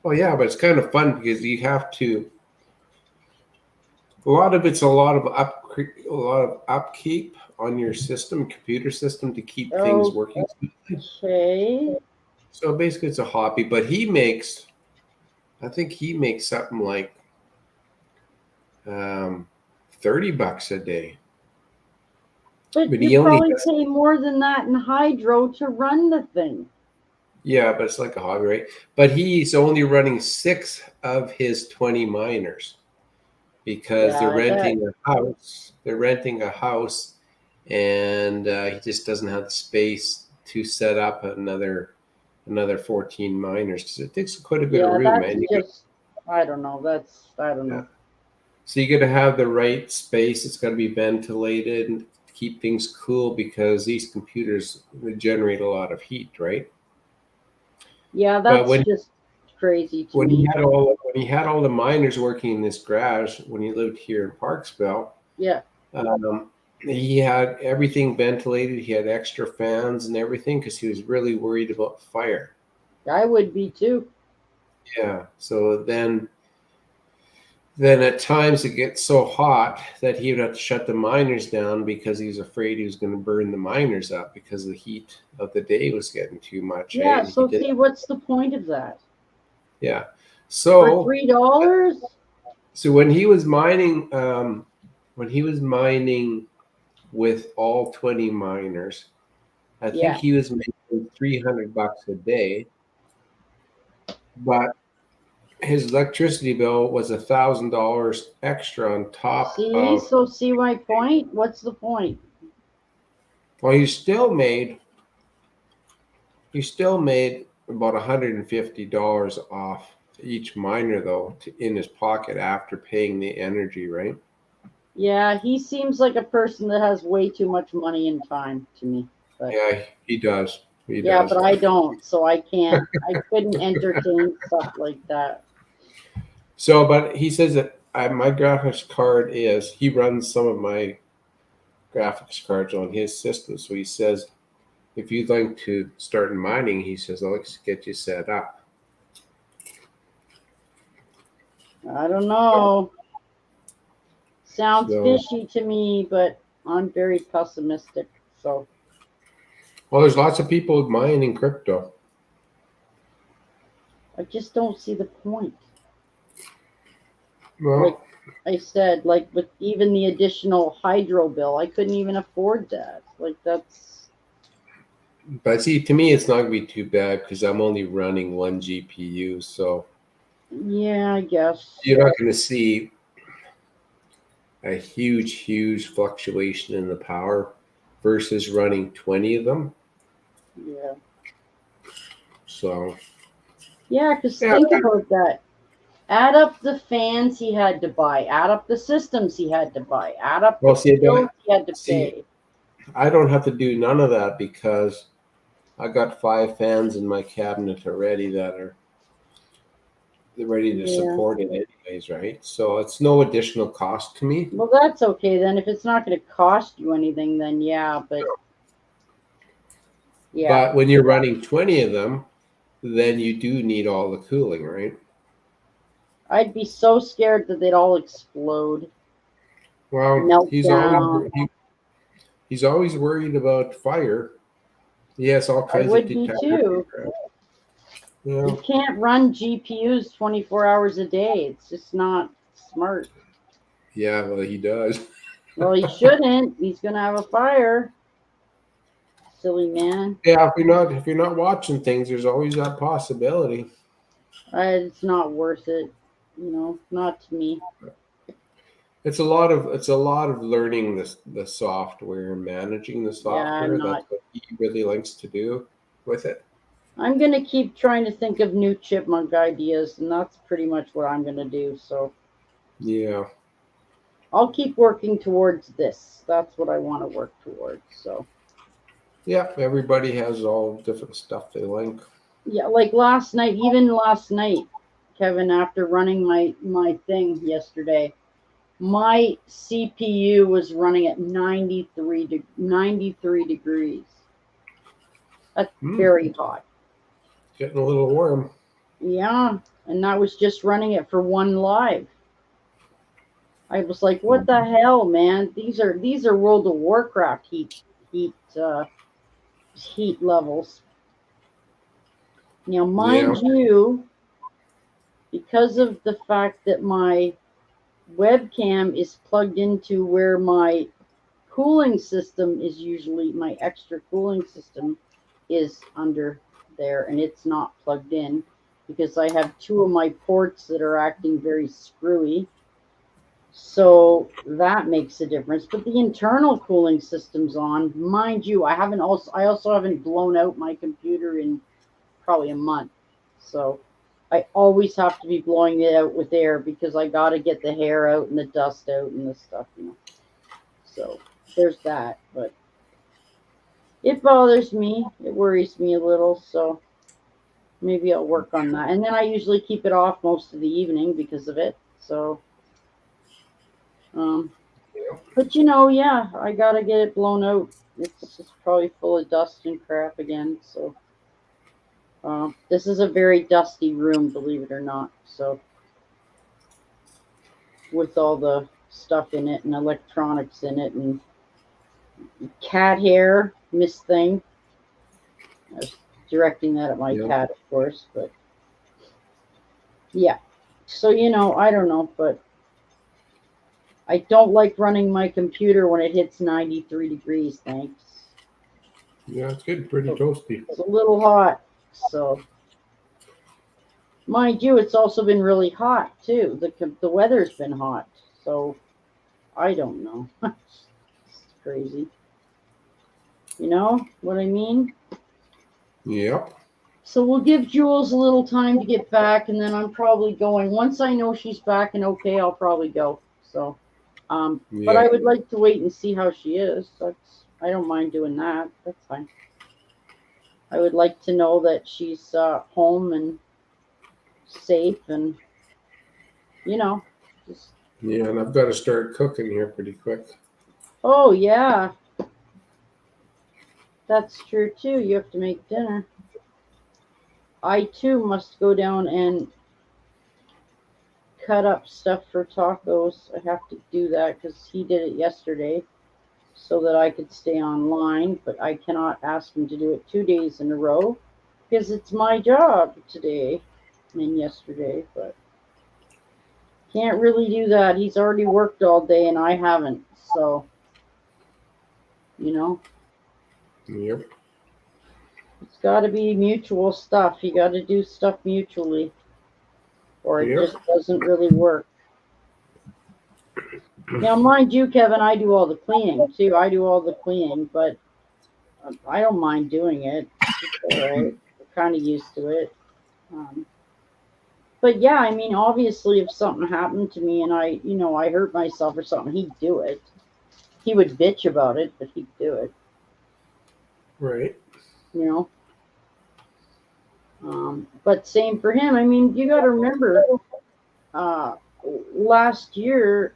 Oh yeah, but it's kind of fun because you have to. A lot of upkeep on your computer system to keep things working. Okay. So basically, it's a hobby. But I think he makes something like $30 a day. But you probably pay more than that in hydro to run the thing. Yeah, but it's like a hobby, right? But he's only running 6 of his 20 miners because they're renting a house. They're renting a house, and he just doesn't have the space to set up another 14 miners because it takes quite a bit of room, man. I don't know. I don't know. So you got to have the right space. It's got to be ventilated and keep things cool because these computers generate a lot of heat, right? Yeah, But that's just crazy to when me. he had all the miners working in this garage when he lived here in Parksville, Yeah. he had everything ventilated. He had extra fans and everything because he was really worried about fire. I would be too. Yeah. So then at times it gets so hot that he would have to shut the miners down because he was afraid he was going to burn the miners up because the heat of the day was getting too much. Yeah, And so see, what's the point of that? yeah. For So $3? when he was mining, with all 20 miners, I think Yeah. he was making $300 a day, but his electricity bill was $1,000 extra on top See, of. so see my point? What's the point? Well, he still made about $150 off each miner though in his pocket after paying the energy, right? Yeah, he seems like a person that has way too much money and time to me. But Yeah, he does. He yeah, does. but I don't, so I couldn't entertain stuff like that. So, but he says that my graphics card he runs some of my graphics cards on his system. So he says, if you'd like to start mining, he says, I'll get you set up. I don't know. Sounds So, fishy to me, but I'm very pessimistic. So well, there's lots of people mining crypto. I just don't see the point. Well, Like I said, like with even the additional hydro bill, I couldn't even afford that. Like that's but see, to me, it's not going to be too bad because I'm only running one GPU. So yeah, I guess. you're not going to see a huge fluctuation in the power versus running 20 of them. Yeah. So, Yeah, because yeah. think about that. Add up the fans he had to buy, add up the systems he had to buy, add up Well, the bills he had to pay. I don't have to do none of that because I got 5 fans in my cabinet already that are ready to Yeah. support it anyways, right? So it's no additional cost to me. Well, that's okay then. If it's not going to cost you anything, then yeah, but yeah. But when you're running 20 of them, then you do need all the cooling, right? I'd be so scared that they'd all explode, Well, melt down. he's always worried about fire. He has all I kinds of would be detectors. too. Yeah. You can't run GPUs 24 hours a day. It's just not smart. Yeah, well, he does. Well, he shouldn't. He's going to have a fire. Silly man. Yeah, if you're not watching things, there's always that possibility. It's not worth it. Not to me. It's a lot of learning the software and managing the software. That's what he really likes to do with it. I'm going to keep trying to think of new chipmunk ideas, and that's pretty much what I'm going to do. So yeah, I'll keep working towards this. That's what I want to work towards. So yeah, everybody has all different stuff they like. yeah, like last night, Kevin, after running my thing yesterday, my CPU was running at 93 degrees. That's very hot. Getting a little warm. Yeah, and that was just running it for one live. I was like, "What the hell, man? These are World of Warcraft heat levels." Now, mind you, because of the fact that my webcam is plugged into where my cooling system is usually, my extra cooling system is under there, and it's not plugged in because I have 2 of my ports that are acting very screwy. So that makes a difference. But the internal cooling system's on. Mind you, I also haven't blown out my computer in probably a month. So I always have to be blowing it out with air because I got to get the hair out and the dust out and the stuff, So there's that. But it bothers me. It worries me a little. So maybe I'll work on that. And then I usually keep it off most of the evening because of it. So, but yeah, I gotta get it blown out. It's just probably full of dust and crap again. So, this is a very dusty room, believe it or not. So, with all the stuff in it and electronics in it and cat hair, Miss Thing. I was directing that at my cat, of course, but yeah. So, I don't know, but I don't like running my computer when it hits 93 degrees, thanks. Yeah, it's getting pretty toasty. It's a little hot, so. Mind you, it's also been really hot, too. The weather's been hot, so I don't know. It's crazy. You know what I mean? Yep. So we'll give Jules a little time to get back, and then I'm probably going. Once I know she's back and okay, I'll probably go. So, but I would like to wait and see how she is. I don't mind doing that. That's fine. I would like to know that she's home and safe, and just. Yeah, and I've got to start cooking here pretty quick. Oh yeah, that's true too. You have to make dinner. I too must go down and cut up stuff for tacos. I have to do that because he did it yesterday so that I could stay online, but I cannot ask him to do it 2 days in a row because it's my job today and yesterday, but can't really do that. He's already worked all day and I haven't, so Yep. It's got to be mutual stuff. You got to do stuff mutually or it just doesn't really work. Now, mind you, Kevin, I do all the cleaning too. I do all the cleaning, but I don't mind doing it. It's all right. I'm kind of used to it. But yeah, I mean, obviously, if something happened to me and I hurt myself or something, he'd do it. He would bitch about it, but he'd do it. Right. But same for him. I mean, you got to remember, last year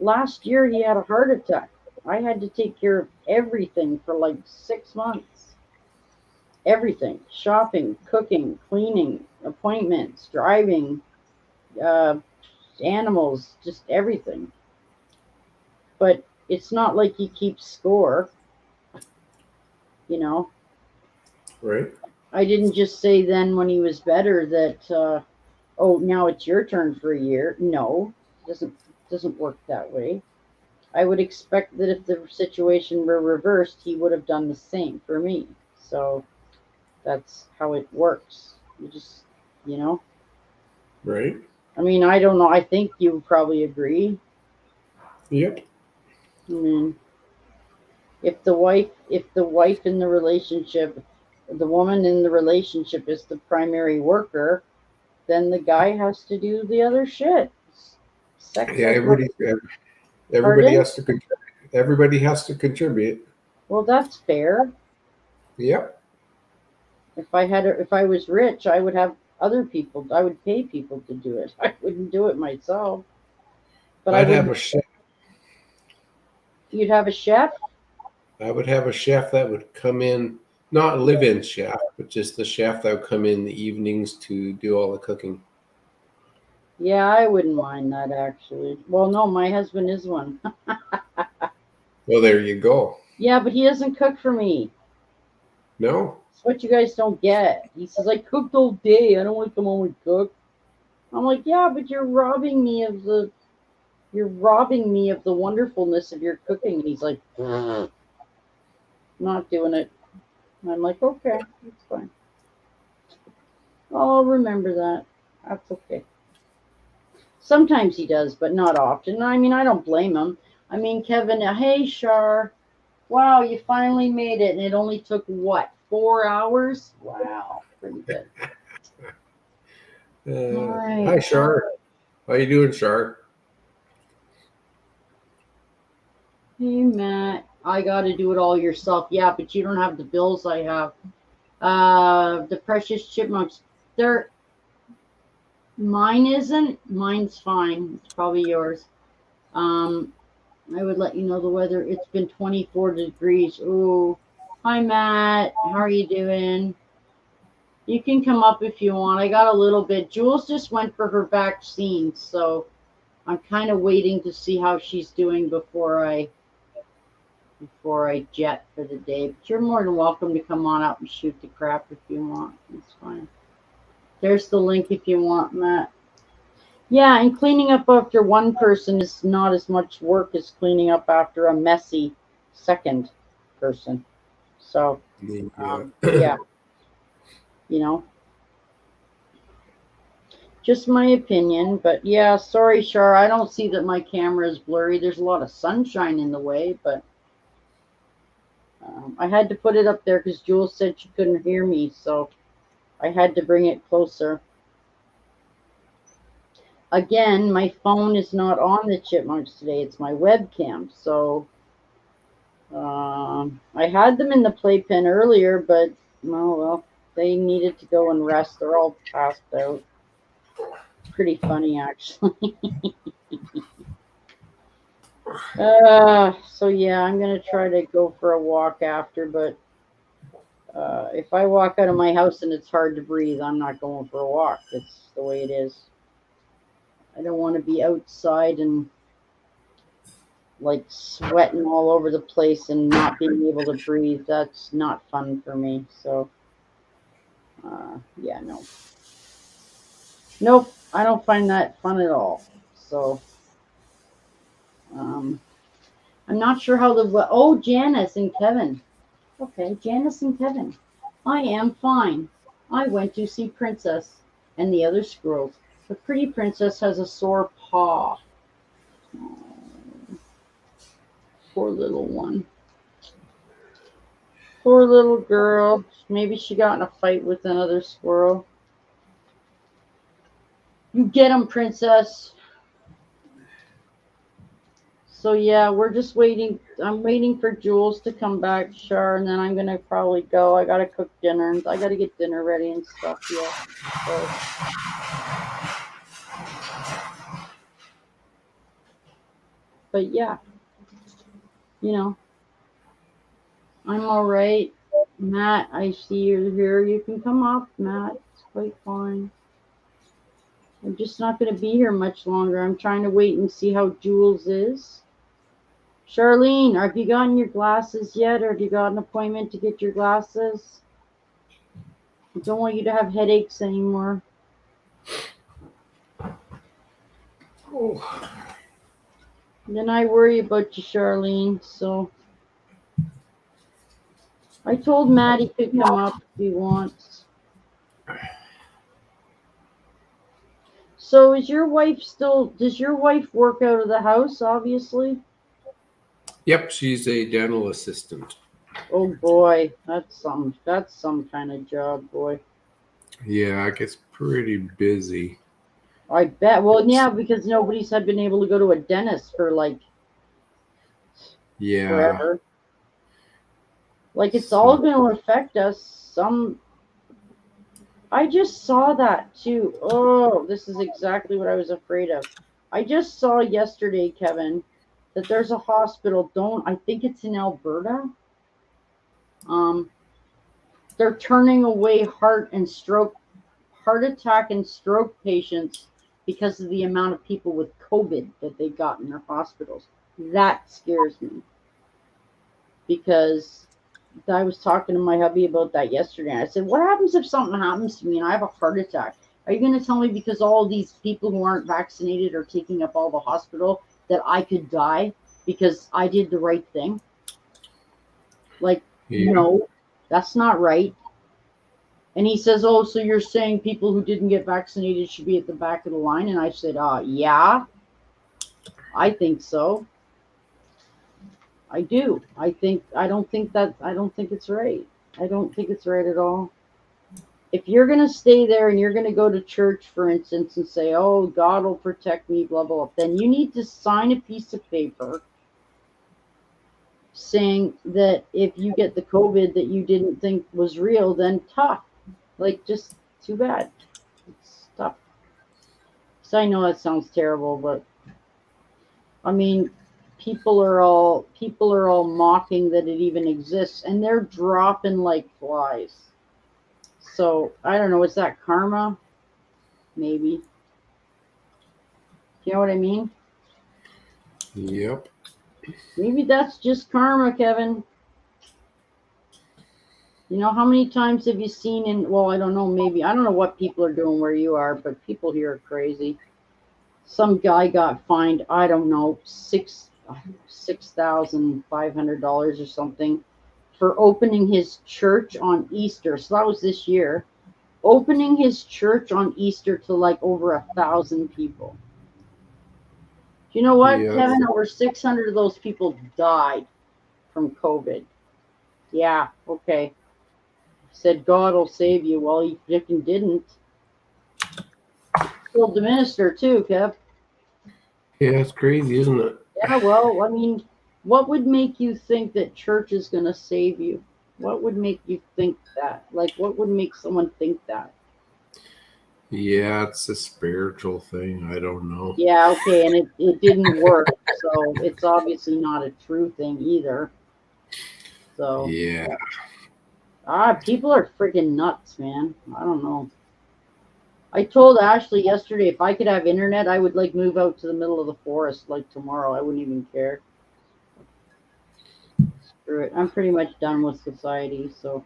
he had a heart attack. I had to take care of everything for like 6 months. Everything: shopping, cooking, cleaning, appointments, driving, animals, just everything. But it's not like he keeps score. Right. I didn't just say then when he was better that, now it's your turn for a year. No, it doesn't work that way. I would expect that if the situation were reversed, he would have done the same for me. So that's how it works. You just, Right. I mean, I don't know. I think you probably agree. Yep. I mean, if the wife in the relationship, the woman in the relationship is the primary worker, then the guy has to do the other shit. Sex. Yeah, everybody has to contribute. Everybody has to contribute. Well, that's fair. Yep. If I was rich, I would have other people. I would pay people to do it. I wouldn't do it myself. But I'd have a chef. You'd have a chef? I would have a chef that would come in, not a live-in chef, but just the chef that would come in the evenings to do all the cooking. Yeah, I wouldn't mind that actually. Well, no, my husband is one. Well, there you go. Yeah, but he doesn't cook for me. No? That's what you guys don't get. He says, I cooked all day. I don't want to come home and cook. I'm like, yeah, but you're robbing me of the wonderfulness of your cooking. And he's like, not doing it. And I'm like, okay, that's fine. I'll remember that. That's okay. Sometimes he does, but not often. I mean, I don't blame him. I mean, Kevin, hey, Shar. Wow, you finally made it. And it only took, what, 4 hours? Wow, pretty good. Right. Hi, Shar. How you doing, Shar? Hey, Matt. I got to do it all yourself. Yeah, but you don't have the bills I have. The precious chipmunks. They're mine isn't. Mine's fine. It's probably yours. Um, I would let you know the weather. It's been 24 degrees. Ooh. Hi, Matt. How are you doing? You can come up if you want. I got a little bit. Jules just went for her vaccine, so I'm kind of waiting to see how she's doing before I jet for the day. But you're more than welcome to come on up and shoot the crap if you want. It's fine. There's the link if you want, Matt. Yeah, and cleaning up after one person is not as much work as cleaning up after a messy second person. So, yeah, you know, just my opinion. But yeah, sorry, Shar, I don't see that my camera is blurry. There's a lot of sunshine in the way, but I had to put it up there because Jules said she couldn't hear me, so I had to bring it closer. Again, my phone is not on the Chipmunks today. It's my webcam. So I had them in the playpen earlier, but well, they needed to go and rest. They're all passed out. Pretty funny, actually. So yeah, I'm gonna try to go for a walk after, but if I walk out of my house and it's hard to breathe, I'm not going for a walk. It's the way it is. I don't want to be outside and like sweating all over the place and not being able to breathe. That's not fun for me. So, yeah, no. Nope, I don't find that fun at all. So, I'm not sure how oh, Janice and Kevin. Okay, Janice and Kevin. I am fine. I went to see Princess and the other squirrels. The pretty princess has a sore paw. Oh, poor little one. Poor little girl. Maybe she got in a fight with another squirrel. You get him, princess. So yeah, we're just waiting. I'm waiting for Jules to come back, Char, and then I'm gonna probably go. I gotta cook dinner. I gotta get dinner ready and stuff. Yeah. So. But yeah, you know, I'm all right. Matt, I see you here. You can come up, Matt. It's quite fine. I'm just not going to be here much longer. I'm trying to wait and see how Jules is. Charlene, have you gotten your glasses yet, or have you got an appointment to get your glasses? I don't want you to have headaches anymore. Oh. Then I worry about you, Charlene. So I told Matt he could come up if he wants. So is your wife still, does your wife work out of the house, obviously? Yep, she's a dental assistant. Oh boy, that's some kind of job, boy. Yeah, it gets pretty busy. I bet. Well, yeah, because nobody's had been able to go to a dentist for like forever. Like it's all going to affect us. I just saw that too. Oh, this is exactly what I was afraid of. I just saw yesterday, Kevin, that there's a hospital. I think it's in Alberta. They're turning away heart attack and stroke patients because of the amount of people with COVID that they got in their hospitals. That scares me. Because I was talking to my hubby about that yesterday. And I said, what happens if something happens to me and I have a heart attack? Are you going to tell me because all these people who aren't vaccinated are taking up all the hospital that I could die because I did the right thing? Like, no, that's not right. And he says, oh, so you're saying people who didn't get vaccinated should be at the back of the line? And I said, yeah, I think so. I do. I don't think it's right. I don't think it's right at all. If you're going to stay there and you're going to go to church, for instance, and say, oh, God will protect me, blah, blah, blah, then you need to sign a piece of paper saying that if you get the COVID that you didn't think was real, then tough. Like, just too bad. It's tough. So I know that sounds terrible, but I mean, people are all mocking that it even exists, and they're dropping like flies. So I don't know. Is that karma? Maybe. You know what I mean? Yep. Maybe that's just karma, Kevin. You know, how many times have you seen well, I don't know, maybe, I don't know what people are doing where you are, but people here are crazy. Some guy got fined, I don't know, $6,500 or something for opening his church on Easter. So that was this year. Opening his church on Easter to like over 1,000 people. You know what, Yeah. Kevin? Over 600 of those people died from COVID. Yeah, okay. Said God will save you. Well, he freaking didn't. Killed the minister too, Kev. Yeah, it's crazy, isn't it? Yeah, well, I mean, what would make you think that church is going to save you? What would make you think that? Like, what would make someone think that? Yeah, it's a spiritual thing. I don't know. Yeah, okay, and it didn't work, so it's obviously not a true thing either. So, Yeah. people are freaking nuts, man. I don't know. I told Ashley yesterday if I could have internet, I would like move out to the middle of the forest like tomorrow. I wouldn't even care. Screw it. I'm pretty much done with society. So,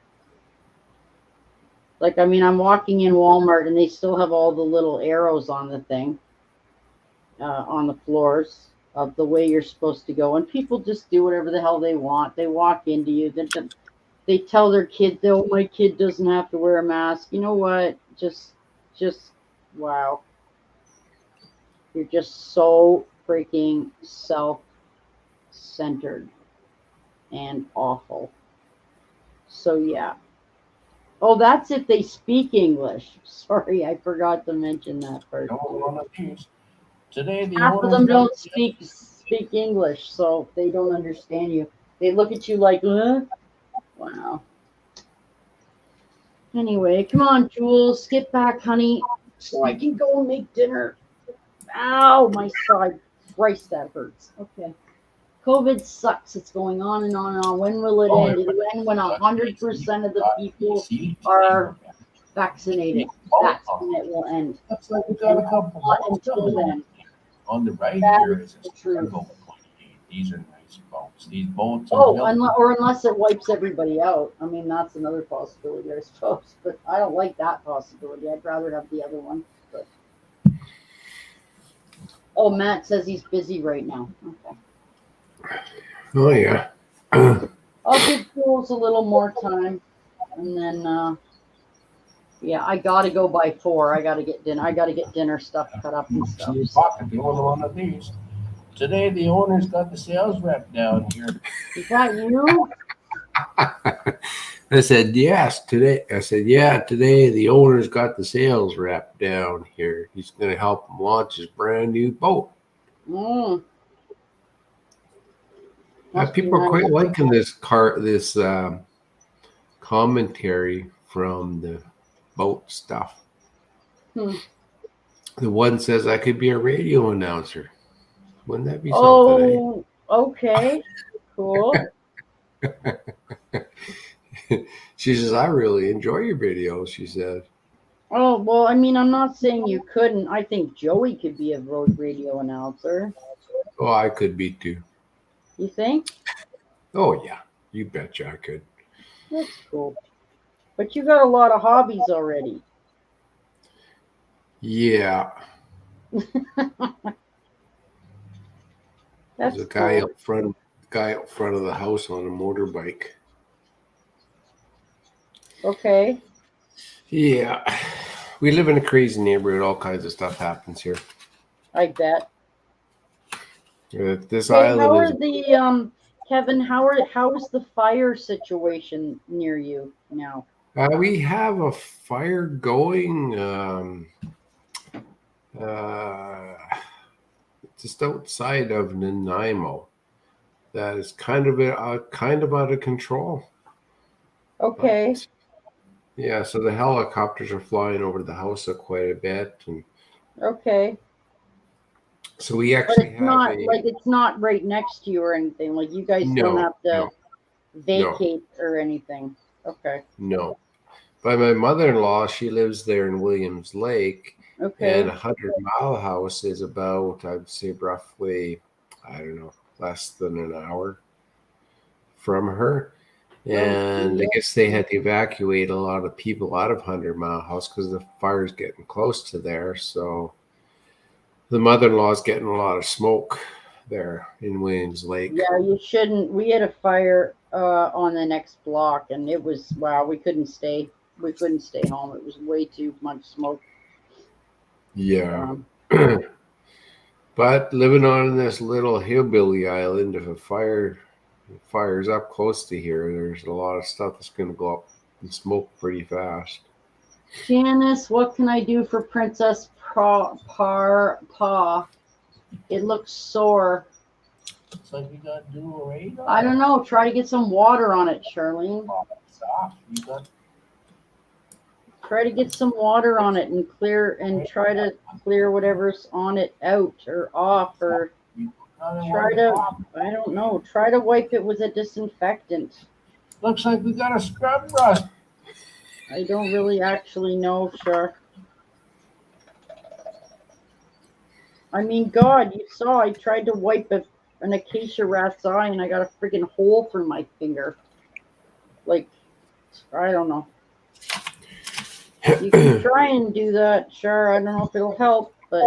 like, I mean, I'm walking in Walmart and they still have all the little arrows on the thing, on the floors of the way you're supposed to go. And people just do whatever the hell they want. They walk into you. They tell their kid, "Oh, my kid doesn't have to wear a mask." You know what? Just, wow. You're just so freaking self-centered and awful. So yeah. Oh, that's if they speak English. Sorry, I forgot to mention that part. Today, the Half of owners them got don't speak English, so they don't understand you. They look at you like, huh? Wow. Anyway, come on, Jules, get back, honey, so I can go and make dinner. Ow, my side. Christ, that hurts. Okay. COVID sucks. It's going on and on and on. When will it end? It'll end when 100% of the people are vaccinated. That's when it will end. Looks like we got a couple Not boats until coming. then. On the right That here is is the a truth. cargo plane. These are nice boats. These boats are Oh, built. unless it wipes everybody out. I mean, that's another possibility, I suppose. But I don't like that possibility. I'd rather have the other one. But oh, Matt says he's busy right now. Okay. Oh, yeah. I'll give Jules a little more time, and then yeah, I gotta go by 4. I gotta get dinner stuff cut up and stuff. See your pocket, the only one of these. Today, the owners got the sales rep down here. Is that you? I said, yes, today. I said, yeah, today the owner's got the sales rep down here. He's going to help him launch his brand new boat. Mm. People are quite liking this commentary from the boat stuff. The one says I could be a radio announcer. Wouldn't that be something? Oh, okay, cool. She says, I really enjoy your videos, she said. Oh, well, I mean, I'm not saying you couldn't. I think Joey could be a road radio announcer. Oh, I could be too. You think? Oh, yeah. You betcha I could. That's cool. But you got a lot of hobbies already. Yeah. That's There's a guy cool. out front of the house on a motorbike. Okay. Yeah. We live in a crazy neighborhood. All kinds of stuff happens here. I bet. This Hey, island how is are the Kevin? How is the fire situation near you now? we have a fire going just outside of Nanaimo. that is kind of out of control. Okay. But, yeah, so the helicopters are flying over the house quite a bit, and Okay. so we But actually it's have not a like it's not right next to you or anything. Like you guys don't no, have to no, vacate or anything. Okay. no. But my mother-in-law, she lives there in Williams Lake, Okay. and 100-mile house is about, I'd say, roughly, I don't know, less than an hour from her. And I guess they had to evacuate a lot of people out of 100-mile house because the fire's getting close to there. So the mother-in-law is getting a lot of smoke there in Williams Lake. Yeah, you shouldn't. We had a fire on the next block, and it was wow. We couldn't stay. We couldn't stay home. It was way too much smoke. Yeah. But living on this little hillbilly island, if a fire's up close to here, there's a lot of stuff that's going to go up in smoke pretty fast. Janice, what can I do for Princess Paw? It looks sore. It's like you got to do a radar. I don't know. Try to get some water on it, Charlene. Try to get some water on it and try to clear whatever's on it out or off, or try to, I don't know, try to wipe it with a disinfectant. Looks like we got a scrub brush. I don't really actually know, sure. I mean, God, you saw I tried to wipe an acacia rat's eye and I got a freaking hole through my finger. Like, I don't know. You can try and do that, sure. I don't know if it'll help, but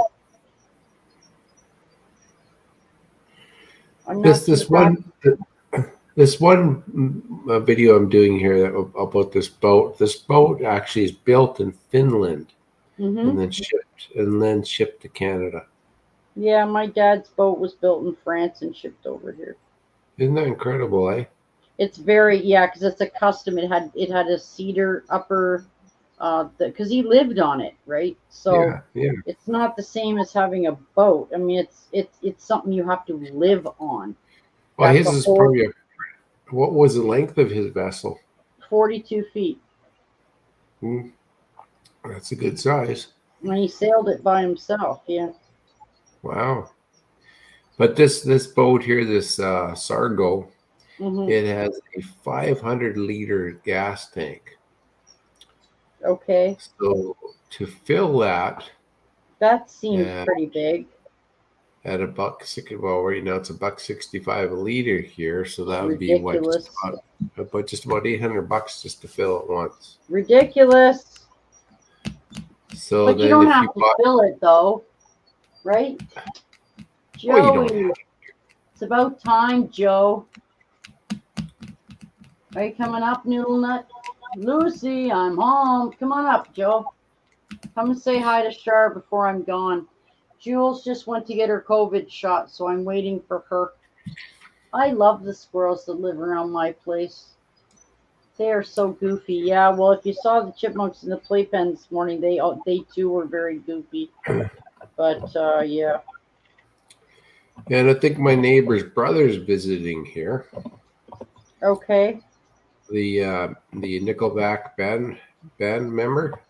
I'm not this one video I'm doing here about this boat. This boat actually is built in Finland and then shipped to Canada. Yeah, my dad's boat was built in France and shipped over here. Isn't that incredible, eh? It's very, yeah, because it's a custom. It had a cedar upper. Because he lived on it, right? So it's not the same as having a boat. I mean, it's something you have to live on. Well, his is probably what was the length of his vessel? 42 feet. That's a good size. And he sailed it by himself, yeah. Wow. But this boat here, this Sargo, it has a 500-liter gas tank. Okay. So to fill that seems pretty big. At $1.60, well, right now it's $1.65 a liter here, so that would ridiculous. Be just about $800 just to fill it once. Ridiculous. So but you don't have to fill it though, right? Joey, it's about time, Joe. Are you coming up, Noodle Nut? Lucy, I'm home. Come on up, Joe. Come and say hi to Char before I'm gone. Jules just went to get her COVID shot, so I'm waiting for her. I love the squirrels that live around my place. They are so goofy. Yeah, well, if you saw the chipmunks in the playpen this morning, they too were very goofy. But yeah. And I think my neighbor's brother's visiting here. Okay. The Nickelback band member.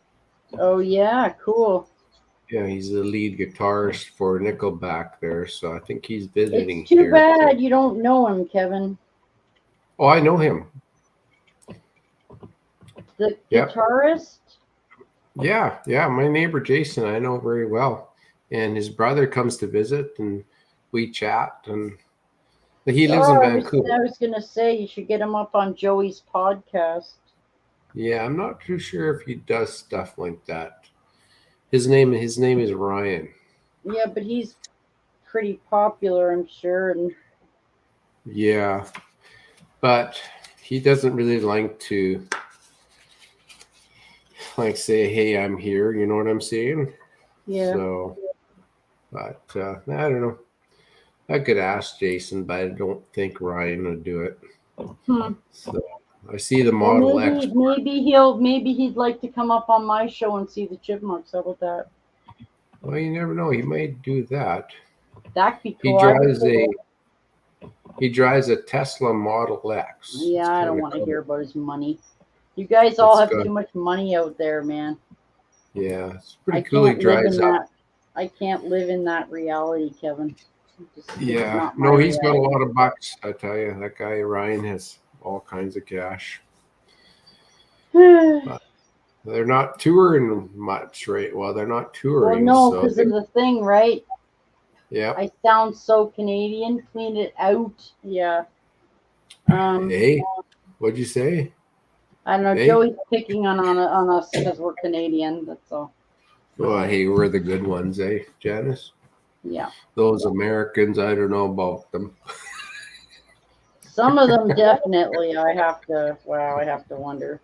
Oh yeah, cool. Yeah, he's the lead guitarist for Nickelback there, so I think he's visiting. It's too bad you don't know him, Kevin. Oh, I know him. The guitarist? Yeah, my neighbor Jason, I know very well. And his brother comes to visit and we chat, and he lives in Vancouver. I was gonna say you should get him up on Joey's podcast. Yeah, I'm not too sure if he does stuff like that. His name is Ryan. Yeah, but he's pretty popular, I'm sure. And yeah, but he doesn't really like to say, "Hey, I'm here." You know what I'm saying? Yeah. So, but I don't know. I could ask Jason, but I don't think Ryan would do it. So I see the Model X. Maybe he'd like to come up on my show and see the Chipmunks. How about that? Well, you never know. He might do that. That'd be cool. He drives a Tesla Model X. Yeah, It's I don't kinda want to cool. hear about his money. You guys all It's have got- too much money out there, man. Yeah, it's I pretty cool. He can't live in drives up. that. I can't live in that reality, Kevin. It's Yeah, not my no, he's got a reality. lot of bucks. I tell you, that guy Ryan has all kinds of cash. They're not touring much, right? Well, they're not Well, touring, no, so because of the thing, right? yeah. I sound so Canadian. Clean it out. Yeah. Hey, what'd you say? I don't know. Hey? Joey's picking on us because we're Canadian. That's all. Well, hey, we're the good ones, eh, Janice? Yeah. Those Americans, I don't know about them. Some of them definitely. I have to wonder.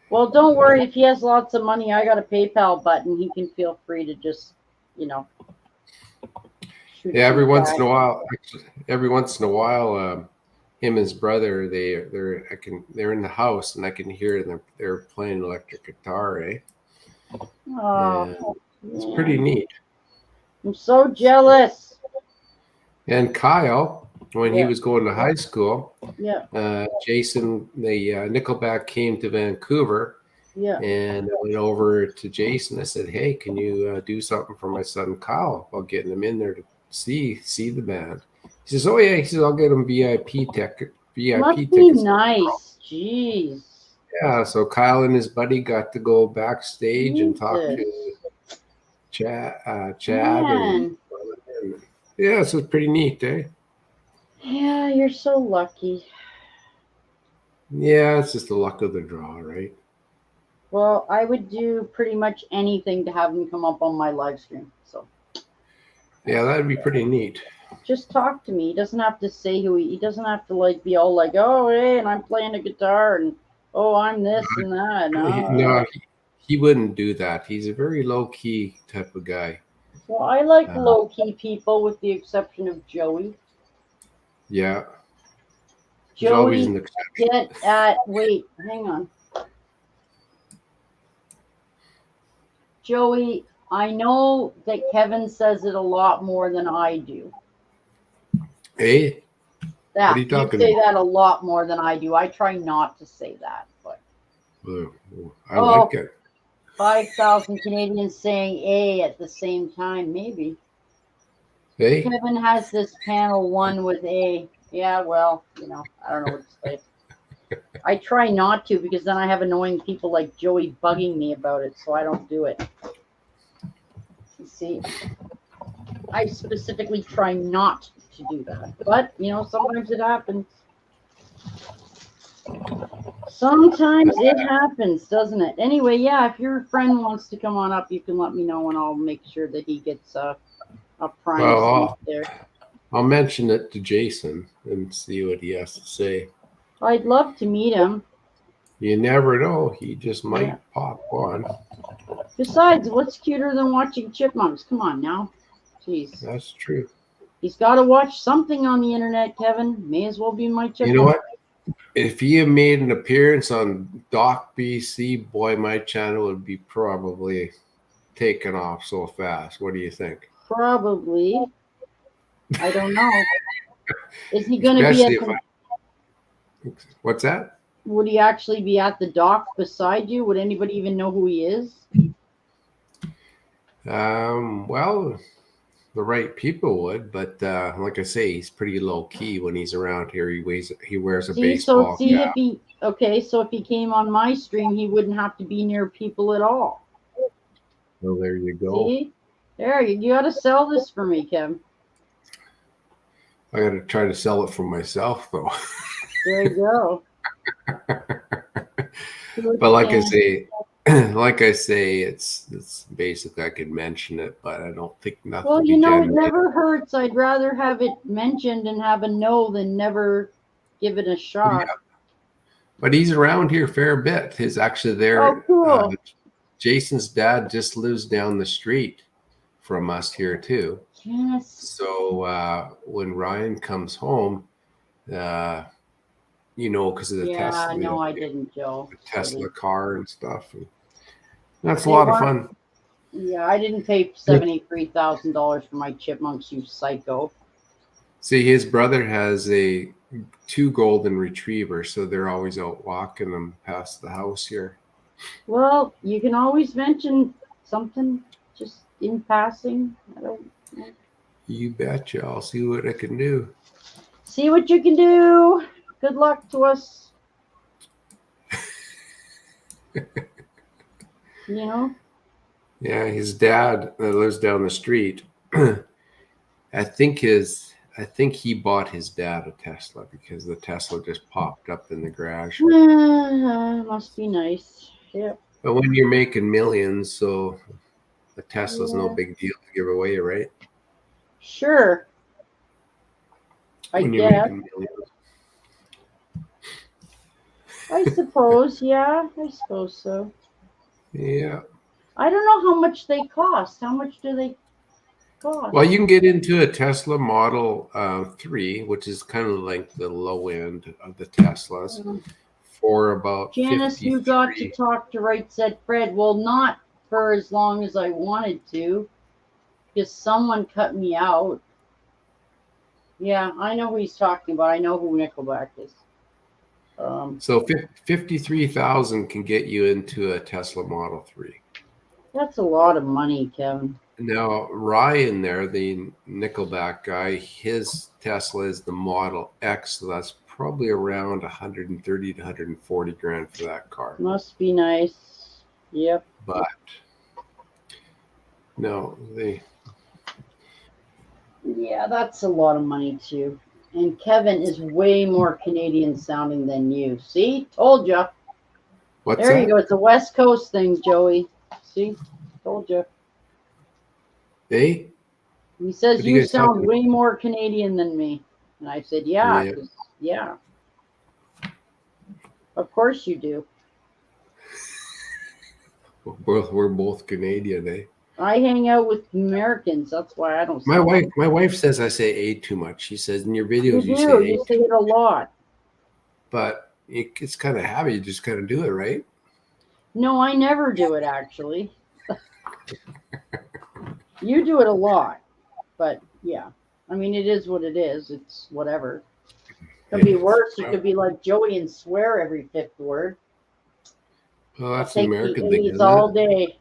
Well, don't worry. If he has lots of money, I got a PayPal button. He can feel free to just, shoot Yeah, every some once cash. in a while, him and his brother, they're in the house and I can hear them. They're playing electric guitar, eh? Oh, It's man. pretty neat. I'm so jealous. And Kyle, when he Yeah. was going to high school, Yeah. Jason, the Nickelback came to Vancouver, Yeah. and I went over to Jason. I said, "Hey, can you do something for my son Kyle while getting him in there to see the band?" He says, "Oh yeah." He says, "I'll get him VIP Must be tickets." nice. Jeez. Yeah, so Kyle and his buddy got to go backstage and talk to Jesus. Chad, Man. and yeah, so it's pretty neat, eh? Yeah, you're so lucky. Yeah, it's just the luck of the draw, right? Well, I would do pretty much anything to have him come up on my live stream. So Yeah, that'd be pretty neat. just talk to me. He doesn't have to say who he doesn't have to be all like, oh, hey, and I'm playing a guitar and oh, I'm this and that. No, he wouldn't do that. He's a very low key type of guy. Well, I like low key people with the exception of Joey. Yeah. There's always an exception. Wait, hang on. Joey, I know that Kevin says it a lot more than I do. Hey, That what are you talking say about? that a lot more than I do. I try not to say that, but I like it. 5,000 Canadians saying A at the same time, maybe. Hey, Kevin has this panel one with A. Yeah, well, I don't know what to say. I try not to because then I have annoying people like Joey bugging me about it, so I don't do it. You see, I specifically try not to do that, but sometimes it happens. Sometimes it happens, doesn't it? Anyway, yeah, if your friend wants to come on up, you can let me know and I'll make sure that he gets a prime seat there. I'll mention it to Jason and see what he has to say. I'd love to meet him. You never know. He just might pop on. Besides, what's cuter than watching Chipmunks? Come on now. Jeez. That's true. He's got to watch something on the internet, Kevin. May as well be my Chipmunk. You know what? If he had made an appearance on Doc BC, boy, my channel would be probably taken off so fast. What do you think? Probably. I don't know. Is he going to be at the... What's that? Would he actually be at the dock beside you? Would anybody even know who he is? Well, the right people would, but like I say, he's pretty low key when he's around here. He wears a baseball cap. So if he came on my stream, he wouldn't have to be near people at all. Well, there you go. See? There, you got to sell this for me, Kim. I got to try to sell it for myself, though. There you go. But like I say, it's basically I can mention it, but I don't think nothing. Well, it never hurts. I'd rather have it mentioned and have a no than never give it a shot. Yeah. But he's around here a fair bit. He's actually there. Oh, cool. Jason's dad just lives down the street from us here too. Yes. So when Ryan comes home, because of the Tesla. No, I didn't, Joe. The Tesla car and stuff. And that's a lot of fun. Yeah, I didn't pay $73,000 for my Chipmunks, you psycho. See, his brother has two golden retrievers, so they're always out walking them past the house here. Well, you can always mention something just in passing. I don't know. You betcha. I'll see what I can do. See what you can do. Good luck to us. You know? Yeah, his dad that lives down the street. I think he bought his dad a Tesla because the Tesla just popped up in the garage. Must be nice. Yep. But when you're making millions, so a Tesla's no Yeah. big deal to give away, right? Sure. When you're making millions. I suppose, yeah. I suppose so. Yeah. I don't know how much they cost. How much do they cost? Well, you can get into a Tesla Model 3, which is kind of like the low end of the Teslas, for about Janice, you got to talk to Right Said Fred. Well, not for as long as I wanted to, because someone cut me out. Yeah, I know who he's talking about. I know who Nickelback is. So 53,000 can get you into a Tesla Model 3. That's a lot of money, Kevin. Now, Ryan there, the Nickelback guy, his Tesla is the Model X, so that's probably around 130 to 140 grand for that car. Must be nice. Yep. But no, Yeah, that's a lot of money too. And Kevin is way more Canadian sounding than you. See? Told you. What's There that? you go. It's a West Coast thing, Joey. See? Told you. Hey? He says What are you you guys sound talking way more Canadian than me. And I said, yeah. Yeah. 'Cause- yeah. Of course you do. We're both Canadian, eh? I hang out with Americans. That's why I don't. My wife says I say "a" too much. She says in your videos You you say do. "a," You say it a lot. but it's kind of habit. You just kind of do it, right? No, I never do it actually. You do it a lot, but yeah. I mean, it is what it is. It's whatever. Could be worse. You could be like Joey and swear every fifth word. Well, that's I'll an take American the thing, A's isn't all it? day.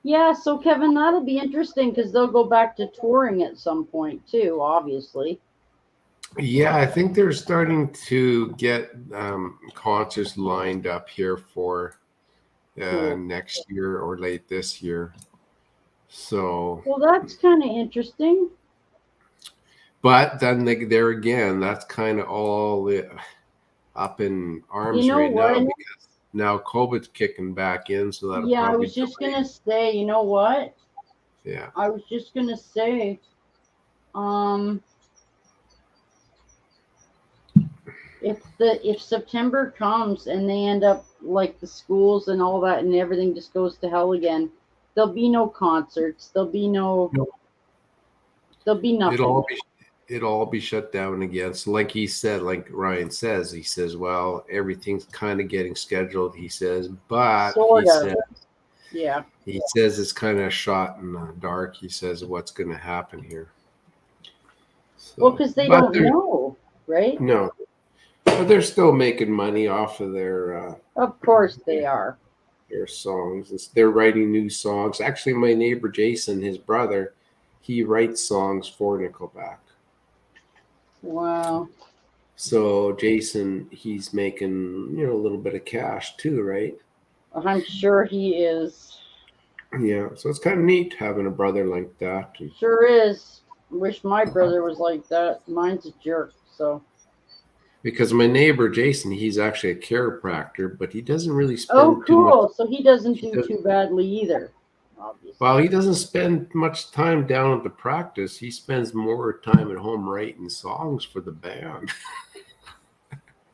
Yeah, so Kevin, that'll be interesting because they'll go back to touring at some point too, obviously. Yeah, I think they're starting to get concerts lined up here for Cool. next year or late this year. So, Well, that's kind of interesting. but then there again, that's kind of all up in arms You know right now what? because now COVID's kicking back in, so that'll Yeah, I probably was just delay. gonna say, you know what? Yeah. I was just gonna say, if September comes and they end up like the schools and all that and everything just goes to hell again, there'll be no concerts. There'll be nothing. It'll all be shut down again. So like he said, like Ryan says, he says, well, everything's kind of getting scheduled, he says, but Yeah. he says it's kind of shot in the dark. He says what's going to happen here. So, Well, because they don't know, right? No. But they're still making money off of their Of course they are. their songs. They're writing new songs. Actually, my neighbor Jason, his brother, he writes songs for Nickelback. Wow. So Jason, he's making a little bit of cash too, right? I'm sure he is. Yeah, so it's kind of neat having a brother like that. Sure is. Wish my brother was like that. Mine's a jerk, so. Because my neighbor Jason, he's actually a chiropractor, but he doesn't really spend too much. Cool. So he doesn't do too badly either, obviously. Well, he doesn't spend much time down at the practice. He spends more time at home writing songs for the band.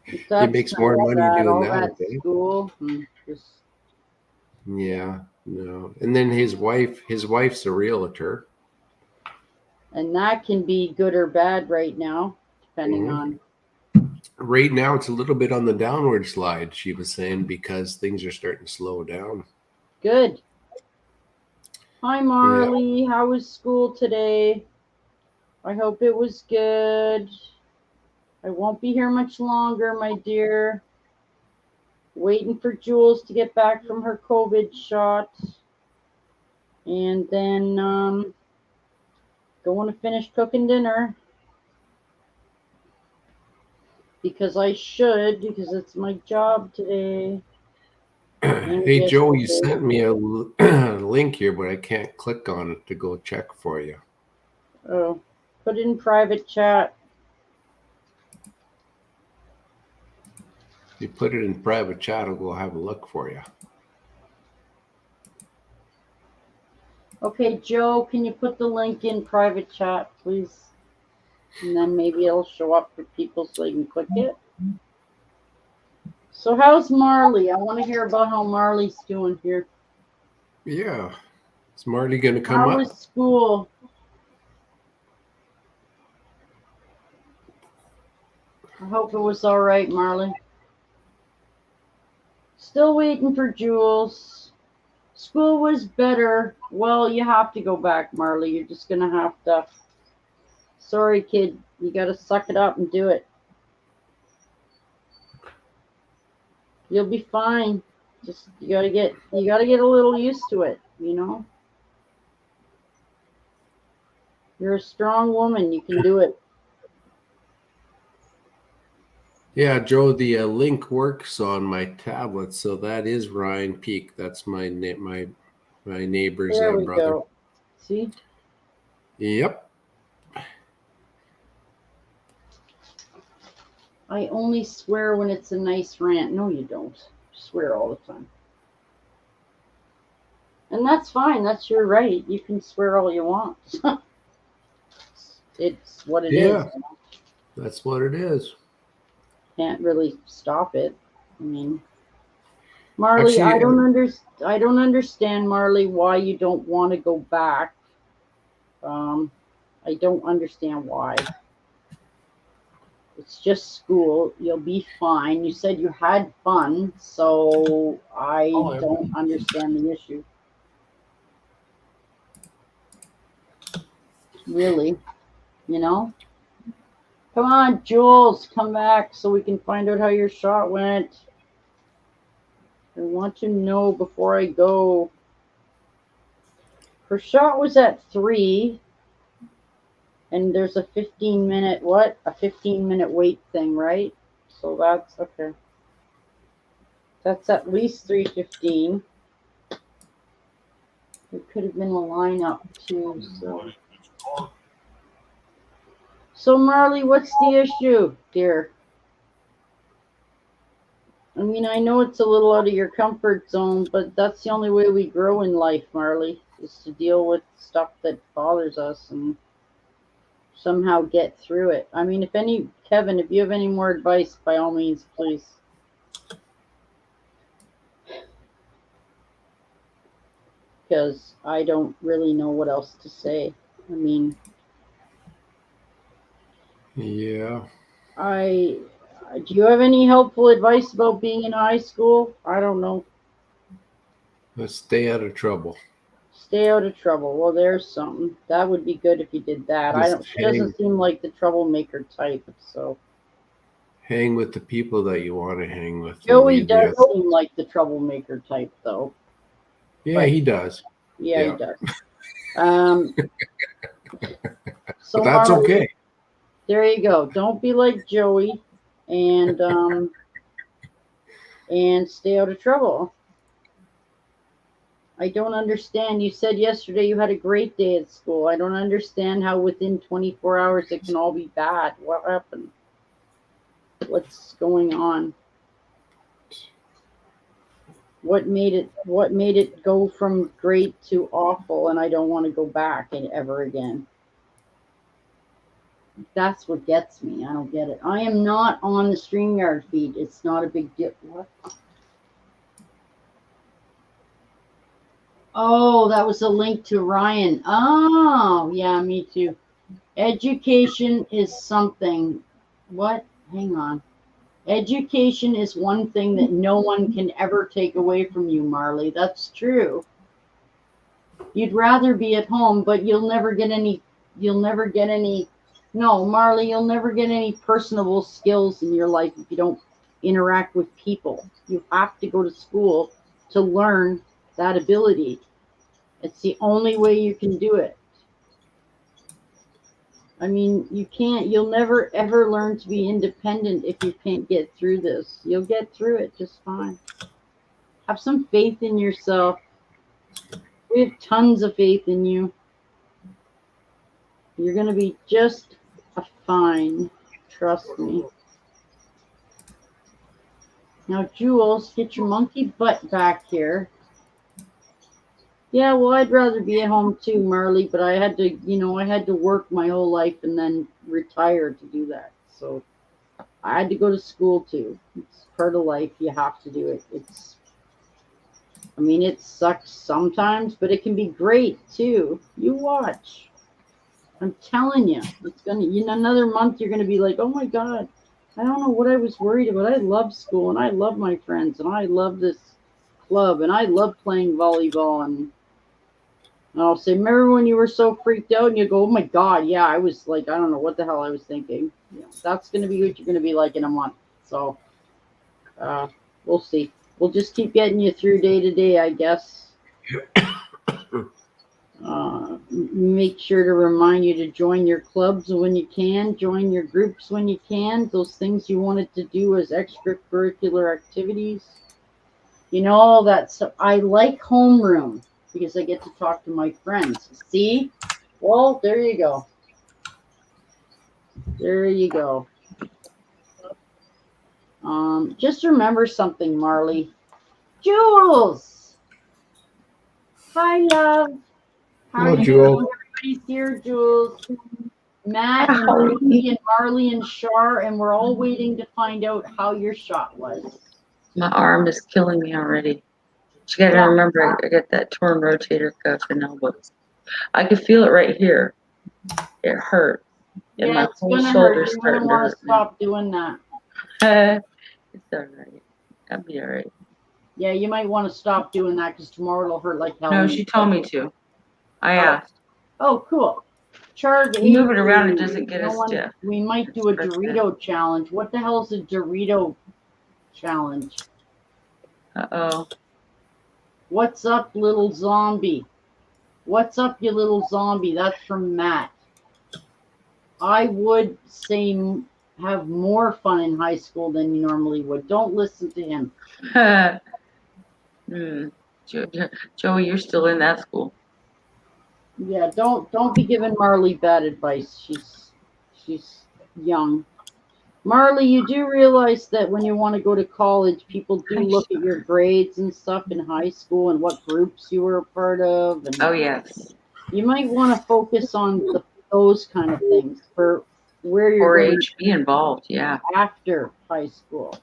He makes more money doing that. School. Yeah, no. And then his wife's a realtor. And that can be good or bad right now, depending on. Right now, it's a little bit on the downward slide, she was saying, because things are starting to slow down. Good. Hi, Marley. How was school today? I hope it was good. I won't be here much longer, my dear. Waiting for Jules to get back from her COVID shot. And then going to finish cooking dinner. Because I should, because it's my job today. Hey, Joe, you sent me a link here, but I can't click on it to go check for you. Oh, put it in private chat. If you put it in private chat, I'll go have a look for you. Okay, Joe, can you put the link in private chat, please? And then maybe it'll show up for people so you can click it. So how's Marley? I want to hear about how Marley's doing here. Yeah. Is Marley going to come How up? was school? I hope it was all right, Marley. Still waiting for Jules. School was better. Well, you have to go back, Marley. You're just going to have to. Sorry, kid. You got to suck it up and do it. You'll be fine. Just you gotta get a little used to it, you know. You're a strong woman. You can do it. Yeah, Joe, the link works on my tablet, so that is Ryan Peak. That's my neighbor's There we brother. go. See? Yep. I only swear when it's a nice rant. No, you don't. You swear all the time. And that's fine. That's your right. You can swear all you want. It's what it is. Yeah, that's what it is. Can't really stop it. I mean, Marley, Actually, I don't understand, Marley, why you don't want to go back. I don't understand why. It's just school. You'll be fine. You said you had fun, so I don't understand the issue. Really, you know? Come on, Jules, come back so we can find out how your shot went. I want to know before I go. Her shot was at 3. And there's a 15-minute, what? A 15-minute wait thing, right? So that's, okay. That's at least 3:15. There could have been a lineup too, so. So Marley, what's the issue, dear? I mean, I know it's a little out of your comfort zone, but that's the only way we grow in life, Marley, is to deal with stuff that bothers us and somehow get through it. I mean, Kevin, if you have any more advice, by all means, please. Because I don't really know what else to say. I mean, yeah. Do you have any helpful advice about being in high school? I don't know. Let's stay out of trouble. Stay out of trouble. Well, there's something. That would be good if you did that. She doesn't seem like the troublemaker type, so. Hang with the people that you want to hang with. Joey does seem like the troublemaker type, though. Yeah, he does. Yeah, he does. So but that's Marley, okay. There you go. Don't be like Joey, and and stay out of trouble. I don't understand. You said yesterday you had a great day at school. I don't understand how within 24 hours it can all be bad. What happened? What's going on? What made it go from great to awful, and I don't want to go back ever again? That's what gets me. I don't get it. I am not on the StreamYard feed. It's not a big deal. What? Oh, that was a link to Ryan. Oh, yeah, me too. Education is something. What? Hang on. Education is one thing that no one can ever take away from you, Marley. That's true. You'd rather be at home, but you'll never get any, no, Marley, you'll never get any personable skills in your life if you don't interact with people. You have to go to school to learn that ability. It's the only way you can do it. I mean, you'll never ever learn to be independent if you can't get through this. You'll get through it just fine. Have some faith in yourself. We have tons of faith in you. You're going to be just fine. Trust me. Now, Jules, get your monkey butt back here. Yeah, well, I'd rather be at home too, Marley, but I had to work my whole life and then retire to do that. So I had to go to school too. It's part of life. You have to do it. It sucks sometimes, but it can be great too. You watch. I'm telling you, in another month, you're going to be like, oh my God, I don't know what I was worried about. I love school and I love my friends and I love this club and I love playing volleyball. And I'll say, remember when you were so freaked out? And you go, oh my God, yeah, I was like, I don't know what the hell I was thinking. That's going to be what you're going to be like in a month. So we'll see. We'll just keep getting you through day to day, I guess. Make sure to remind you to join your clubs when you can, join your groups when you can, those things you wanted to do as extracurricular activities. I like homeroom because I get to talk to my friends. See? Well, there you go. There you go. Just remember something, Marley. Jules! Hi, love. How are you doing? Everybody's here, Jules. Matt and Ruby and Marley and Shar, and we're all waiting to find out how your shot was. My arm is killing me already. You gotta remember, I got that torn rotator cuff and elbows. I could feel it right here. It hurt. And my whole shoulder's starting to hurt. Stop doing that. It's all right. I'll be all right. Yeah, you might want to stop doing that because tomorrow it'll hurt like hell. No, she told me to. I asked. Oh, cool. Move it around, it doesn't get us stiff. We might do a Dorito challenge. What the hell is a Dorito challenge? Uh-oh. What's up, little zombie? What's up, you little zombie? That's from Matt. I would say have more fun in high school than you normally would. Don't listen to him. Joey, you're still in that school. Yeah, don't be giving Marley bad advice. She's young. Marley, you do realize that when you want to go to college, people do look at your grades and stuff in high school and what groups you were a part of. And oh, yes. You might want to focus on those kind of things for where you're going to be involved, yeah. After high school.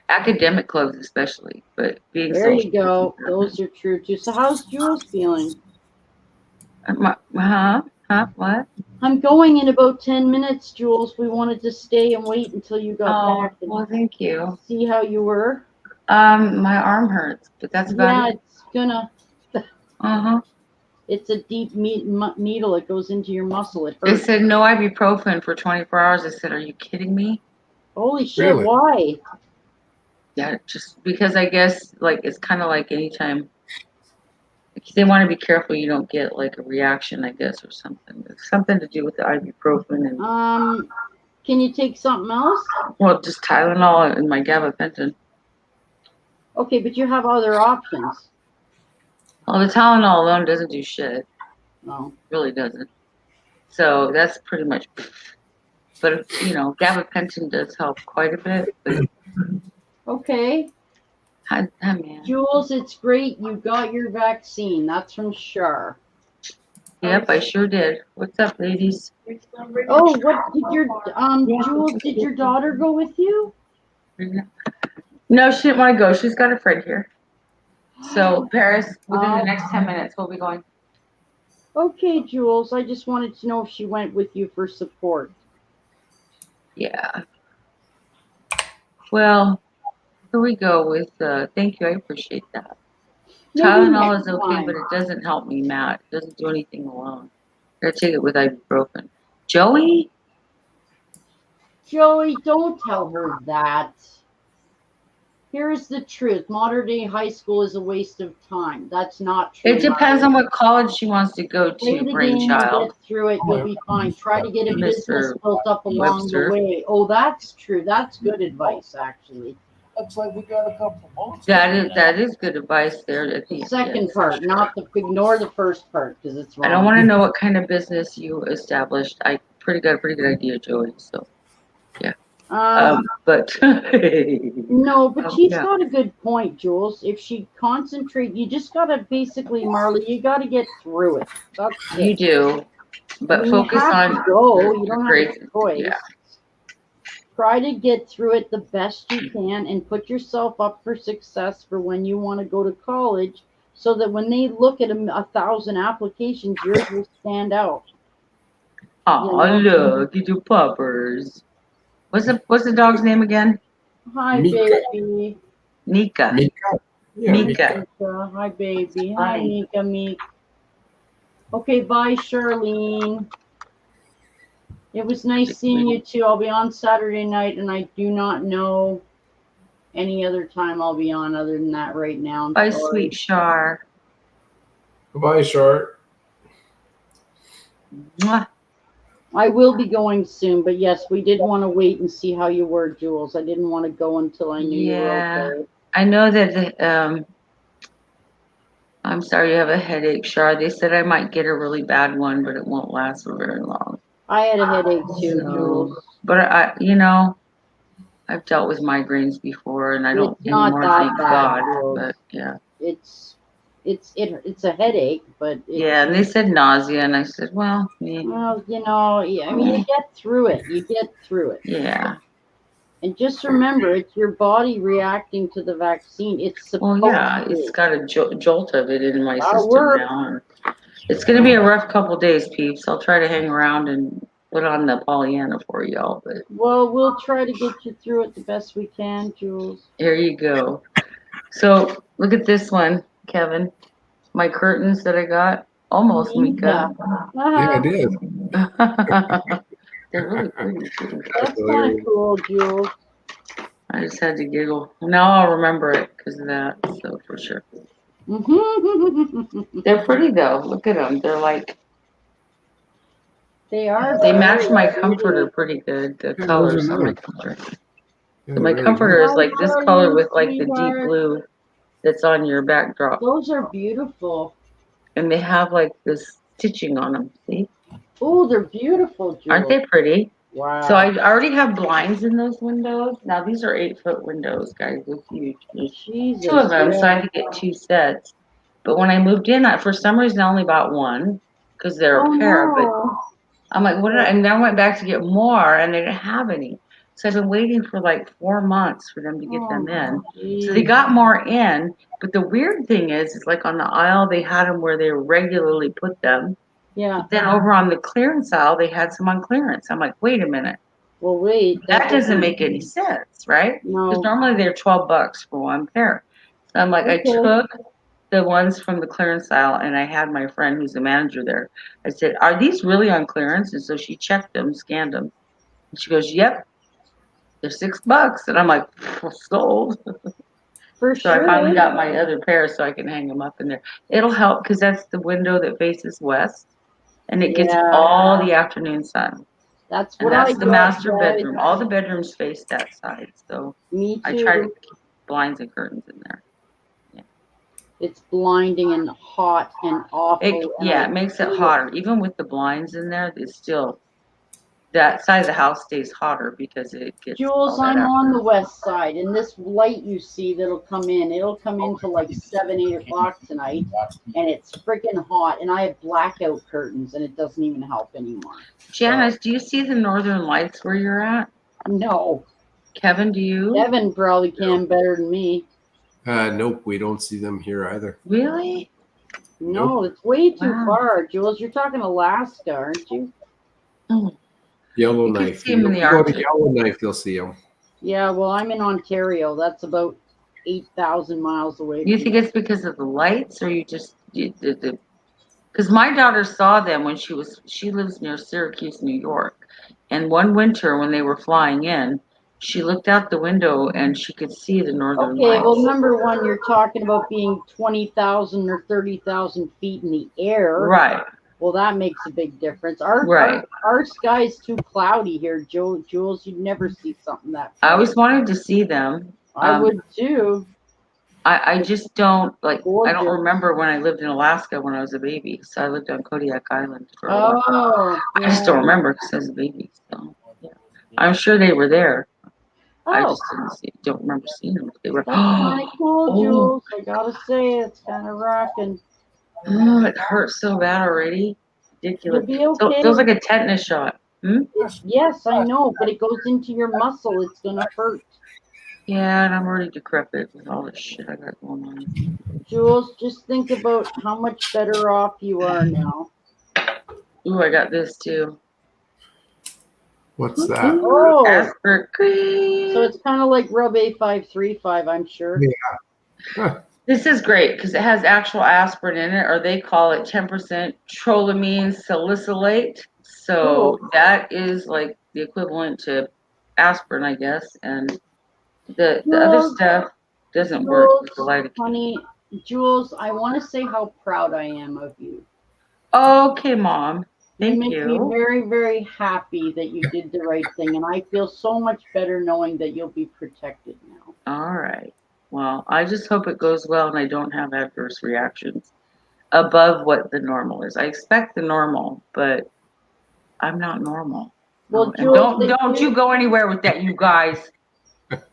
Academic clubs especially, but being there you go. Those are true too. So how's Jules feeling? What? I'm going in about 10 minutes, Jules. We wanted to stay and wait until you got back. Well, thank you. See how you were? My arm hurts, but that's about it. It's gonna. It's a deep needle. It goes into your muscle. It hurts. They said no ibuprofen for 24 hours. I said, are you kidding me? Holy shit! Really? Why? Yeah, just because I guess it's kind of like anytime. They want to be careful you don't get like a reaction, I guess, or something. It's something to do with the ibuprofen. And, can you take something else? Well, just Tylenol and my gabapentin. Okay, but you have other options. Well, the Tylenol alone doesn't do shit. No. It really doesn't. So that's pretty much. But, gabapentin does help quite a bit. But, okay. Hi, man. Jules, it's great. You got your vaccine. That's from Shar. Yep, I sure did. What's up, ladies? Oh, what did your Jules? Did your daughter go with you? No, she didn't want to go. She's got a friend here. So Paris, within the next 10 minutes, we'll be going. Okay, Jules. I just wanted to know if she went with you for support. Yeah. Well, here we go with, thank you, I appreciate that. Maybe Tylenol next is okay, time. but it doesn't help me, Matt. It doesn't do anything alone. I take it with ibuprofen. Joey? Joey, don't tell her that. Here's the truth. Modern day high school is a waste of time. That's not true. It depends on what college she wants to go Play to, the game, brainchild. get through it, you'll be fine. Try to get a business Mr. built up along Webster. the way. Oh, that's true. That's good advice, actually. Looks like we got a couple votes. That is good advice there. At The the second yes. part, not the ignore the first part because it's wrong. I don't want to know what kind of business you established. I got a pretty good idea, Joey. So, but no, but she's yeah. got a good point, Jules. If she concentrate, you just gotta basically, Marley, you gotta get through it. That's You it. do, but I mean, focus you have on to go. your You don't have grades. a choice. Yeah. Try to get through it the best you can and put yourself up for success for when you want to go to college so that when they look at 1,000 applications, yours will stand out. Oh, You know? look, you do puppers. What's the dog's name again? Hi, Mika. baby. Nika. Mika. Yeah, Mika. Mika. Hi, baby. Hi, Hi. Mika. Mika. Okay, bye, Charlene. It was nice seeing you too. I'll be on Saturday night, and I do not know any other time I'll be on other than that right now. I'm Bye, sorry. sweet Char. Goodbye, Short. Mwah. I will be going soon, but yes, we did want to wait and see how you were, Jules. I didn't want to go until I knew Yeah. you were okay. I know that I'm sorry you have a headache, Char. They said I might get a really bad one, but it won't last for very long. I had a headache too, So, Jules. but I've dealt with migraines before, and I don't It's not anymore, that thank bad, God. Jules. But yeah, It's a headache, but yeah. And they said nausea, and I said, well, well, I mean, you get through it. You get through it. yeah. And just remember, it's your body reacting to the vaccine. It's supposed Well, yeah, to. it's got a jolt of it in my That'll system work. now. And it's going to be a rough couple days, peeps. I'll try to hang around and put on the Pollyanna for y'all, but Well, we'll try to get you through it the best we can, Jules. here you go. So look at this one, Kevin. My curtains that I got, almost Mika. Yeah, it is. They're really pretty too. That's kind of cool, Jules. I just had to giggle. Now I'll remember it because of that. So for sure. They're pretty though. Look at them. They're like They are. they match very my pretty. comforter pretty good. The Yeah, colors those are on my nice. comforter. Yeah, So my really comforter is Hi, like this Marlene, color with like the deep sweetheart. blue that's on your backdrop, Those are beautiful. and they have like this stitching on them. See, Oh, they're beautiful, Jules. aren't they pretty? Wow. So I already have blinds in those windows. Now these are 8-foot windows, guys. They're huge. There's Jesus, 2 of them, so I yeah. had to get 2 sets. But when I moved in, for some reason I only bought one because they're Oh, a pair. But no. I'm like, what? And then I went back to get more, and they didn't have any. So I've been waiting for like 4 months for them to get them in. So they geez. got more in. But the weird thing is like on the aisle they had them where they regularly put them. Yeah. But then over on the clearance aisle they had some on clearance. I'm like, wait a minute. Well, wait. That doesn't make any sense, right? Because No. normally they're $12 for one pair. So I'm like, I Okay. took the ones from the clearance aisle and I had my friend who's the manager there. I said, are these really on clearance? And so she checked them, scanned them. And she goes, yep, they're $6. And I'm like, sold. For So sure. I finally got my other pair so I can hang them up in there. It'll help because that's the window that faces west. And it gets Yeah. all the afternoon sun. That's And what that's I the got, master guys. bedroom. All the bedrooms face that side. So Me I try to too. keep blinds and curtains in there. It's blinding and hot and awful. It makes it hotter. Even with the blinds in there, it's still that side of the house stays hotter because it gets Jules, all that I'm on the afternoon. west side, and this light you see that'll come in, it'll come in till like 7, 8 o'clock tonight, and it's freaking hot, and I have blackout curtains, and it doesn't even help anymore. Janice, do you see the northern lights where you're at? No. Kevin, do you? Devin probably can better than me. Nope, we don't see them here either. Really? No, it's way too Wow. far, Jules. You're talking Alaska, aren't you? Yellow You can Knife. see 'em in the You go to Arctic. Yellow Knife, you'll see them. Yeah, well, I'm in Ontario. That's about 8,000 miles away. You from think it's because of the lights, or you just the? Because my daughter saw them when she lives near Syracuse, New York, and one winter when they were flying in, she looked out the window and she could see the northern Okay, well, lights. number one, you're talking about being 20,000 or 30,000 feet in the air. Right, Well, that makes a big difference. Our right. our sky's too cloudy here, Jules. You'd never see something that I bright. always wanted to see them. I would too. I just don't like. I don't Gorgeous. remember when I lived in Alaska when I was a baby. So I lived on Kodiak Island for a while. Oh, I just don't remember because I was a baby. So yeah, I'm sure they were there. I Oh, just don't remember seeing them. They were. that's kind of cool, Oh, Jules. I gotta say, it's kind of rocking. oh, it hurts so bad already. You'll Ridiculous. be So okay. it feels like a tetanus shot. Yes, I know, but it goes into your muscle. It's gonna hurt. Yeah, and I'm already decrepit with all this shit I got going on. Jules, just think about how much better off you are now. Ooh, I got this too. What's that? Oh, Asper cream. so it's kind of like Rub A535, I'm sure. Yeah. This is great because it has actual aspirin in it, or they call it 10% trolamine salicylate. So that is like the equivalent to aspirin, I guess. And the other Jules, stuff doesn't work with the Jules, lidocaine. honey, Jules, I want to say how proud I am of you. Okay, Mom. You Thank make me you. very, very happy that you did the right thing, and I feel so much better knowing that you'll be protected now. All right. Well, I just hope it goes well and I don't have adverse reactions above what the normal is. I expect the normal, but I'm not normal. Well, And Jules, don't you go anywhere with that, you guys.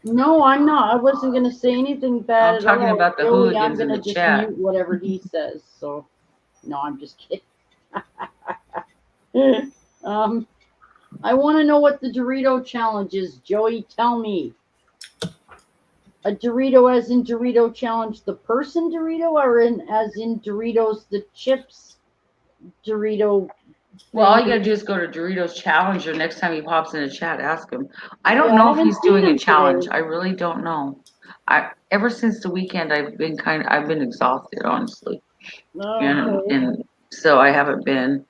No, I'm not. I wasn't going to say anything bad I'm at talking all. about the Joey, I'm hooligans in going to the just chat. mute whatever he says. So, no, I'm just kidding. I want to know what the Dorito challenge is. Joey, tell me. A Dorito as in Dorito challenge, the person Dorito, or as in Doritos, the chips Dorito? Well, all you gotta do is go to Doritos Challenger next time he pops in a chat. Ask him. I don't Yeah, I know if haven't he's seen doing a him challenge. today. I really don't know. Ever since the weekend, I've been exhausted, honestly, Okay. and so I haven't been.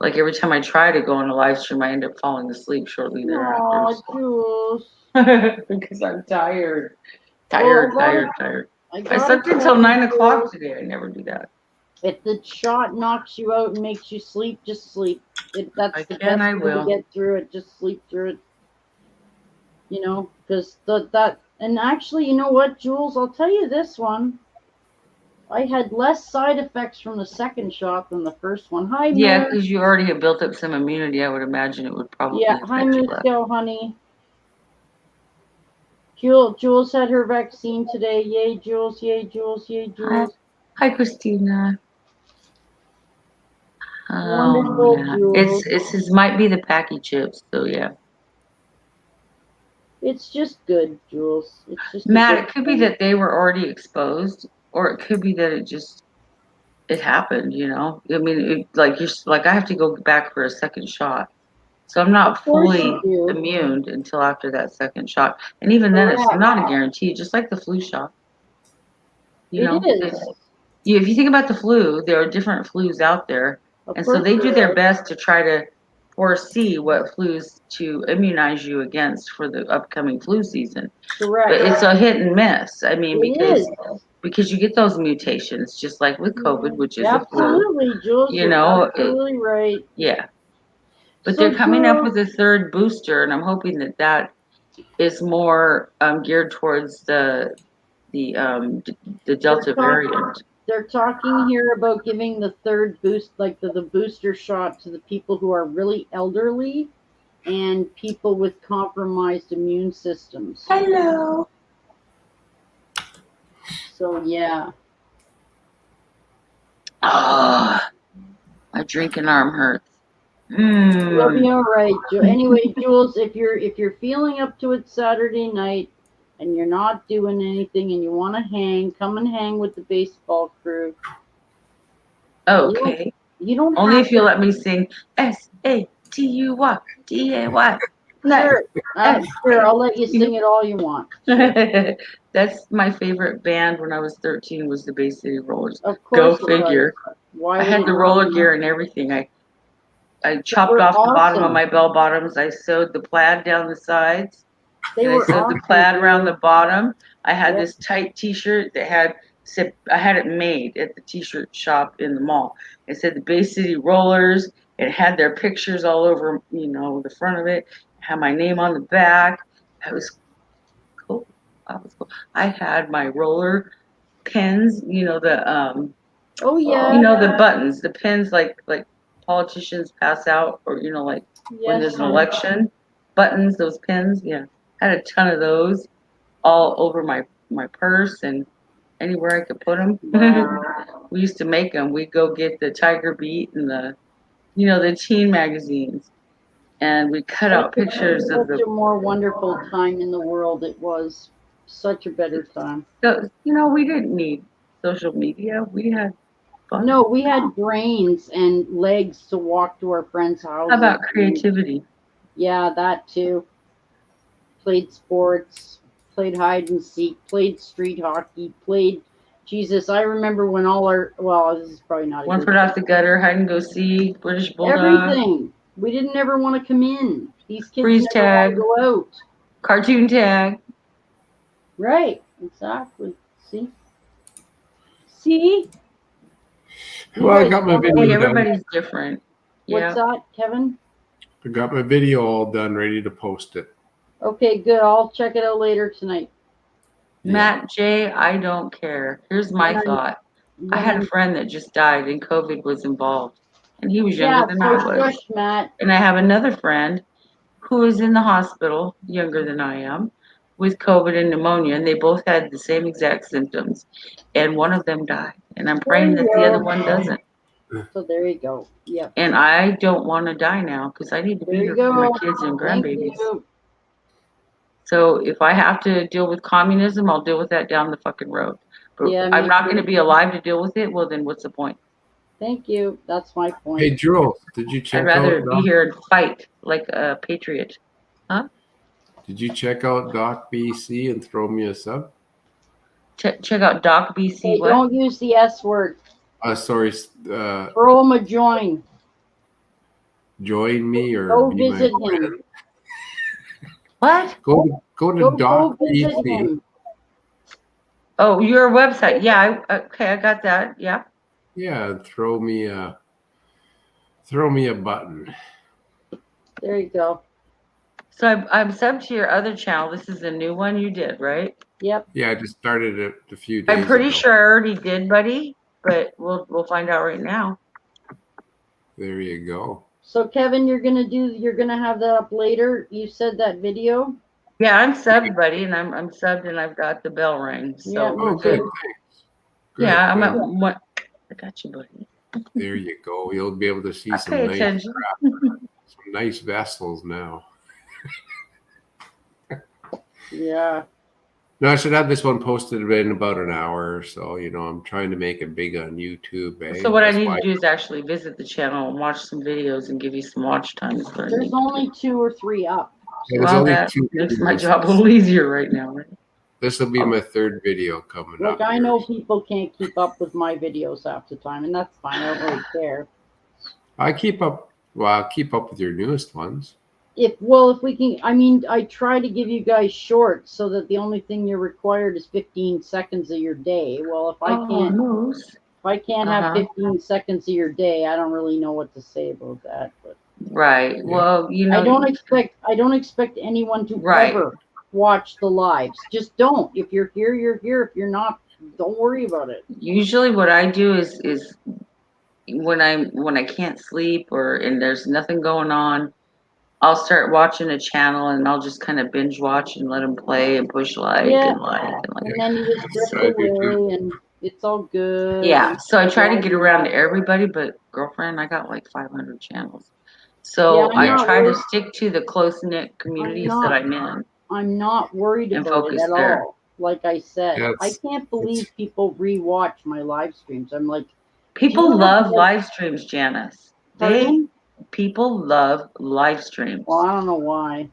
Like every time I try to go on a live stream, I end up falling asleep shortly thereafter. Aw, Jules. Because I'm tired. Well, Tired. I slept until 9 o'clock today. I never do that. If the shot knocks you out and makes you sleep, just sleep. That's the best way to get through it. Just sleep through it. You know, because and actually, you know what, Jules? I'll tell you this one. I had less side effects from the second shot than the first one. Hi, Yeah, Mary. because you already have built up some immunity. I would imagine it would probably Hi, affect you less. Michelle, honey. Jules had her vaccine today. Yay, Jules. Yay, Jules. Yay, Jules. Hi, Christina. Wonderful, Yeah. Jules. It might be the packy chips, so yeah. It's just good, Jules. It's just Matt, it could be that they were already exposed, or it could be that it happened, you know? I mean, I have to go back for a second shot. So I'm not fully immune until after that second shot. And even then, it's not a guarantee, just like the flu shot. You know? It is. If you think about the flu, there are different flus out there. And so they do their best to try to foresee what flus to immunize you against for the upcoming flu season. Correct. But it's a hit and miss. I mean, It because you get those mutations, just like with COVID, which is a flu. Absolutely, Jules. You know, absolutely right. Yeah. But they're coming up with a third booster, and I'm hoping that is more geared towards the Delta variant. They're talking here about giving the third boost, like the booster shot, to the people who are really elderly and people with compromised immune systems. Hello. So yeah. My drinking arm hurts. You'll be all right. Anyway, Jules, if you're feeling up to it Saturday night and you're not doing anything and you want to come and hang with the baseball crew. Okay. You don't only if you let me sing SATUYDAY. Sure. Sure, I'll let you sing it all you want. That's my favorite band when I was 13 was the Bay City Rollers. Of Go course. it figure. was. Why I would had it the not roller be? gear and everything. I chopped were off the bottom of awesome. my bell bottoms. I sewed the plaid down the sides. They And I were sewed the awesome. plaid around the bottom. I had Yep. this tight T-shirt that I had it made at the T-shirt shop in the mall. It said the Bay City Rollers. It had their pictures all over, the front of it. It had my name on the back. It was cool. I had my roller pins. Oh yeah. The buttons, the pins like politicians pass out, or like when Yes. there's an election. Buttons, those pins. Yeah, had a ton of those all over my purse and anywhere I could put them. Wow. We used to make them. We'd go get the Tiger Beat and the teen magazines, and we cut out pictures of Such a more wonderful time in the world. It was such a better time. we didn't need social media. We had fun. No, we had brains and legs to walk to our friends' houses. How about creativity? Yeah, that too. Played sports, played hide and seek, played street hockey, played. Jesus, I remember when this is probably not a One good foot off the gutter, hide and go seek, British bulldog, everything. We didn't ever want to come in. These kids freeze never want tag, to go out. cartoon tag. Right, exactly. See? Well, I got my Hey, video done. everybody's different. Yeah. What's that, Kevin? I got my video all done, ready to post it. Okay, good. I'll check it out later tonight. Matt J, I don't care. Here's my thought. I had a friend that just died and COVID was involved. And he was younger than I was. Shush, Matt. And I have another friend who is in the hospital, younger than I am, with COVID and pneumonia. And they both had the same exact symptoms. And one of them died. And I'm praying that the other one doesn't. So there you go. Yep. And I don't want to die now because I need to be here for my kids and grandbabies. So if I have to deal with communism, I'll deal with that down the fucking road. But Yeah, I'm not going to be alive to deal with it. Well, then what's the point? Thank you. That's my point. Hey, Drew, did you check I'd rather out be here and fight like a patriot. Huh? Did you check out Doc BC and throw me a sub? Check out Doc BC. Hey, What? don't use the S word. Sorry. Throw him a join. Join me or Go be visit my him. friend. What? Go to Doc visit BC. him. Oh, your website. Yeah. Okay, I got that. Yeah. Yeah, throw me a button. There you go. So I'm subbed to your other channel. This is a new one you did, right? Yep. Yeah, I just started it a few days I'm pretty ago. sure I already did, buddy. But we'll find out right now. There you go. So Kevin, you're gonna have that up later. You said that video. Yeah, I'm subbed, buddy, and I'm subbed, and I've got the bell ring. So Yeah. Oh, good. Thanks. Good, yeah, I'm good. at what? I got you, buddy. There you go. You'll be able to see I some pay nice attention. some nice vessels now. Yeah. No, I should have this one posted in about an hour or so. I'm trying to make it big on YouTube. So what I That's need why- to do is actually visit the channel and watch some videos and give you some watch time. Is what I There's need to only do. 2 or 3 up. Yeah, there's Well, only that 2 makes my videos. job a little easier right now, right? This will be my 3rd video coming Like up. I here. know people can't keep up with my videos half the time, and that's fine. I don't really care. I keep up. Well, I'll keep up with your newest ones. If we can, I try to give you guys shorts so that the only thing you're required is 15 seconds of your day. Well, if I can't have 15 seconds of your day, I don't really know what to say about that. But Right. Yeah. Well, I don't expect anyone to Right. ever watch the lives. Just don't. If you're here, you're here. If you're not, don't worry about it. Usually what I do is when I can't sleep and there's nothing going on, I'll start watching a channel and I'll just kind of binge watch and let them play and push like Yeah. and like and like. And then you just Yes, drift I do too. away, and it's all good. Yeah. And So I try to get around to everybody, but girlfriend, I got like 500 channels. So Yeah, I'm I not try to worried. stick to the close-knit communities that I'm in. I'm not worried And about it focus at there. all. Like I said, Yeah, I can't believe people rewatch my live streams. I'm like, People you love have- live streams, Janice. Pardon? People love live streams. Well, I don't know why.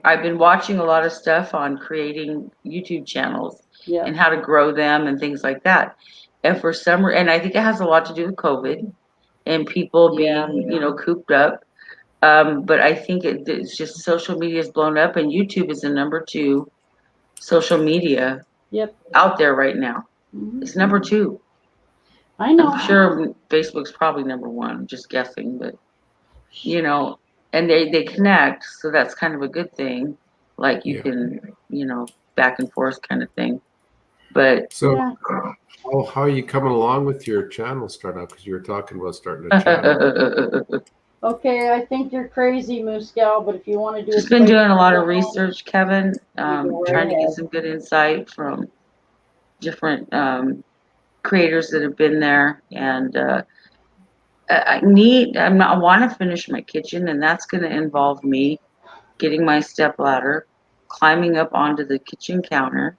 I've been watching a lot of stuff on creating YouTube channels Yeah. and how to grow them and things like that. And for some, and I think it has a lot to do with COVID and people Yeah. being, cooped up. But I think it's just social media is blown up, and YouTube is the number 2 social media Yep. out there right now. Mhm. It's number 2. I know. I'm sure Facebook's probably number 1. I'm just guessing, but and they connect, so that's kind of a good thing. Like you Yeah. can, back and forth kind of thing. But So, Yeah. how are you coming along with your channel startup? Because you were talking about starting a channel. Okay, I think you're crazy, Moose Gal, but if you want to do just it, been doing a lot of research, Kevin. go right Trying to get ahead. some good insight from different creators that have been there, and I want to finish my kitchen, and that's going to involve me getting my step ladder, climbing up onto the kitchen counter,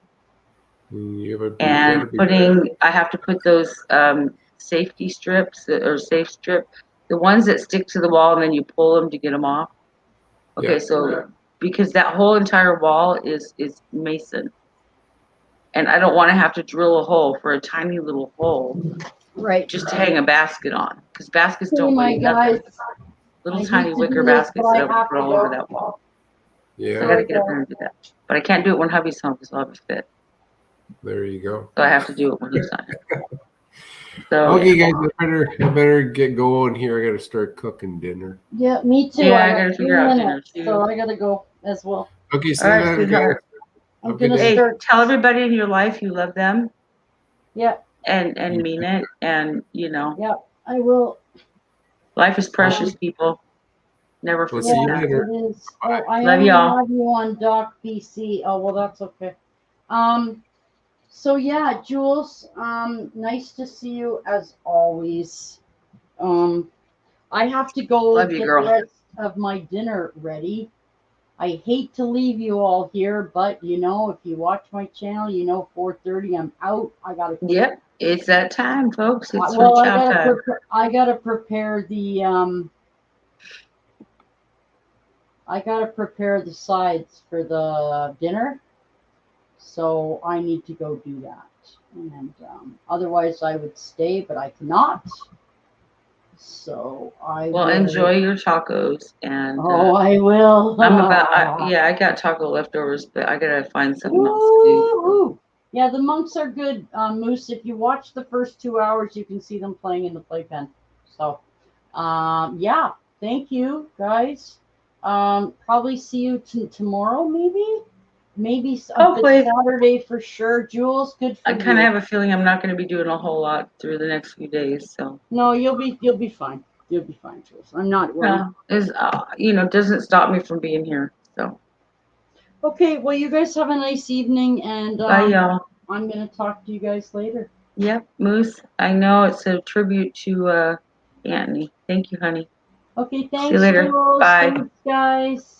and I have to put those safety strips or safe strip, the ones that stick to the wall and then you pull them to get them off. Okay, Yeah. so because that whole entire wall is mason, and I don't want to have to drill a hole for a tiny little hole Right. just to hang a basket on, because baskets Oh don't my weigh nothing. guys. Little I tiny hate to wicker do this, baskets but that I I would have put to all over go. that wall. So I Yeah. got to get up there and do that. But I can't do it when hubby's home because I'll have a fit. There you go. So I have to do it when he's not here. So Okay, guys, I better get going here. I got to start cooking dinner. Yeah, me too. Yeah, I got gotta 3 figure out dinner, minutes, too. so I gotta go as well. Okay, see All you right, later, guys. sweetheart. I'm Have a good gonna day. Hey, start. tell everybody in your life you love them Yeah, and mean it. And yeah, I will. life is precious, people. Never We'll forget see you Yeah, that. later. it is. Oh, I Love only y'all. have you on Doc BC. Oh, well, that's okay. So yeah, Jules, nice to see you as always. I have to go Love you, get girl. the rest of my dinner ready. I hate to leave you all here, but if you watch my channel, 4:30 I'm out. I gotta. Yep, it's that time, folks. It's Well, chow time. I gotta prepare the sides for the dinner, so I need to go do that. And otherwise, I would stay, but I cannot. So I Well, will. enjoy your tacos, and Oh, I will. I got taco leftovers, but I gotta find something else to do. Ooh. Yeah, the monks are good, Moose. If you watch the first 2 hours, you can see them playing in the playpen. So, yeah, thank you, guys. Probably see you tomorrow, maybe Hopefully. Saturday for sure. Jules, good for I you. kind of have a feeling I'm not going to be doing a whole lot through the next few days, so. No, you'll be fine. You'll be fine, Jules. I'm not worried. Doesn't stop me from being here. So. Okay, well, you guys have a nice evening, and Bye, y'all. I'm gonna talk to you guys later. Yep, Moose. I know it's a tribute to Anthony. Thank you, honey. Okay, thanks, See you later. Jules. Bye. Thanks, guys.